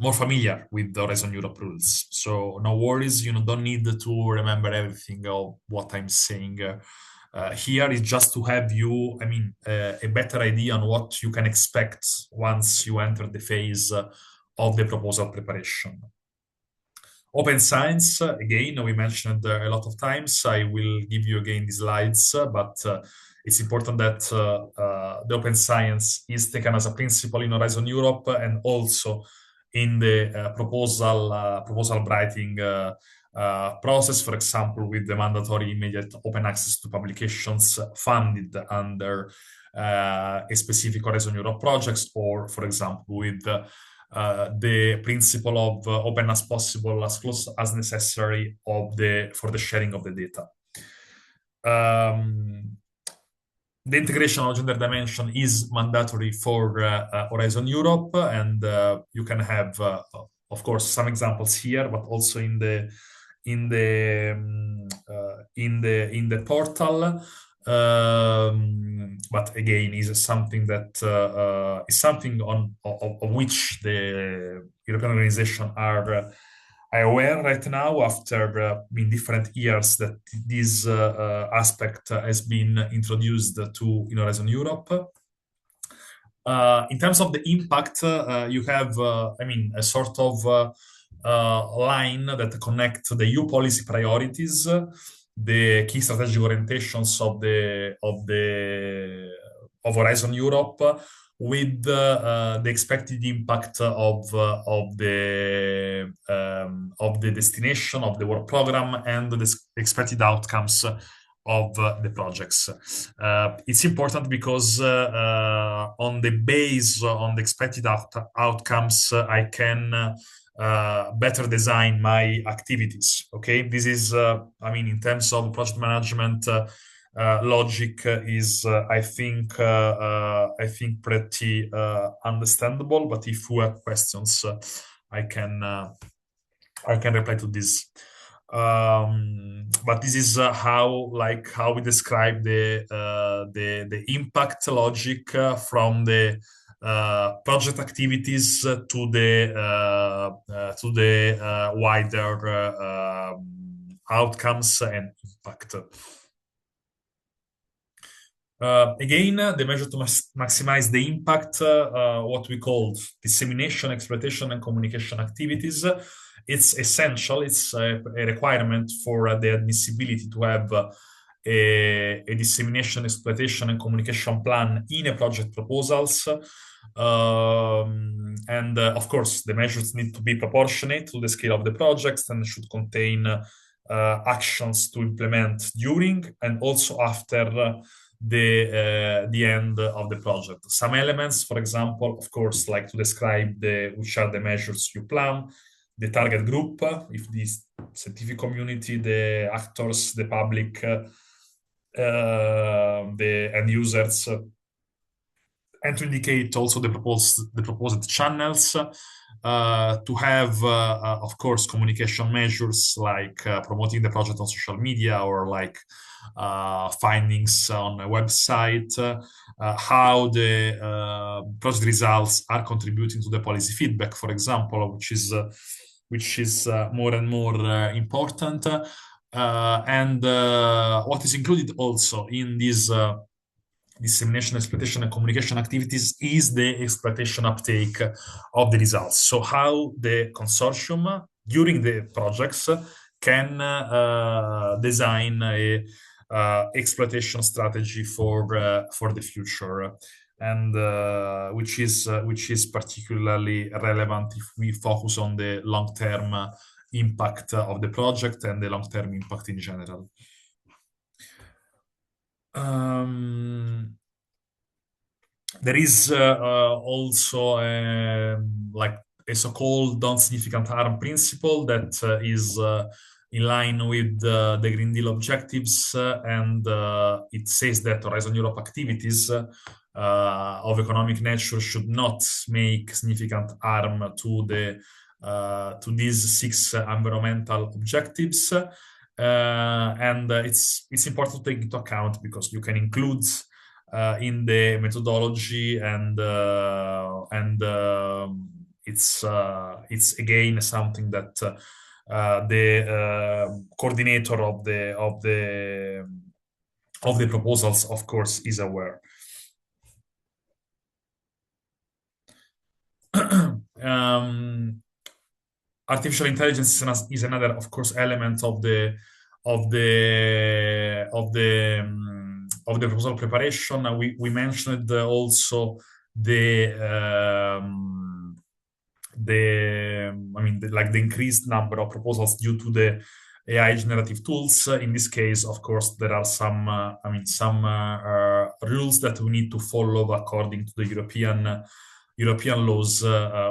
Speaker 19: more familiar with the Horizon Europe rules. So no worries, you don't need to remember everything of what I'm saying. Here is just to have you, a better idea on what you can expect once you enter the phase of the proposal preparation. Open science, again, we mentioned a lot of times. I will give you again the slides, but it's important that the open science is taken as a principle in Horizon Europe and also in the proposal writing process, for example, with the mandatory immediate open access to publications funded under a specific Horizon Europe projects, or, for example, with the principle of open as possible, as close as necessary for the sharing of the data. The integration of gender dimension is mandatory for Horizon Europe, and you can have, of course, some examples here, but also in the portal. But again, is something that is something of which the European organization are aware right now after in different years that this aspect has been introduced to Horizon Europe. In terms of the impact, you have, a sort of line that connects the EU policy priorities, the key strategic orientations of Horizon Europe, with the expected impact of the destination of the work program and the expected outcomes of the projects. It's important because on the base on the expected outcomes, I can better design my activities. Okay, this is in terms of project management. Logic is, I think, pretty understandable. But if you have questions, I can reply to this. But this is how we describe the impact logic from the project activities to the wider outcomes and impact. Again, the measure to maximize the impact, what we call dissemination, exploitation, and communication activities. It's essential. It's a requirement for the admissibility to have a dissemination, exploitation, and communication plan in a project proposals. And of course, the measures need to be proportionate to the scale of the projects and should contain actions to implement during and also after the end of the project. Some elements, for example, of course, like to describe which are the measures you plan, the target group, if the scientific community, the actors, the public, the end users, and to indicate also the proposed channels, to have, of course, communication measures like promoting the project on social media or like findings on a website, how the project results are contributing to the policy feedback, for example, which is more and more important, and what is included also in this dissemination, exploitation, and communication activities is the exploitation uptake of the results. So how the consortium during the projects can design a exploitation strategy for the future, and which is particularly relevant if we focus on the long-term impact of the project and the long-term impact in general. There is also like a so-called non-significant harm principle that is in line with the Green Deal objectives, and it says that Horizon Europe activities of economic nature should not make significant harm to the to these 6 environmental objectives. And it's important to take into account because you can include in the methodology and it's again something that the coordinator of the proposals, of course, is aware. Artificial intelligence is another, of course, element of the proposal preparation. We mentioned also the increased number of proposals due to the AI generative tools. In this case, of course, there are some rules that we need to follow according to the European laws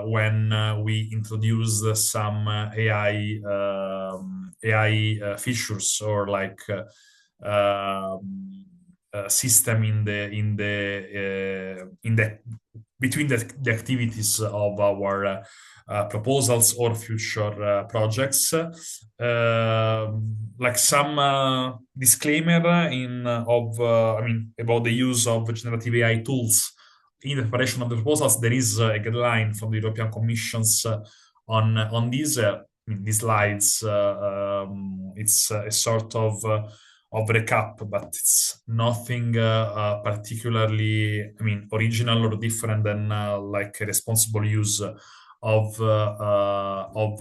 Speaker 19: when we introduce some AI features or like system in the between the activities of our proposals or future projects. Like some disclaimer about the use of generative AI tools in the preparation of the proposals. There is a guideline from the European Commission's on these. These slides, it's a sort of recap, but it's nothing particularly, original or different than like a responsible use of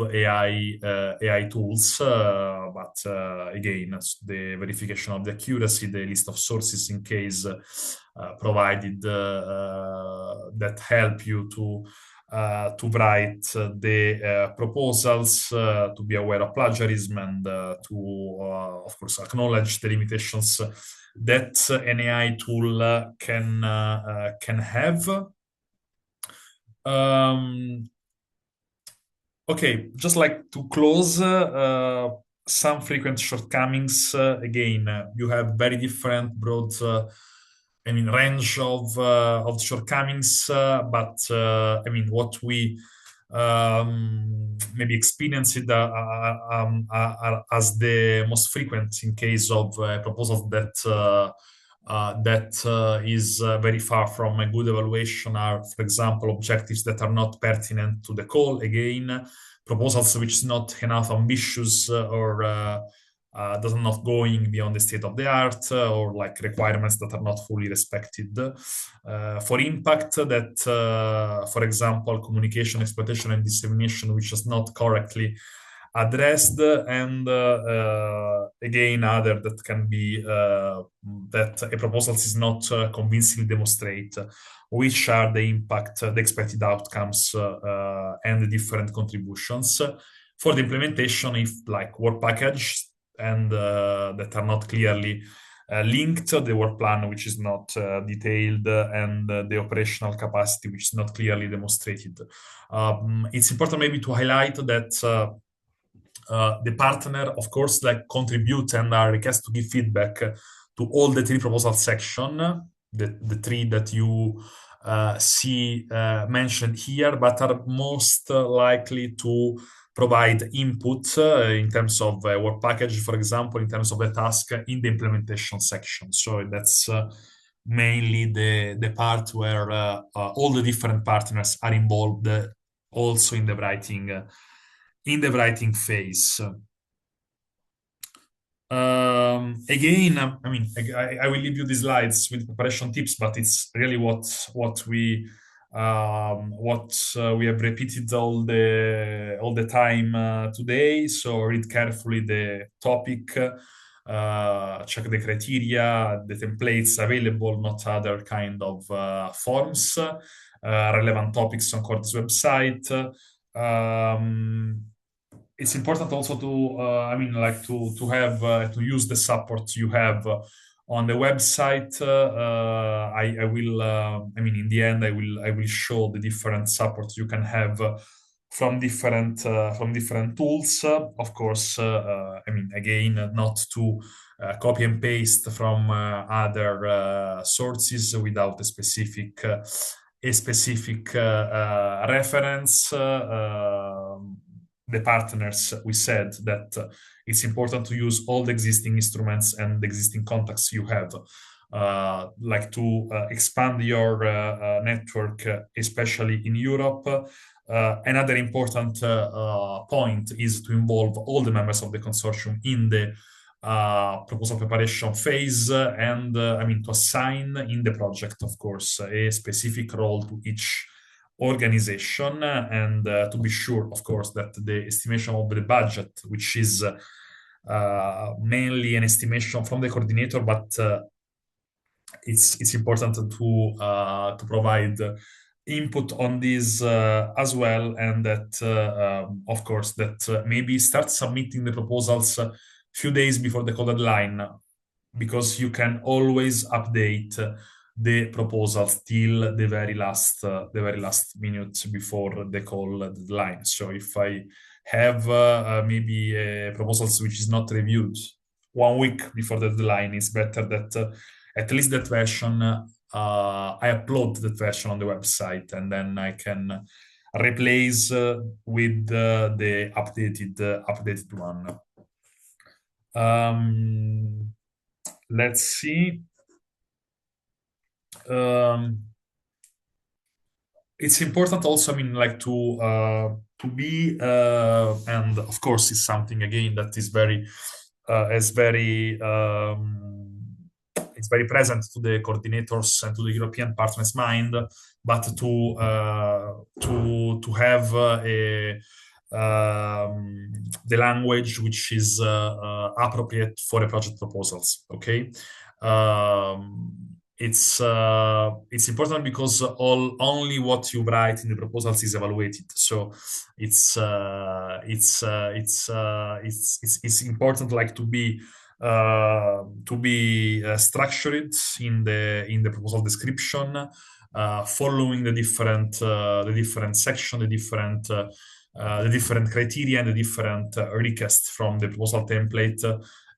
Speaker 19: AI tools. But again, the verification of the accuracy, the list of sources in case provided that help you to write the proposals, to be aware of plagiarism, and to, of course, acknowledge the limitations that an AI tool can have. Okay, just like to close, some frequent shortcomings. Again, you have very different broad range of shortcomings, but what we maybe experience it as the most frequent in case of proposals that is very far from a good evaluation are, for example, objectives that are not pertinent to the call. Again, proposals which is not enough ambitious or does not going beyond the state of the art, or like requirements that are not fully respected. For impact, that, for example, communication, exploitation, and dissemination, which is not correctly addressed, and again, other that can be that a proposal is not convincingly demonstrate which are the impact, the expected outcomes, and the different contributions. For the implementation, if like work package and that are not clearly linked, the work plan which is not detailed, and the operational capacity which is not clearly demonstrated. It's important maybe to highlight that the partner, of course, like contribute and are requested to give feedback to all the 3 proposal section, the 3 that you see mentioned here, but are most likely to provide input in terms of work package, for example, in terms of the task in the implementation section. So that's mainly the part where all the different partners are involved, also in the writing phase. Again, I will leave you these slides with preparation tips, but it's really what we have repeated all the time today. So read carefully the topic, check the criteria, the templates available, not other kind of forms, relevant topics on Cordis website. It's important also to to use the support you have on the website. I will in the end I will show the different support you can have from different tools. Of course, again, not to copy and paste from other sources without a specific a specific reference. The partners, we said that it's important to use all the existing instruments and the existing contacts you have, like to expand your network, especially in Europe. Another important point is to involve all the members of the consortium in the proposal preparation phase, and to assign in the project, of course, a specific role to each organization, and to be sure, of course, that the estimation of the budget, which is mainly an estimation from the coordinator, but it's important to provide input on this as well, and that of course that maybe start submitting the proposals a few days before the call deadline, because you can always update the proposals till the very last minute before the call deadline. So if I have maybe proposals which is not reviewed 1 week before the deadline, it's better that at least that version I upload that version on the website, and then I can replace with the updated one. Let's see. It's important also, to be, and of course, it's something again that is it's very present to the coordinators and to the European partners' mind, but to have the language which is appropriate for the project proposals. Okay. It's important because only what you write in the proposals is evaluated. So it's important, like, to be structured in the proposal description, following the different section, the different criteria and the different requests from the proposal template.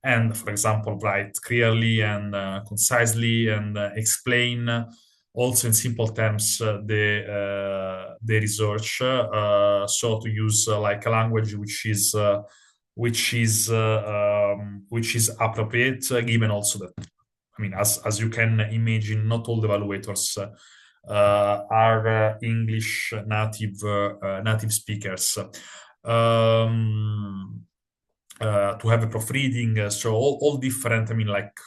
Speaker 19: And, for example, write clearly and concisely, and explain also in simple terms the research. So to use like a language which is appropriate, given also that, as you can imagine, not all the evaluators are English native speakers. To have a proofreading, so all different,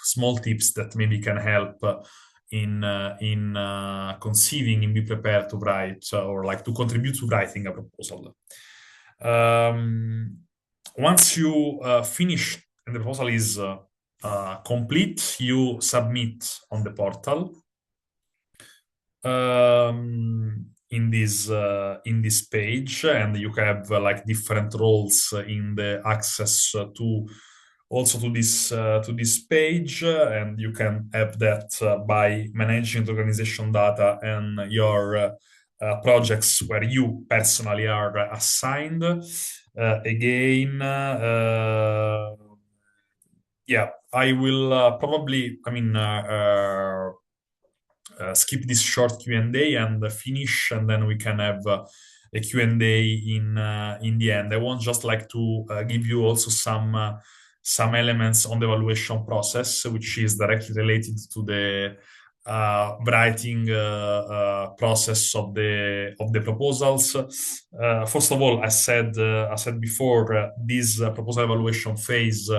Speaker 19: small tips that maybe can help in conceiving and be prepared to write, or like to contribute to writing a proposal. Once you finish and the proposal is complete, you submit on the portal. In this page, and you have like different roles in the access to this page, and you can have that by managing the organization data and your projects where you personally are assigned. Again, I will probably skip this short Q&A and finish, and then we can have a Q&A in the end. I want just like to give you also some elements on the evaluation process, which is directly related to the writing process of the proposals. First of all, I said before, this proposal evaluation phase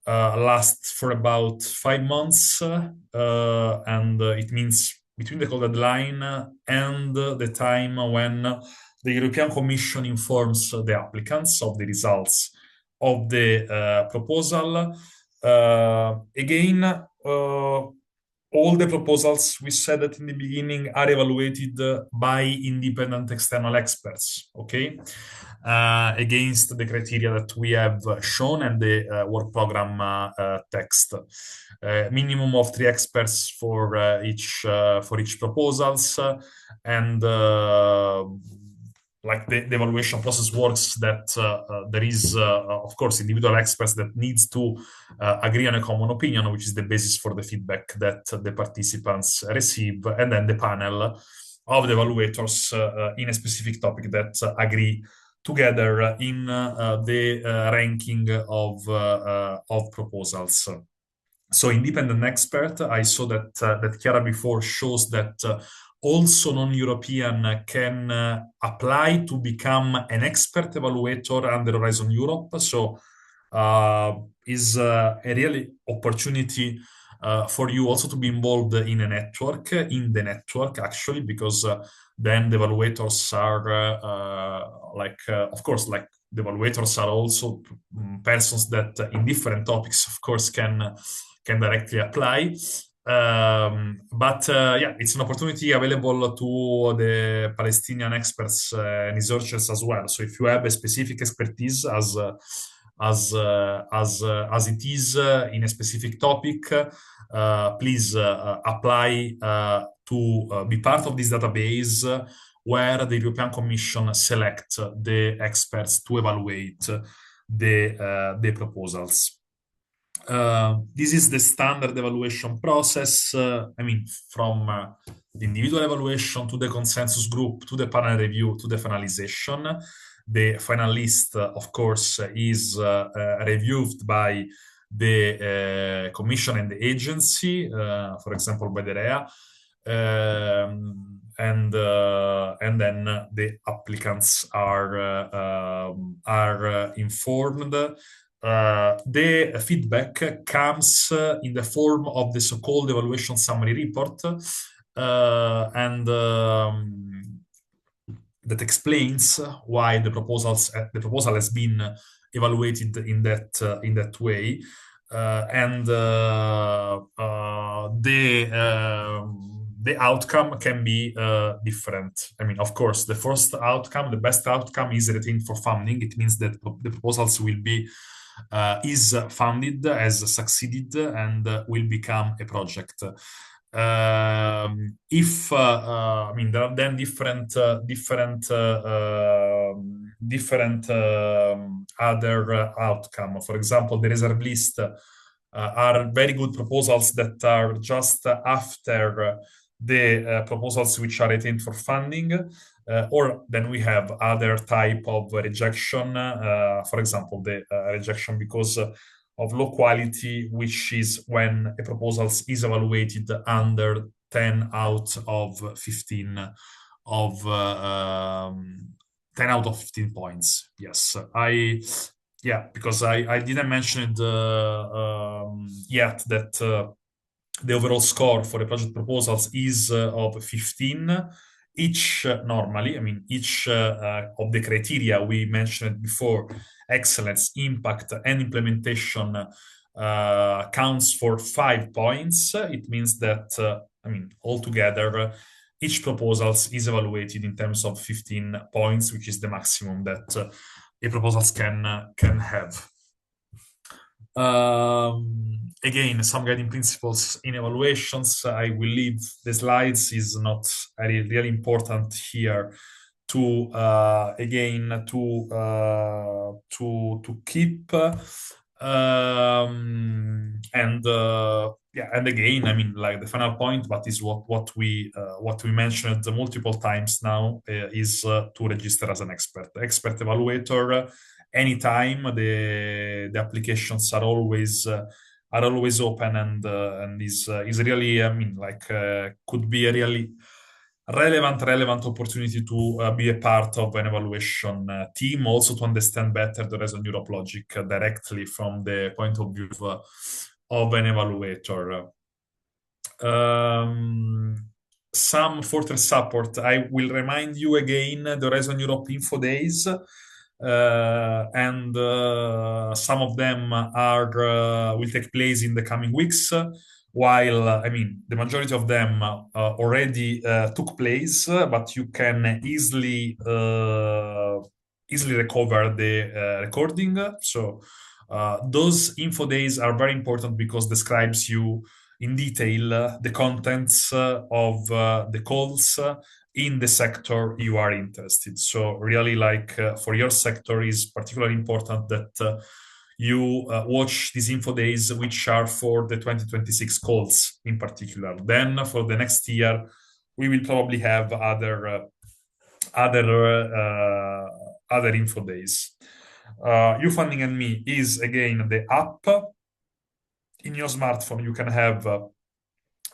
Speaker 19: lasts for about 5 months, and it means between the call deadline and the time when the European Commission informs the applicants of the results of the proposal. Again, all the proposals, we said that in the beginning, are evaluated by independent external experts, okay? Against the criteria that we have shown and the work program text. Minimum of 3 experts for each proposals, and like the evaluation process works, that there is of course individual experts that needs to agree on a common opinion, which is the basis for the feedback that the participants receive, and then the panel of the evaluators in a specific topic that agree together in the ranking of proposals. So independent expert, I saw that Chiara before shows that also non-European can apply to become an expert evaluator under Horizon Europe. So is a really opportunity for you also to be involved in the network actually, because then the evaluators are of course, like the evaluators are also persons that in different topics, of course, can directly apply. But yeah, it's an opportunity available to the Palestinian experts and researchers as well. So if you have a specific expertise as it is in a specific topic, please apply to be part of this database where the European Commission select the experts to evaluate the proposals. This is the standard evaluation process. I mean, from the individual evaluation to the consensus group, to the panel review, to the finalization. The final list, of course, is reviewed by the Commission and the agency, for example, by the REA. And then the applicants are informed. The feedback comes in the form of the so-called evaluation summary report, and that explains why the proposal has been evaluated in that way, and the outcome can be different. I mean, of course, the first outcome, the best outcome, is retained for funding. It means that the proposals will be is funded, has succeeded, and will become a project. If I mean, there are then different other outcome. For example, the reserve list are very good proposals that are just after the proposals which are retained for funding, or then we have other type of rejection, for example, the rejection because of low quality, which is when a proposal is evaluated under 10 out of 15 of 10 out of 15 points. Yes, because I didn't mention it yet that the overall score for the project proposals is of 15. Each normally, I mean, each of the criteria we mentioned before, excellence, impact, and implementation, counts for 5 points. It means that, I mean, altogether, each proposal is evaluated in terms of 15 points, which is the maximum that a proposal can have. Again, some guiding principles in evaluations. I will leave the slides. Is not really important here to again to keep and again, I mean, like the final point, but is what we mentioned multiple times now, is to register as an expert evaluator. Anytime the applications are always open, and is really, I mean, like could be a really relevant opportunity to be a part of an evaluation team, also to understand better the Horizon Europe logic directly from the point of view of an evaluator. Some further support. I will remind you again the Horizon Europe Info Days. And some of them will take place in the coming weeks, while I mean the majority of them already took place, but you can easily recover the recording. So those info days are very important because describes you in detail the contents of the calls in the sector you are interested. So really, like for your sector, is particularly important that you watch these info days, which are for the 2026 calls in particular. Then for the next year, we will probably have other info days. YouFunding and Me is again the app. In your smartphone, you can have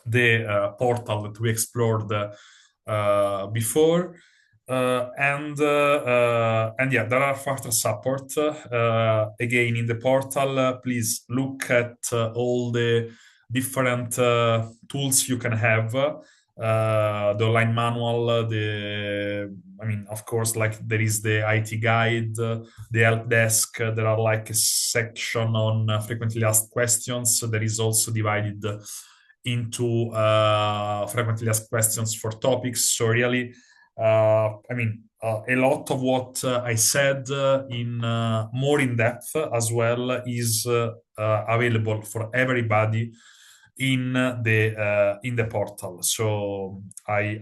Speaker 19: the portal that we explored before. And yeah, there are further support. Again, in the portal, please look at all the different tools you can have. The online manual, of course, like there is the IT guide, the help desk. There are like a section on frequently asked questions. So there is also divided into frequently asked questions for topics. So really, a lot of what I said in more in depth as well is available for everybody in the portal. So I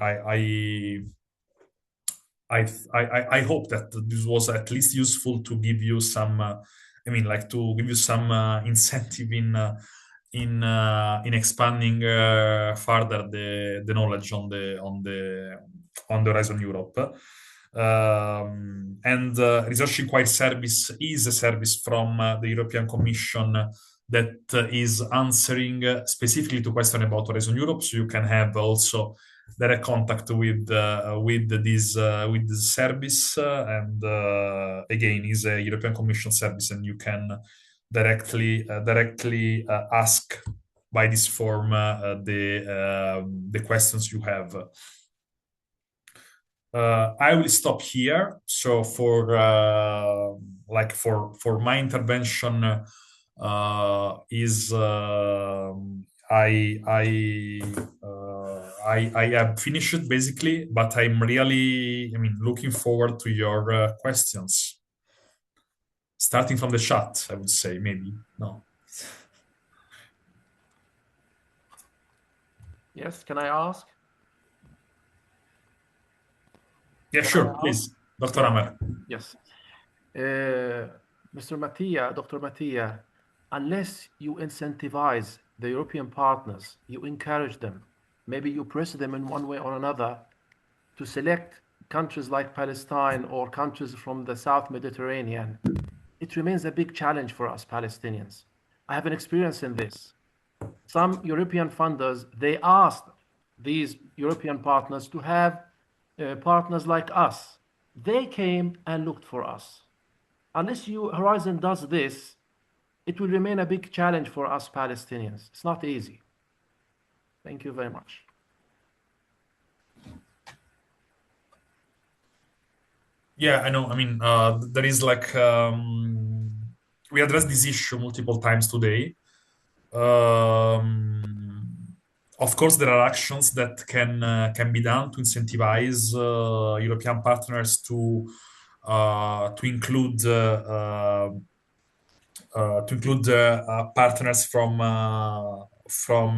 Speaker 19: hope that this was at least useful to give you some, to give you some incentive in expanding further the knowledge on the Horizon Europe. And Research Inquiry Service is a service from the European Commission that is answering specifically to questions about Horizon Europe. So you can have also direct contact with this service, and again, is a European Commission service, and you can directly ask by this form the questions you have. I will stop here. So for my intervention is I have finished basically, but I'm really looking forward to your questions. Starting from the chat, I would say, maybe. No.
Speaker 7: Yes, can I ask?
Speaker 19: Yeah, sure, please, Dr. Amer.
Speaker 7: Yes. Mr. Mattia, Dr. Mattia, unless you incentivize the European partners, you encourage them, maybe you press them in one way or another to select countries like Palestine or countries from the South Mediterranean, it remains a big challenge for us Palestinians. I have an experience in this. Some European funders, they asked these European partners to have partners like us. They came and looked for us. Unless Horizon does this, it will remain a big challenge for us Palestinians. It's not easy. Thank you very much.
Speaker 19: Yeah, I know. There is we addressed this issue multiple times today. Of course, there are actions that can be done to incentivize European partners to include partners from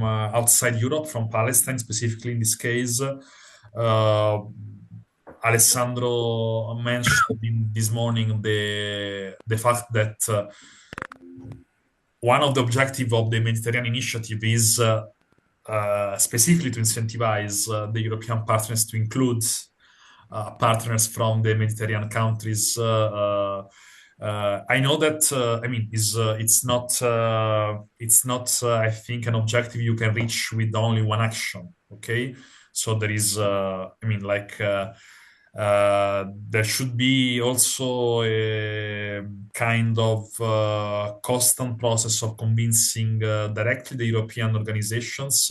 Speaker 19: outside Europe, from Palestine specifically in this case. Alessandro mentioned this morning the fact that one of the objectives of the Mediterranean Initiative is specifically to incentivize the European partners to include partners from the Mediterranean countries. I know that it's not I think an objective you can reach with only one action. Okay, so there is there should be also a kind of constant process of convincing directly the European organizations.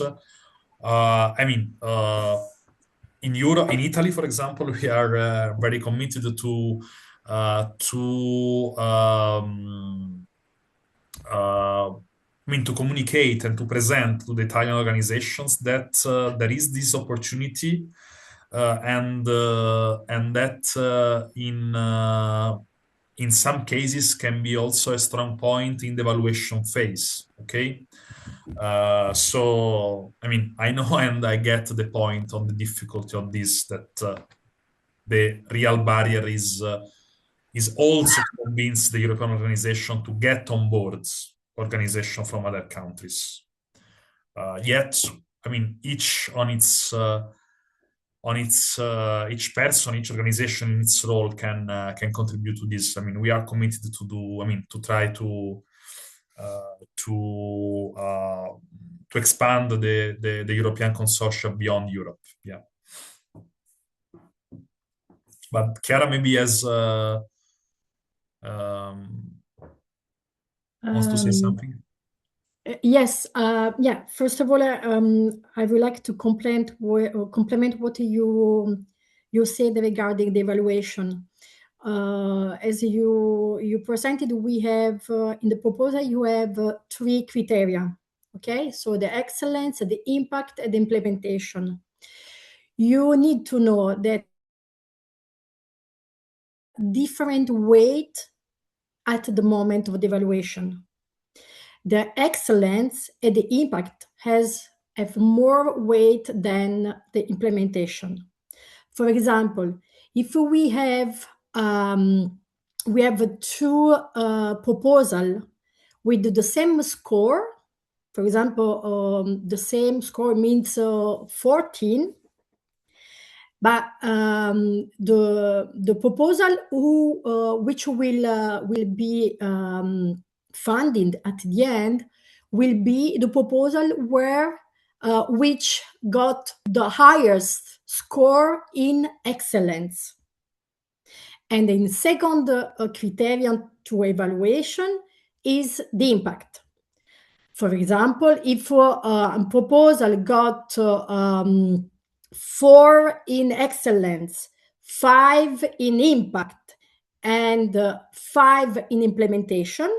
Speaker 19: In Europe, in Italy, for example, we are very committed to communicate and to present to the Italian organizations that there is this opportunity. And that in some cases can be also a strong point in the evaluation phase. Okay, so I know and I get the point on the difficulty of this, that the real barrier is also to convince the European organization to get on board organization from other countries. Yet, each on its on its each person, each organization in its role can contribute to this. I mean, we are committed to do. I mean, to try to expand the European consortia beyond Europe. Yeah. But Chiara maybe has wants to say something.
Speaker 20: Yes. Yeah. First of all, I would like to complement what you said regarding the evaluation. As you presented, we have in the proposal you have 3 criteria. Okay, so the excellence, the impact, and the implementation. You need to know that different weight at the moment of the evaluation. The excellence and the impact have more weight than the implementation. For example, if we have 2 proposals with the same score, for example, the same score means 14, but the proposal which will be funded at the end will be the proposal where which got the highest score in excellence. And the second criterion to evaluation is the impact. For example, if a proposal got 4 in excellence, 5 in impact, and 5 in implementation,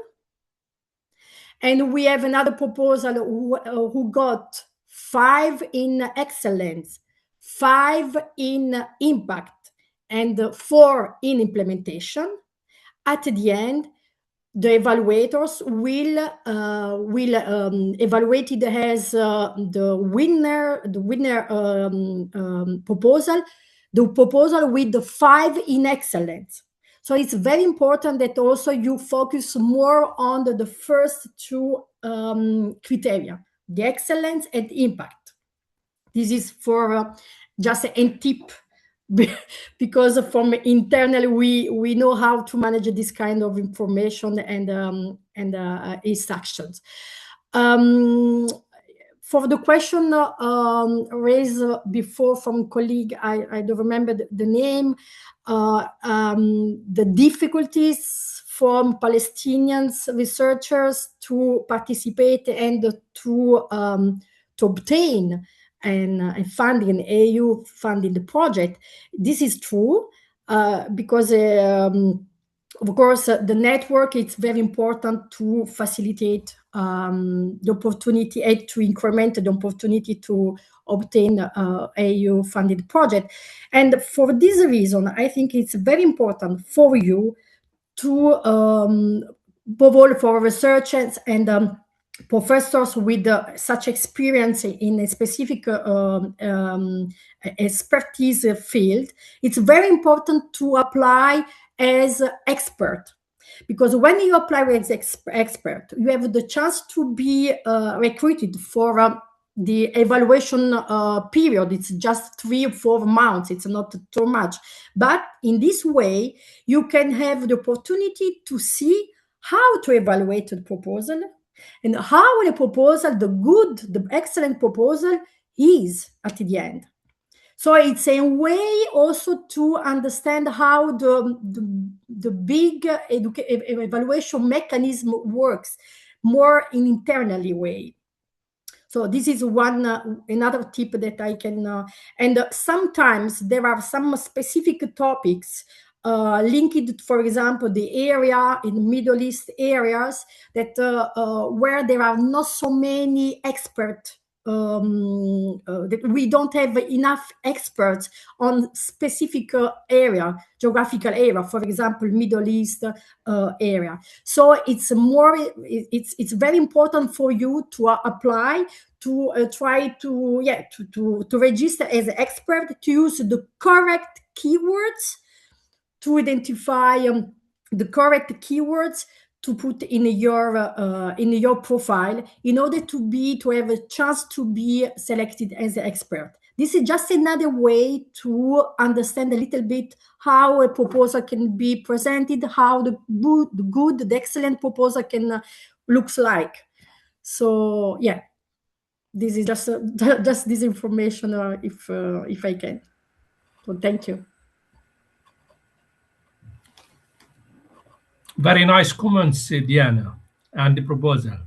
Speaker 20: and we have another proposal who got 5 in excellence, 5 in impact, and 4 in implementation, at the end, the evaluators will evaluate it as the winner proposal, the proposal with the 5 in excellence. So it's very important that also you focus more on the first 2 criteria, the excellence and impact. This is for just a tip, because from internally we know how to manage this kind of information and instructions. For the question raised before from colleague, I don't remember the name, the difficulties from Palestinian researchers to participate and to obtain and funding, EU funding the project. This is true because of course the network is very important to facilitate the opportunity and to increment the opportunity to obtain EU funded project. And for this reason, I think it's very important for you to above all for researchers and professors with such experience in a specific expertise field. It's very important to apply as expert, because when you apply as expert, you have the chance to be recruited for the evaluation period. It's just 3 or 4 months. It's not too much. But in this way, you can have the opportunity to see how to evaluate the proposal and how the proposal, the excellent proposal, is at the end. So it's a way also to understand how the big evaluation mechanism works more in internally way. So this is another tip that I can, and sometimes there are some specific topics linked, for example, the area in the Middle East areas that where there are not so many experts, that we don't have enough experts on specific geographical area, for example, Middle East area. So it's very important for you to apply, to try to register as an expert, to use the correct keywords, to identify the correct keywords to put in your profile in order to have a chance to be selected as an expert. this is just another way to understand a little bit how a proposal can be presented, how the excellent proposal can looks like. So yeah, this is just this information, if I can. So thank you.
Speaker 8: Very nice comments, Diana, and the proposal.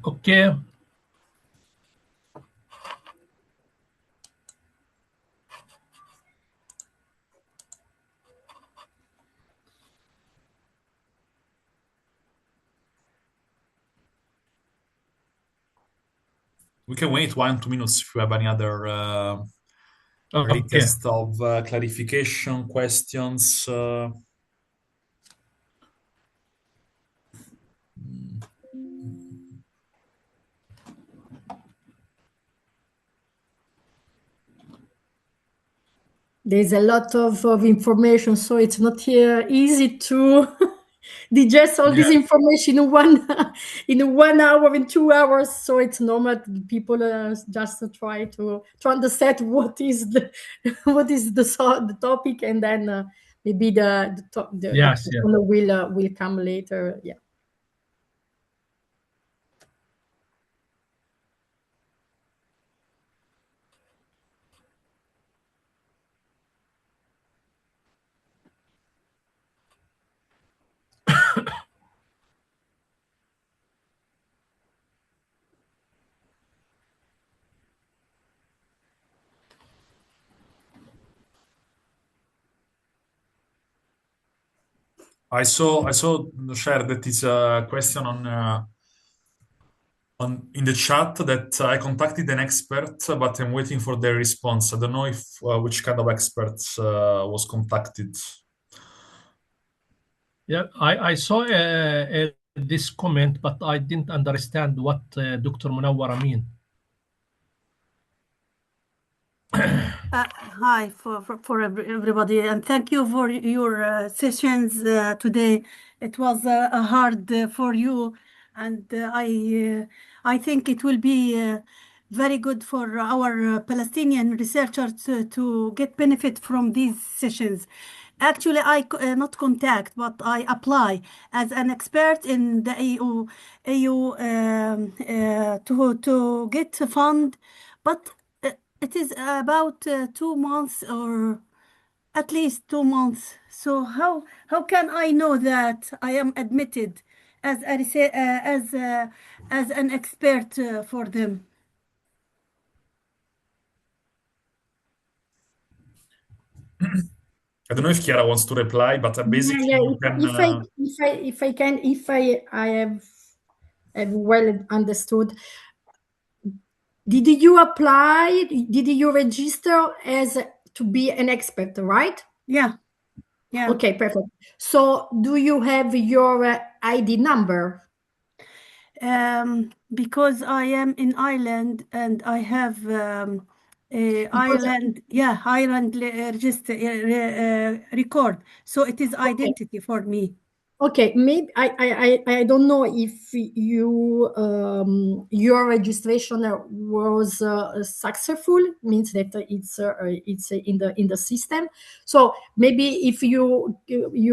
Speaker 8: Okay.
Speaker 19: We can wait 1-2 minutes if you have any other request of clarification, questions.
Speaker 20: There's a lot of information, so it's not easy to digest all this information in 1 hour, in 2 hours. So it's normal. People just try to understand what is the topic, and then maybe the will come later. Yeah.
Speaker 19: I saw share that is a question in the chat that I contacted an expert, but I'm waiting for their response. I don't know if which kind of experts was contacted.
Speaker 8: Yeah, I saw this comment, but I didn't understand what Dr. Munawwara mean.
Speaker 18: Hi for everybody, and thank you for your sessions today. It was hard for you, and I think it will be very good for our Palestinian researchers to get benefit from these sessions. Actually, I not contact, but I apply as an expert in the AU to get a fund, but it is about 2 months, or at least 2 months. So how can I know that I am admitted as an expert for them?
Speaker 19: I don't know if Chiara wants to reply, but basically, you can,
Speaker 20: if I have well understood. Did you apply? Did you register as to be an expert, right?
Speaker 18: Yeah.
Speaker 20: Okay, perfect. So do you have your ID number?
Speaker 18: Because I am in Ireland and I have Ireland register record, so it is identity for me.
Speaker 20: Okay, maybe I don't know if you your registration was successful, means that it's in the system. So maybe if you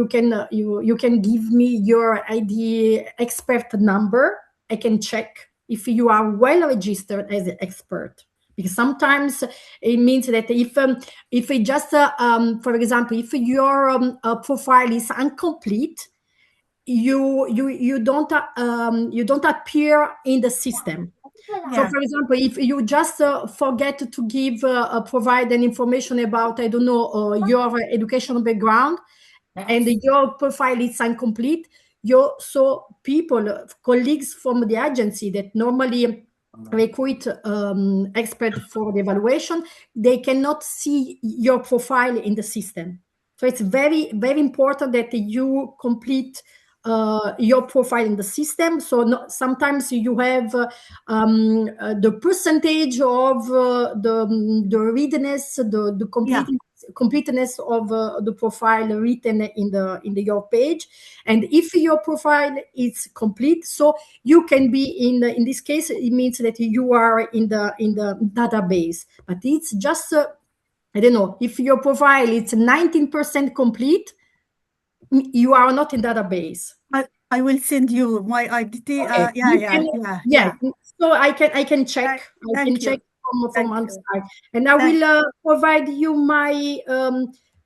Speaker 20: can give me your ID expert number, I can check if you are well registered as an expert. Because sometimes it means that if it just for example, if your profile is incomplete, you don't appear in the system.
Speaker 18: Yeah.
Speaker 20: So for example, if you just forget to give provide an information about, I don't know, your educational background, and your profile is incomplete, colleagues from the agency that normally recruit expert for the evaluation, they cannot see your profile in the system. So it's very, very important that you complete your profile in the system. So sometimes you have the percentage of the readiness, the completeness completeness of the profile written in the your page. And if your profile is complete, so you can be in this case, it means that you are in the database. But it's just I don't know, if your profile is 19% complete, you are not in database.
Speaker 18: I will send you my IDT.
Speaker 20: Okay.
Speaker 18: Yeah.
Speaker 20: So I can check. I can check from outside, and I will provide you my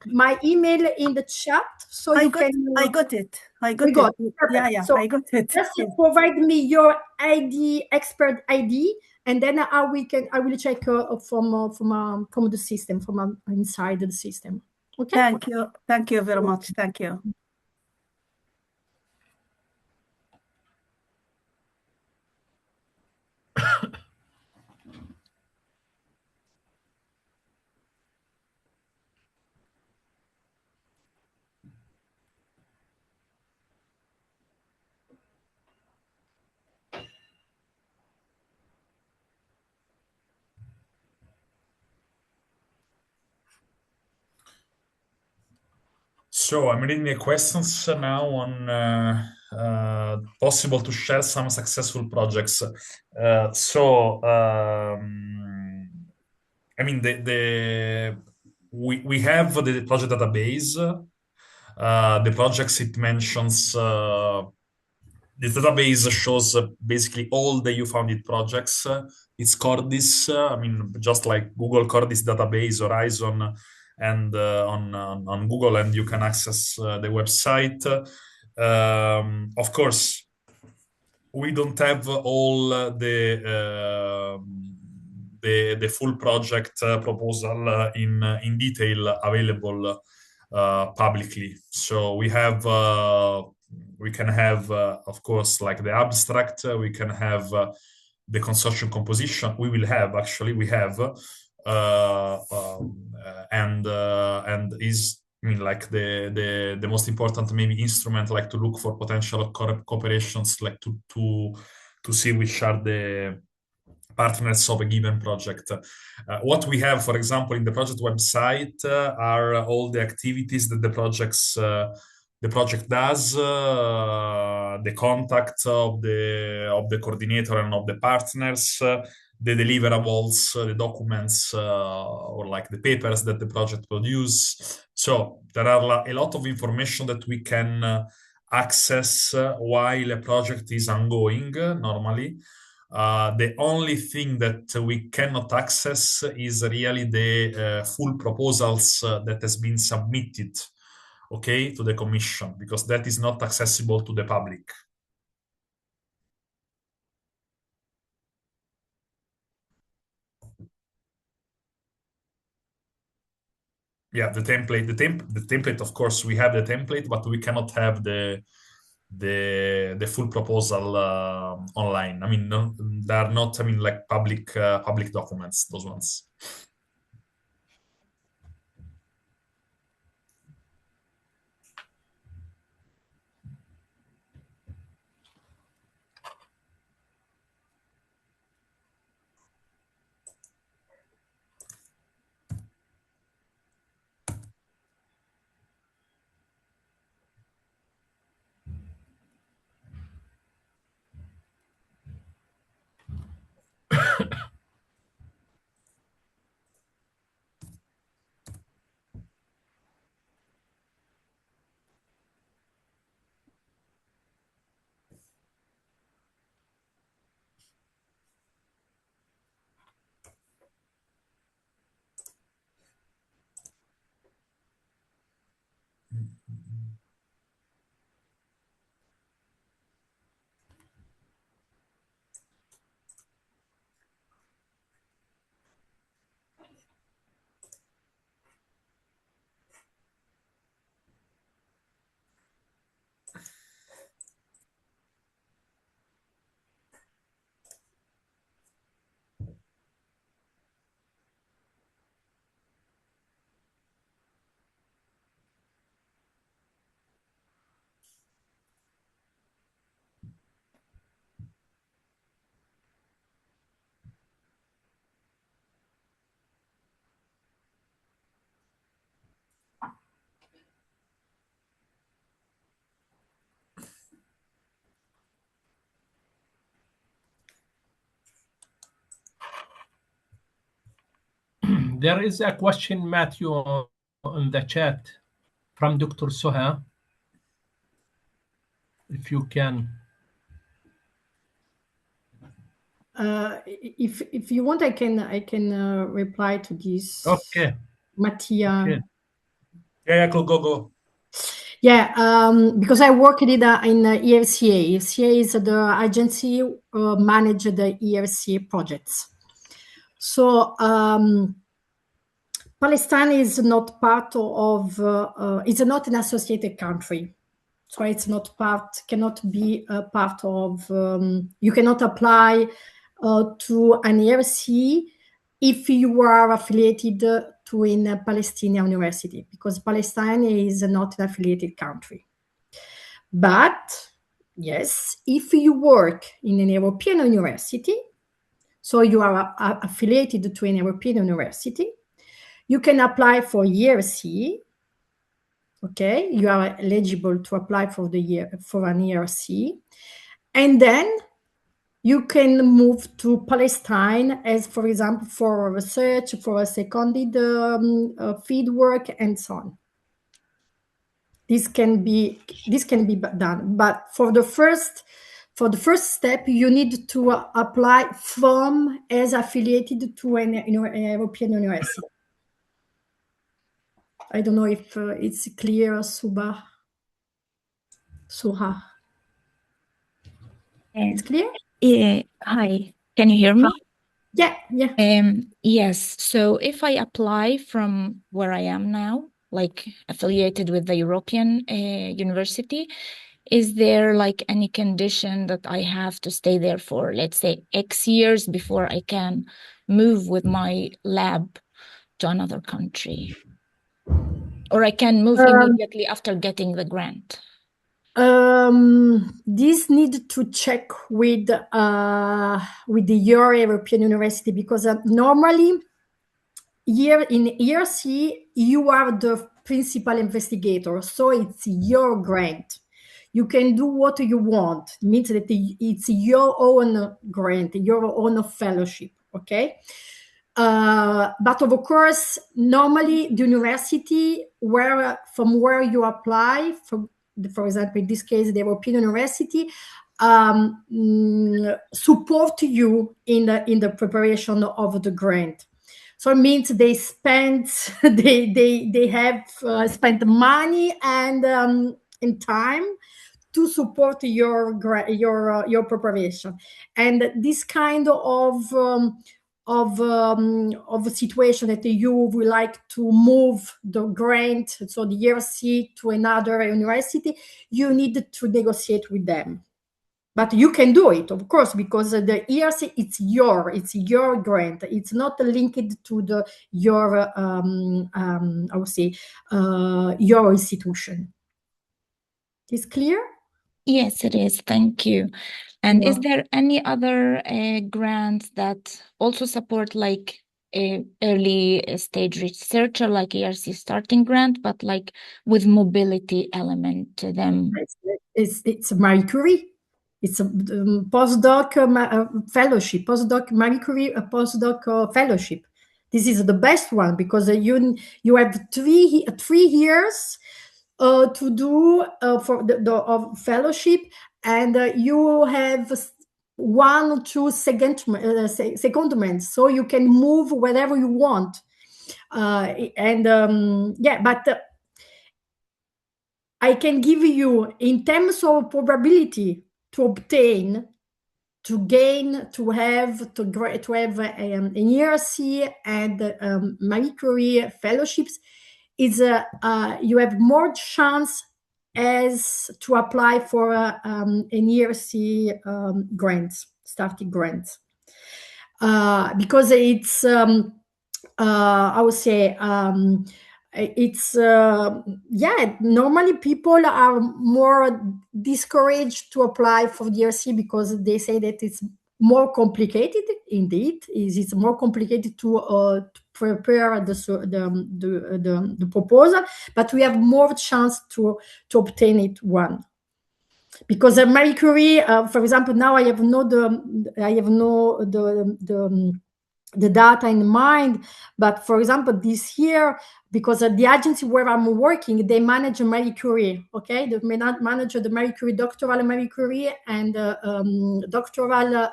Speaker 20: my email in the chat, so you can.
Speaker 18: I got it. Yeah,
Speaker 20: So
Speaker 18: I got it.
Speaker 20: just provide me your ID, expert ID, and then I will check from the system, from inside the system. Okay.
Speaker 18: Thank you very much. Thank you.
Speaker 19: So I'm reading the questions now on possible to share some successful projects. I mean, we have the project database. The projects it mentions, the database shows basically all the EU-founded projects. It's Cordis, I mean, just like Google Cordis database, Horizon, and on Google, and you can access the website. Of course, we don't have all the full project proposal in detail available publicly. So we have we can have of course like the abstract. We can have the consortium composition. We have and is I mean like the most important maybe instrument like to look for potential cooperations, like to see which are the partners of a given project. What we have, for example, in the project website are all the activities that the project does, the contact of the coordinator and of the partners, the deliverables, the documents, or like the papers that the project produce. So there are a lot of information that we can access while a project is ongoing normally. The only thing that we cannot access is really the full proposals that has been submitted, okay, to the Commission, because that is not accessible to the public. Yeah, the template. Of course, we have the template, but we cannot have the full proposal online. I mean, they are not. I mean, like public documents. Those ones.
Speaker 8: There is a question, Matthew, on the chat from Dr. Soha. If you can.
Speaker 20: If you want, I can reply to this.
Speaker 8: Okay.
Speaker 20: Mattia.
Speaker 8: Okay.
Speaker 19: Yeah, go.
Speaker 20: Yeah, because I worked in ERCA. ERCA is the agency manage the ERCA projects. So Palestine is not part of. It's not an associated country, so it's not part. Cannot be a part of. You cannot apply to an ERC if you are affiliated to a Palestinian university, because Palestine is not an affiliated country. But yes, if you work in an European university, so you are affiliated to an European university, you can apply for ERC. Okay, you are eligible to apply for an ERC, and then you can move to Palestine as, for example, for research, for a seconded field work, and so on. This can be done, but for the first step, you need to apply as affiliated to an European university. I don't know if it's clear, Suha. It's clear?
Speaker 3: Hi, can you hear me?
Speaker 20: Yeah.
Speaker 3: Yes. So if I apply from where I am now, like affiliated with the European university, is there like any condition that I have to stay there for, let's say, X years before I can move with my lab to another country? Or I can move immediately after getting the grant?
Speaker 20: This need to check with your European university, because normally here in ERC you are the principal investigator, so it's your grant. You can do what you want. It means that it's your own grant, your own fellowship. Okay. But of course, normally the university from where you apply, for example, in this case, the European University, support you in the preparation of the grant. So it means they have spent money and time to support your preparation. And this kind of situation that you would like to move the grant, so the ERC, to another university, you need to negotiate with them. But you can do it, of course, because the ERC, it's your grant. It's not linked to your institution. Is clear?
Speaker 3: Yes, it is. Thank you. And is there any other grants that also support like a early stage researcher, like ERC starting grant, but like with mobility element to them?
Speaker 20: It's Marie Curie. It's a postdoc fellowship, postdoc Marie Curie, a postdoc fellowship. This is the best one because you have 3 years to do for the fellowship, and you have 1 or 2 secondments, so you can move wherever you want. But I can give you, in terms of probability to obtain, to gain, to have an ERC and Marie Curie fellowships, is you have more chance as to apply for an ERC grants, starting grants, because it's I would say it's normally people are more discouraged to apply for the ERC because they say that it's more complicated. Indeed, it's more complicated to prepare the proposal, but we have more chance to obtain it one. Because Marie Curie, for example, now I have no the data in mind. But for example, this year, because at the agency where I'm working, they manage a Marie Curie, okay? They manage the Marie Curie, doctoral Marie Curie, and doctoral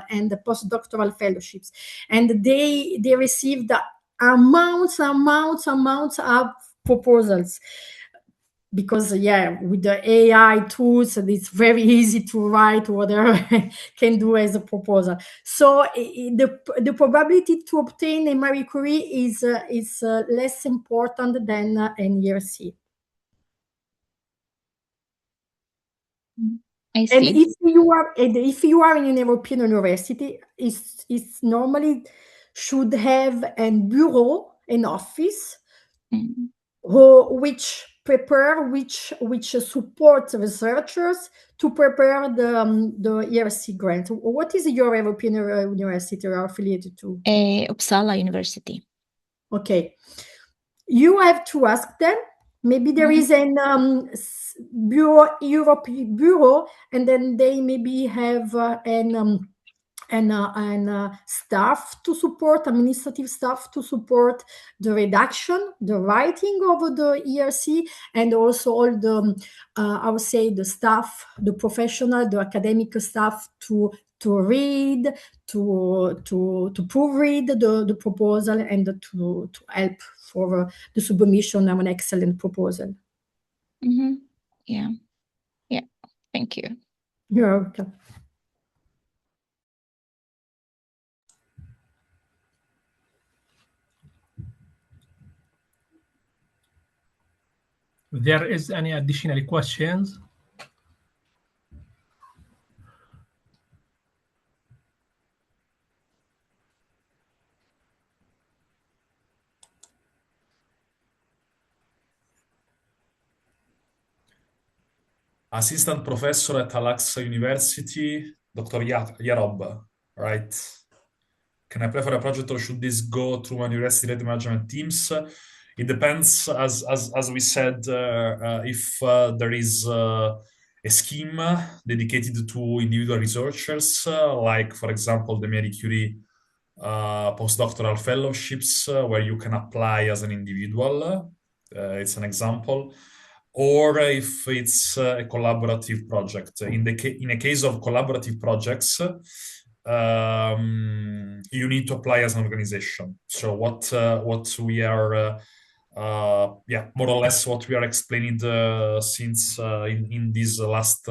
Speaker 20: and the postdoctoral fellowships. And they received amounts of proposals. Because with the AI tools, it's very easy to write whatever can do as a proposal. So the probability to obtain a Marie Curie is less important than an ERC.
Speaker 3: I
Speaker 20: And
Speaker 3: see.
Speaker 20: if you are in an European university, it's normally should have a bureau, an office, which support researchers to prepare the ERC grant. What is your European university you are affiliated to?
Speaker 3: Uppsala University.
Speaker 20: Okay, you have to ask them. Maybe there is an European bureau, and then they maybe have staff to support, administrative staff to support the redaction, the writing of the ERC, and also all the, I would say, the staff, the professional, the academic staff to read, to proofread the proposal, and to help for the submission of an excellent proposal.
Speaker 3: Yeah. Thank you.
Speaker 20: You're welcome.
Speaker 8: If there is any additional questions?
Speaker 19: Assistant professor at Al-Aqsa University, Dr. Yarob, right? Can I apply for a project or should this go through my university management teams? It depends, as we said, if there is a scheme dedicated to individual researchers, like, for example, the Marie Curie postdoctoral fellowships, where you can apply as an individual. It's an example. Or if it's a collaborative project. In a case of collaborative projects, you need to apply as an organization. So what we are, more or less what we are explaining since in these last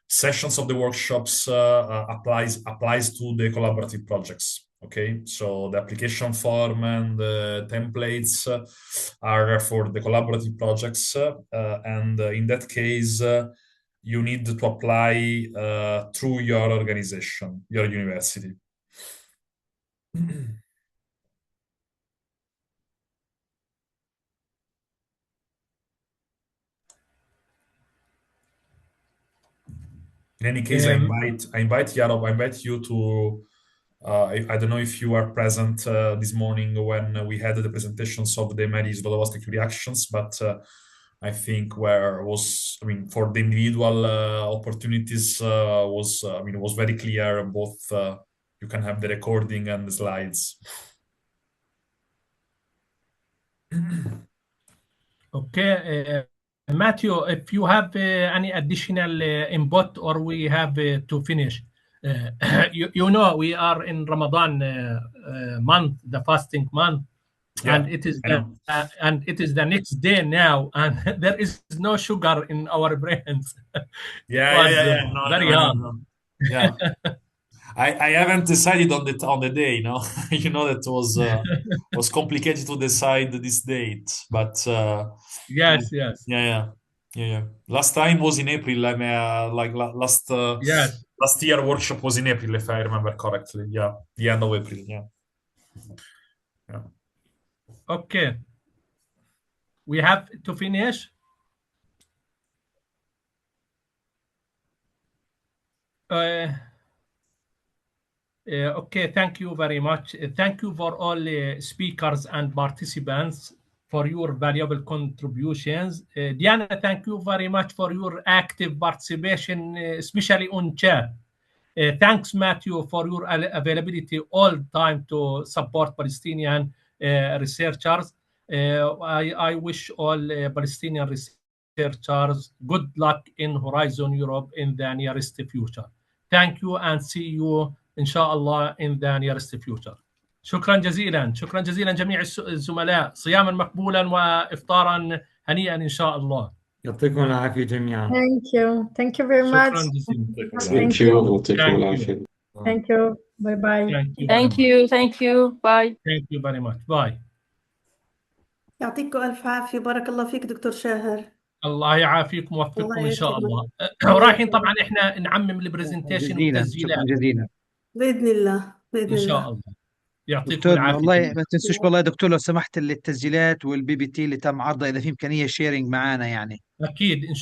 Speaker 19: sessions of the workshops applies to the collaborative projects. Okay, so the application form and the templates are for the collaborative projects, and in that case, you need to apply through your organization, your university. In any case, I invite Yarob, I invite you to. I don't know if you are present this morning when we had the presentations of the Mary Zlodowska reactions, but I think for the individual opportunities it was very clear. Both you can have the recording and the slides.
Speaker 8: Okay, Matthew, if you have any additional input, or we have to finish. You know, we are in Ramadan month, the fasting month, and it is the next day now, and there is no sugar in our brains. Very hard.
Speaker 19: Yeah. I haven't decided on the day, you know. You know, that was complicated to decide this date, but
Speaker 8: yes.
Speaker 19: Yeah. Last time was in April. Last year workshop was in April, if I remember correctly. Yeah, the end of April. Yeah.
Speaker 8: Okay. We have to finish. Okay, thank you very much. Thank you for all speakers and participants for your valuable contributions. Diana, thank you very much for your active participation, especially on chat. Thanks, Matthew, for your availability all the time to support Palestinian researchers. I wish all Palestinian researchers good luck in Horizon Europe in the nearest future. Thank you and see you inshallah in the nearest future. شكرا جزيلا، شكرا جزيلا جميع الزملاء، صياما مقبولا وإفطارا هنيئا إن شاء الله.
Speaker 5: يعطيكم العافية جميعا.
Speaker 20: Thank you very much.
Speaker 8: شكرا جزيلا.
Speaker 5: Thank you. يعطيكم العافية.
Speaker 20: Thank you. Bye bye.
Speaker 9: Thank you. Bye.
Speaker 8: Thank you very much. Bye.
Speaker 18: يعطيكم ألف عافية. بارك الله فيك دكتور شاهر.
Speaker 8: الله يعافيكم ويوفقكم
Speaker 18: الله
Speaker 8: ان شاء
Speaker 18: يسلمك.
Speaker 8: الله. ورايحين طبعا احنا نعمم البرزنتيشن
Speaker 1: جزيلا،
Speaker 8: والتسجيلات
Speaker 1: شكرا جزيلا
Speaker 18: بإذن الله بإذن
Speaker 8: ان شاء
Speaker 18: الله.
Speaker 8: الله. يعطيكم
Speaker 1: دكتور.
Speaker 8: العافيه.
Speaker 1: والله ما تنسوش والله دكتور لو سمحت التسجيلات والبي بي تي اللي تم عرضها اذا في امكانيه شيرنج معانا يعني.
Speaker 8: اكيد ان